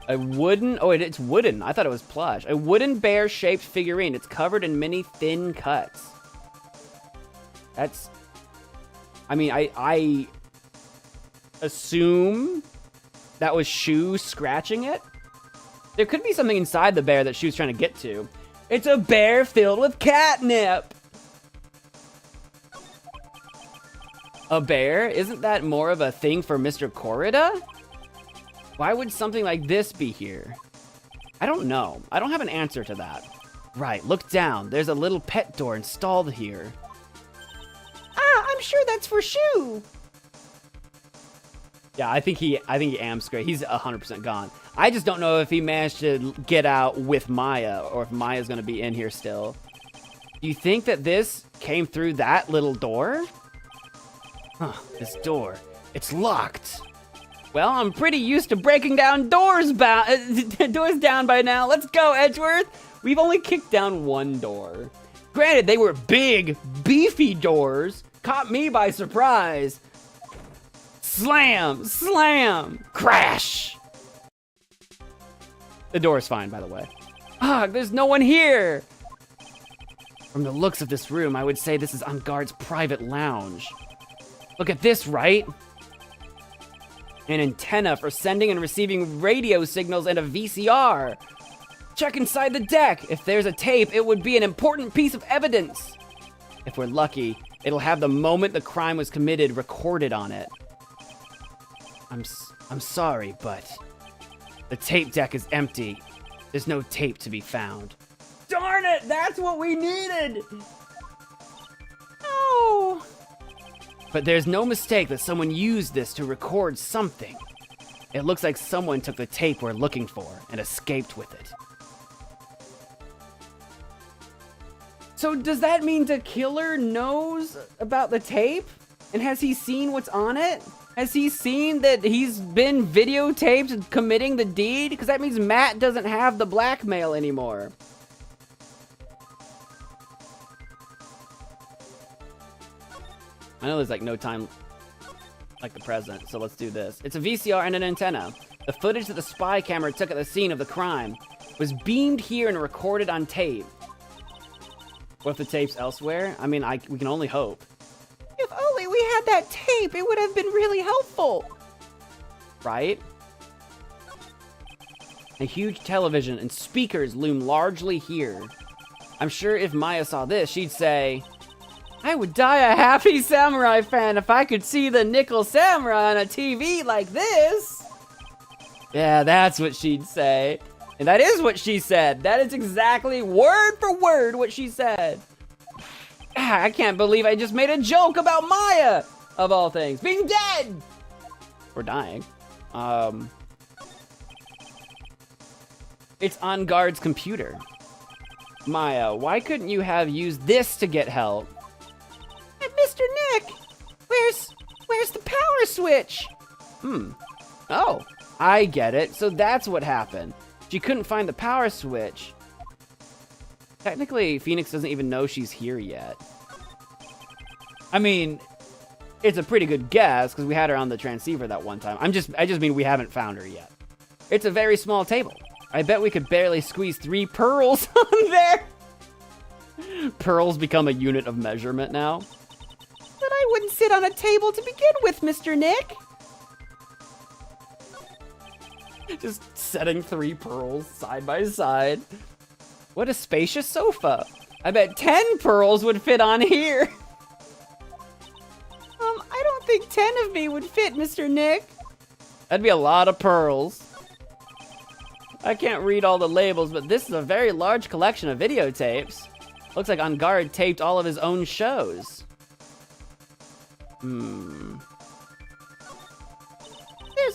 A wooden, oh, it's wooden. I thought it was plush. A wooden bear-shaped figurine. It's covered in many thin cuts. That's, I mean, I assume that was Shu scratching it. There could be something inside the bear that Shu's trying to get to. It's a bear filled with catnip. A bear? Isn't that more of a thing for Mr. Corrida? Why would something like this be here? I don't know. I don't have an answer to that. Right, look down. There's a little pet door installed here. Ah, I'm sure that's for Shu. Yeah, I think he amps great. He's 100% gone. I just don't know if he managed to get out with Maya or if Maya's gonna be in here still. Do you think that this came through that little door? Huh, this door. It's locked. Well, I'm pretty used to breaking down doors down by now. Let's go, Edgeworth. We've only kicked down one door. Granted, they were big, beefy doors. Caught me by surprise. Slam, slam, crash. The door is fine, by the way. Ah, there's no one here. From the looks of this room, I would say this is On Guard's private lounge. Look at this, Wright. An antenna for sending and receiving radio signals and a VCR. Check inside the deck. If there's a tape, it would be an important piece of evidence. If we're lucky, it'll have the moment the crime was committed recorded on it. I'm sorry, but the tape deck is empty. There's no tape to be found. Darn it, that's what we needed. Oh. But there's no mistake that someone used this to record something. It looks like someone took the tape we're looking for and escaped with it. So does that mean the killer knows about the tape? And has he seen what's on it? Has he seen that he's been videotaped committing the deed? Because that means Matt doesn't have the blackmail anymore. I know there's like no time like the present, so let's do this. It's a VCR and an antenna. The footage that the spy camera took at the scene of the crime was beamed here and recorded on tape. What if the tape's elsewhere? I mean, we can only hope. If only we had that tape, it would have been really helpful. Right? A huge television and speakers loom largely here. I'm sure if Maya saw this, she'd say, I would die a happy samurai fan if I could see the nickel samurai on a TV like this. Yeah, that's what she'd say. And that is what she said. That is exactly word for word what she said. Ah, I can't believe I just made a joke about Maya, of all things, being dead. Or dying. It's On Guard's computer. Maya, why couldn't you have used this to get help? And Mr. Nick, where's the power switch? Oh, I get it. So that's what happened. She couldn't find the power switch. Technically, Phoenix doesn't even know she's here yet. I mean, it's a pretty good guess because we had her on the transceiver that one time. I just mean we haven't found her yet. It's a very small table. I bet we could barely squeeze 3 pearls on there. Pearls become a unit of measurement now. But I wouldn't sit on a table to begin with, Mr. Nick. Just setting 3 pearls side by side. What a spacious sofa. I bet 10 pearls would fit on here. I don't think 10 of me would fit, Mr. Nick. That'd be a lot of pearls. I can't read all the labels, but this is a very large collection of videotapes. Looks like On Guard taped all of his own shows. There's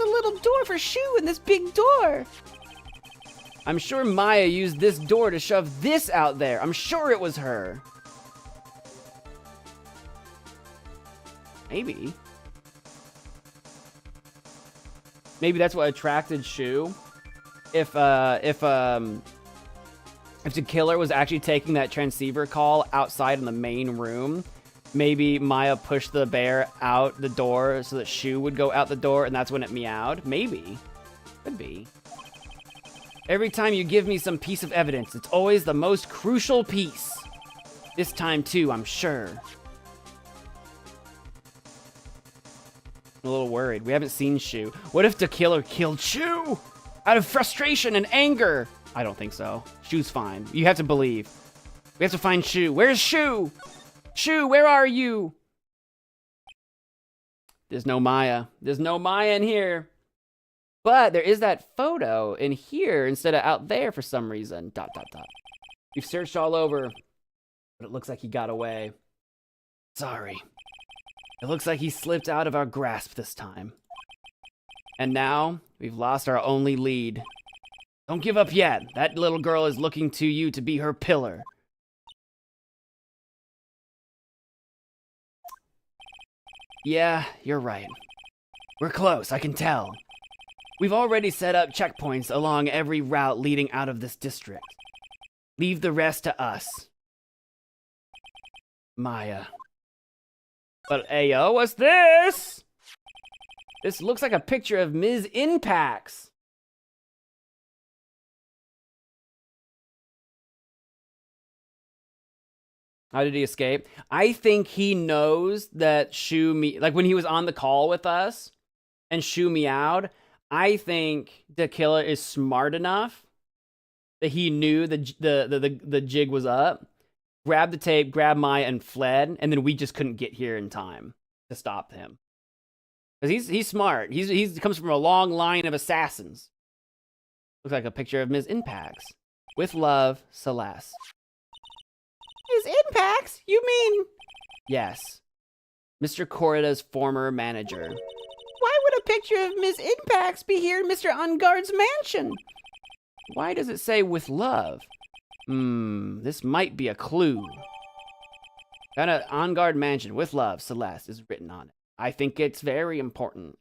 a little door for Shu in this big door. I'm sure Maya used this door to shove this out there. I'm sure it was her. Maybe. Maybe that's what attracted Shu. If the killer was actually taking that transceiver call outside in the main room, maybe Maya pushed the bear out the door so that Shu would go out the door, and that's when it meowed. Maybe. Could be. Every time you give me some piece of evidence, it's always the most crucial piece. This time too, I'm sure. I'm a little worried. We haven't seen Shu. What if the killer killed Shu? Out of frustration and anger. I don't think so. Shu's fine. You have to believe. We have to find Shu. Where's Shu? Shu, where are you? There's no Maya. There's no Maya in here. But there is that photo in here instead of out there for some reason. ... We've searched all over, but it looks like he got away. Sorry. It looks like he slipped out of our grasp this time. And now, we've lost our only lead. Don't give up yet. That little girl is looking to you to be her pillar. Yeah, you're right. We're close, I can tell. We've already set up checkpoints along every route leading out of this district. Leave the rest to us. Maya. But ayo, what's this? This looks like a picture of Ms. Inpax. How did he escape? I think he knows that like when he was on the call with us and Shu meowed, I think the killer is smart enough that he knew the jig was up, grabbed the tape, grabbed Maya, and fled, and then we just couldn't get here in time to stop him. Because he's smart. He comes from a long line of assassins. Looks like a picture of Ms. Inpax. With love, Celeste. Ms. Inpax? You mean? Yes. Mr. Corrida's former manager. Why would a picture of Ms. Inpax be here in Mr. Ungard's mansion? Why does it say with love? This might be a clue. Got an Ungard mansion with love, Celeste is written on it. I think it's very important.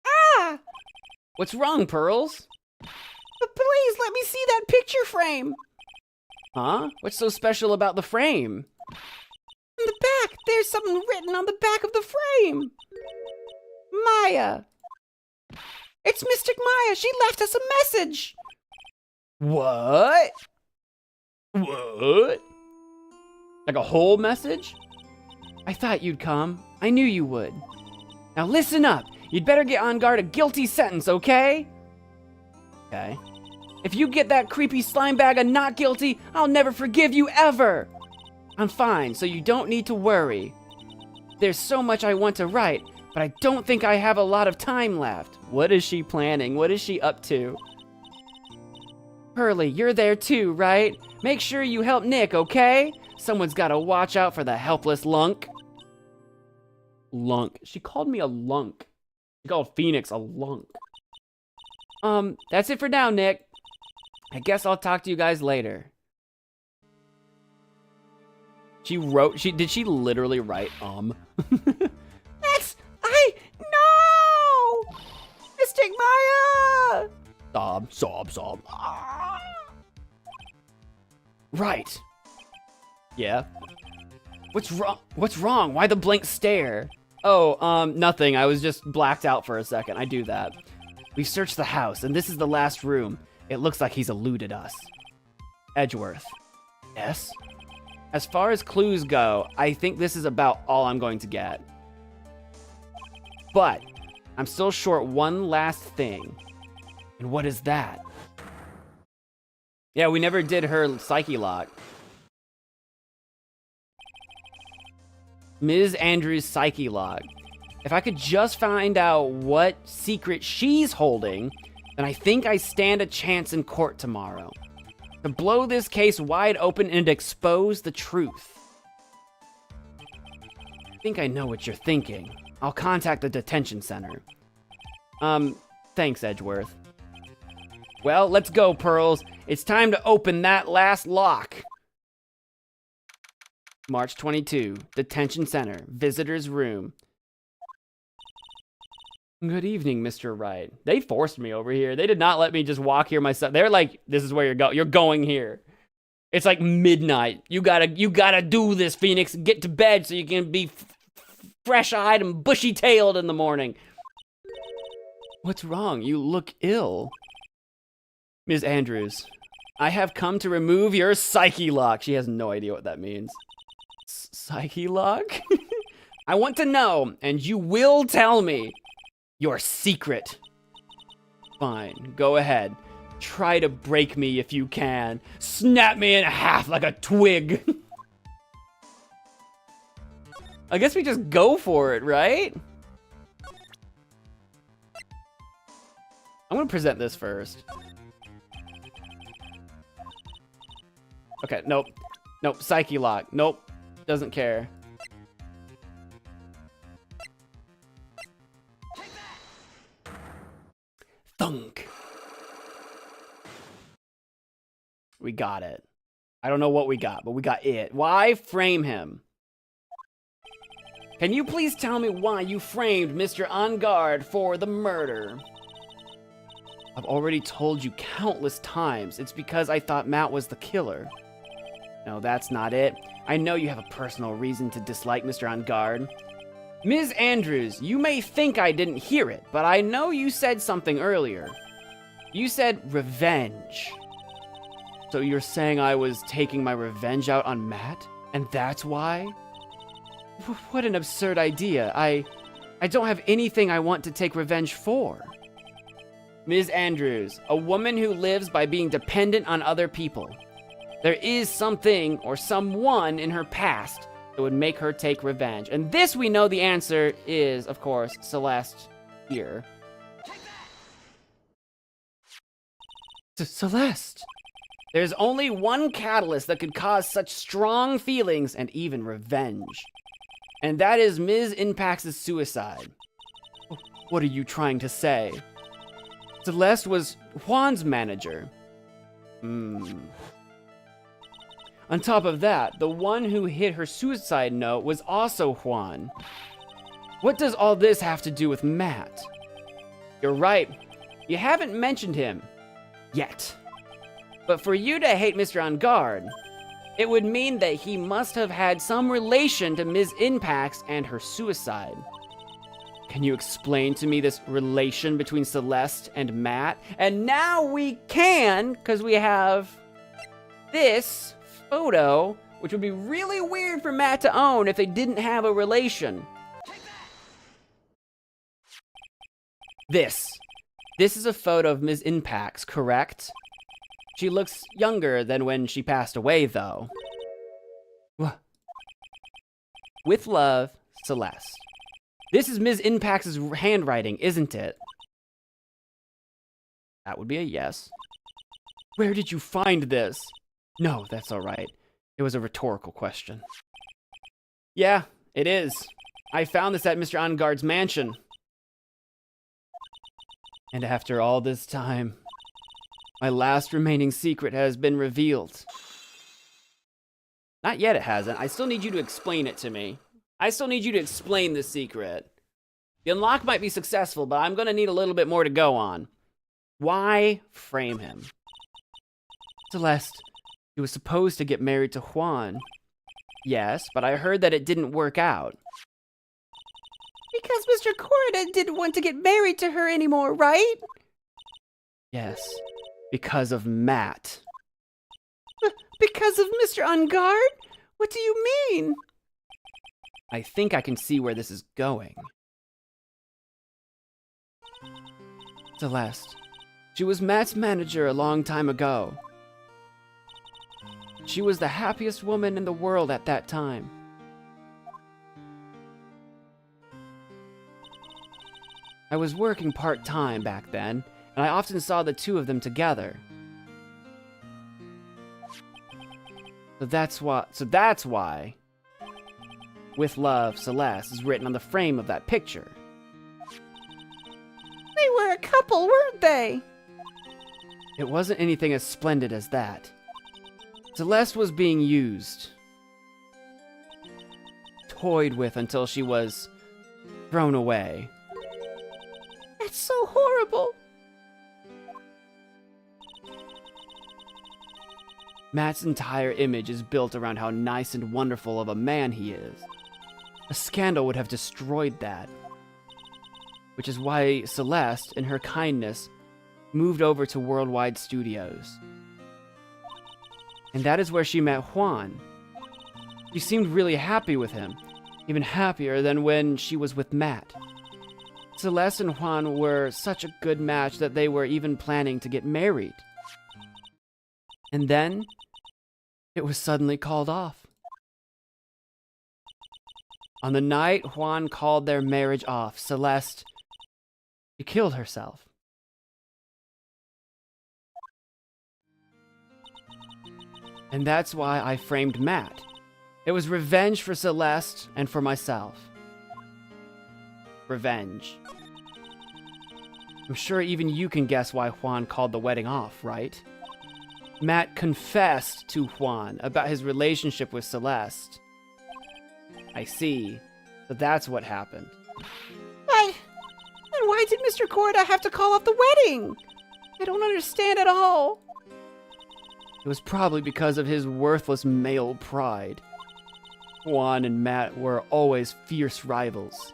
Ah! What's wrong, Pearls? But please let me see that picture frame. Huh? What's so special about the frame? In the back, there's something written on the back of the frame. Maya. It's Mystic Maya. She left us a message. What? What? Like a whole message? I thought you'd come. I knew you would. Now listen up. You'd better get on guard a guilty sentence, okay? Okay. If you get that creepy slime bag of not guilty, I'll never forgive you ever. I'm fine, so you don't need to worry. There's so much I want to write, but I don't think I have a lot of time left. What is she planning? What is she up to? Hurley, you're there too, right? Make sure you help Nick, okay? Someone's gotta watch out for the helpless lunk. Lunk. She called me a lunk. She called Phoenix a lunk. That's it for now, Nick. I guess I'll talk to you guys later. Did she literally write, No! Mystic Maya! Sob. Right. Yeah. What's wrong? Why the blank stare? Oh, nothing. I was just blacked out for a second. I do that. We've searched the house, and this is the last room. It looks like he's eluded us. Edgeworth. Yes? As far as clues go, I think this is about all I'm going to get. But I'm still short one last thing. And what is that? Yeah, we never did her psyche lock. Ms. Andrews' psyche lock. If I could just find out what secret she's holding, then I think I stand a chance in court tomorrow. To blow this case wide open and expose the truth. I think I know what you're thinking. I'll contact the detention center. Thanks, Edgeworth. Well, let's go, Pearls. It's time to open that last lock. March 22, detention center, visitor's room. Good evening, Mr. Wright. They forced me over here. They did not let me just walk here myself. They're like, this is where you're going. You're going here. It's like midnight. You gotta do this, Phoenix. Get to bed so you can be fresh-eyed and bushy-tailed in the morning. What's wrong? You look ill. Ms. Andrews, I have come to remove your psyche lock. She has no idea what that means. Psyche lock? I want to know, and you will tell me your secret. Fine, go ahead. Try to break me if you can. Snap me in half like a twig. I guess we just go for it, right? I'm gonna present this first. Okay, nope. Nope, psyche lock. Nope, doesn't care. Thunk. We got it. I don't know what we got, but we got it. Why frame him? Can you please tell me why you framed Mr. On Guard for the murder? I've already told you countless times. It's because I thought Matt was the killer. No, that's not it. I know you have a personal reason to dislike Mr. On Guard. Ms. Andrews, you may think I didn't hear it, but I know you said something earlier. You said revenge. So you're saying I was taking my revenge out on Matt? And that's why? What an absurd idea. I don't have anything I want to take revenge for. Ms. Andrews, a woman who lives by being dependent on other people. There is something or someone in her past that would make her take revenge. And this we know the answer is, of course, Celeste here. Celeste! There's only one catalyst that could cause such strong feelings and even revenge. And that is Ms. Impax's suicide. What are you trying to say? Celeste was Juan's manager. On top of that, the one who hid her suicide note was also Juan. What does all this have to do with Matt? You're right. You haven't mentioned him. Yet. But for you to hate Mr. On Guard, it would mean that he must have had some relation to Ms. Impax and her suicide. Can you explain to me this relation between Celeste and Matt? And now we can, because we have this photo, which would be really weird for Matt to own if they didn't have a relation. This is a photo of Ms. Impax, correct? She looks younger than when she passed away, though. With love, Celeste. This is Ms. Impax's handwriting, isn't it? That would be a yes. Where did you find this? No, that's all right. It was a rhetorical question. Yeah, it is. I found this at Mr. On Guard's mansion. And after all this time, my last remaining secret has been revealed. Not yet, it hasn't. I still need you to explain it to me. I still need you to explain the secret. The unlock might be successful, but I'm gonna need a little bit more to go on. Why frame him? Celeste, he was supposed to get married to Juan. Yes, but I heard that it didn't work out. Because Mr. Corda didn't want to get married to her anymore, right? Yes, because of Matt. Because of Mr. On Guard? What do you mean? I think I can see where this is going. Celeste. She was Matt's manager a long time ago. She was the happiest woman in the world at that time. I was working part-time back then, and I often saw the two of them together. So that's why With Love, Celeste is written on the frame of that picture. They were a couple, weren't they? It wasn't anything as splendid as that. Celeste was being used. Toyed with until she was thrown away. That's so horrible. Matt's entire image is built around how nice and wonderful of a man he is. A scandal would have destroyed that. Which is why Celeste, in her kindness, moved over to Worldwide Studios. And that is where she met Juan. She seemed really happy with him, even happier than when she was with Matt. Celeste and Juan were such a good match that they were even planning to get married. And then, it was suddenly called off. On the night Juan called their marriage off, Celeste, she killed herself. And that's why I framed Matt. It was revenge for Celeste and for myself. Revenge. I'm sure even you can guess why Juan called the wedding off, right? Matt confessed to Juan about his relationship with Celeste. I see. So that's what happened. And why did Mr. Corda have to call off the wedding? I don't understand at all. It was probably because of his worthless male pride. Juan and Matt were always fierce rivals.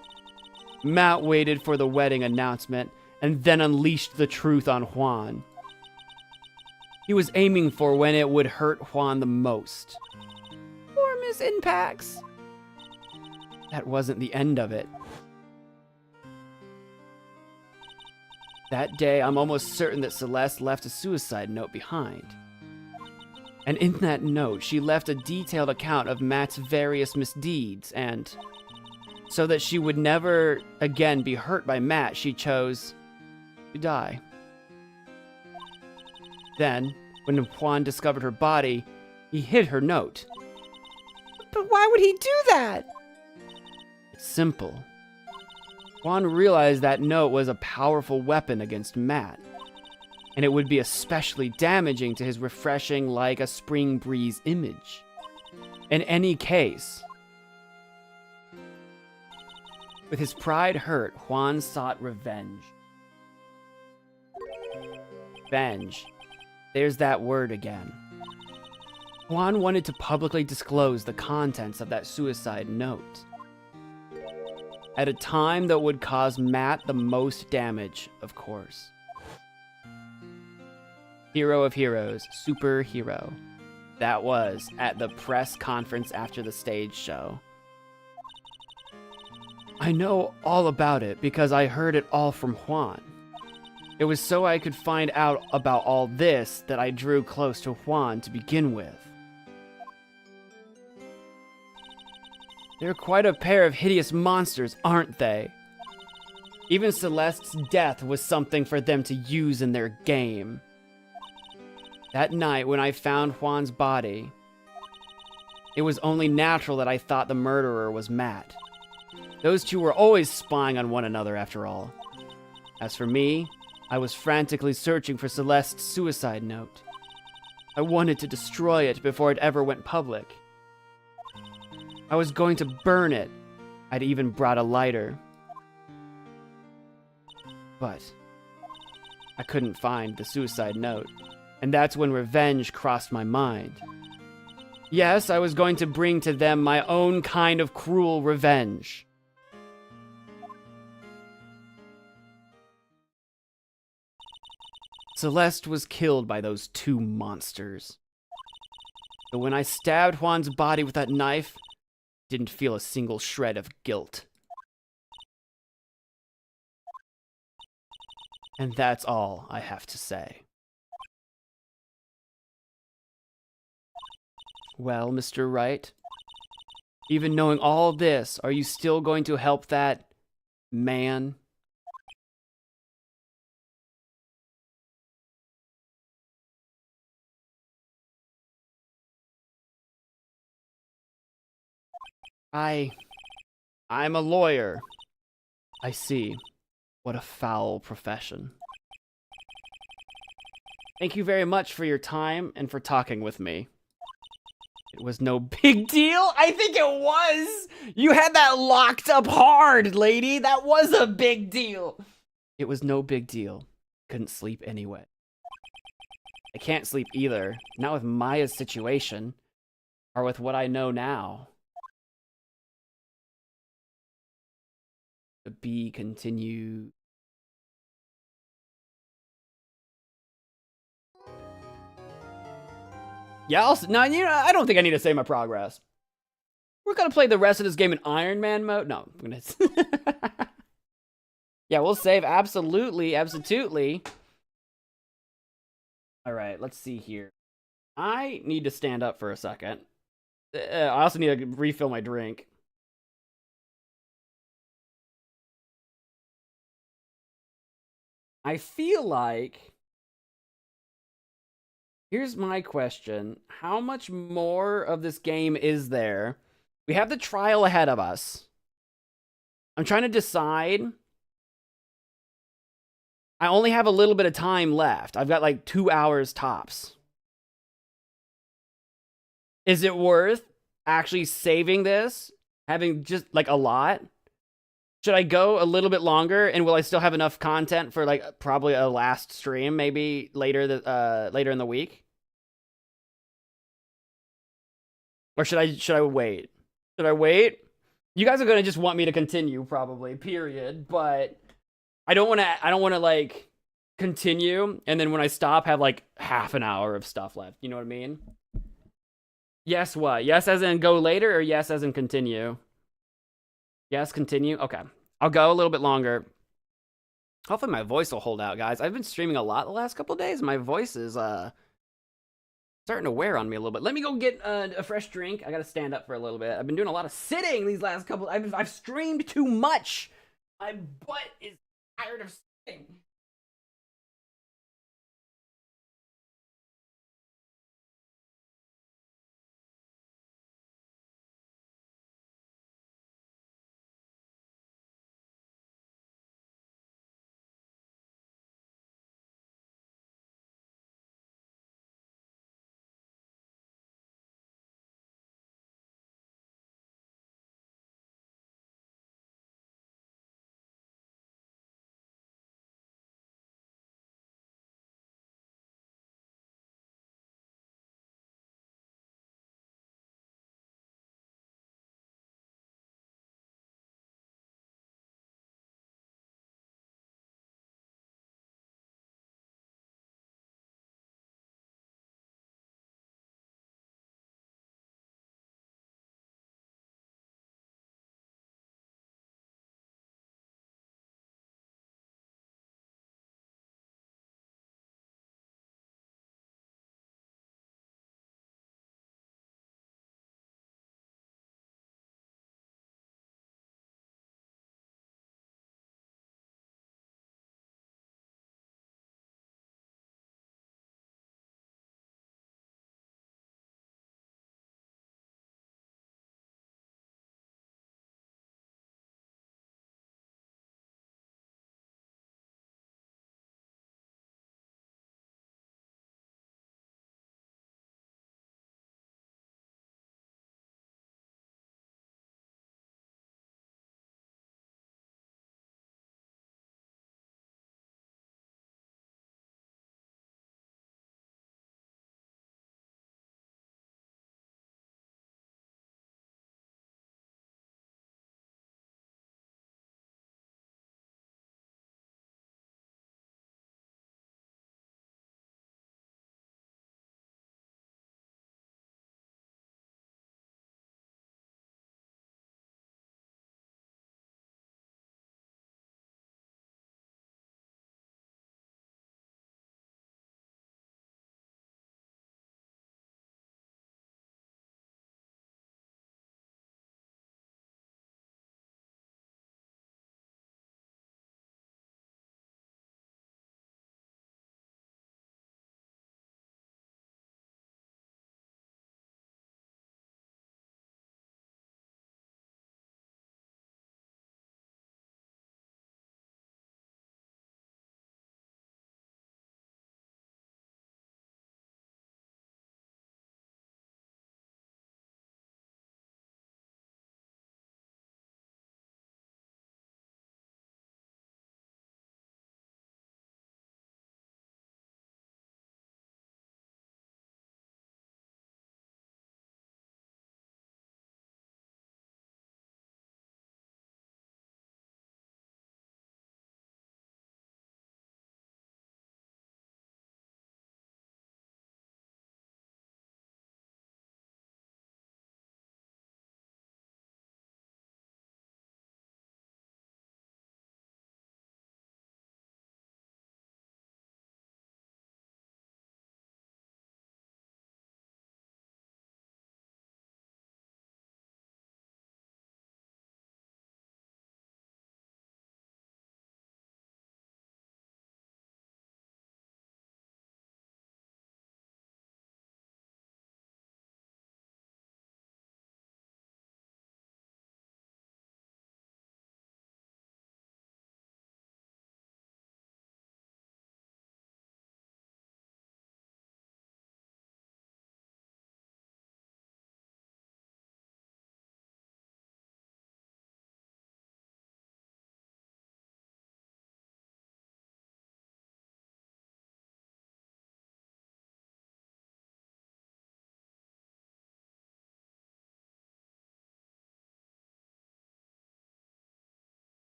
Matt waited for the wedding announcement and then unleashed the truth on Juan. He was aiming for when it would hurt Juan the most. Poor Miss Impax. That wasn't the end of it. That day, I'm almost certain that Celeste left a suicide note behind. And in that note, she left a detailed account of Matt's various misdeeds, and so that she would never again be hurt by Matt, she chose to die. Then, when Juan discovered her body, he hid her note. But why would he do that? It's simple. Juan realized that note was a powerful weapon against Matt, and it would be especially damaging to his refreshing like a spring breeze image. In any case, with his pride hurt, Juan sought revenge. Revenge. There's that word again. Juan wanted to publicly disclose the contents of that suicide note. At a time that would cause Matt the most damage, of course. Hero of heroes, superhero. That was at the press conference after the stage show. I know all about it because I heard it all from Juan. It was so I could find out about all this that I drew close to Juan to begin with. They're quite a pair of hideous monsters, aren't they? Even Celeste's death was something for them to use in their game. That night when I found Juan's body, it was only natural that I thought the murderer was Matt. Those two were always spying on one another after all. As for me, I was frantically searching for Celeste's suicide note. I wanted to destroy it before it ever went public. I was going to burn it. I'd even brought a lighter. But I couldn't find the suicide note, and that's when revenge crossed my mind. Yes, I was going to bring to them my own kind of cruel revenge. Celeste was killed by those two monsters. But when I stabbed Juan's body with that knife, I didn't feel a single shred of guilt. And that's all I have to say. Well, Mr. Wright, even knowing all this, are you still going to help that man? I'm a lawyer. I see. What a foul profession. Thank you very much for your time and for talking with me. It was no big deal. I think it was. You had that locked up hard, lady. That was a big deal. It was no big deal. Couldn't sleep anyway. I can't sleep either. Not with Maya's situation. Or with what I know now. To be continued. Yeah, no, you know, I don't think I need to save my progress. We're gonna play the rest of this game in Iron Man mode. No, I'm gonna. Yeah, we'll save. Absolutely, absolutely. All right, let's see here. I need to stand up for a second. I also need to refill my drink. I feel like... Here's my question. How much more of this game is there? We have the trial ahead of us. I'm trying to decide. I only have a little bit of time left. I've got like 2 hours tops. Is it worth actually saving this? Having just like a lot? Should I go a little bit longer, and will I still have enough content for like probably a last stream, maybe later later in the week? Or should I wait? Should I wait? You guys are gonna just want me to continue, probably. Period. But I don't want to like continue, and then when I stop, have like half an hour of stuff left. You know what I mean? Yes, what? Yes, as in go later, or yes, as in continue? Yes, continue? Okay. I'll go a little bit longer. Hopefully my voice will hold out, guys. I've been streaming a lot the last couple of days. My voice is starting to wear on me a little bit. Let me go get a fresh drink. I gotta stand up for a little bit. I've been doing a lot of sitting these last couple... I've streamed too much. My butt is tired of sitting.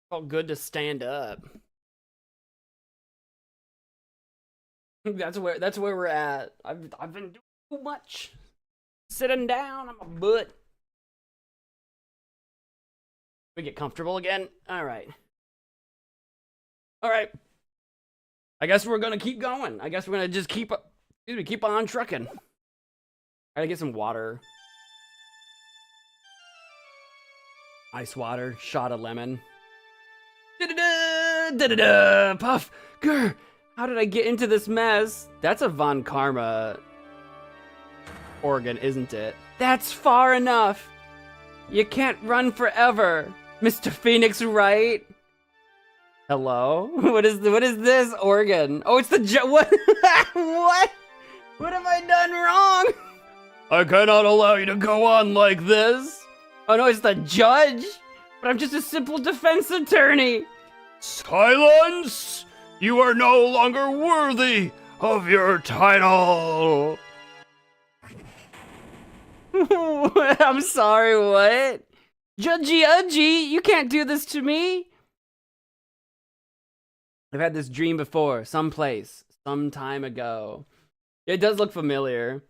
Felt good to stand up. That's where we're at. I've been doing too much. Sitting down on my butt. We get comfortable again? Alright. Alright. I guess we're gonna keep going. I guess we're gonna just keep on trucking. I gotta get some water. Ice water, shot of lemon. Da-da-da! Da-da-da! Puff! Grr! How did I get into this mess? That's a Von Karma organ, isn't it? That's far enough! You can't run forever, Mr. Phoenix Wright. Hello? What is this organ? Oh, it's the what? What? What have I done wrong? I cannot allow you to go on like this. Oh no, it's the judge? But I'm just a simple defense attorney. Silence! You are no longer worthy of your title. I'm sorry, what? Judgy, you can't do this to me. I've had this dream before, someplace, some time ago. It does look familiar,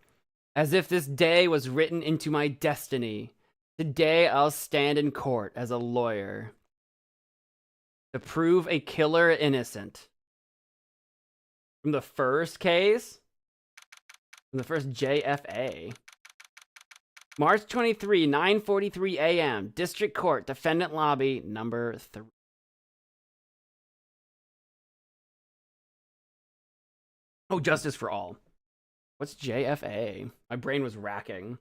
as if this day was written into my destiny. Today I'll stand in court as a lawyer to prove a killer innocent. From the first case? From the first JFA. March 23, 9:43 a.m. District Court, Defendant Lobby, number 3. Oh, justice for all. What's JFA? My brain was racking.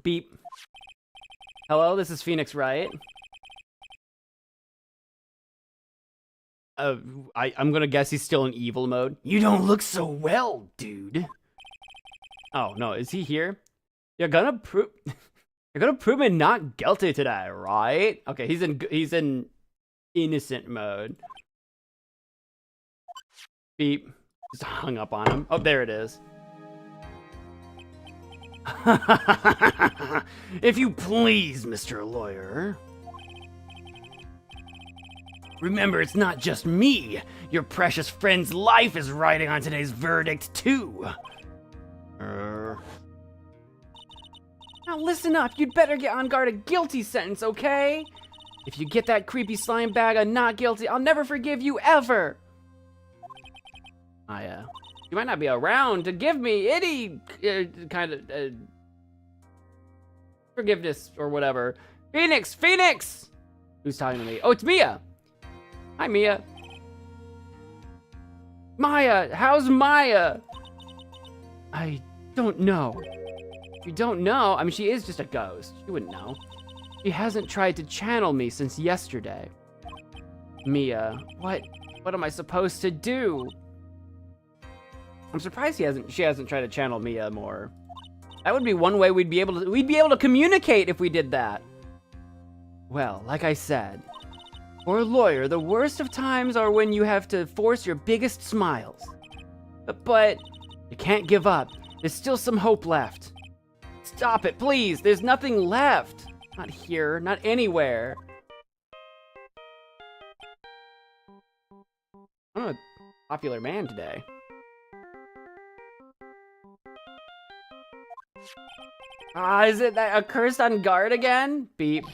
Beep. Hello, this is Phoenix Wright. I'm gonna guess he's still in evil mode. You don't look so well, dude. Oh no, is he here? You're gonna prove me not guilty today, right? Okay, he's in innocent mode. Beep. Just hung up on him. Oh, there it is. If you please, Mr. Lawyer. Remember, it's not just me. Your precious friend's life is riding on today's verdict, too. Now listen up. You'd better get on guard a guilty sentence, okay? If you get that creepy slime bag of not guilty, I'll never forgive you, ever. You might not be around to give me any kind of forgiveness or whatever. Phoenix! Who's talking to me? Oh, it's Mia. Hi, Mia. Maya, how's Maya? I don't know. You don't know? I mean, she is just a ghost. You wouldn't know. She hasn't tried to channel me since yesterday. Mia, what am I supposed to do? I'm surprised she hasn't tried to channel Mia more. That would be one way we'd be able to communicate if we did that. Well, like I said, for a lawyer, the worst of times are when you have to force your biggest smiles. But you can't give up. There's still some hope left. Stop it, please. There's nothing left. Not here, not anywhere. I'm a popular man today. Is it that accursed on guard again? Beep.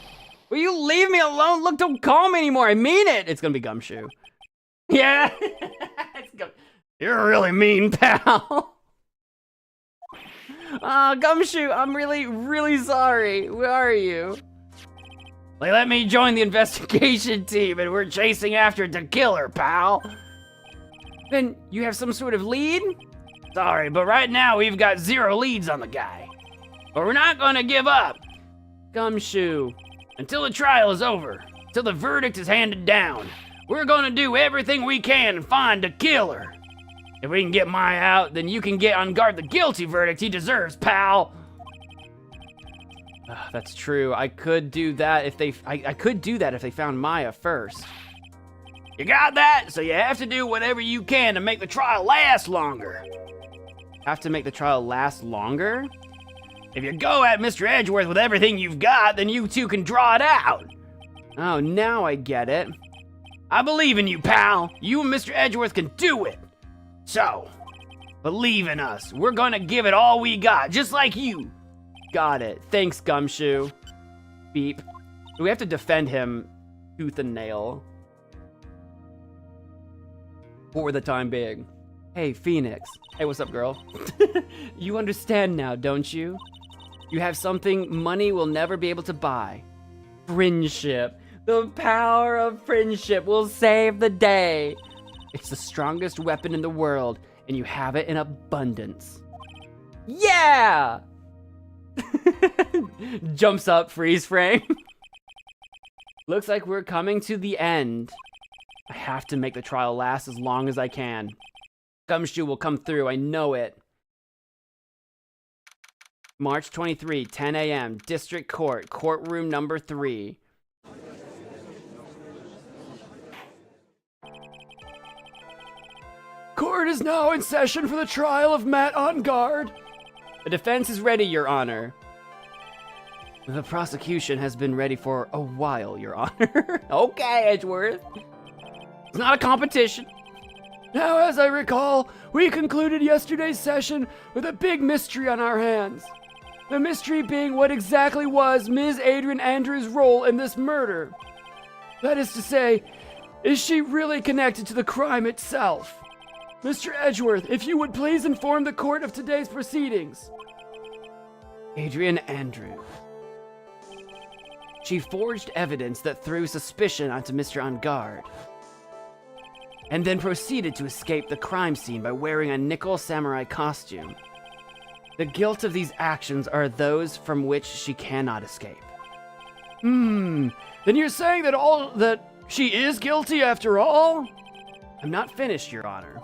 Will you leave me alone? Look, don't call me anymore. I mean it. It's gonna be Gumshoe. Yeah. You're really mean, pal. Gumshoe, I'm really sorry. Where are you? They let me join the investigation team and we're chasing after the killer, pal. Then you have some sort of lead? Sorry, but right now we've got 0 leads on the guy. But we're not gonna give up. Gumshoe, until the trial is over, until the verdict is handed down, we're gonna do everything we can to find the killer. If we can get Maya out, then you can get on guard the guilty verdict he deserves, pal. That's true. I could do that if they. I could do that if they found Maya first. You got that? So you have to do whatever you can to make the trial last longer. Have to make the trial last longer? If you go at Mr. Edgeworth with everything you've got, then you two can draw it out. Oh, now I get it. I believe in you, pal. You and Mr. Edgeworth can do it. So, believe in us. We're gonna give it all we got, just like you. Got it. Thanks, Gumshoe. Beep. We have to defend him tooth and nail. For the time being. Hey, Phoenix. Hey, what's up, girl? You understand now, don't you? You have something money will never be able to buy. Friendship. The power of friendship will save the day. It's the strongest weapon in the world, and you have it in abundance. Yeah! Jumps up, freeze frame. Looks like we're coming to the end. I have to make the trial last as long as I can. Gumshoe will come through, I know it. March 23, 10 a.m., District Court, courtroom number 3. Court is now in session for the trial of Matt on guard. The defense is ready, Your Honor. The prosecution has been ready for a while, Your Honor. Okay, Edgeworth. It's not a competition. Now, as I recall, we concluded yesterday's session with a big mystery on our hands. The mystery being what exactly was Ms. Adrian Andrews' role in this murder. That is to say, is she really connected to the crime itself? Mr. Edgeworth, if you would please inform the court of today's proceedings. Adrian Andrews. She forged evidence that threw suspicion onto Mr. On Guard, and then proceeded to escape the crime scene by wearing a nickel samurai costume. The guilt of these actions are those from which she cannot escape. Then you're saying that she is guilty after all? I'm not finished, Your Honor.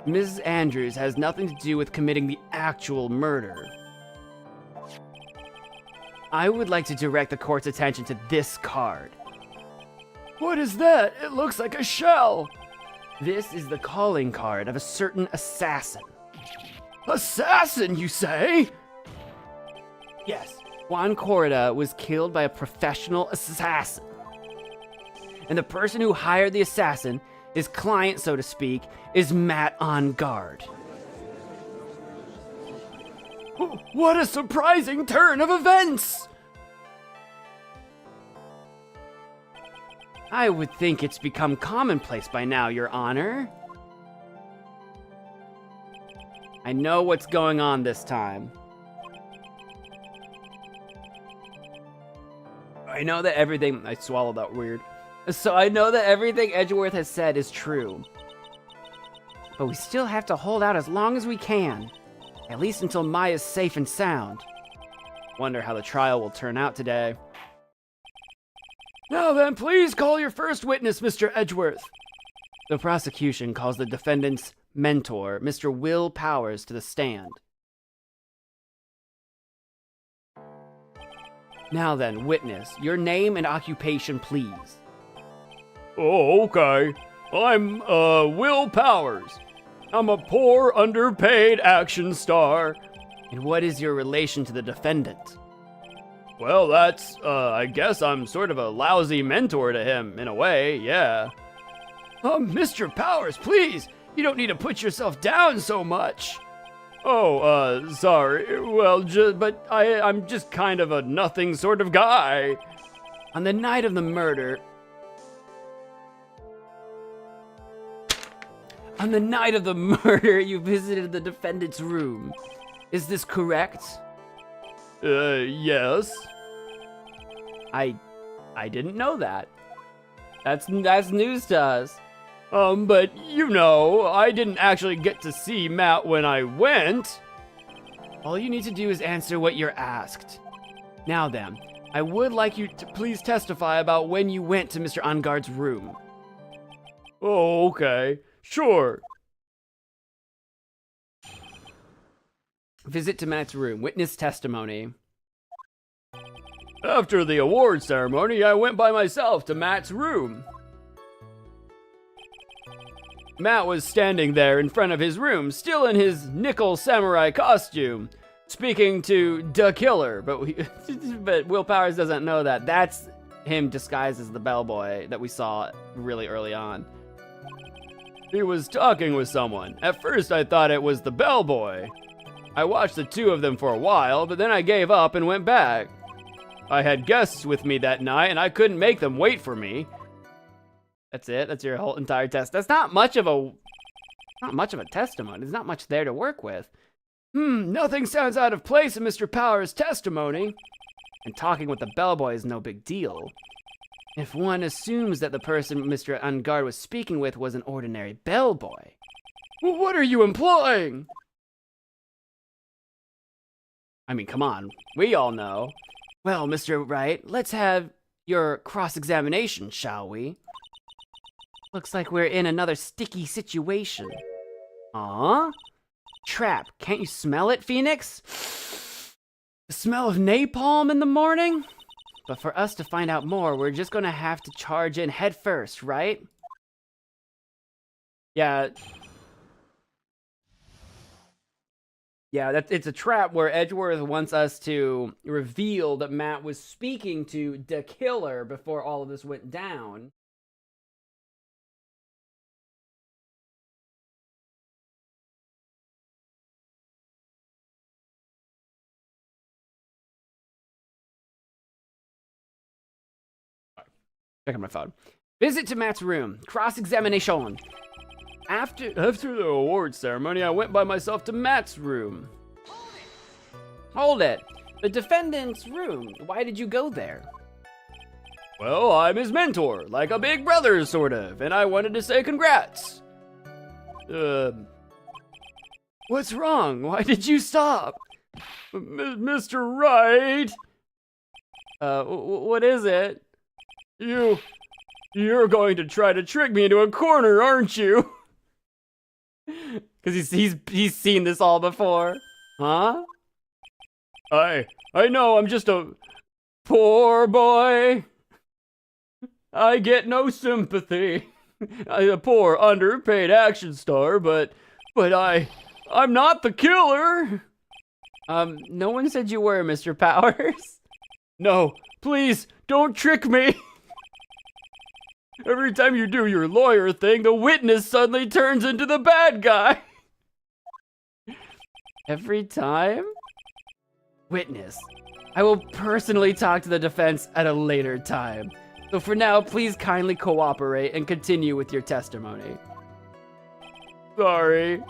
Mrs. Andrews has nothing to do with committing the actual murder. I would like to direct the court's attention to this card. What is that? It looks like a shell. This is the calling card of a certain assassin. Assassin, you say? Yes, Juan Corrida was killed by a professional assassin. And the person who hired the assassin, his client, so to speak, is Matt On Guard. What a surprising turn of events! I would think it's become commonplace by now, Your Honor. I know what's going on this time. I know that everything... I swallowed that weird. So I know that everything Edgeworth has said is true. But we still have to hold out as long as we can. At least until Maya's safe and sound. Wonder how the trial will turn out today. Now then, please call your first witness, Mr. Edgeworth. The prosecution calls the defendant's mentor, Mr. Will Powers, to the stand. Now then, witness, your name and occupation, please. Oh, okay. I'm, Will Powers. I'm a poor, underpaid action star. And what is your relation to the defendant? Well, that's, I guess I'm sort of a lousy mentor to him, in a way, yeah. Mr. Powers, please! You don't need to put yourself down so much! Oh, sorry. Well, but I'm just kind of a nothing sort of guy. On the night of the murder... you visited the defendant's room. Is this correct? Yes. I didn't know that. That's news to us. But you know, I didn't actually get to see Matt when I went. All you need to do is answer what you're asked. Now then, I would like you to please testify about when you went to Mr. On Guard's room. Oh, okay. Sure. Visit to Matt's room. Witness testimony. After the award ceremony, I went by myself to Matt's room. Matt was standing there in front of his room, still in his nickel samurai costume, speaking to the killer, but Will Powers doesn't know that. That's him disguised as the bellboy that we saw really early on. He was talking with someone. At first I thought it was the bellboy. I watched the two of them for a while, but then I gave up and went back. I had guests with me that night and I couldn't make them wait for me. That's it. That's your whole entire test. That's not much of a testimony. There's not much there to work with. Nothing sounds out of place in Mr. Powers' testimony. And talking with the bellboy is no big deal. If one assumes that the person Mr. Ungard was speaking with was an ordinary bellboy. Well, what are you implying? I mean, come on. We all know. Well, Mr. Wright, let's have your cross-examination, shall we? Looks like we're in another sticky situation. Trap. Can't you smell it, Phoenix? The smell of napalm in the morning? But for us to find out more, we're just gonna have to charge in head first, right? Yeah. Yeah, it's a trap where Edgeworth wants us to reveal that Matt was speaking to the killer before all of this went down. Checking my phone. Visit to Matt's room. Cross-examination. After the award ceremony, I went by myself to Matt's room. Hold it. The defendant's room. Why did you go there? Well, I'm his mentor, like a big brother, sort of, and I wanted to say congrats. What's wrong? Why did you stop? Mr. Wright? What is it? You're going to try to trick me into a corner, aren't you? Because he's seen this all before. Huh? I know, I'm just a poor boy. I get no sympathy. I'm a poor, underpaid action star, but I'm not the killer. No one said you were, Mr. Powers. No, please, don't trick me. Every time you do your lawyer thing, the witness suddenly turns into the bad guy. Every time? Witness. I will personally talk to the defense at a later time. So for now, please kindly cooperate and continue with your testimony. Sorry.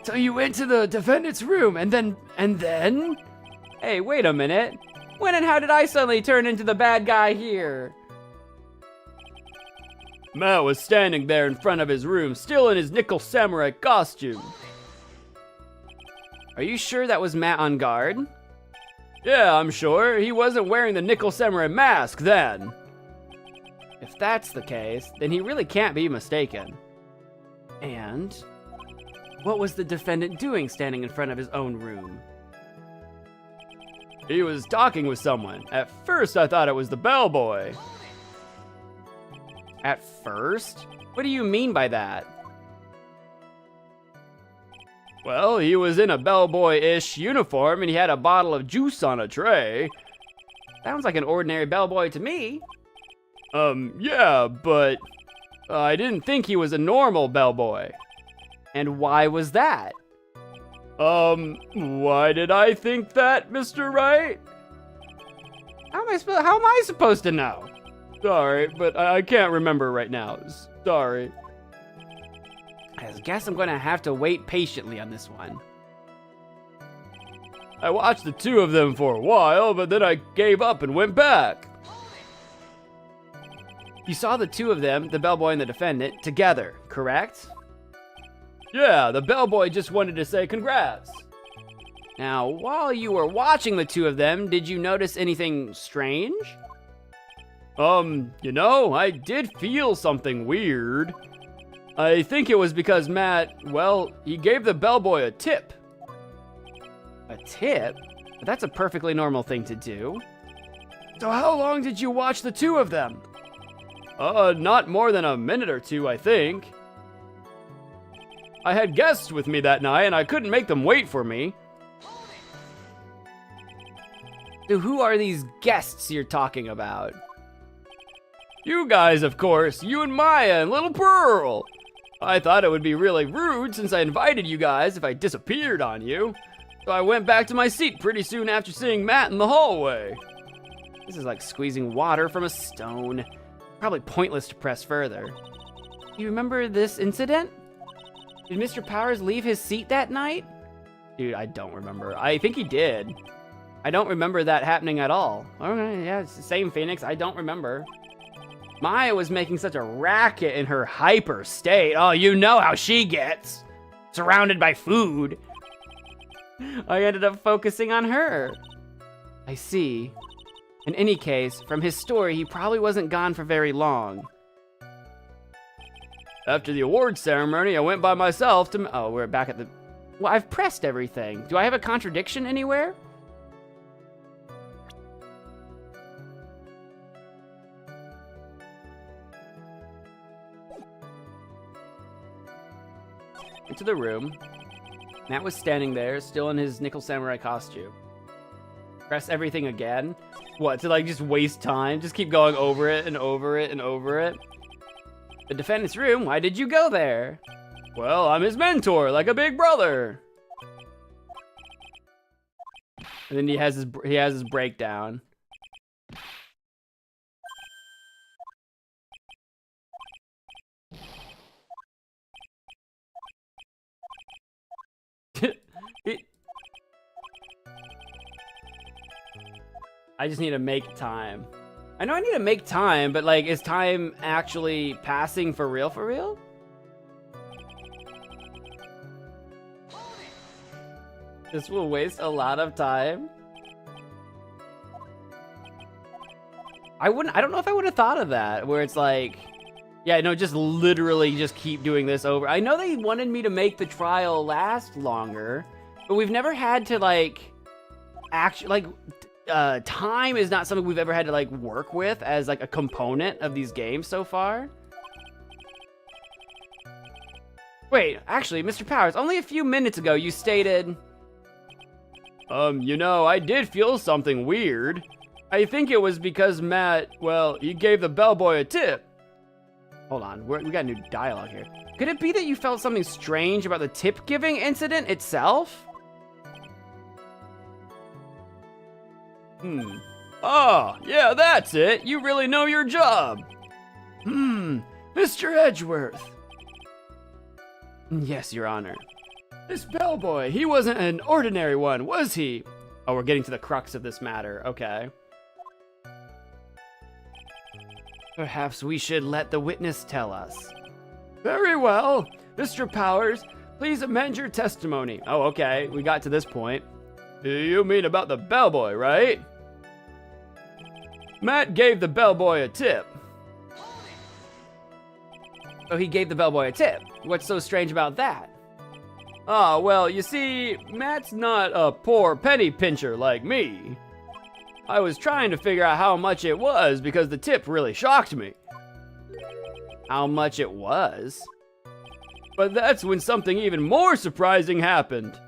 So you went to the defendant's room and then? Hey, wait a minute. When and how did I suddenly turn into the bad guy here? Matt was standing there in front of his room, still in his nickel samurai costume. Are you sure that was Matt on guard? Yeah, I'm sure. He wasn't wearing the nickel samurai mask then. If that's the case, then he really can't be mistaken. And what was the defendant doing standing in front of his own room? He was talking with someone. At first, I thought it was the bellboy. At first? What do you mean by that? Well, he was in a bellboy-ish uniform and he had a bottle of juice on a tray. Sounds like an ordinary bellboy to me. Yeah, but I didn't think he was a normal bellboy. And why was that? Why did I think that, Mr. Wright? How am I supposed to know? Sorry, but I can't remember right now. Sorry. I guess I'm gonna have to wait patiently on this one. I watched the two of them for a while, but then I gave up and went back. You saw the two of them, the bellboy and the defendant, together, correct? Yeah, the bellboy just wanted to say congrats. Now, while you were watching the two of them, did you notice anything strange? I did feel something weird. I think it was because Matt, well, he gave the bellboy a tip. A tip? That's a perfectly normal thing to do. So how long did you watch the two of them? Not more than a minute or two, I think. I had guests with me that night, and I couldn't make them wait for me. So who are these guests you're talking about? You guys, of course. You and Maya and Little Pearl. I thought it would be really rude since I invited you guys if I disappeared on you. So I went back to my seat pretty soon after seeing Matt in the hallway. This is like squeezing water from a stone. Probably pointless to press further. You remember this incident? Did Mr. Powers leave his seat that night? Dude, I don't remember. I think he did. I don't remember that happening at all. Okay, yeah, it's the same Phoenix. I don't remember. Maya was making such a racket in her hyper state. Oh, you know how she gets. Surrounded by food. I ended up focusing on her. I see. In any case, from his story, he probably wasn't gone for very long. After the award ceremony, I went by myself to... Oh, we're back at the... Well, I've pressed everything. Do I have a contradiction anywhere? Into the room. Matt was standing there, still in his nickel samurai costume. Press everything again. What, to like just waste time? Just keep going over it and over it and over it? The defendant's room, why did you go there? Well, I'm his mentor, like a big brother. And then he has his breakdown. I just need to make time. I know I need to make time, but like, is time actually passing for real, for real? This will waste a lot of time. I don't know if I would have thought of that, where it's like, yeah, no, just literally just keep doing this over. I know they wanted me to make the trial last longer, but we've never had to like, actually, like, time is not something we've ever had to like work with as like a component of these games so far. Wait, actually, Mr. Powers, only a few minutes ago you stated... You know, I did feel something weird. I think it was because Matt, well, he gave the bellboy a tip. Hold on, we got new dialogue here. Could it be that you felt something strange about the tip-giving incident itself? Oh, yeah, that's it. You really know your job. Mr. Edgeworth. Yes, Your Honor. This bellboy, he wasn't an ordinary one, was he? Oh, we're getting to the crux of this matter. Okay. Perhaps we should let the witness tell us. Very well. Mr. Powers, please amend your testimony. Oh, okay. We got to this point. You mean about the bellboy, right? Matt gave the bellboy a tip. Oh, he gave the bellboy a tip. What's so strange about that? Ah, well, you see, Matt's not a poor penny pincher like me. I was trying to figure out how much it was because the tip really shocked me. How much it was? But that's when something even more surprising happened.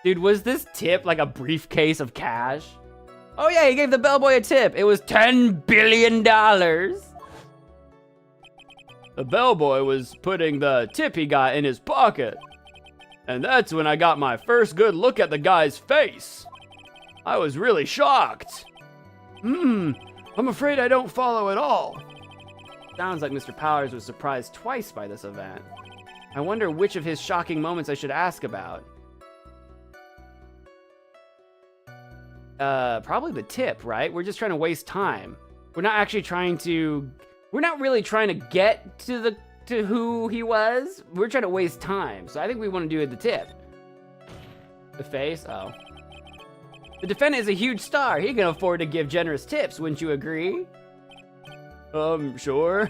Dude, was this tip like a briefcase of cash? Oh yeah, he gave the bellboy a tip. It was $10 billion. The bellboy was putting the tip he got in his pocket. And that's when I got my first good look at the guy's face. I was really shocked. I'm afraid I don't follow at all. Sounds like Mr. Powers was surprised twice by this event. I wonder which of his shocking moments I should ask about. Probably the tip, right? We're just trying to waste time. We're not really trying to get to who he was. We're trying to waste time. So I think we want to do the tip. The face, oh. The defendant is a huge star. He can afford to give generous tips, wouldn't you agree? Sure.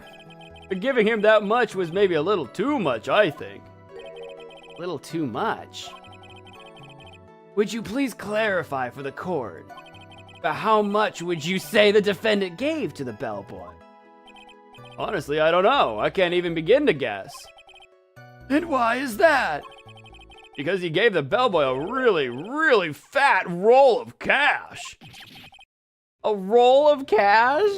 But giving him that much was maybe a little too much, I think. A little too much? Would you please clarify for the court? But how much would you say the defendant gave to the bellboy? Honestly, I don't know. I can't even begin to guess. And why is that? Because he gave the bellboy a really, really fat roll of cash. A roll of cash?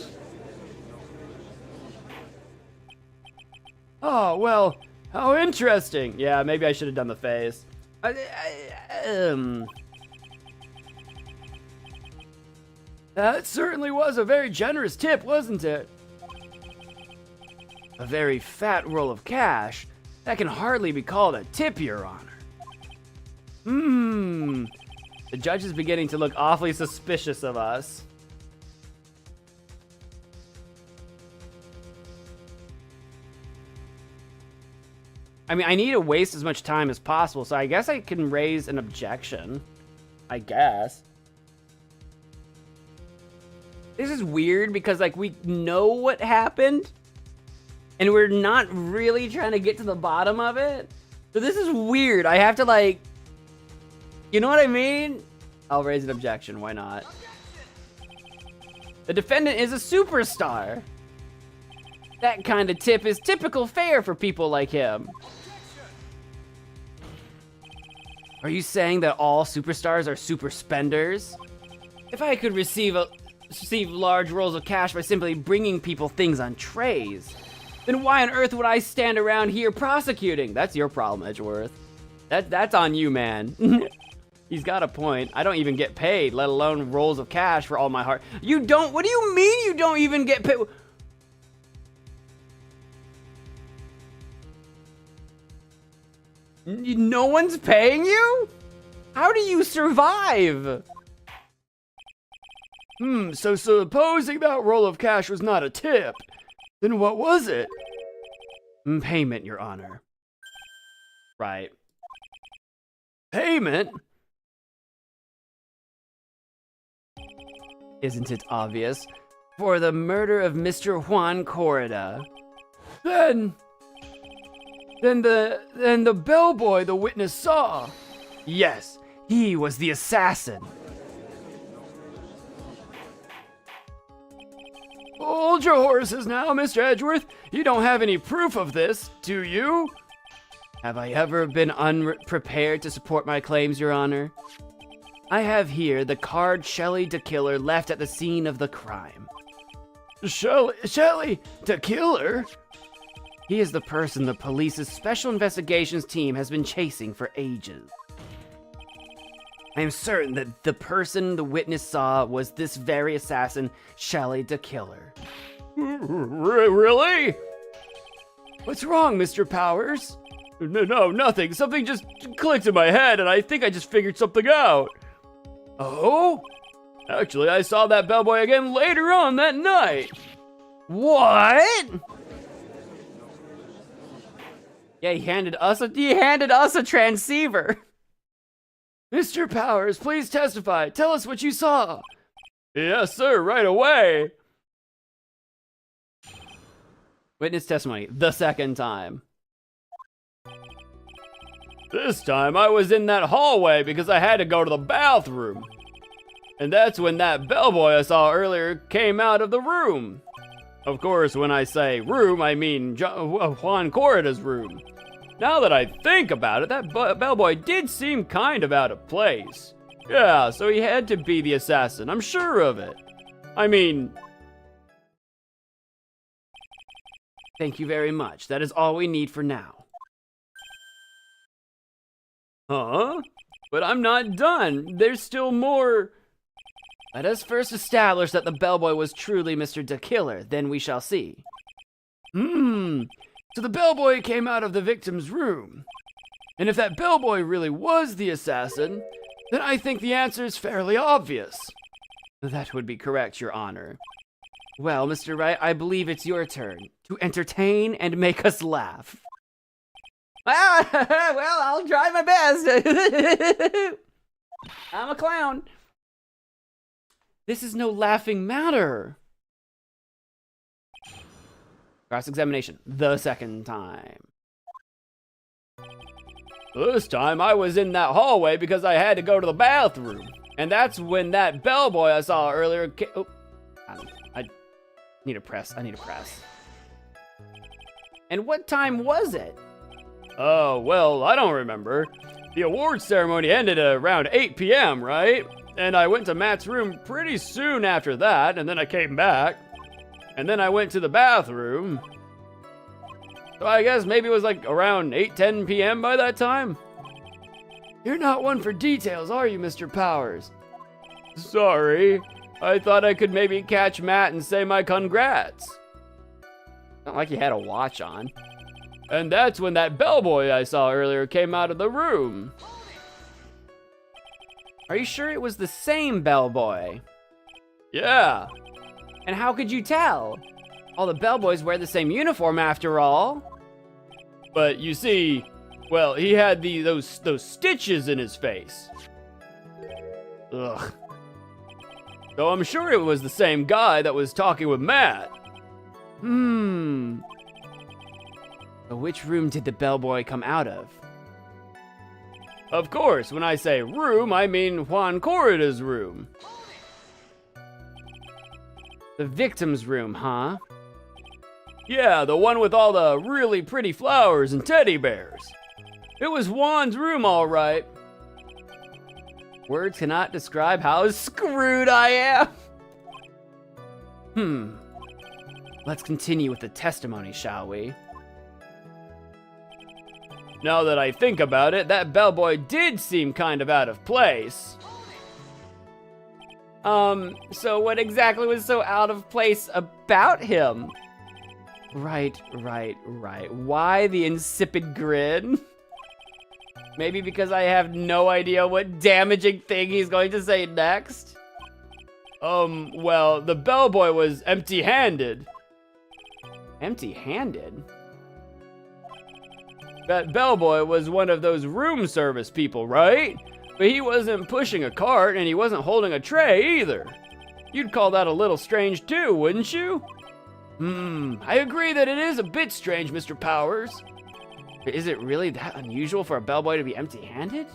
Oh, well, how interesting. Yeah, maybe I should have done the face. That certainly was a very generous tip, wasn't it? A very fat roll of cash? That can hardly be called a tip, Your Honor. The judge is beginning to look awfully suspicious of us. I mean, I need to waste as much time as possible, so I guess I can raise an objection. I guess. This is weird because, like, we know what happened, and we're not really trying to get to the bottom of it. So this is weird. I have to, like, you know what I mean? I'll raise an objection. Why not? The defendant is a superstar. That kind of tip is typical fare for people like him. Are you saying that all superstars are super spenders? If I could receive large rolls of cash by simply bringing people things on trays, then why on earth would I stand around here prosecuting? That's your problem, Edgeworth. That's on you, man. He's got a point. I don't even get paid, let alone rolls of cash for all my heart. You don't? What do you mean you don't even get paid? No one's paying you? How do you survive? So supposing that roll of cash was not a tip, then what was it? Payment, Your Honor. Right. Payment? Isn't it obvious? For the murder of Mr. Juan Corrida. Then the bellboy the witness saw. Yes, he was the assassin. Hold your horses now, Mr. Edgeworth. You don't have any proof of this, do you? Have I ever been unprepared to support my claims, Your Honor? I have here the card Shelley the Killer left at the scene of the crime. Shelley the Killer? He is the person the police's special investigations team has been chasing for ages. I am certain that the person the witness saw was this very assassin, Shelley the Killer. Really? What's wrong, Mr. Powers? No, nothing. Something just clicked in my head, and I think I just figured something out. Oh? Actually, I saw that bellboy again later on that night. What? Yeah, he handed us a transceiver. Mr. Powers, please testify. Tell us what you saw. Yes, sir, right away. Witness testimony, the second time. This time I was in that hallway because I had to go to the bathroom. And that's when that bellboy I saw earlier came out of the room. Of course, when I say room, I mean Juan Corrida's room. Now that I think about it, that bellboy did seem kind of out of place. Yeah, so he had to be the assassin, I'm sure of it. I mean... Thank you very much. That is all we need for now. Huh? But I'm not done. There's still more. Let us first establish that the bellboy was truly Mr. the Killer, then we shall see. So the bellboy came out of the victim's room. And if that bellboy really was the assassin, then I think the answer is fairly obvious. That would be correct, Your Honor. Well, Mr. Wright, I believe it's your turn to entertain and make us laugh. Well, I'll try my best. I'm a clown. This is no laughing matter. Cross-examination, the second time. This time I was in that hallway because I had to go to the bathroom. And that's when that bellboy I saw earlier oh, I need to press. And what time was it? Oh, well, I don't remember. The awards ceremony ended around 8 p.m., right? And I went to Matt's room pretty soon after that, and then I came back. And then I went to the bathroom. So I guess maybe it was like around 8:10 p.m. by that time. You're not one for details, are you, Mr. Powers? Sorry. I thought I could maybe catch Matt and say my congrats. Not like you had a watch on. And that's when that bellboy I saw earlier came out of the room. Are you sure it was the same bellboy? Yeah. And how could you tell? All the bellboys wear the same uniform after all. But you see, well, he had those stitches in his face. Ugh. So I'm sure it was the same guy that was talking with Matt. But which room did the bellboy come out of? Of course, when I say room, I mean Juan Corrida's room. The victim's room, huh? Yeah, the one with all the really pretty flowers and teddy bears. It was Juan's room, all right. Words cannot describe how screwed I am. Let's continue with the testimony, shall we? Now that I think about it, that bellboy did seem kind of out of place. So what exactly was so out of place about him? Right. Why the insipid grin? Maybe because I have no idea what damaging thing he's going to say next? Well, the bellboy was empty-handed. Empty-handed? That bellboy was one of those room service people, right? But he wasn't pushing a cart and he wasn't holding a tray either. You'd call that a little strange too, wouldn't you? I agree that it is a bit strange, Mr. Powers. Is it really that unusual for a bellboy to be empty-handed?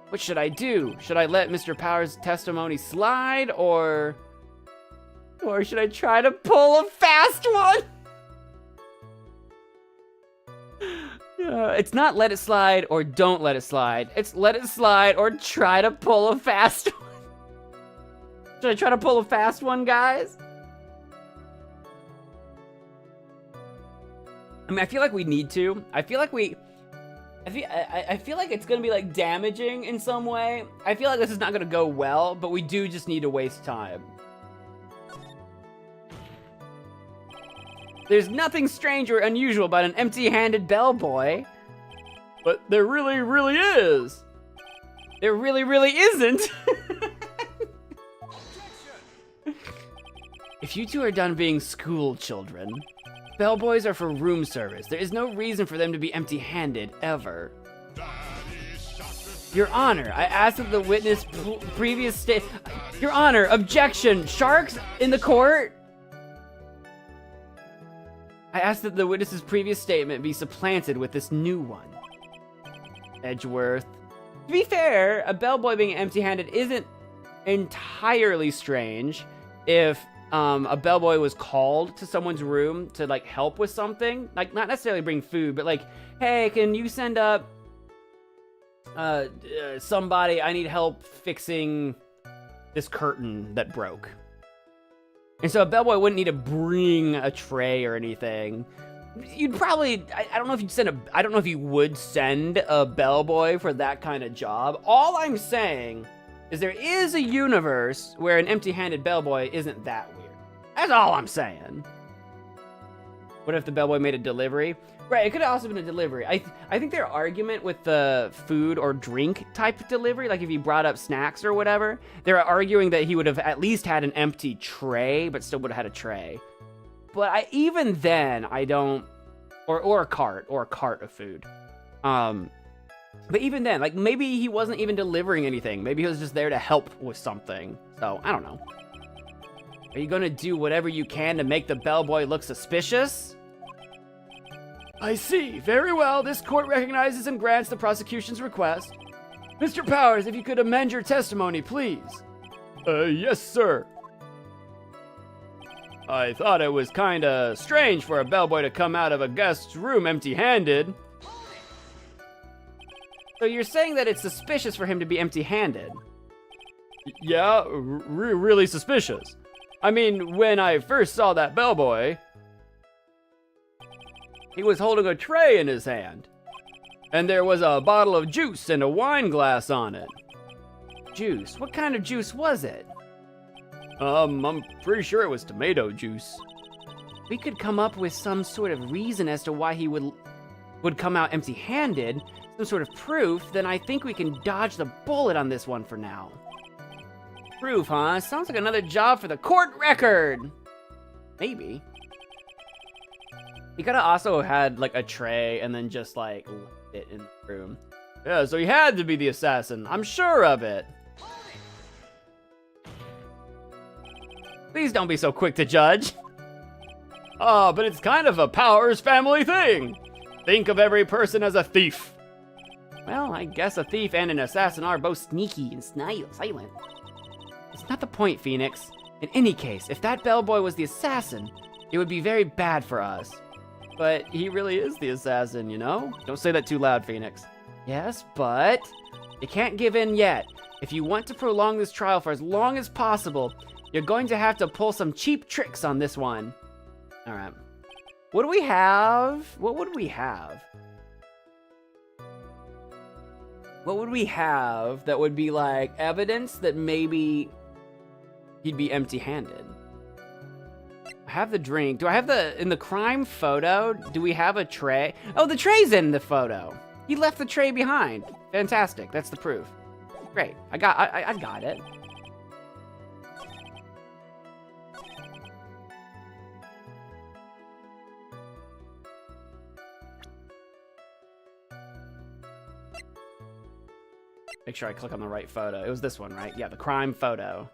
What should I do? Should I let Mr. Powers' testimony slide, or should I try to pull a fast one? It's not let it slide or don't let it slide. It's let it slide or try to pull a fast one. Should I try to pull a fast one, guys? I mean, I feel like we need to. I feel like it's gonna be like damaging in some way. I feel like this is not gonna go well, but we do just need to waste time. There's nothing strange or unusual about an empty-handed bellboy. But there really, really is. There really, really isn't. If you two are done being school children, bellboys are for room service. There is no reason for them to be empty-handed, ever. Your Honor, I asked that the witness previous state... Your Honor, objection! Sharks in the court? I asked that the witness's previous statement be supplanted with this new one. Edgeworth. To be fair, a bellboy being empty-handed isn't entirely strange if a bellboy was called to someone's room to like help with something. Like not necessarily bring food, but like, hey, can you send up somebody, I need help fixing this curtain that broke. And so a bellboy wouldn't need to bring a tray or anything. You'd probably, I don't know if you would send a bellboy for that kind of job. All I'm saying is there is a universe where an empty-handed bellboy isn't that weird. That's all I'm saying. What if the bellboy made a delivery? Right, it could have also been a delivery. I think their argument with the food or drink type delivery, like if he brought up snacks or whatever, they're arguing that he would have at least had an empty tray, but still would have had a tray. But even then, I don't, or a cart of food. But even then, like maybe he wasn't even delivering anything. Maybe he was just there to help with something. So I don't know. Are you gonna do whatever you can to make the bellboy look suspicious? I see. Very well. This court recognizes and grants the prosecution's request. Mr. Powers, if you could amend your testimony, please. Yes, sir. I thought it was kinda strange for a bellboy to come out of a guest's room empty-handed. So you're saying that it's suspicious for him to be empty-handed? Yeah, really suspicious. I mean, when I first saw that bellboy, he was holding a tray in his hand. And there was a bottle of juice and a wine glass on it. Juice? What kind of juice was it? I'm pretty sure it was tomato juice. We could come up with some sort of reason as to why he would come out empty-handed, some sort of proof, then I think we can dodge the bullet on this one for now. Proof, huh? Sounds like another job for the court record. Maybe. He could have also had like a tray and then just like left it in the room. Yeah, so he had to be the assassin. I'm sure of it. Please don't be so quick to judge. But it's kind of a Powers family thing. Think of every person as a thief. Well, I guess a thief and an assassin are both sneaky and silent. It's not the point, Phoenix. In any case, if that bellboy was the assassin, it would be very bad for us. But he really is the assassin, you know? Don't say that too loud, Phoenix. Yes, but you can't give in yet. If you want to prolong this trial for as long as possible, you're going to have to pull some cheap tricks on this one. All right. What do we have? What would we have? What would we have that would be like evidence that maybe he'd be empty-handed? I have the drink. Do I have in the crime photo, do we have a tray? Oh, the tray's in the photo. He left the tray behind. Fantastic. That's the proof. Great. I got it. Make sure I click on the right photo. It was this one, right? Yeah, the crime photo.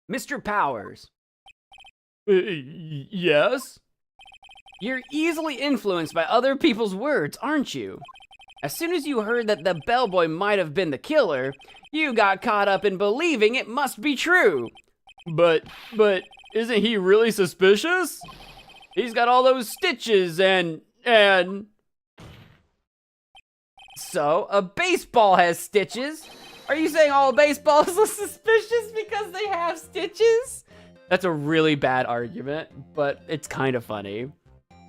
Mr. Powers. Yes? You're easily influenced by other people's words, aren't you? As soon as you heard that the bellboy might have been the killer, you got caught up in believing it must be true. But isn't he really suspicious? He's got all those stitches and... So, a baseball has stitches? Are you saying all baseballs are suspicious because they have stitches? That's a really bad argument, but it's kind of funny.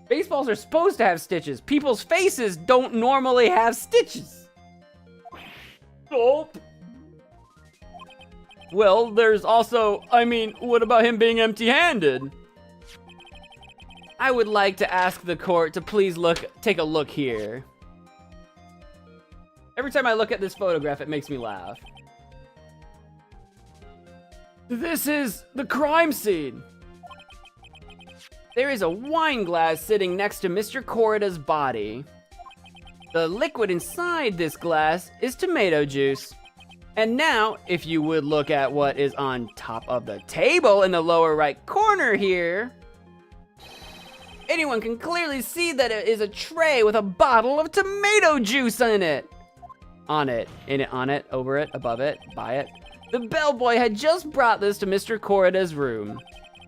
Baseballs are supposed to have stitches. People's faces don't normally have stitches. Nope. Well, there's also, I mean, what about him being empty-handed? I would like to ask the court to please take a look here. Every time I look at this photograph, it makes me laugh. This is the crime scene. There is a wine glass sitting next to Mr. Corrida's body. The liquid inside this glass is tomato juice. And now, if you would look at what is on top of the table in the lower right corner here, anyone can clearly see that it is a tray with a bottle of tomato juice in it. On it, in it, on it, over it, above it, by it. The bellboy had just brought this to Mr. Corrida's room.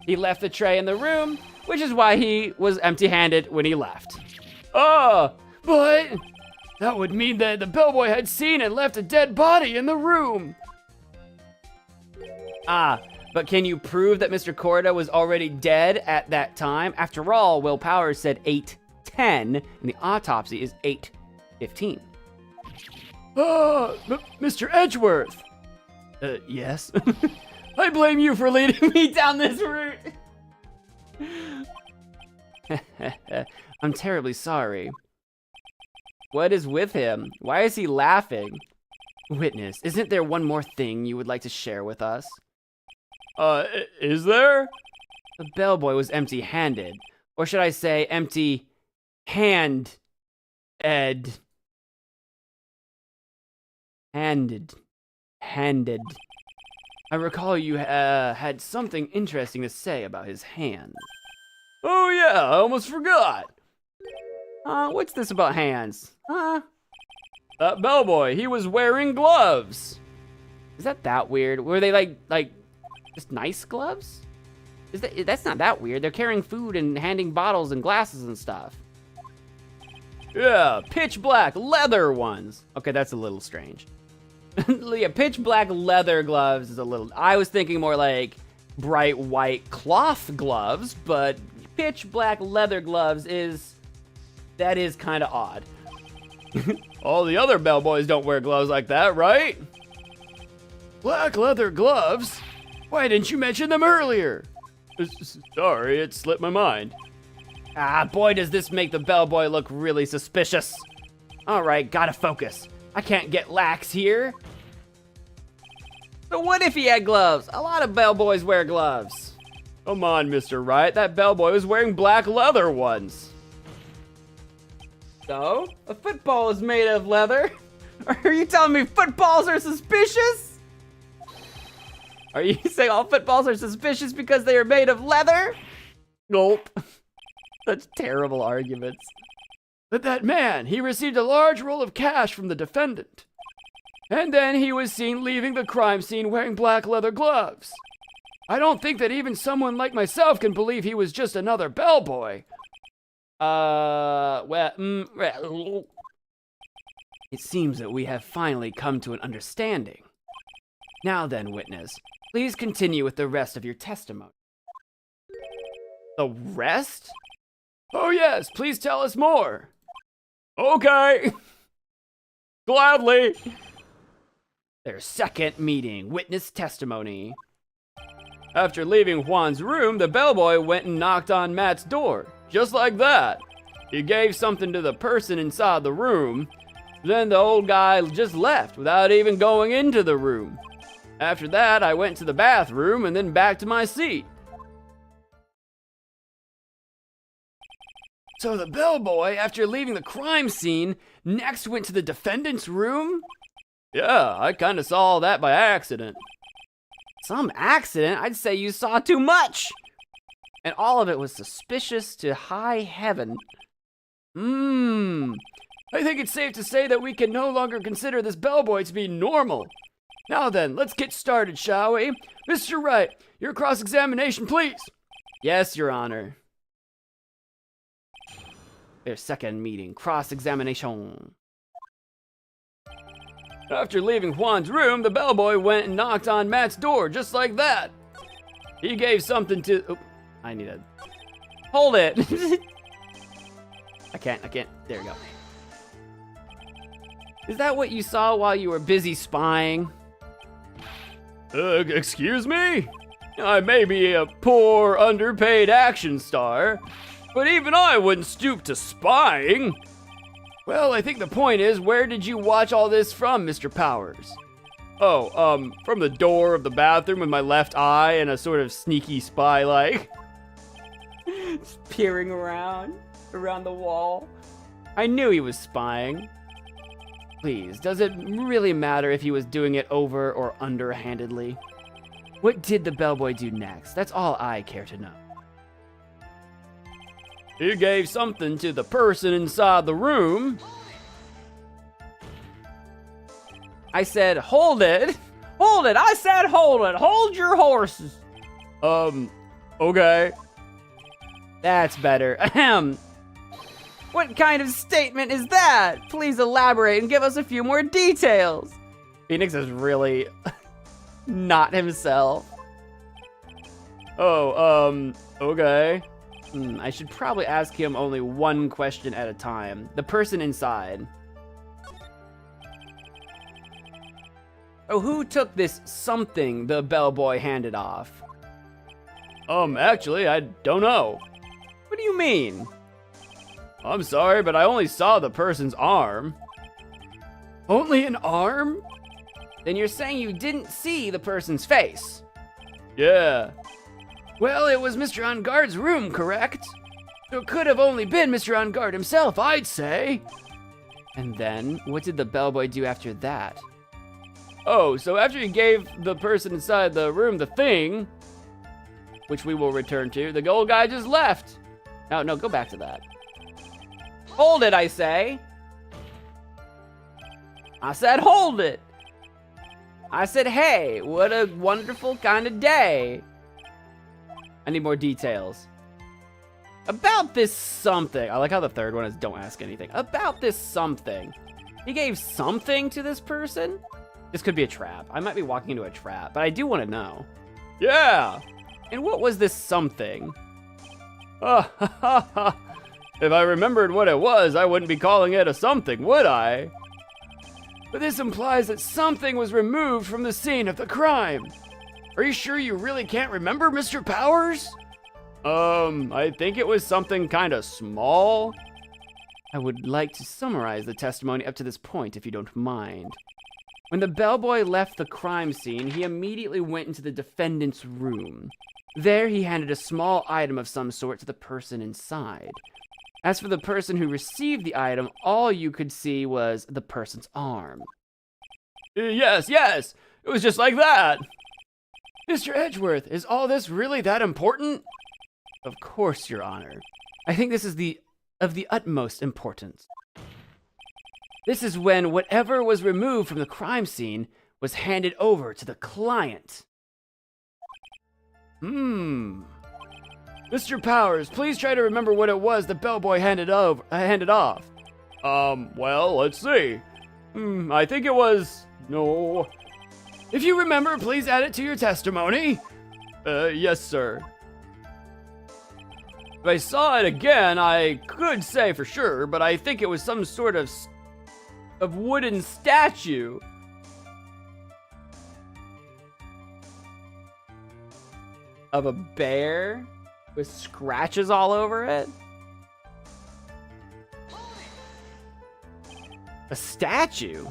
He left the tray in the room, which is why he was empty-handed when he left. But that would mean that the bellboy had seen and left a dead body in the room. But can you prove that Mr. Corrida was already dead at that time? After all, Will Powers said 8:10, and the autopsy is 8:15. Mr. Edgeworth. Yes? I blame you for leading me down this route. I'm terribly sorry. What is with him? Why is he laughing? Witness, isn't there one more thing you would like to share with us? Is there? The bellboy was empty-handed. Or should I say empty-handed. Handed. I recall you had something interesting to say about his hands. Oh yeah, I almost forgot. What's this about hands? That bellboy, he was wearing gloves. Is that weird? Were they like just nice gloves? That's not that weird. They're carrying food and handing bottles and glasses and stuff. Yeah, pitch black leather ones. Okay, that's a little strange. Yeah, pitch black leather gloves is a little. I was thinking more like bright white cloth gloves, but pitch black leather gloves is kind of odd. All the other bellboys don't wear gloves like that, right? Black leather gloves? Why didn't you mention them earlier? Sorry, it slipped my mind. Boy, does this make the bellboy look really suspicious. All right, gotta focus. I can't get lax here. So what if he had gloves? A lot of bellboys wear gloves. Come on, Mr. Wright, that bellboy was wearing black leather ones. So, a football is made of leather? Are you telling me footballs are suspicious? Are you saying all footballs are suspicious because they are made of leather? Gulp. Such terrible arguments. But that man, he received a large roll of cash from the defendant. And then he was seen leaving the crime scene wearing black leather gloves. I don't think that even someone like myself can believe he was just another bellboy. It seems that we have finally come to an understanding. Now then, witness, please continue with the rest of your testimony. The rest? Oh yes, please tell us more. Okay. Gladly. Their second meeting, witness testimony. After leaving Juan's room, the bellboy went and knocked on Matt's door. Just like that. He gave something to the person inside the room. Then the old guy just left without even going into the room. After that, I went to the bathroom and then back to my seat. So the bellboy, after leaving the crime scene, next went to the defendant's room? Yeah, I kinda saw that by accident. Some accident? I'd say you saw too much. And all of it was suspicious to high heaven. I think it's safe to say that we can no longer consider this bellboy to be normal. Now then, let's get started, shall we? Mr. Wright, your cross-examination, please. Yes, Your Honor. Their second meeting, cross-examination. After leaving Juan's room, the bellboy went and knocked on Matt's door, just like that. He gave something to... Oh, I need to... Hold it! I can't. There we go. Is that what you saw while you were busy spying? Excuse me? I may be a poor, underpaid action star, but even I wouldn't stoop to spying. Well, I think the point is, where did you watch all this from, Mr. Powers? Oh, from the door of the bathroom with my left eye and a sort of sneaky spy-like. Just peering around the wall. I knew he was spying. Please, does it really matter if he was doing it over or underhandedly? What did the bellboy do next? That's all I care to know. He gave something to the person inside the room. I said, hold it. Hold it. I said, hold it. Hold your horses. Okay. That's better. Ahem. What kind of statement is that? Please elaborate and give us a few more details. Phoenix is really not himself. Oh, okay. I should probably ask him only one question at a time. The person inside. Oh, who took this something the bellboy handed off? Actually, I don't know. What do you mean? I'm sorry, but I only saw the person's arm. Only an arm? Then you're saying you didn't see the person's face? Yeah. Well, it was Mr. On Guard's room, correct? So it could have only been Mr. On Guard himself, I'd say. And then, what did the bellboy do after that? Oh, so after you gave the person inside the room the thing, which we will return to, the old guy just left. No, go back to that. Hold it, I say. I said hold it. I said, hey, what a wonderful kind of day. I need more details. About this something. I like how the third one is don't ask anything. About this something. He gave something to this person? This could be a trap. I might be walking into a trap, but I do want to know. Yeah. And what was this something? Oh, ha, ha, ha. If I remembered what it was, I wouldn't be calling it a something, would I? But this implies that something was removed from the scene of the crime. Are you sure you really can't remember, Mr. Powers? I think it was something kind of small. I would like to summarize the testimony up to this point, if you don't mind. When the bellboy left the crime scene, he immediately went into the defendant's room. There, he handed a small item of some sort to the person inside. As for the person who received the item, all you could see was the person's arm. Yes, it was just like that. Mr. Edgeworth, is all this really that important? Of course, Your Honor. I think this is of the utmost importance. This is when whatever was removed from the crime scene was handed over to the client. Mr. Powers, please try to remember what it was the bellboy handed off. Well, let's see. I think it was... No. If you remember, please add it to your testimony. Yes, sir. If I saw it again, I could say for sure, but I think it was some sort of wooden statue. Of a bear with scratches all over it? A statue?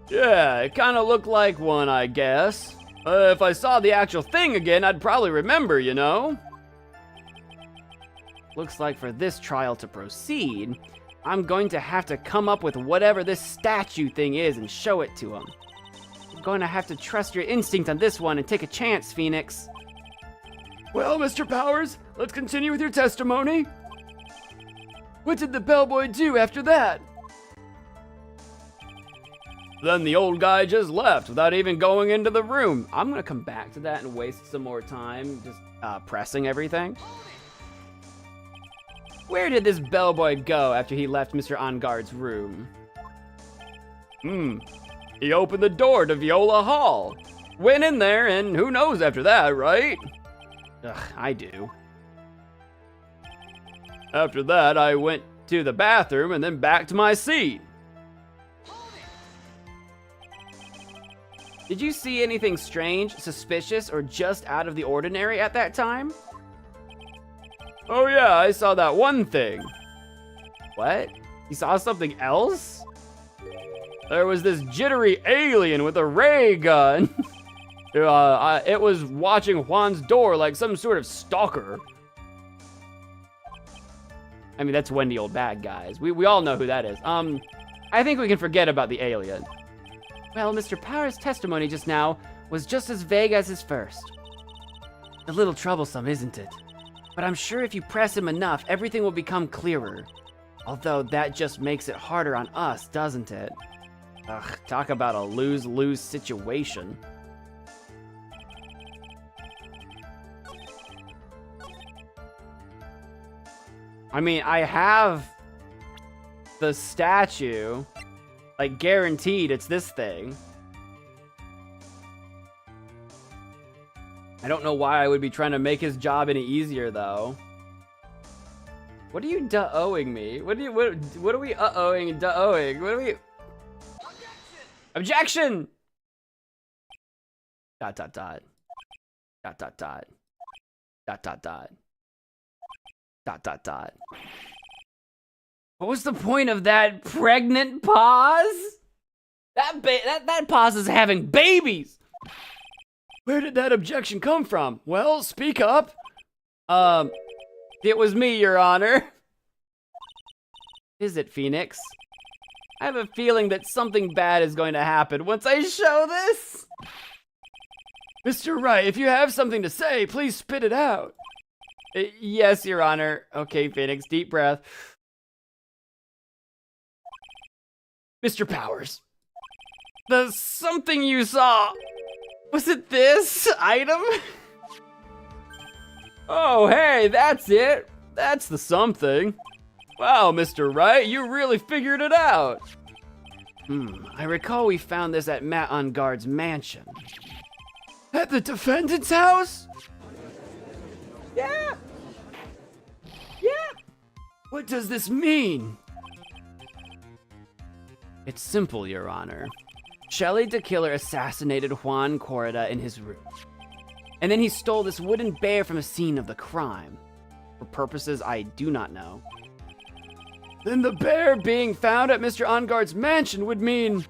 Yeah, it kind of looked like one, I guess. If I saw the actual thing again, I'd probably remember, you know? Looks like for this trial to proceed, I'm going to have to come up with whatever this statue thing is and show it to him. I'm going to have to trust your instinct on this one and take a chance, Phoenix. Well, Mr. Powers, let's continue with your testimony. What did the bellboy do after that? Then the old guy just left without even going into the room. I'm gonna come back to that and waste some more time just pressing everything. Where did this bellboy go after he left Mr. Enguarde's room? He opened the door to Viola Hall. Went in there, and who knows after that, right? Ugh, I do. After that, I went to the bathroom and then back to my seat. Did you see anything strange, suspicious, or just out of the ordinary at that time? Oh yeah, I saw that one thing. What? You saw something else? There was this jittery alien with a ray gun. It was watching Juan's door like some sort of stalker. I mean, that's Wendy Old Bad Guys. We all know who that is. I think we can forget about the alien. Well, Mr. Powers' testimony just now was just as vague as his first. A little troublesome, isn't it? But I'm sure if you press him enough, everything will become clearer. Although that just makes it harder on us, doesn't it? Ugh, talk about a lose-lose situation. I mean, I have the statue. Like, guaranteed it's this thing. I don't know why I would be trying to make his job any easier, though. What are you duh-ohing me? What are we uh-ohing and duh-ohing? What are we... Objection! Dot, dot, dot. Dot, dot, dot. Dot, dot, dot. Dot, dot, dot. What was the point of that pregnant pause? That pause is having babies! Where did that objection come from? Well, speak up. It was me, Your Honor. Is it, Phoenix? I have a feeling that something bad is going to happen once I show this. Mr. Wright, if you have something to say, please spit it out. Yes, Your Honor. Okay, Phoenix, deep breath. Mr. Powers, the something you saw, was it this item? Oh, hey, that's it. That's the something. Wow, Mr. Wright, you really figured it out. I recall we found this at Matt on Guard's mansion. At the defendant's house? Yeah. What does this mean? It's simple, Your Honor. Shelley the Killer assassinated Juan Corrida in his room. And then he stole this wooden bear from the scene of the crime. For purposes I do not know. Then the bear being found at Mr. Onguard's mansion would mean...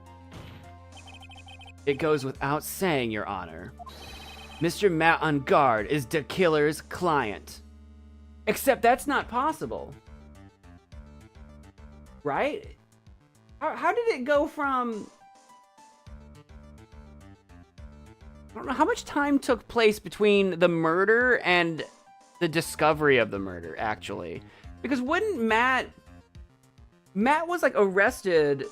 It goes without saying, Your Honor. Mr. Matt Onguard is the killer's client. Except that's not possible. Right? How did it go from... I don't know, how much time took place between the murder and the discovery of the murder, actually? Because wouldn't Matt was like arrested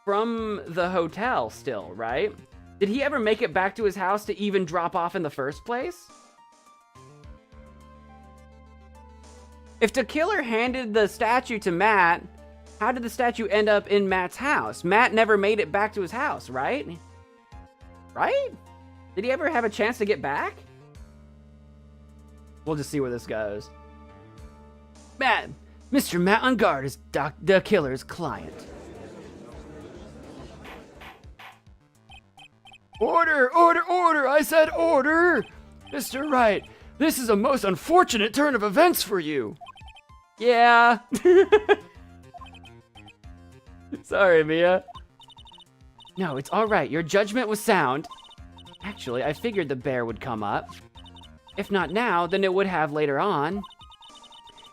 from the hotel still, right? Did he ever make it back to his house to even drop off in the first place? If the killer handed the statue to Matt, how did the statue end up in Matt's house? Matt never made it back to his house, right? Right? Did he ever have a chance to get back? We'll just see where this goes. Mr. Matt Onguard is the killer's client. Order! I said order! Mr. Wright, this is a most unfortunate turn of events for you. Yeah. Sorry, Mia. No, it's all right. Your judgment was sound. Actually, I figured the bear would come up. If not now, then it would have later on.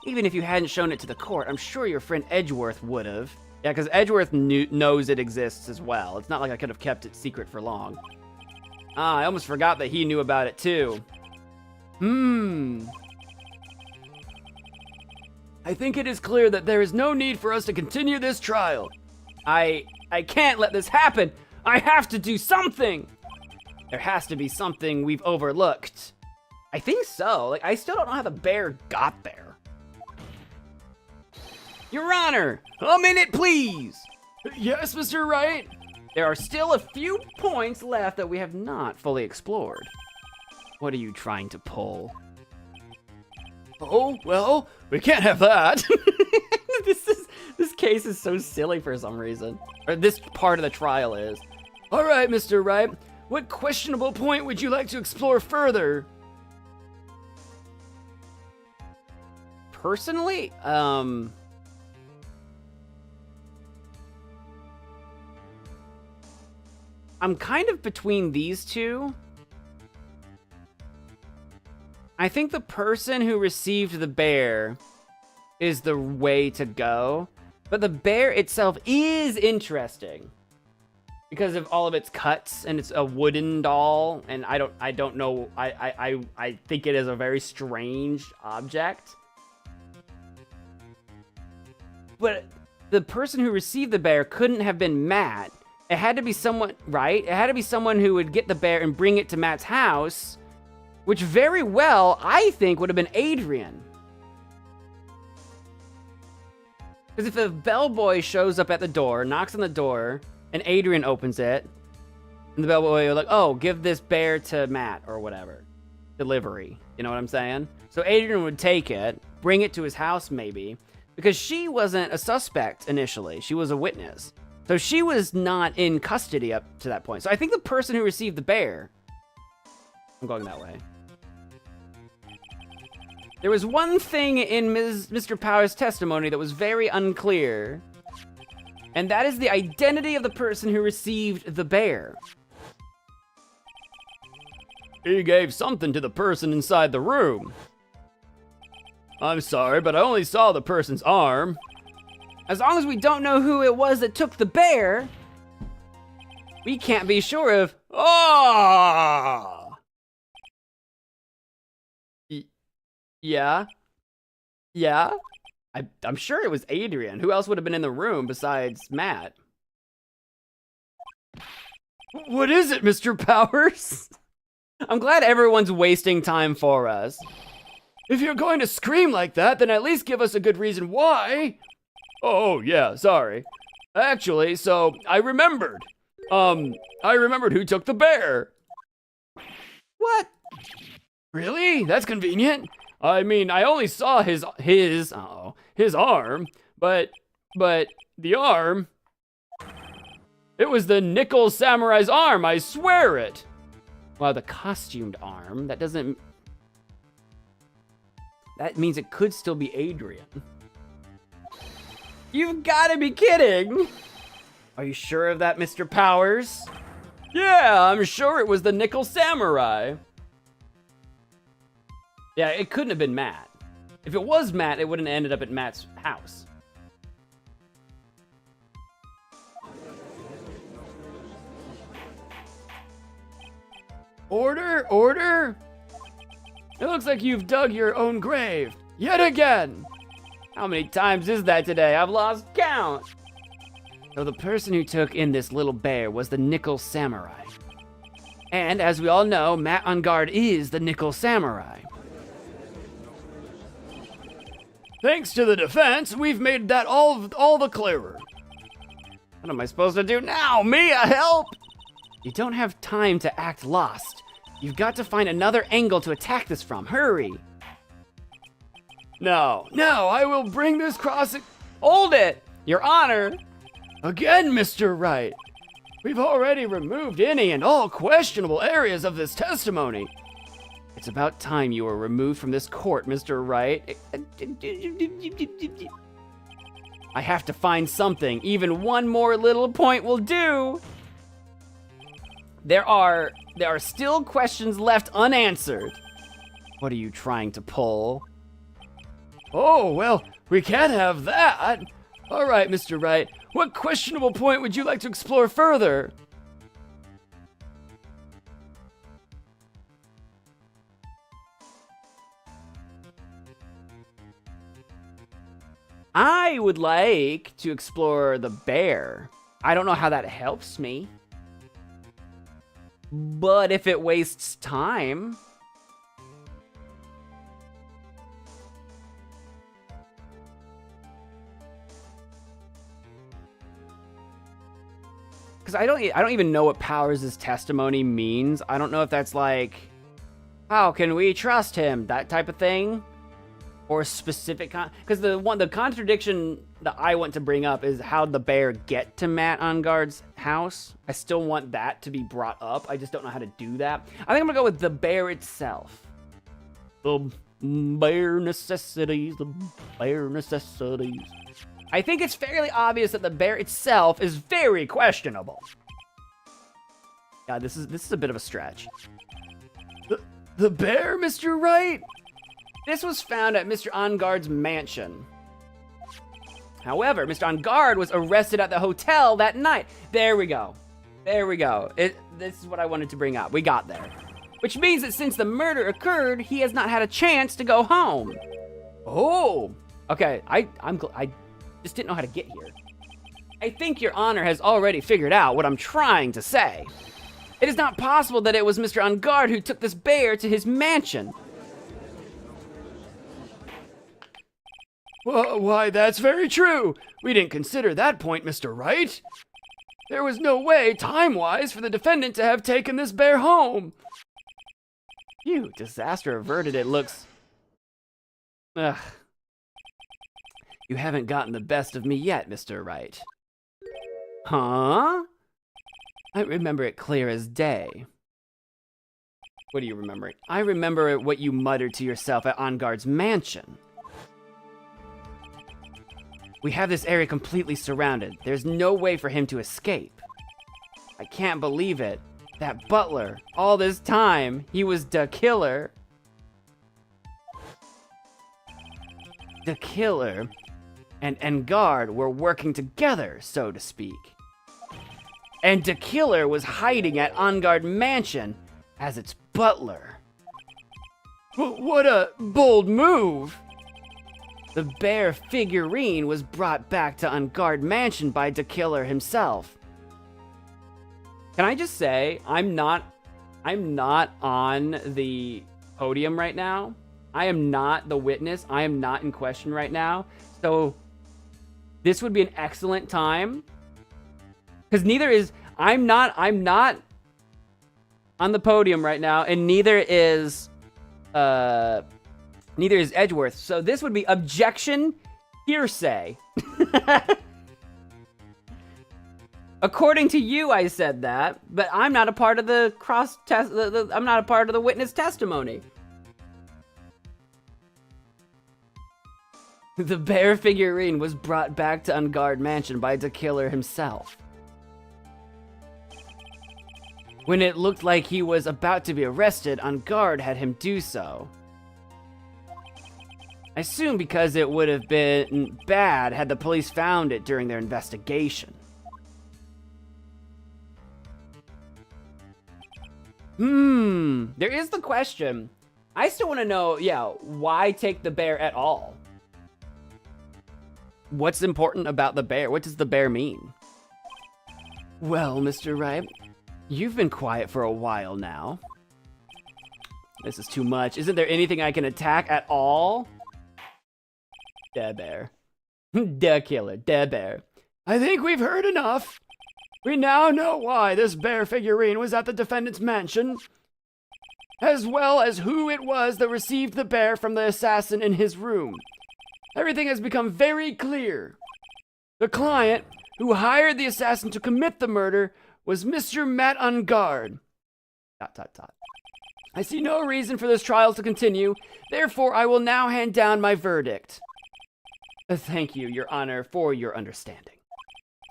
Even if you hadn't shown it to the court, I'm sure your friend Edgeworth would have. Yeah, because Edgeworth knows it exists as well. It's not like I could have kept it secret for long. I almost forgot that he knew about it too. I think it is clear that there is no need for us to continue this trial. I can't let this happen. I have to do something. There has to be something we've overlooked. I think so. Like, I still don't know how the bear got there. Your Honor, a minute, please. Yes, Mr. Wright. There are still a few points left that we have not fully explored. What are you trying to pull? Oh, well, we can't have that. This case is so silly for some reason. Or this part of the trial is. All right, Mr. Wright. What questionable point would you like to explore further? Personally, I'm kind of between these two. I think the person who received the bear is the way to go, but the bear itself is interesting because of all of its cuts, and it's a wooden doll, and I don't know, I think it is a very strange object. But the person who received the bear couldn't have been Matt. It had to be someone, right? It had to be someone who would get the bear and bring it to Matt's house, which very well, I think, would have been Adrian. Because if a bellboy shows up at the door, knocks on the door, and Adrian opens it, and the bellboy will like, oh, give this bear to Matt, or whatever. Delivery, you know what I'm saying? So Adrian would take it, bring it to his house maybe, because she wasn't a suspect initially, she was a witness. So she was not in custody up to that point. So I think the person who received the bear, I'm going that way. There was one thing in Mr. Powers' testimony that was very unclear, and that is the identity of the person who received the bear. He gave something to the person inside the room. I'm sorry, but I only saw the person's arm. As long as we don't know who it was that took the bear, we can't be sure of. Oh! Yeah? Yeah? I'm sure it was Adrian. Who else would have been in the room besides Matt? What is it, Mr. Powers? I'm glad everyone's wasting time for us. If you're going to scream like that, then at least give us a good reason why. Oh, yeah, sorry. Actually, so I remembered. I remembered who took the bear. What? Really? That's convenient. I mean, I only saw his arm, but the arm, it was the Nickel Samurai's arm, I swear it. Wow, the costumed arm, that means it could still be Adrian. You've gotta be kidding. Are you sure of that, Mr. Powers? Yeah, I'm sure it was the Nickel Samurai. Yeah, it couldn't have been Matt. If it was Matt, it wouldn't have ended up at Matt's house. Order, order. It looks like you've dug your own grave, yet again. How many times is that today? I've lost count. So the person who took in this little bear was the Nickel Samurai. And as we all know, Matt on guard is the Nickel Samurai. Thanks to the defense, we've made that all the clearer. What am I supposed to do now? Mia, help! You don't have time to act lost. You've got to find another angle to attack this from. Hurry! Now, I will bring this crossing. Hold it! Your Honor! Again, Mr. Wright. We've already removed any and all questionable areas of this testimony. It's about time you were removed from this court, Mr. Wright. I have to find something. Even one more little point will do. There are still questions left unanswered. What are you trying to pull? Oh, well, we can't have that. All right, Mr. Wright, what questionable point would you like to explore further? I would like to explore the bear. I don't know how that helps me. But if it wastes time... Because I don't even know what Powers' testimony means. I don't know if that's like, how can we trust him? That type of thing. Or specific, because the contradiction that I want to bring up is how'd the bear get to Matt on Guard's house? I still want that to be brought up. I just don't know how to do that. I think I'm gonna go with the bear itself. The bare necessities, the bare necessities. I think it's fairly obvious that the bear itself is very questionable. Yeah, this is a bit of a stretch. The bear, Mr. Wright? This was found at Mr. On Guard's mansion. However, Mr. On Guard was arrested at the hotel that night. There we go. There we go. This is what I wanted to bring up. We got there. Which means that since the murder occurred, he has not had a chance to go home. Oh, okay. I just didn't know how to get here. I think Your Honor has already figured out what I'm trying to say. It is not possible that it was Mr. On Guard who took this bear to his mansion. Why, that's very true. We didn't consider that point, Mr. Wright. There was no way, time-wise, for the defendant to have taken this bear home. Phew, disaster averted, it looks. Ugh. You haven't gotten the best of me yet, Mr. Wright. Huh? I remember it clear as day. What do you remember? I remember what you muttered to yourself at On Guard's mansion. We have this area completely surrounded. There's no way for him to escape. I can't believe it. That butler, all this time, he was the killer. The killer. and Engard were working together, so to speak. And the killer was hiding at Engard Mansion as its butler. What a bold move! The bear figurine was brought back to Engard Mansion by the killer himself. Can I just say, I'm not on the podium right now. I am not the witness. I am not in question right now. So this would be an excellent time. Because I'm not on the podium right now, and neither is Edgeworth. So this would be objection hearsay. According to you, I said that, but I'm not a part of the I'm not a part of the witness testimony. The bear figurine was brought back to Engard Mansion by the killer himself. When it looked like he was about to be arrested, Engard had him do so. I assume because it would have been bad had the police found it during their investigation. There is the question. I still want to know, why take the bear at all? What's important about the bear? What does the bear mean? Well, Mr. Wright, you've been quiet for a while now. This is too much. Isn't there anything I can attack at all? Da bear. Da killer. Da bear. I think we've heard enough. We now know why this bear figurine was at the defendant's mansion, as well as who it was that received the bear from the assassin in his room. Everything has become very clear. The client who hired the assassin to commit the murder was Mr. Matt Engard. ... I see no reason for this trial to continue, therefore I will now hand down my verdict. Thank you, Your Honor, for your understanding.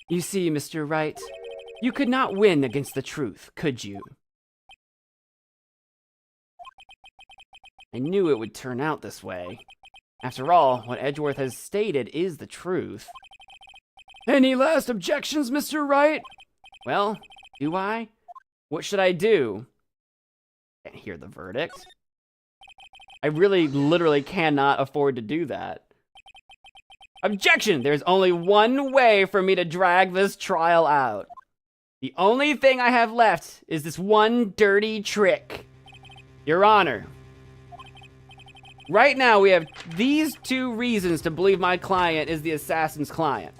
You see, Mr. Wright, you could not win against the truth, could you? I knew it would turn out this way. After all, what Edgeworth has stated is the truth. Any last objections, Mr. Wright? Well, do I? What should I do? Can't hear the verdict. I really, literally cannot afford to do that. Objection! There's only one way for me to drag this trial out. The only thing I have left is this one dirty trick. Your Honor, right now we have these two reasons to believe my client is the assassin's client.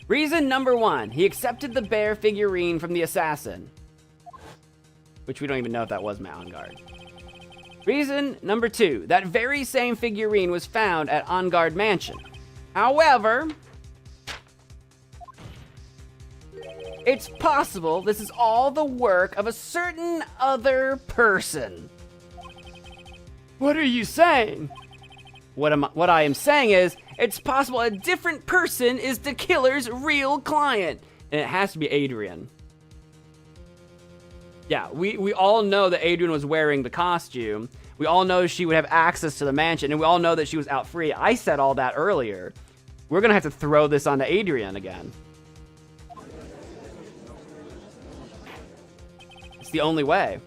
Reason number one, he accepted the bear figurine from the assassin. Which we don't even know if that was Matt Engard. Reason number two, that very same figurine was found at Engard Mansion. However, it's possible this is all the work of a certain other person. What are you saying? What I am saying is, it's possible a different person is the killer's real client. And it has to be Adrian. Yeah, we all know that Adrian was wearing the costume. We all know she would have access to the mansion, and we all know that she was out free. I said all that earlier. We're gonna have to throw this onto Adrian again. It's the only way.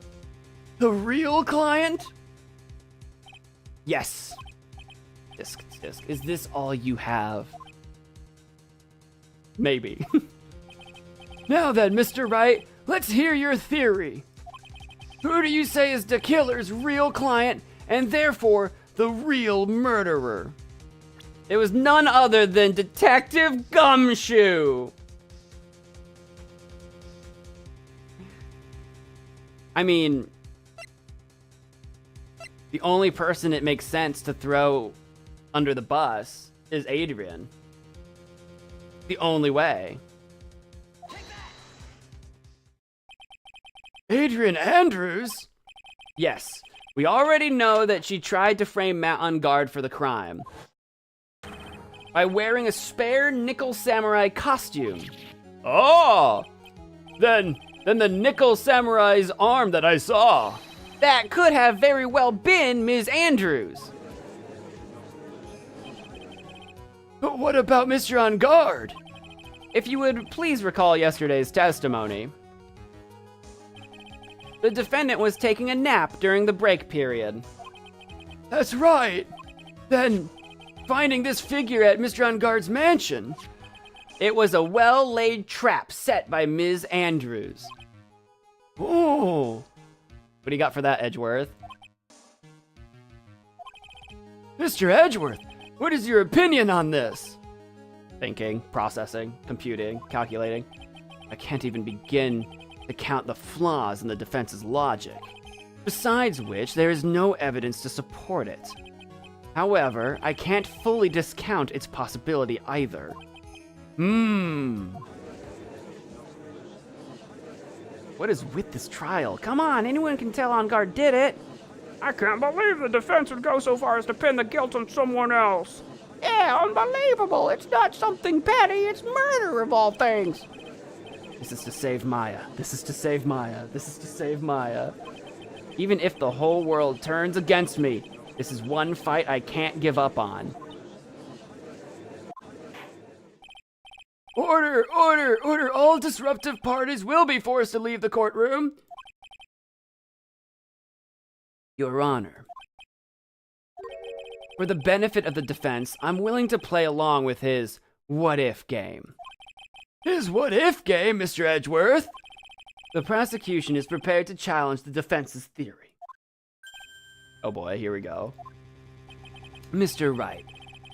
The real client? Yes. Disc. Is this all you have? Maybe. Now then, Mr. Wright, let's hear your theory. Who do you say is the killer's real client, and therefore the real murderer? It was none other than Detective Gumshoe. I mean, the only person it makes sense to throw under the bus is Adrian. The only way. Adrian Andrews? Yes. We already know that she tried to frame Matt Engard for the crime by wearing a spare nickel samurai costume. Oh! Then the nickel samurai's arm that I saw. That could have very well been Ms. Andrews. But what about Mr. On Guard? If you would please recall yesterday's testimony. The defendant was taking a nap during the break period. That's right. Then, finding this figure at Mr. On Guard's mansion. It was a well-laid trap set by Ms. Andrews. Oh, What do you got for that, Edgeworth? Mr. Edgeworth, what is your opinion on this? Thinking, processing, computing, calculating. I can't even begin to count the flaws in the defense's logic. Besides which, there is no evidence to support it. However, I can't fully discount its possibility either. What is with this trial? Come on, anyone can tell On Guard did it. I can't believe the defense would go so far as to pin the guilt on someone else. Yeah, unbelievable. It's not something petty. It's murder of all things. This is to save Maya. This is to save Maya. This is to save Maya. Even if the whole world turns against me, this is one fight I can't give up on. Order, order, order. All disruptive parties will be forced to leave the courtroom. Your Honor, for the benefit of the defense, I'm willing to play along with his what-if game. His what-if game, Mr. Edgeworth? The prosecution is prepared to challenge the defense's theory. Oh boy, here we go. Mr. Wright,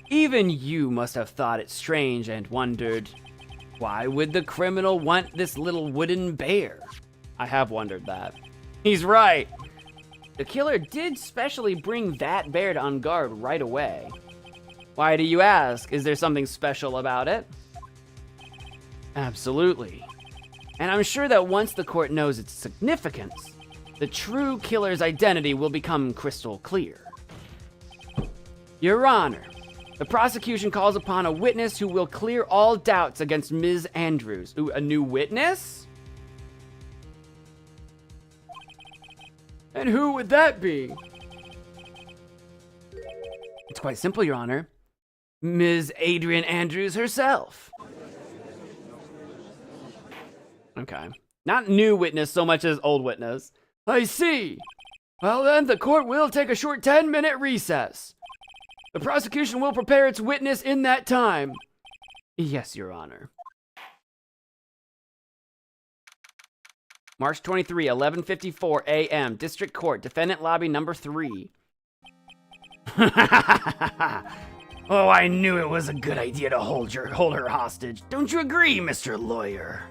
even you must have thought it strange and wondered, why would the criminal want this little wooden bear? I have wondered that. He's right. The killer did specially bring that bear to On Guard right away. Why do you ask? Is there something special about it? Absolutely. And I'm sure that once the court knows its significance, the true killer's identity will become crystal clear. Your Honor, the prosecution calls upon a witness who will clear all doubts against Ms. Andrews. Ooh, a new witness? And who would that be? It's quite simple, Your Honor. Ms. Adrian Andrews herself. Okay. Not new witness so much as old witness. I see. Well then, the court will take a short 10-minute recess. The prosecution will prepare its witness in that time. Yes, Your Honor. March 23, 11:54 a.m. District Court, Defendant Lobby number 3. Oh, I knew it was a good idea to hold her hostage. Don't you agree, Mr. Lawyer?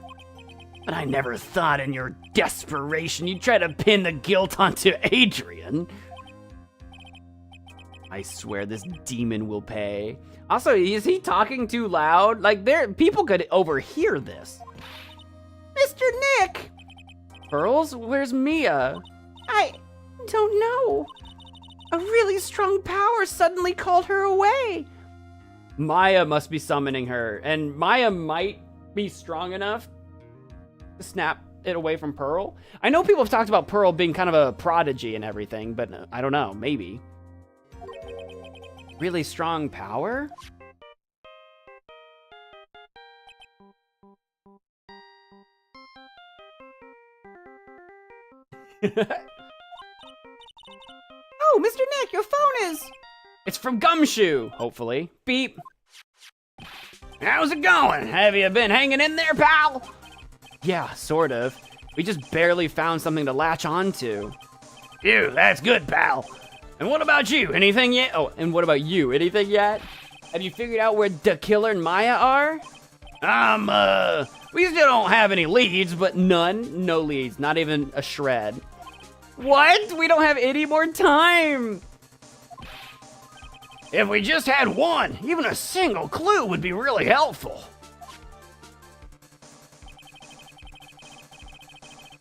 But I never thought in your desperation you'd try to pin the guilt onto Adrian. I swear this demon will pay. Also, is he talking too loud? Like, people could overhear this. Mr. Nick! Pearls? Where's Mia? I don't know. A really strong power suddenly called her away. Maya must be summoning her, and Maya might be strong enough to snap it away from Pearl. I know people have talked about Pearl being kind of a prodigy and everything, but I don't know, maybe. Really strong power? Oh, Mr. Nick, your phone is... It's from Gumshoe, hopefully. Beep. How's it going? Have you been hanging in there, pal? Yeah, sort of. We just barely found something to latch onto. Phew, that's good, pal. And what about you? Anything yet? Oh, and what about you? Anything yet? Have you figured out where the killer and Maya are? We still don't have any leads, but None? No leads. Not even a shred. What? We don't have any more time. if we just had one, even a single clue would be really helpful.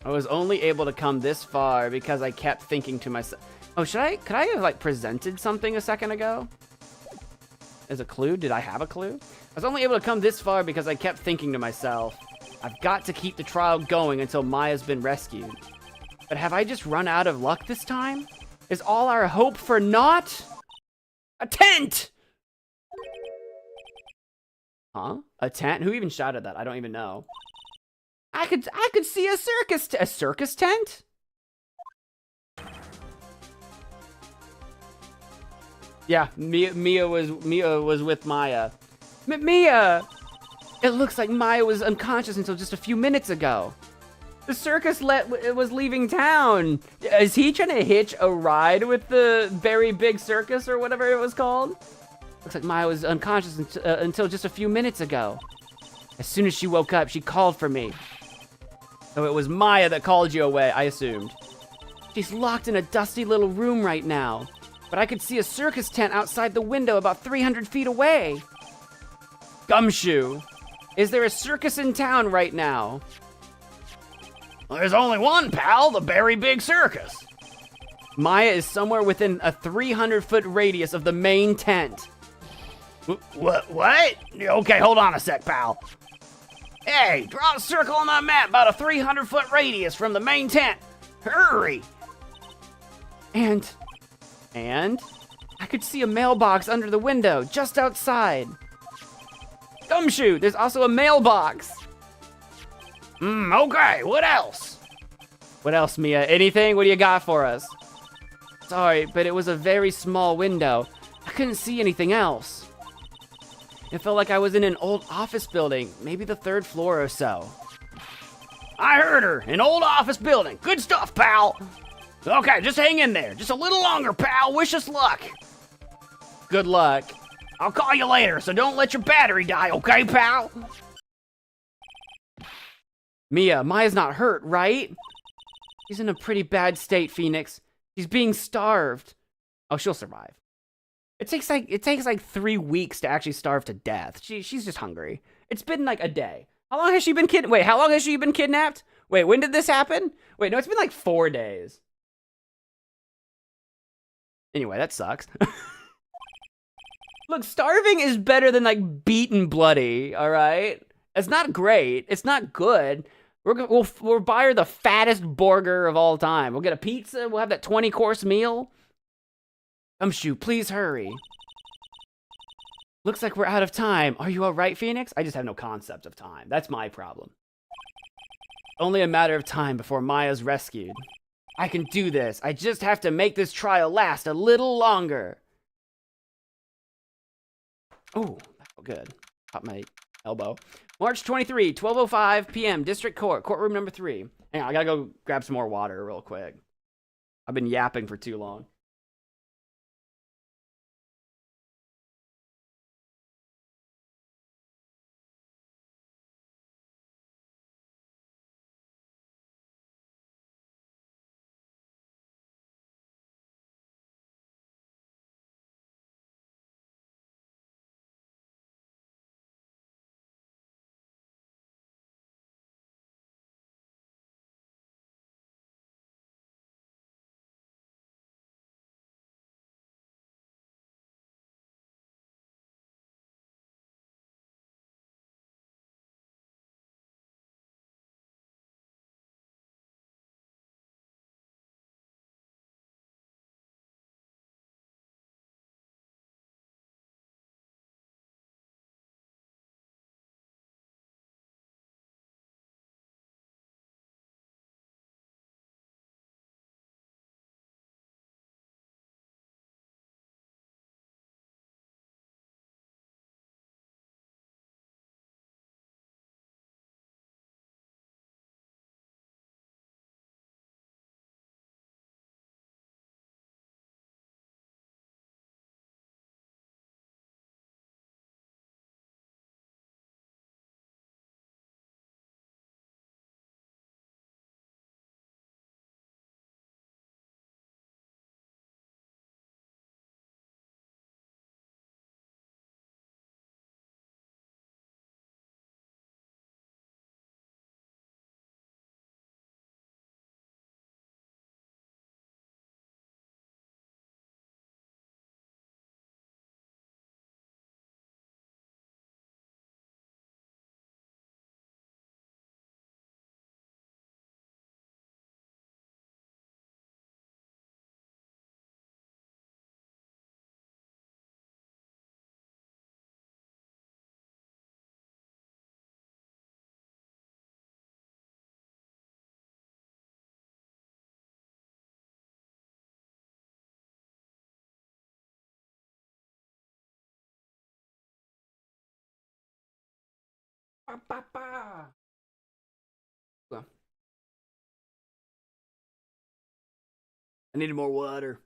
I was only able to come this far because I kept thinking to myself, oh, could I have like presented something a second ago? As a clue? Did I have a clue? I was only able to come this far because I kept thinking to myself, I've got to keep the trial going until Maya's been rescued. But have I just run out of luck this time? Is all our hope for naught? A tent! Huh? A tent? Who even shouted that? I don't even know. I could see a circus tent? Yeah, Mia was with Maya. Mia! It looks like Maya was unconscious until just a few minutes ago. The circus was leaving town. Is he trying to hitch a ride with the very big circus or whatever it was called? Looks like Maya was unconscious until just a few minutes ago. As soon as she woke up, she called for me. So it was Maya that called you away, I assumed. She's locked in a dusty little room right now, but I could see a circus tent outside the window about 300 feet away. Gumshoe, is there a circus in town right now? There's only one, pal, the very big circus. Maya is somewhere within a 300-foot radius of the main tent. What? Okay, hold on a sec, pal. Hey, draw a circle on that map about a 300-foot radius from the main tent. Hurry! And I could see a mailbox under the window, just outside. Gumshoe, there's also a mailbox. Okay, what else? What else, Mia? Anything? What do you got for us? Sorry, but it was a very small window. I couldn't see anything else. It felt like I was in an old office building, maybe the 3rd floor or so. I heard her, an old office building. Good stuff, pal. Okay, just hang in there. Just a little longer, pal. Wish us luck. Good luck. I'll call you later, so don't let your battery die, okay, pal? Maya's not hurt, right? She's in a pretty bad state, Phoenix. She's being starved. Oh, she'll survive. It takes like 3 weeks to actually starve to death. She's just hungry. It's been like a day. How long has she been how long has she been kidnapped? Wait, when did this happen? Wait, no, it's been like 4 days. Anyway, that sucks. Look, starving is better than like beaten bloody, all right? It's not great. It's not good. We'll buy her the fattest burger of all time. We'll get a pizza. We'll have that 20-course meal. Gumshoe, please hurry. Looks like we're out of time. Are you all right, Phoenix? I just have no concept of time. That's my problem. Only a matter of time before Maya's rescued. I can do this. I just have to make this trial last a little longer. Oh, that felt good. Caught my elbow. March 23, 12:05 p.m. District Court, courtroom number 3. Hang on, I gotta go grab some more water real quick. I've been yapping for too long. Well, I needed more water.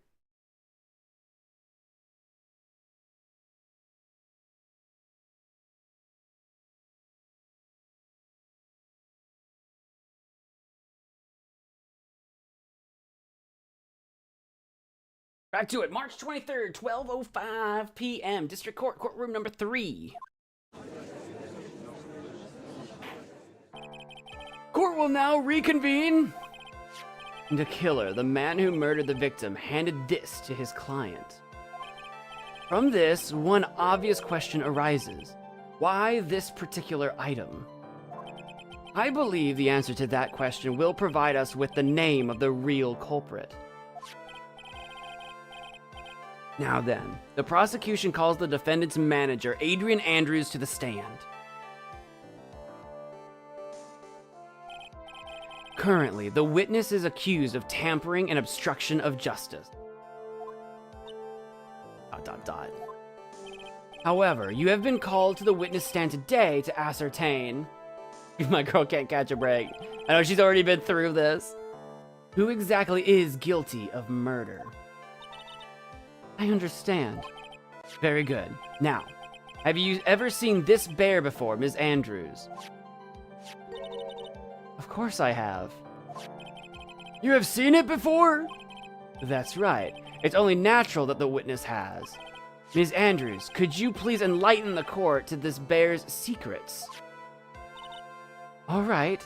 Back to it. March 23rd, 12:05 p.m. District Court, courtroom number 3. Court will now reconvene. The killer, the man who murdered the victim, handed this to his client. From this, one obvious question arises. Why this particular item? I believe the answer to that question will provide us with the name of the real culprit. Now then, the prosecution calls the defendant's manager, Adrian Andrews, to the stand. Currently, the witness is accused of tampering and obstruction of justice. ... However, you have been called to the witness stand today to ascertain... My girl can't catch a break. I know she's already been through this. Who exactly is guilty of murder? I understand. Very good. Now, have you ever seen this bear before, Ms. Andrews? Of course I have. You have seen it before? That's right. It's only natural that the witness has. Ms. Andrews, could you please enlighten the court to this bear's secrets? All right.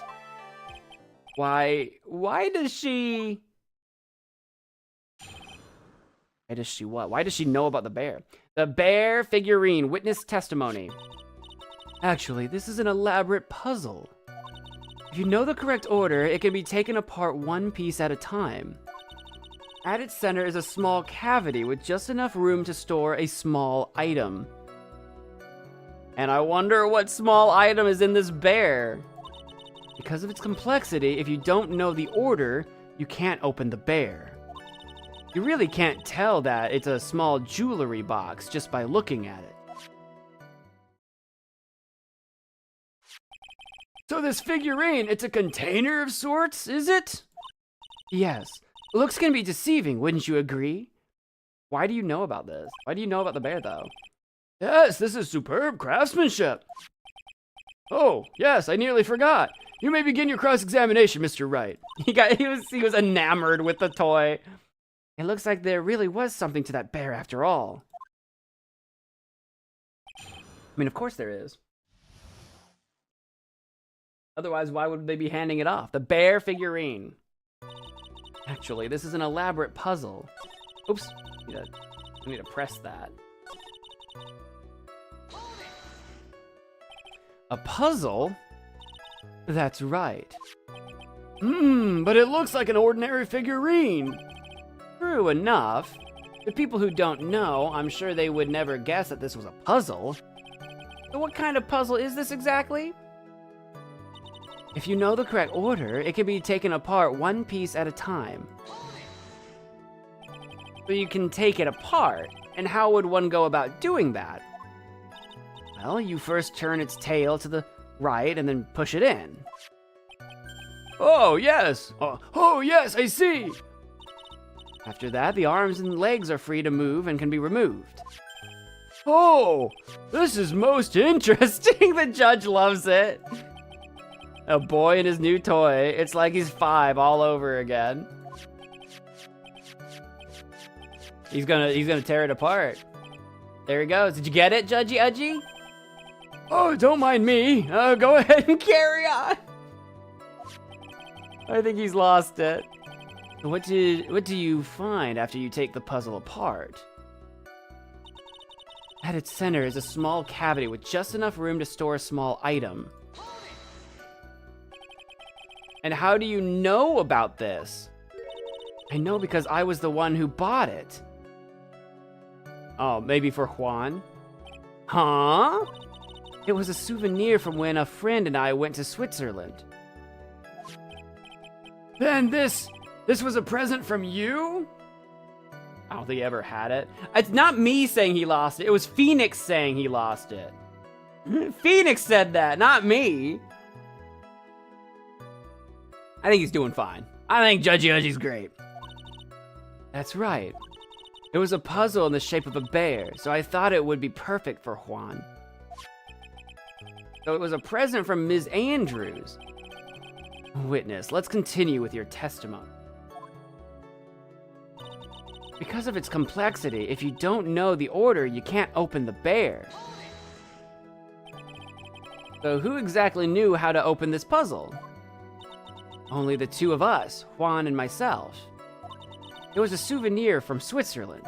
Why does she... Why does she what? Why does she know about the bear? The bear figurine, witness testimony. Actually, this is an elaborate puzzle. If you know the correct order, it can be taken apart one piece at a time. At its center is a small cavity with just enough room to store a small item. And I wonder what small item is in this bear. Because of its complexity, if you don't know the order, you can't open the bear. You really can't tell that it's a small jewelry box just by looking at it. So this figurine, it's a container of sorts, is it? Yes. Looks can be deceiving, wouldn't you agree? Why do you know about this? Why do you know about the bear, though? Yes, this is superb craftsmanship. Oh, yes, I nearly forgot. You may begin your cross-examination, Mr. Wright. He was enamored with the toy. It looks like there really was something to that bear after all. I mean, of course there is. Otherwise, why would they be handing it off? The bear figurine. Actually, this is an elaborate puzzle. Oops, I need to press that. A puzzle? That's right. But it looks like an ordinary figurine. True enough. The people who don't know, I'm sure they would never guess that this was a puzzle. So what kind of puzzle is this exactly? If you know the correct order, it can be taken apart one piece at a time. So you can take it apart, and how would one go about doing that? Well, you first turn its tail to the right and then push it in. Oh, yes! Oh, yes, I see! After that, the arms and legs are free to move and can be removed. Oh, this is most interesting. The judge loves it. A boy and his new toy. It's like he's 5 all over again. He's gonna tear it apart. There he goes. Did you get it, Judgy Udgy? Oh, don't mind me. Go ahead and carry on. I think he's lost it. What do you find after you take the puzzle apart? At its center is a small cavity with just enough room to store a small item. And how do you know about this? I know because I was the one who bought it. Oh, maybe for Juan? Huh? It was a souvenir from when a friend and I went to Switzerland. Then this was a present from you? I don't think he ever had it. It's not me saying he lost it. It was Phoenix saying he lost it. Phoenix said that, not me. I think he's doing fine. I think Judgy Udgy's great. That's right. It was a puzzle in the shape of a bear, so I thought it would be perfect for Juan. So it was a present from Ms. Andrews. Witness, let's continue with your testimony. Because of its complexity, if you don't know the order, you can't open the bear. So who exactly knew how to open this puzzle? Only the two of us, Juan and myself. It was a souvenir from Switzerland.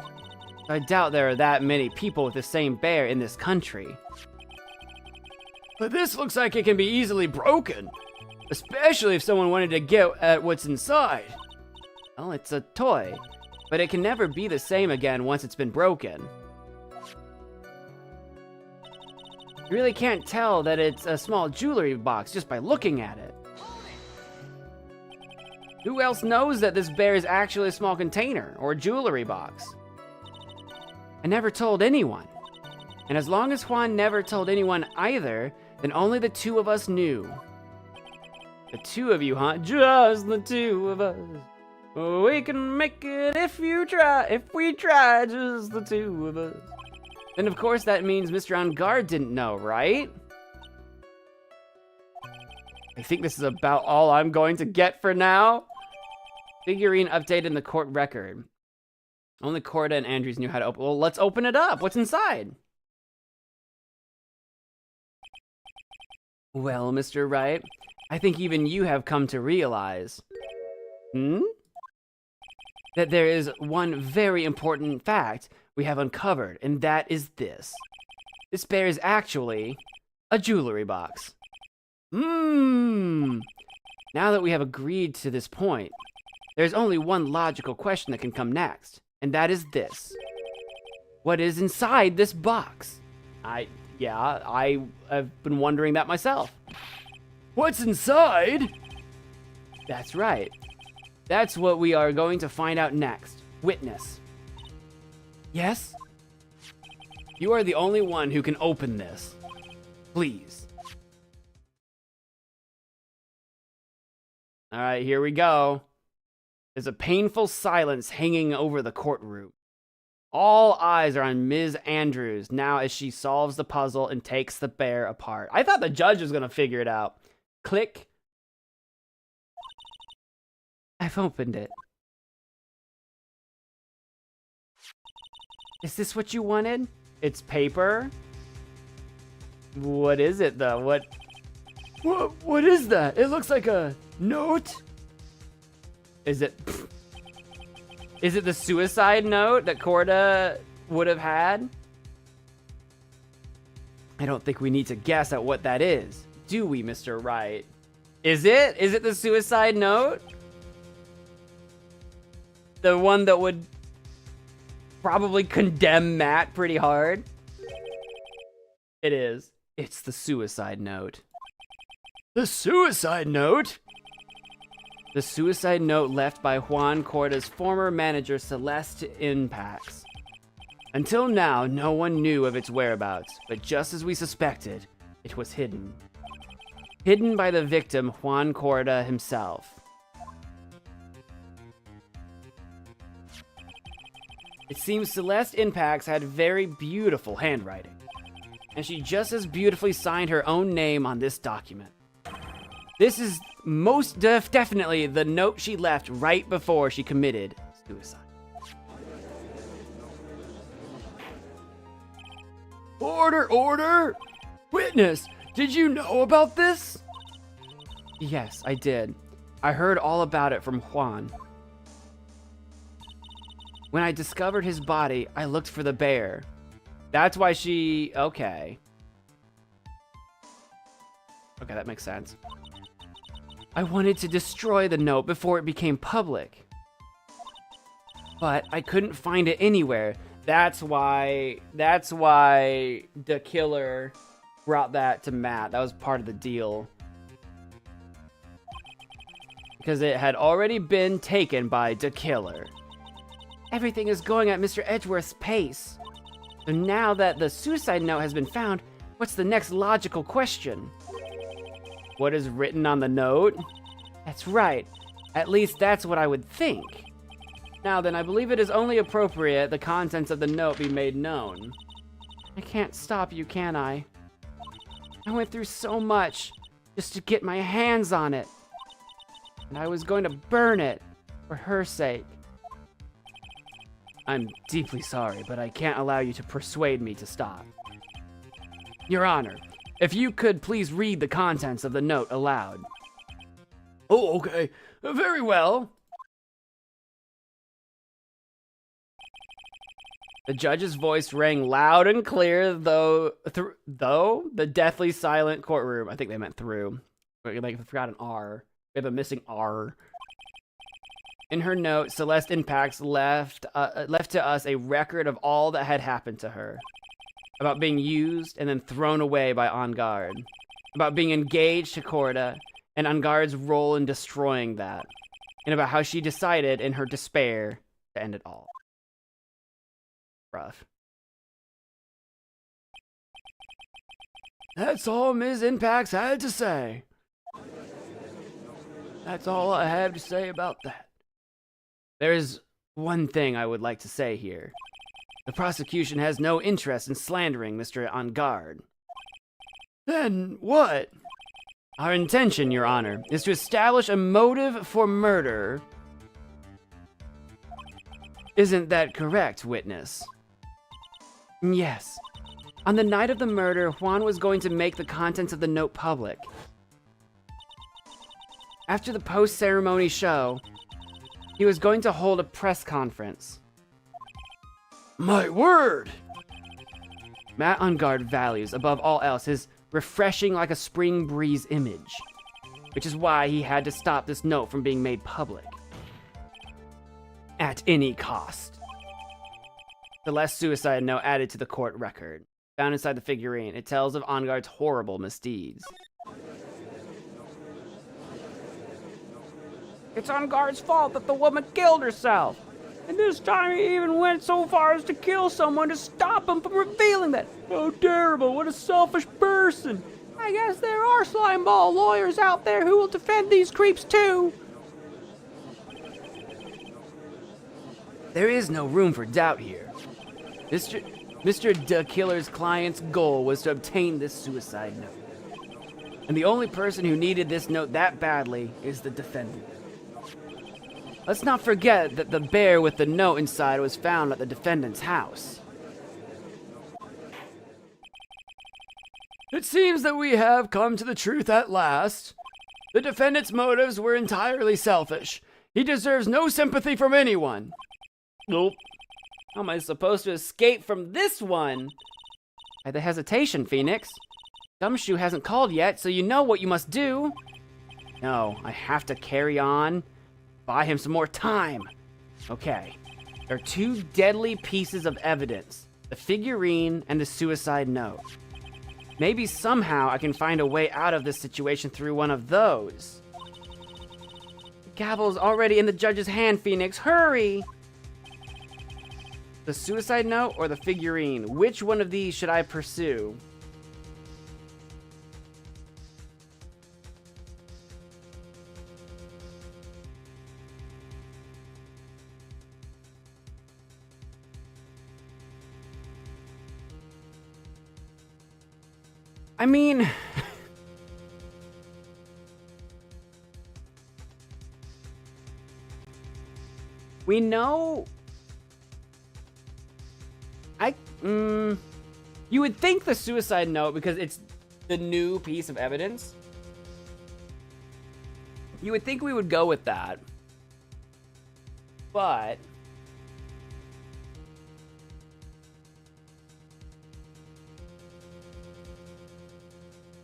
I doubt there are that many people with the same bear in this country. But this looks like it can be easily broken. Especially if someone wanted to get at what's inside. Well, it's a toy, but it can never be the same again once it's been broken. You really can't tell that it's a small jewelry box just by looking at it. Who else knows that this bear is actually a small container or jewelry box? I never told anyone. And as long as Juan never told anyone either, then only the two of us knew. The two of you, huh? Just the two of us. We can make it if we try, just the two of us. Then of course that means Mr. On Guard didn't know, right? I think this is about all I'm going to get for now. Figurine updated in the court record. Only Corda and Andrews knew how to open. Well, let's open it up. What's inside? Well, Mr. Wright, I think even you have come to realize, that there is one very important fact we have uncovered, and that is this. This bear is actually a jewelry box. Now that we have agreed to this point, there's only one logical question that can come next, and that is this. What is inside this box? I have been wondering that myself. What's inside? That's right. That's what we are going to find out next. Witness. Yes? You are the only one who can open this. Please. All right, here we go. There's a painful silence hanging over the courtroom. All eyes are on Ms. Andrews now as she solves the puzzle and takes the bear apart. I thought the judge was gonna figure it out. Click. I've opened it. Is this what you wanted? It's paper? What is it though? What is that? It looks like a note. Is it the suicide note that Corda would have had? I don't think we need to guess at what that is, do we, Mr. Wright? Is it? Is it the suicide note? The one that would probably condemn Matt pretty hard? It is. It's the suicide note. The suicide note? The suicide note left by Juan Corda's former manager, Celeste Impax. Until now, no one knew of its whereabouts, but just as we suspected, it was hidden. Hidden by the victim, Juan Corda himself. It seems Celeste Impax had very beautiful handwriting, and she just as beautifully signed her own name on this document. This is most definitely the note she left right before she committed suicide. Order, order! Witness, did you know about this? Yes, I did. I heard all about it from Juan. When I discovered his body, I looked for the bear. That's why she... Okay, that makes sense. I wanted to destroy the note before it became public. But I couldn't find it anywhere. That's why the killer brought that to Matt. That was part of the deal. Because it had already been taken by the killer. Everything is going at Mr. Edgeworth's pace. So now that the suicide note has been found, What's the next logical question? What is written on the note? That's right. At least that's what I would think. Now then, I believe it is only appropriate the contents of the note be made known. I can't stop you, can I? I went through so much just to get my hands on it. And I was going to burn it for her sake. I'm deeply sorry, but I can't allow you to persuade me to stop. Your Honor, if you could please read the contents of the note aloud. Oh, okay. Very well. The judge's voice rang loud and clear, though the deathly silent courtroom. I think they meant through. Like, I forgot an R. We have a missing R. In her note, Celeste Impacts left to us a record of all that had happened to her. About being used and then thrown away by On Guard. About being engaged to Corda and On Guard's role in destroying that. And about how she decided in her despair to end it all. Rough. That's all Ms. Impacts had to say. That's all I have to say about that. There is one thing I would like to say here. The prosecution has no interest in slandering Mr. On Guard. Then what? Our intention, Your Honor, is to establish a motive for murder. Isn't that correct, witness? Yes. On the night of the murder, Juan was going to make the contents of the note public. After the post-ceremony show, he was going to hold a press conference. My word! Matt On Guard values, above all else, his refreshing like a spring breeze image, which is why he had to stop this note from being made public. At any cost. The last suicide note added to the court record. Found inside the figurine, it tells of On Guard's horrible misdeeds. It's On Guard's fault that the woman killed herself. And this time he even went so far as to kill someone to stop him from revealing that. How terrible, what a selfish person. I guess there are slimeball lawyers out there who will defend these creeps too. There is no room for doubt here. Mr. The Killer's client's goal was to obtain this suicide note. And the only person who needed this note that badly is the defendant. Let's not forget that the bear with the note inside was found at the defendant's house. It seems that we have come to the truth at last. The defendant's motives were entirely selfish. He deserves no sympathy from anyone. Nope. How am I supposed to escape from this one? By the hesitation, Phoenix. Gumshoe hasn't called yet, so you know what you must do. No, I have to carry on. Buy him some more time. Okay. There are two deadly pieces of evidence. The figurine and the suicide note. Maybe somehow I can find a way out of this situation through one of those. The gavel's already in the judge's hand, Phoenix. Hurry! The suicide note or the figurine? Which one of these should I pursue? I mean, we know. You would think the suicide note, because it's the new piece of evidence. You would think we would go with that. But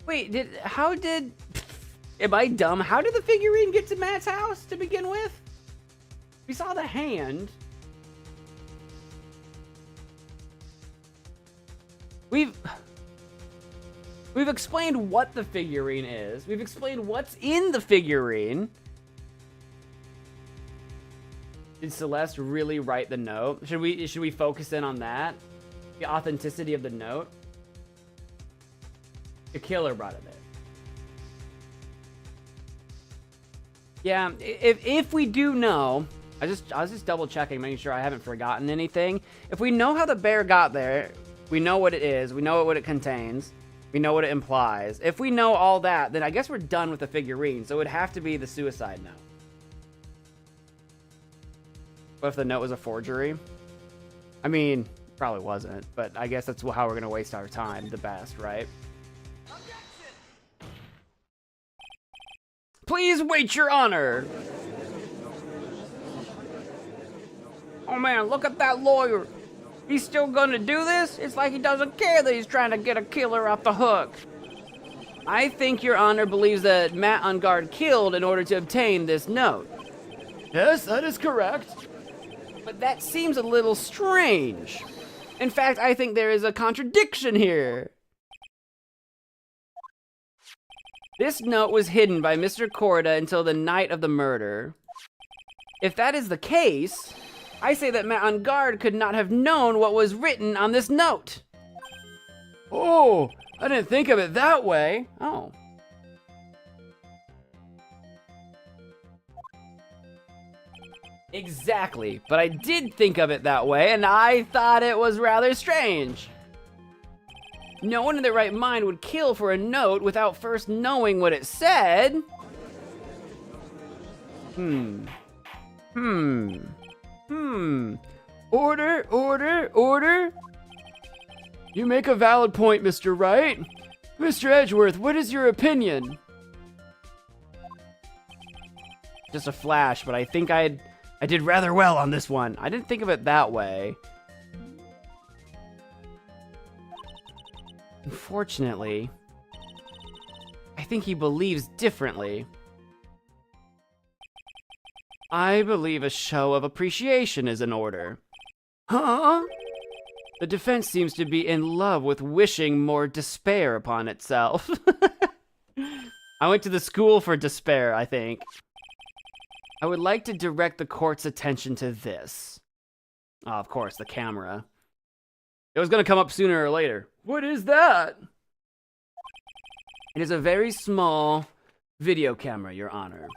wait, am I dumb? How did the figurine get to Matt's house to begin with? We saw the hand. We've explained what the figurine is. We've explained what's in the figurine. Did Celeste really write the note? Should we focus in on that? The authenticity of the note? The killer brought it there. Yeah, if we do know, I was just double checking, making sure I haven't forgotten anything. If we know how the bear got there, we know what it is, we know what it contains, we know what it implies. If we know all that, then I guess we're done with the figurine, so it would have to be the suicide note. What if the note was a forgery? I mean, probably wasn't, but I guess that's how we're gonna waste our time the best, right? Please wait, Your Honor. Oh man, look at that lawyer. He's still gonna do this? It's like he doesn't care that he's trying to get a killer off the hook. I think Your Honor believes that Matt Ungard killed in order to obtain this note. Yes, that is correct. But that seems a little strange. In fact, I think there is a contradiction here. This note was hidden by Mr. Corda until the night of the murder. If that is the case, I say that Matt Ungard could not have known what was written on this note. Oh, I didn't think of it that way. Oh. Exactly, but I did think of it that way, and I thought it was rather strange. No one in their right mind would kill for a note without first knowing what it said. Order, order, order. You make a valid point, Mr. Wright. Mr. Edgeworth, what is your opinion? Just a flash, but I think I did rather well on this one. I didn't think of it that way. Unfortunately, I think he believes differently. I believe a show of appreciation is in order. Huh? The defense seems to be in love with wishing more despair upon itself. I went to the school for despair, I think. I would like to direct the court's attention to this. Oh, of course, the camera. It was going to come up sooner or later. What is that? It is a very small video camera, Your Honor.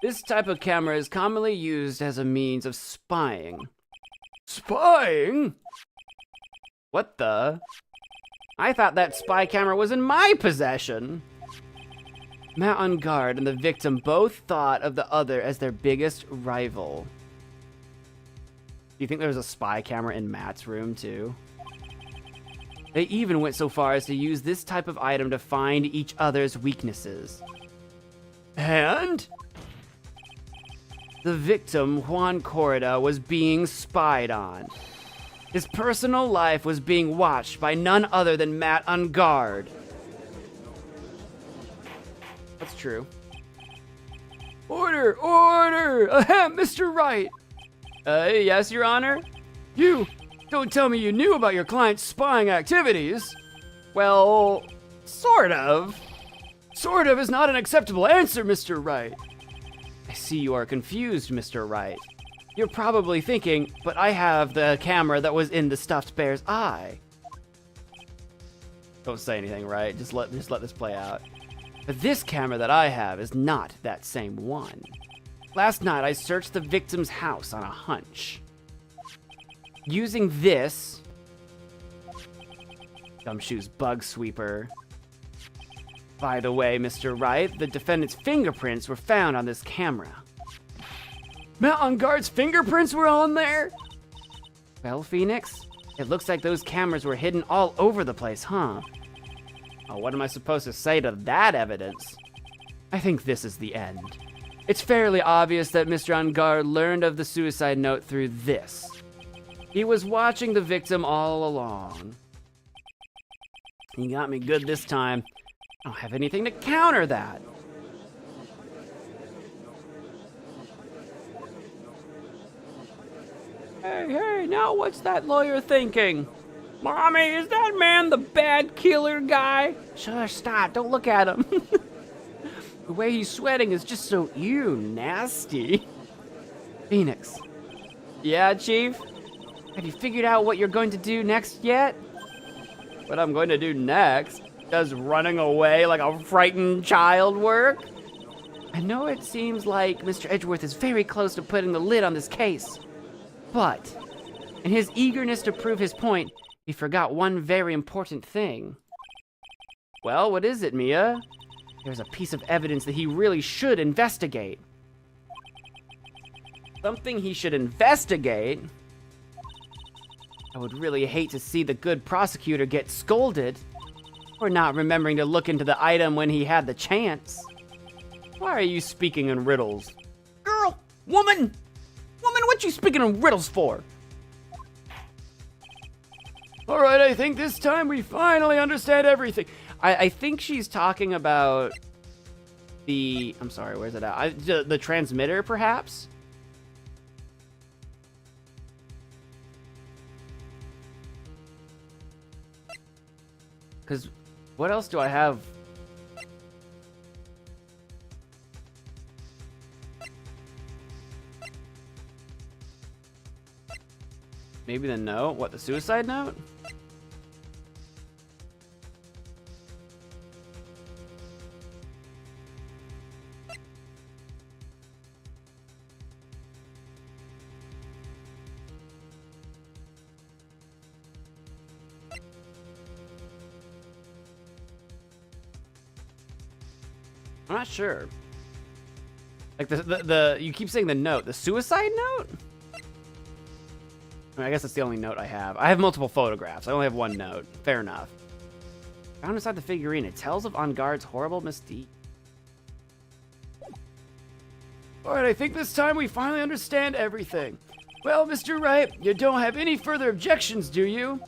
This type of camera is commonly used as a means of spying. Spying? What the? I thought that spy camera was in my possession. Matt Ungard and the victim both thought of the other as their biggest rival. Do you think there was a spy camera in Matt's room, too? They even went so far as to use this type of item to find each other's weaknesses. And? The victim, Juan Corda, was being spied on. His personal life was being watched by none other than Matt Ungard. That's true. Order, order! Ahem, Mr. Wright! Yes, Your Honor? You don't tell me you knew about your client's spying activities. Well, sort of. Sort of is not an acceptable answer, Mr. Wright. I see you are confused, Mr. Wright. You're probably thinking, but I have the camera that was in the stuffed bear's eye. Don't say anything, right? Just let this play out. But this camera that I have is not that same one. Last night, I searched the victim's house on a hunch. Using this Gumshoe's bug sweeper. By the way, Mr. Wright, the defendant's fingerprints were found on this camera. Matt Ungard's fingerprints were on there? Well, Phoenix, it looks like those cameras were hidden all over the place, huh? Oh, what am I supposed to say to that evidence? I think this is the end. It's fairly obvious that Mr. Ungard learned of the suicide note through this. He was watching the victim all along. He got me good this time. I don't have anything to counter that. Hey, now what's that lawyer thinking? Mommy, is that man the bad killer guy? Shush, stop, don't look at him. The way he's sweating is just so nasty. Phoenix. Yeah, Chief? Have you figured out what you're going to do next yet? What I'm going to do next? Does running away like a frightened child work? I know it seems like Mr. Edgeworth is very close to putting the lid on this case, but in his eagerness to prove his point, he forgot one very important thing. Well, what is it, Mia? There's a piece of evidence that he really should investigate. Something he should investigate? I would really hate to see the good prosecutor get scolded for not remembering to look into the item when he had the chance. Why are you speaking in riddles? Girl, woman, what you speaking in riddles for? All right, I think this time we finally understand everything. I think she's talking about the, I'm sorry, where's it at? The transmitter, perhaps? Because what else do I have? Maybe the note? What, the suicide note? I'm not sure. Like the you keep saying the note, the suicide note? I mean, I guess that's the only note I have. I have multiple photographs. I only have one note. Fair enough. Found inside the figurine. It tells of On Guard's horrible mystique. Alright, I think this time we finally understand everything. Well, Mr. Wright, you don't have any further objections, do you?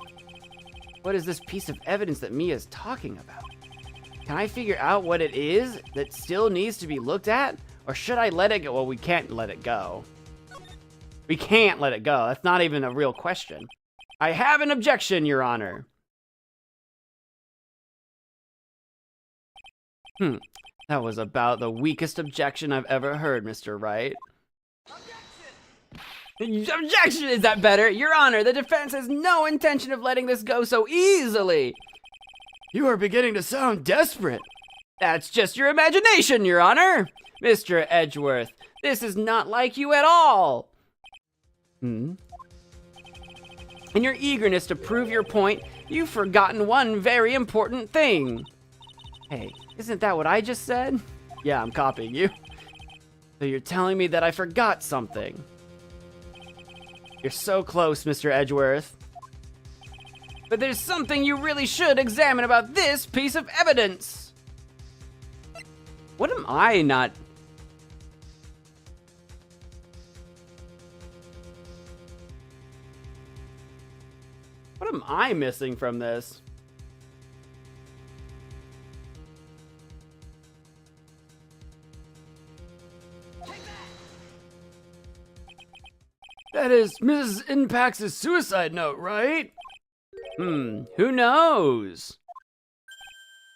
What is this piece of evidence that Mia's talking about? Can I figure out what it is that still needs to be looked at? Or should I let it go? Well, we can't let it go. We can't let it go. That's not even a real question. I have an objection, Your Honor. That was about the weakest objection I've ever heard, Mr. Wright. Objection! Is that better? Your Honor, the defense has no intention of letting this go so easily. You are beginning to sound desperate. That's just your imagination, Your Honor. Mr. Edgeworth, this is not like you at all. In your eagerness to prove your point, you've forgotten one very important thing. Hey, isn't that what I just said? Yeah, I'm copying you. So you're telling me that I forgot something. You're so close, Mr. Edgeworth. But there's something you really should examine about this piece of evidence. What am I not... What am I missing from this? That is Mrs. Impax's suicide note, right? Who knows?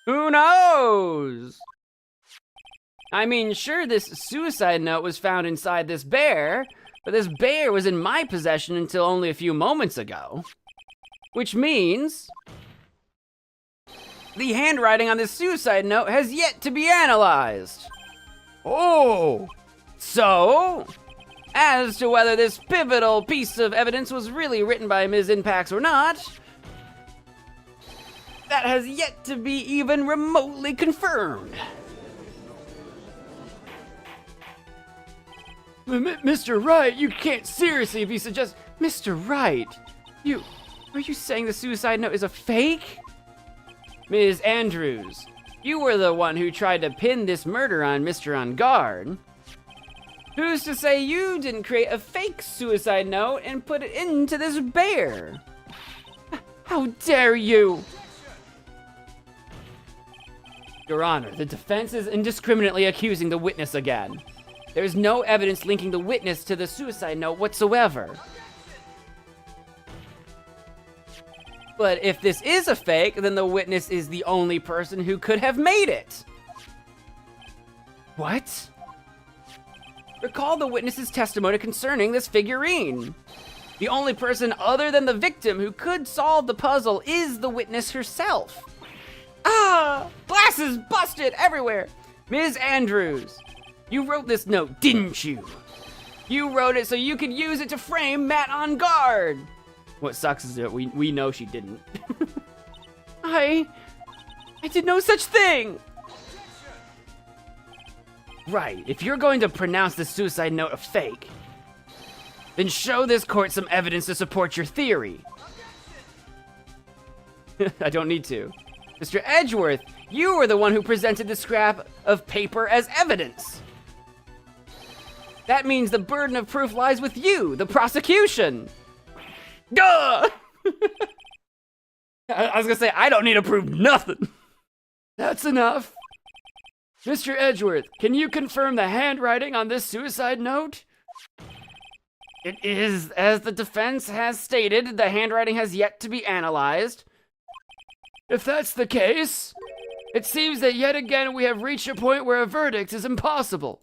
Who knows? I mean, sure, this suicide note was found inside this bear, but this bear was in my possession until only a few moments ago. Which means the handwriting on this suicide note has yet to be analyzed. Oh! So, as to whether this pivotal piece of evidence was really written by Ms. Impax or not, that has yet to be even remotely confirmed. Mr. Wright, you can't seriously be suggest... Mr. Wright, are you saying the suicide note is a fake? Ms. Andrews, you were the one who tried to pin this murder on Mr. On Guard. Who's to say you didn't create a fake suicide note and put it into this bear? How dare you? Your Honor, the defense is indiscriminately accusing the witness again. There is no evidence linking the witness to the suicide note whatsoever. But if this is a fake, then the witness is the only person who could have made it. What? Recall the witness's testimony concerning this figurine. The only person other than the victim who could solve the puzzle is the witness herself. Ah! Glasses busted everywhere! Ms. Andrews, you wrote this note, didn't you? You wrote it so you could use it to frame Matt on guard. What sucks is that we know she didn't. I did no such thing. Right, if you're going to pronounce the suicide note a fake, then show this court some evidence to support your theory. I don't need to. Mr. Edgeworth, you were the one who presented the scrap of paper as evidence. That means the burden of proof lies with you, the prosecution. Duh! I was gonna say, I don't need to prove nothing. That's enough. Mr. Edgeworth, can you confirm the handwriting on this suicide note? It is, as the defense has stated, the handwriting has yet to be analyzed. If that's the case, it seems that yet again we have reached a point where a verdict is impossible.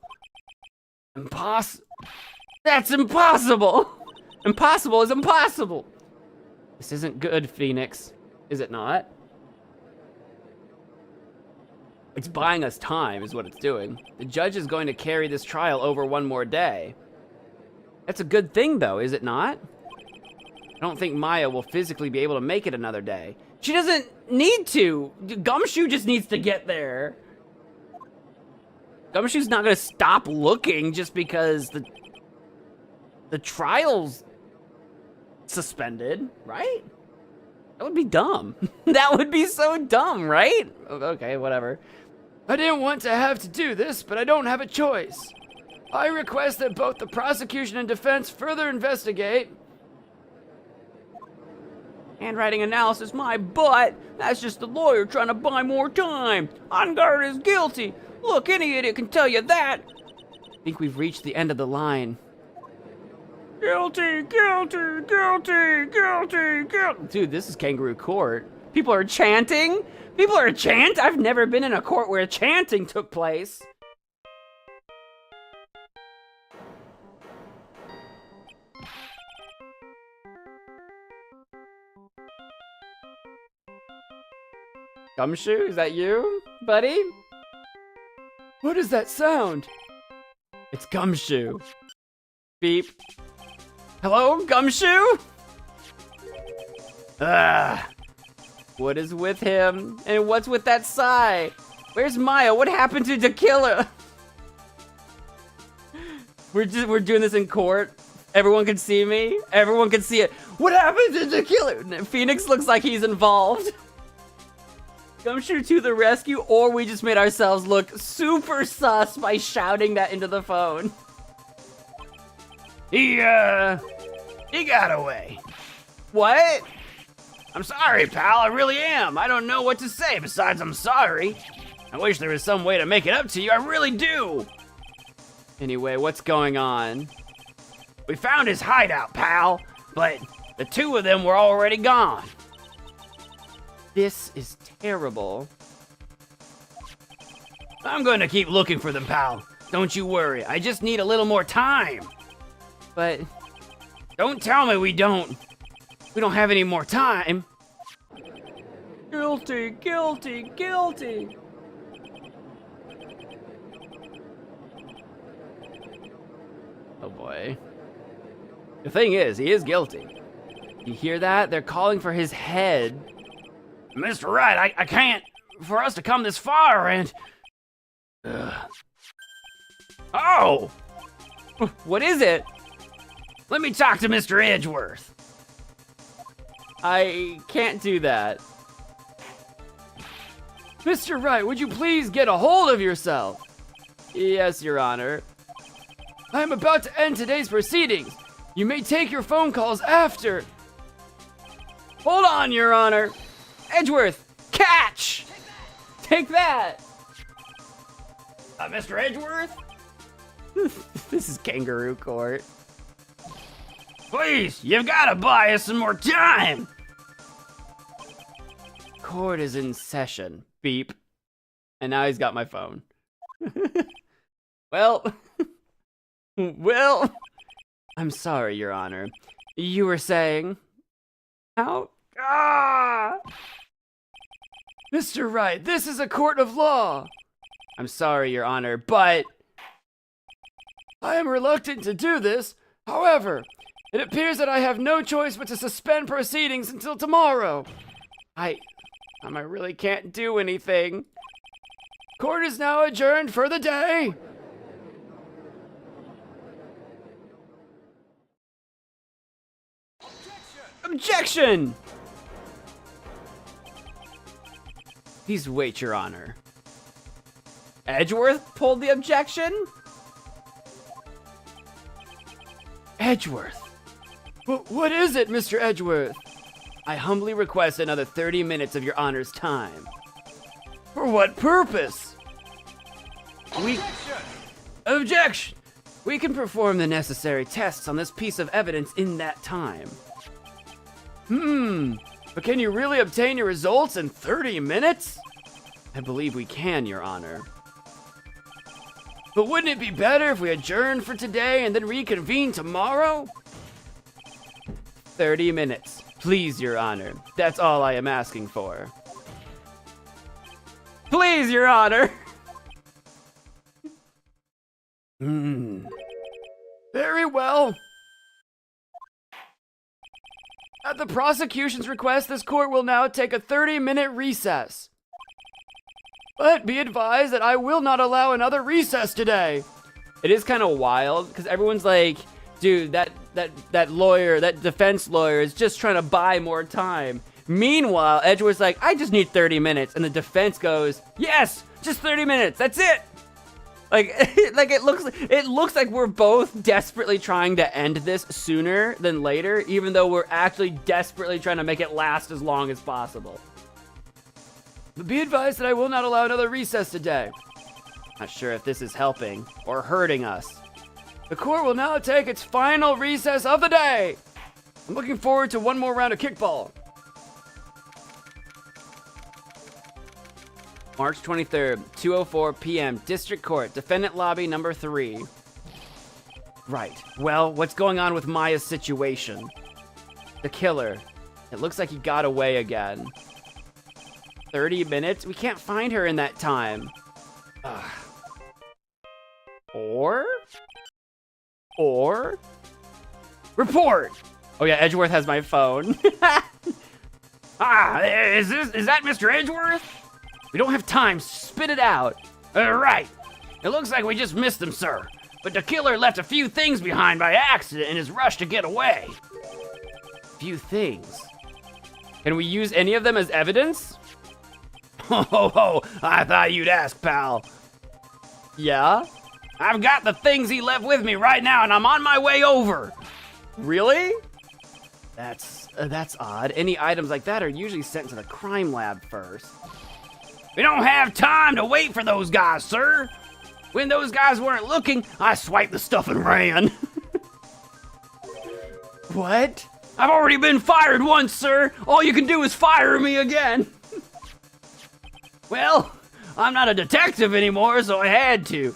That's impossible! Impossible is impossible! This isn't good, Phoenix. Is it not? It's buying us time, is what it's doing. The judge is going to carry this trial over one more day. That's a good thing, though, is it not? I don't think Maya will physically be able to make it another day. She doesn't need to. Gumshoe just needs to get there. Gumshoe's not gonna stop looking just because the trial's suspended, right? That would be dumb. That would be so dumb, right? Okay, whatever. I didn't want to have to do this, but I don't have a choice. I request that both the prosecution and defense further investigate. Handwriting analysis, my butt. That's just the lawyer trying to buy more time. On guard is guilty. Look, any idiot can tell you that. I think we've reached the end of the line. Guilty, guilty, guilty, guilty, guilty. Dude, this is kangaroo court. People are chanting? People are chanting? I've never been in a court where chanting took place. Gumshoe, is that you, buddy? What is that sound? It's Gumshoe. Beep. Hello, Gumshoe? What is with him? And what's with that sigh? Where's Maya? What happened to the killer? We're doing this in court. Everyone can see me. Everyone can see it. What happened to the killer? Phoenix looks like he's involved. Gumshoe to the rescue, or we just made ourselves look super sus by shouting that into the phone. He got away. What? I'm sorry, pal, I really am. I don't know what to say besides I'm sorry. I wish there was some way to make it up to you, I really do. Anyway, what's going on? We found his hideout, pal, but the two of them were already gone. This is terrible. I'm going to keep looking for them, pal. Don't you worry, I just need a little more time. But Don't tell me we don't have any more time. guilty, guilty, guilty. Oh boy. The thing is, he is guilty. You hear that? They're calling for his head. Mr. Wright, I can't, for us to come this far and... Oh! What is it? Let me talk to Mr. Edgeworth. I can't do that. Mr. Wright, would you please get a hold of yourself? Yes, Your Honor. I am about to end today's proceedings. You may take your phone calls after. Hold on, Your Honor. Edgeworth, catch! Take that! Mr. Edgeworth? This is kangaroo court. Please, you've got to buy us some more time. Court is in session. Beep. And now he's got my phone. Well, I'm sorry, Your Honor. You were saying? How? Mr. Wright, this is a court of law. I'm sorry, Your Honor, but I am reluctant to do this. However, it appears that I have no choice but to suspend proceedings until tomorrow. I really can't do anything. Court is now adjourned for the day. Objection! Please wait, Your Honor. Edgeworth pulled the objection? Edgeworth. What is it, Mr. Edgeworth? I humbly request another 30 minutes of Your Honor's time. For what purpose? Objection! We can perform the necessary tests on this piece of evidence in that time. But can you really obtain your results in 30 minutes? I believe we can, Your Honor. But wouldn't it be better if we adjourned for today and then reconvene tomorrow? 30 minutes. Please, Your Honor. That's all I am asking for. Please, Your Honor! Very well. At the prosecution's request, this court will now take a 30-minute recess. But be advised that I will not allow another recess today. It is kind of wild, because everyone's like, dude, that lawyer, that defense lawyer is just trying to buy more time. Meanwhile, Edgeworth's like, I just need 30 minutes. And the defense goes, yes, just 30 minutes, that's it. Like it looks like we're both desperately trying to end this sooner than later, even though we're actually desperately trying to make it last as long as possible. But be advised that I will not allow another recess today. Not sure if this is helping or hurting us. The court will now take its final recess of the day. I'm looking forward to one more round of kickball. March 23rd, 2:04 p.m., District Court, Defendant Lobby number 3. Right. Well, what's going on with Maya's situation? The killer. It looks like he got away again. 30 minutes? We can't find her in that time. Ugh. Or? Report! Oh yeah, Edgeworth has my phone. Is that Mr. Edgeworth? We don't have time. Spit it out. Right. It looks like we just missed him, sir. But the killer left a few things behind by accident in his rush to get away. Few things. Can we use any of them as evidence? Ho, I thought you'd ask, pal. Yeah? I've got the things he left with me right now, and I'm on my way over. Really? That's odd. Any items like that are usually sent to the crime lab first. We don't have time to wait for those guys, sir. When those guys weren't looking, I swiped the stuff and ran. What? I've already been fired once, sir. All you can do is fire me again. Well, I'm not a detective anymore, so I had to.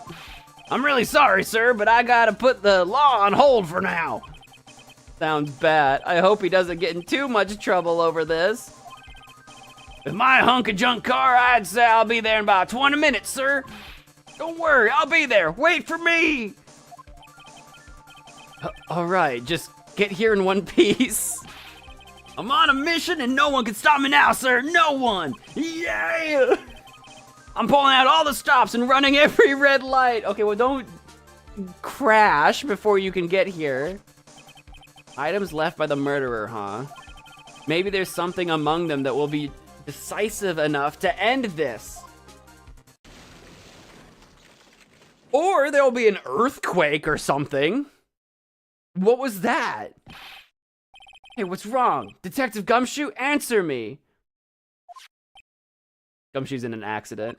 I'm really sorry, sir, but I gotta put the law on hold for now. Sounds bad. I hope he doesn't get in too much trouble over this. With my hunk of junk car, I'd say I'll be there in about 20 minutes, sir. Don't worry, I'll be there. Wait for me. All right, just get here in one piece. I'm on a mission and no one can stop me now, sir. No one. Yeah. I'm pulling out all the stops and running Every red light. Okay, well, don't crash before you can get here. Items left by the murderer, huh? Maybe there's something among them that will be decisive enough to end this. Or there'll be an earthquake or something. What was that? Hey, what's wrong? Detective Gumshoe, answer me. Gumshoe's in an accident.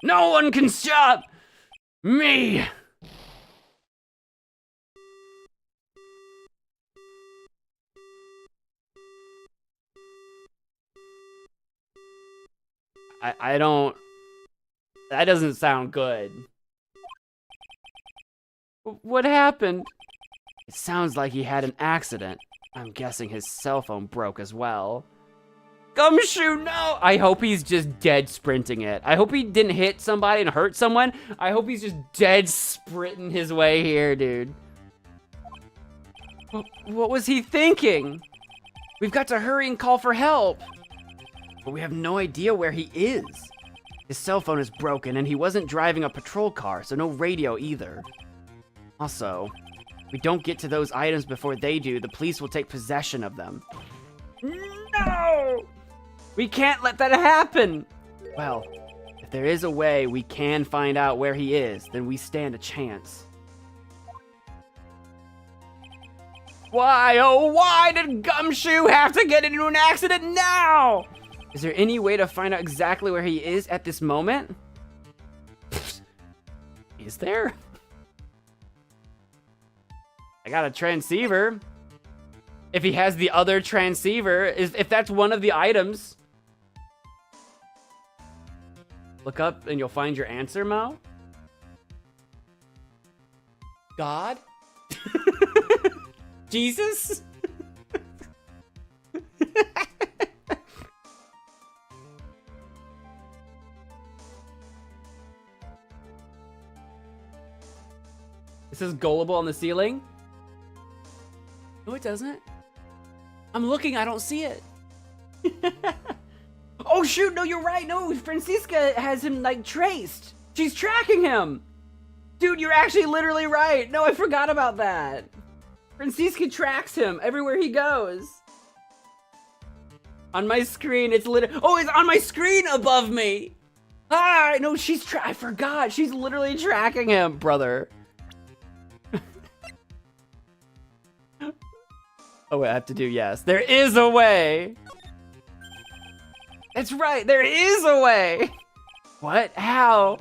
No one can stop me. I don't... That doesn't sound good. What happened? It sounds like he had an accident. I'm guessing his cell phone broke as well. Gumshoe, no! I hope he's just dead sprinting it. I hope he didn't hit somebody and hurt someone. I hope he's just dead sprinting his way here, dude. What was he thinking? We've got to hurry and call for help. But we have no idea where he is. His cell phone is broken and he wasn't driving a patrol car, so no radio either. Also, if we don't get to those items before they do, the police will take possession of them. No! We can't let that happen! Well, if there is a way we can find out where he is, then we stand a chance. Why, oh why did Gumshoe have to get into an accident now? Is there any way to find out exactly where he is at this moment? Is there? I got a transceiver. If he has the other transceiver, if that's one of the items. Look up and you'll find your answer, Mo. God? Jesus? It says gullible on the ceiling. No, it doesn't. I'm looking, I don't see it. Oh shoot, no, you're right. No, Francisca has him like traced. She's tracking him. Dude, you're actually literally right. No, I forgot about that. Francisca tracks him everywhere he goes. On my screen, it's literally, oh, it's on my screen above me. Ah, no, I forgot. She's literally tracking him, brother. Oh, wait, I have to do yes. There is a way. That's right, there is a way. What? How?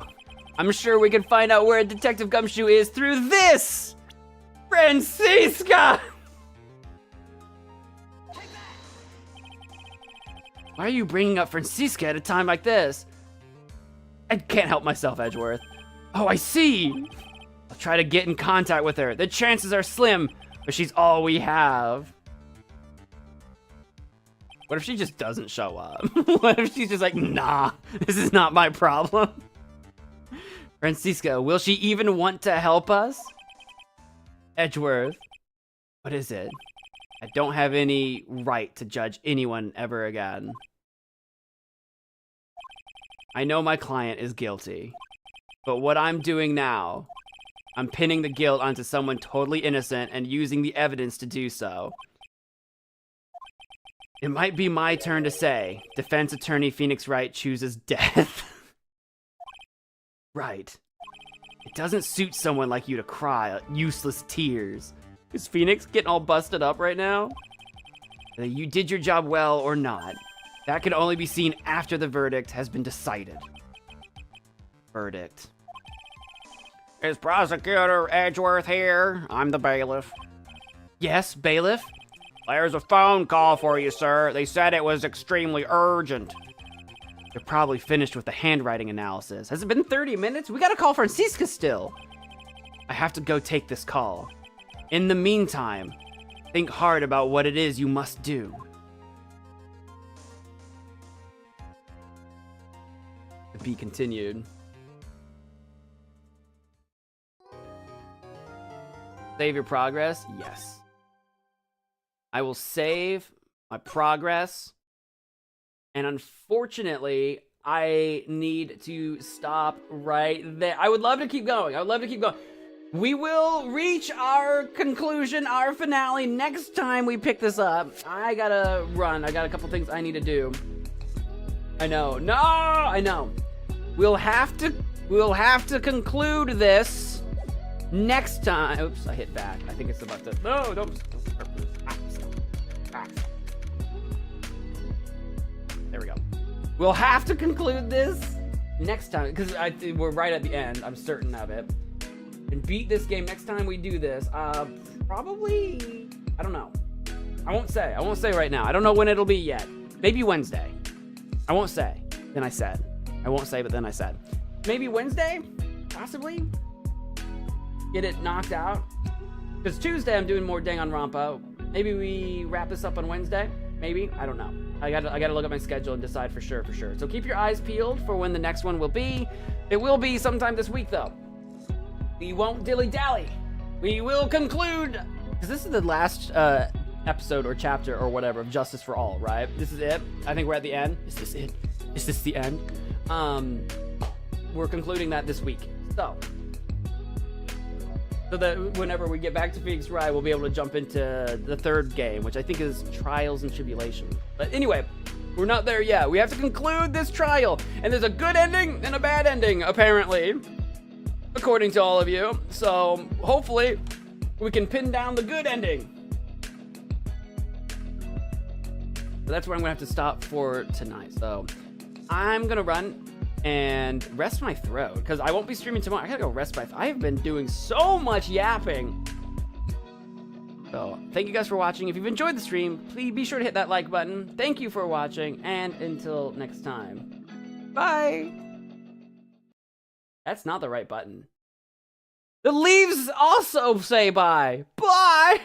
I'm sure we can find out where Detective Gumshoe is through this. Francisca! Why are you bringing up Francisca at a time like this? I can't help myself, Edgeworth. Oh, I see. I'll try to get in contact with her. The chances are slim, but she's all we have. What if she just doesn't show up? What if she's just like, nah, this is not my problem? Francisca, will she even want to help us? Edgeworth, what is it? I don't have any right to judge anyone ever again. I know my client is guilty, but what I'm doing now, I'm pinning the guilt onto someone totally innocent and using the evidence to do so. It might be my turn to say, defense attorney Phoenix Wright chooses death. Right. It doesn't suit someone like you to cry useless tears. Is Phoenix getting all busted up right now? Whether you did your job well or not, that can only be seen after the verdict has been decided. Verdict. Is Prosecutor Edgeworth here? I'm the bailiff. Yes, bailiff? There's a phone call for you, sir. They said it was extremely urgent. They're probably finished with the handwriting analysis. Has it been 30 minutes? We gotta call Francisca still. I have to go take this call. In the meantime, think hard about what it is you must do. To be continued. Save your progress? Yes. I will save my progress. And unfortunately, I need to stop right there. I would love to keep going. I would love to keep going. We will reach our conclusion, our finale, next time we pick this up. I gotta run. I got a couple things I need to do. I know. No, I know. We'll have to conclude this next time. Oops, I hit back. I think it's about to. No, don't. There we go. We'll have to conclude this next time because we're right at the end. I'm certain of it. And beat this game next time we do this. Probably. I don't know. I won't say. I won't say right now. I don't know when it'll be yet. Maybe Wednesday. I won't say. Then I said. I won't say, but then I said. Maybe Wednesday? Possibly? Get it knocked out? Because Tuesday I'm doing more Danganronpa. Maybe we wrap this up on Wednesday? Maybe, I don't know. I gotta look at my schedule and decide for sure. So keep your eyes peeled for when the next one will be. It will be sometime this week though. We won't dilly-dally. We will conclude, because this is the last episode or chapter or whatever of Justice for All, right? This is it. I think we're at the end. Is this it? Is this the end? We're concluding that this week. So that whenever we get back to Phoenix Wright, we'll be able to jump into the third game, which I think is Trials and Tribulation. But anyway, we're not there yet. We have to conclude this trial, and there's a good ending and a bad ending, apparently, according to all of you. So hopefully we can pin down the good ending. But that's where I'm gonna have to stop for tonight. So I'm gonna run and rest my throat, because I won't be streaming tomorrow. I gotta go rest my throat. I have been doing so much yapping. So thank you guys for watching. If you've enjoyed the stream, please be sure to hit that like button. Thank you for watching, and until next time, bye. That's not the right button. The leaves also say bye. Bye.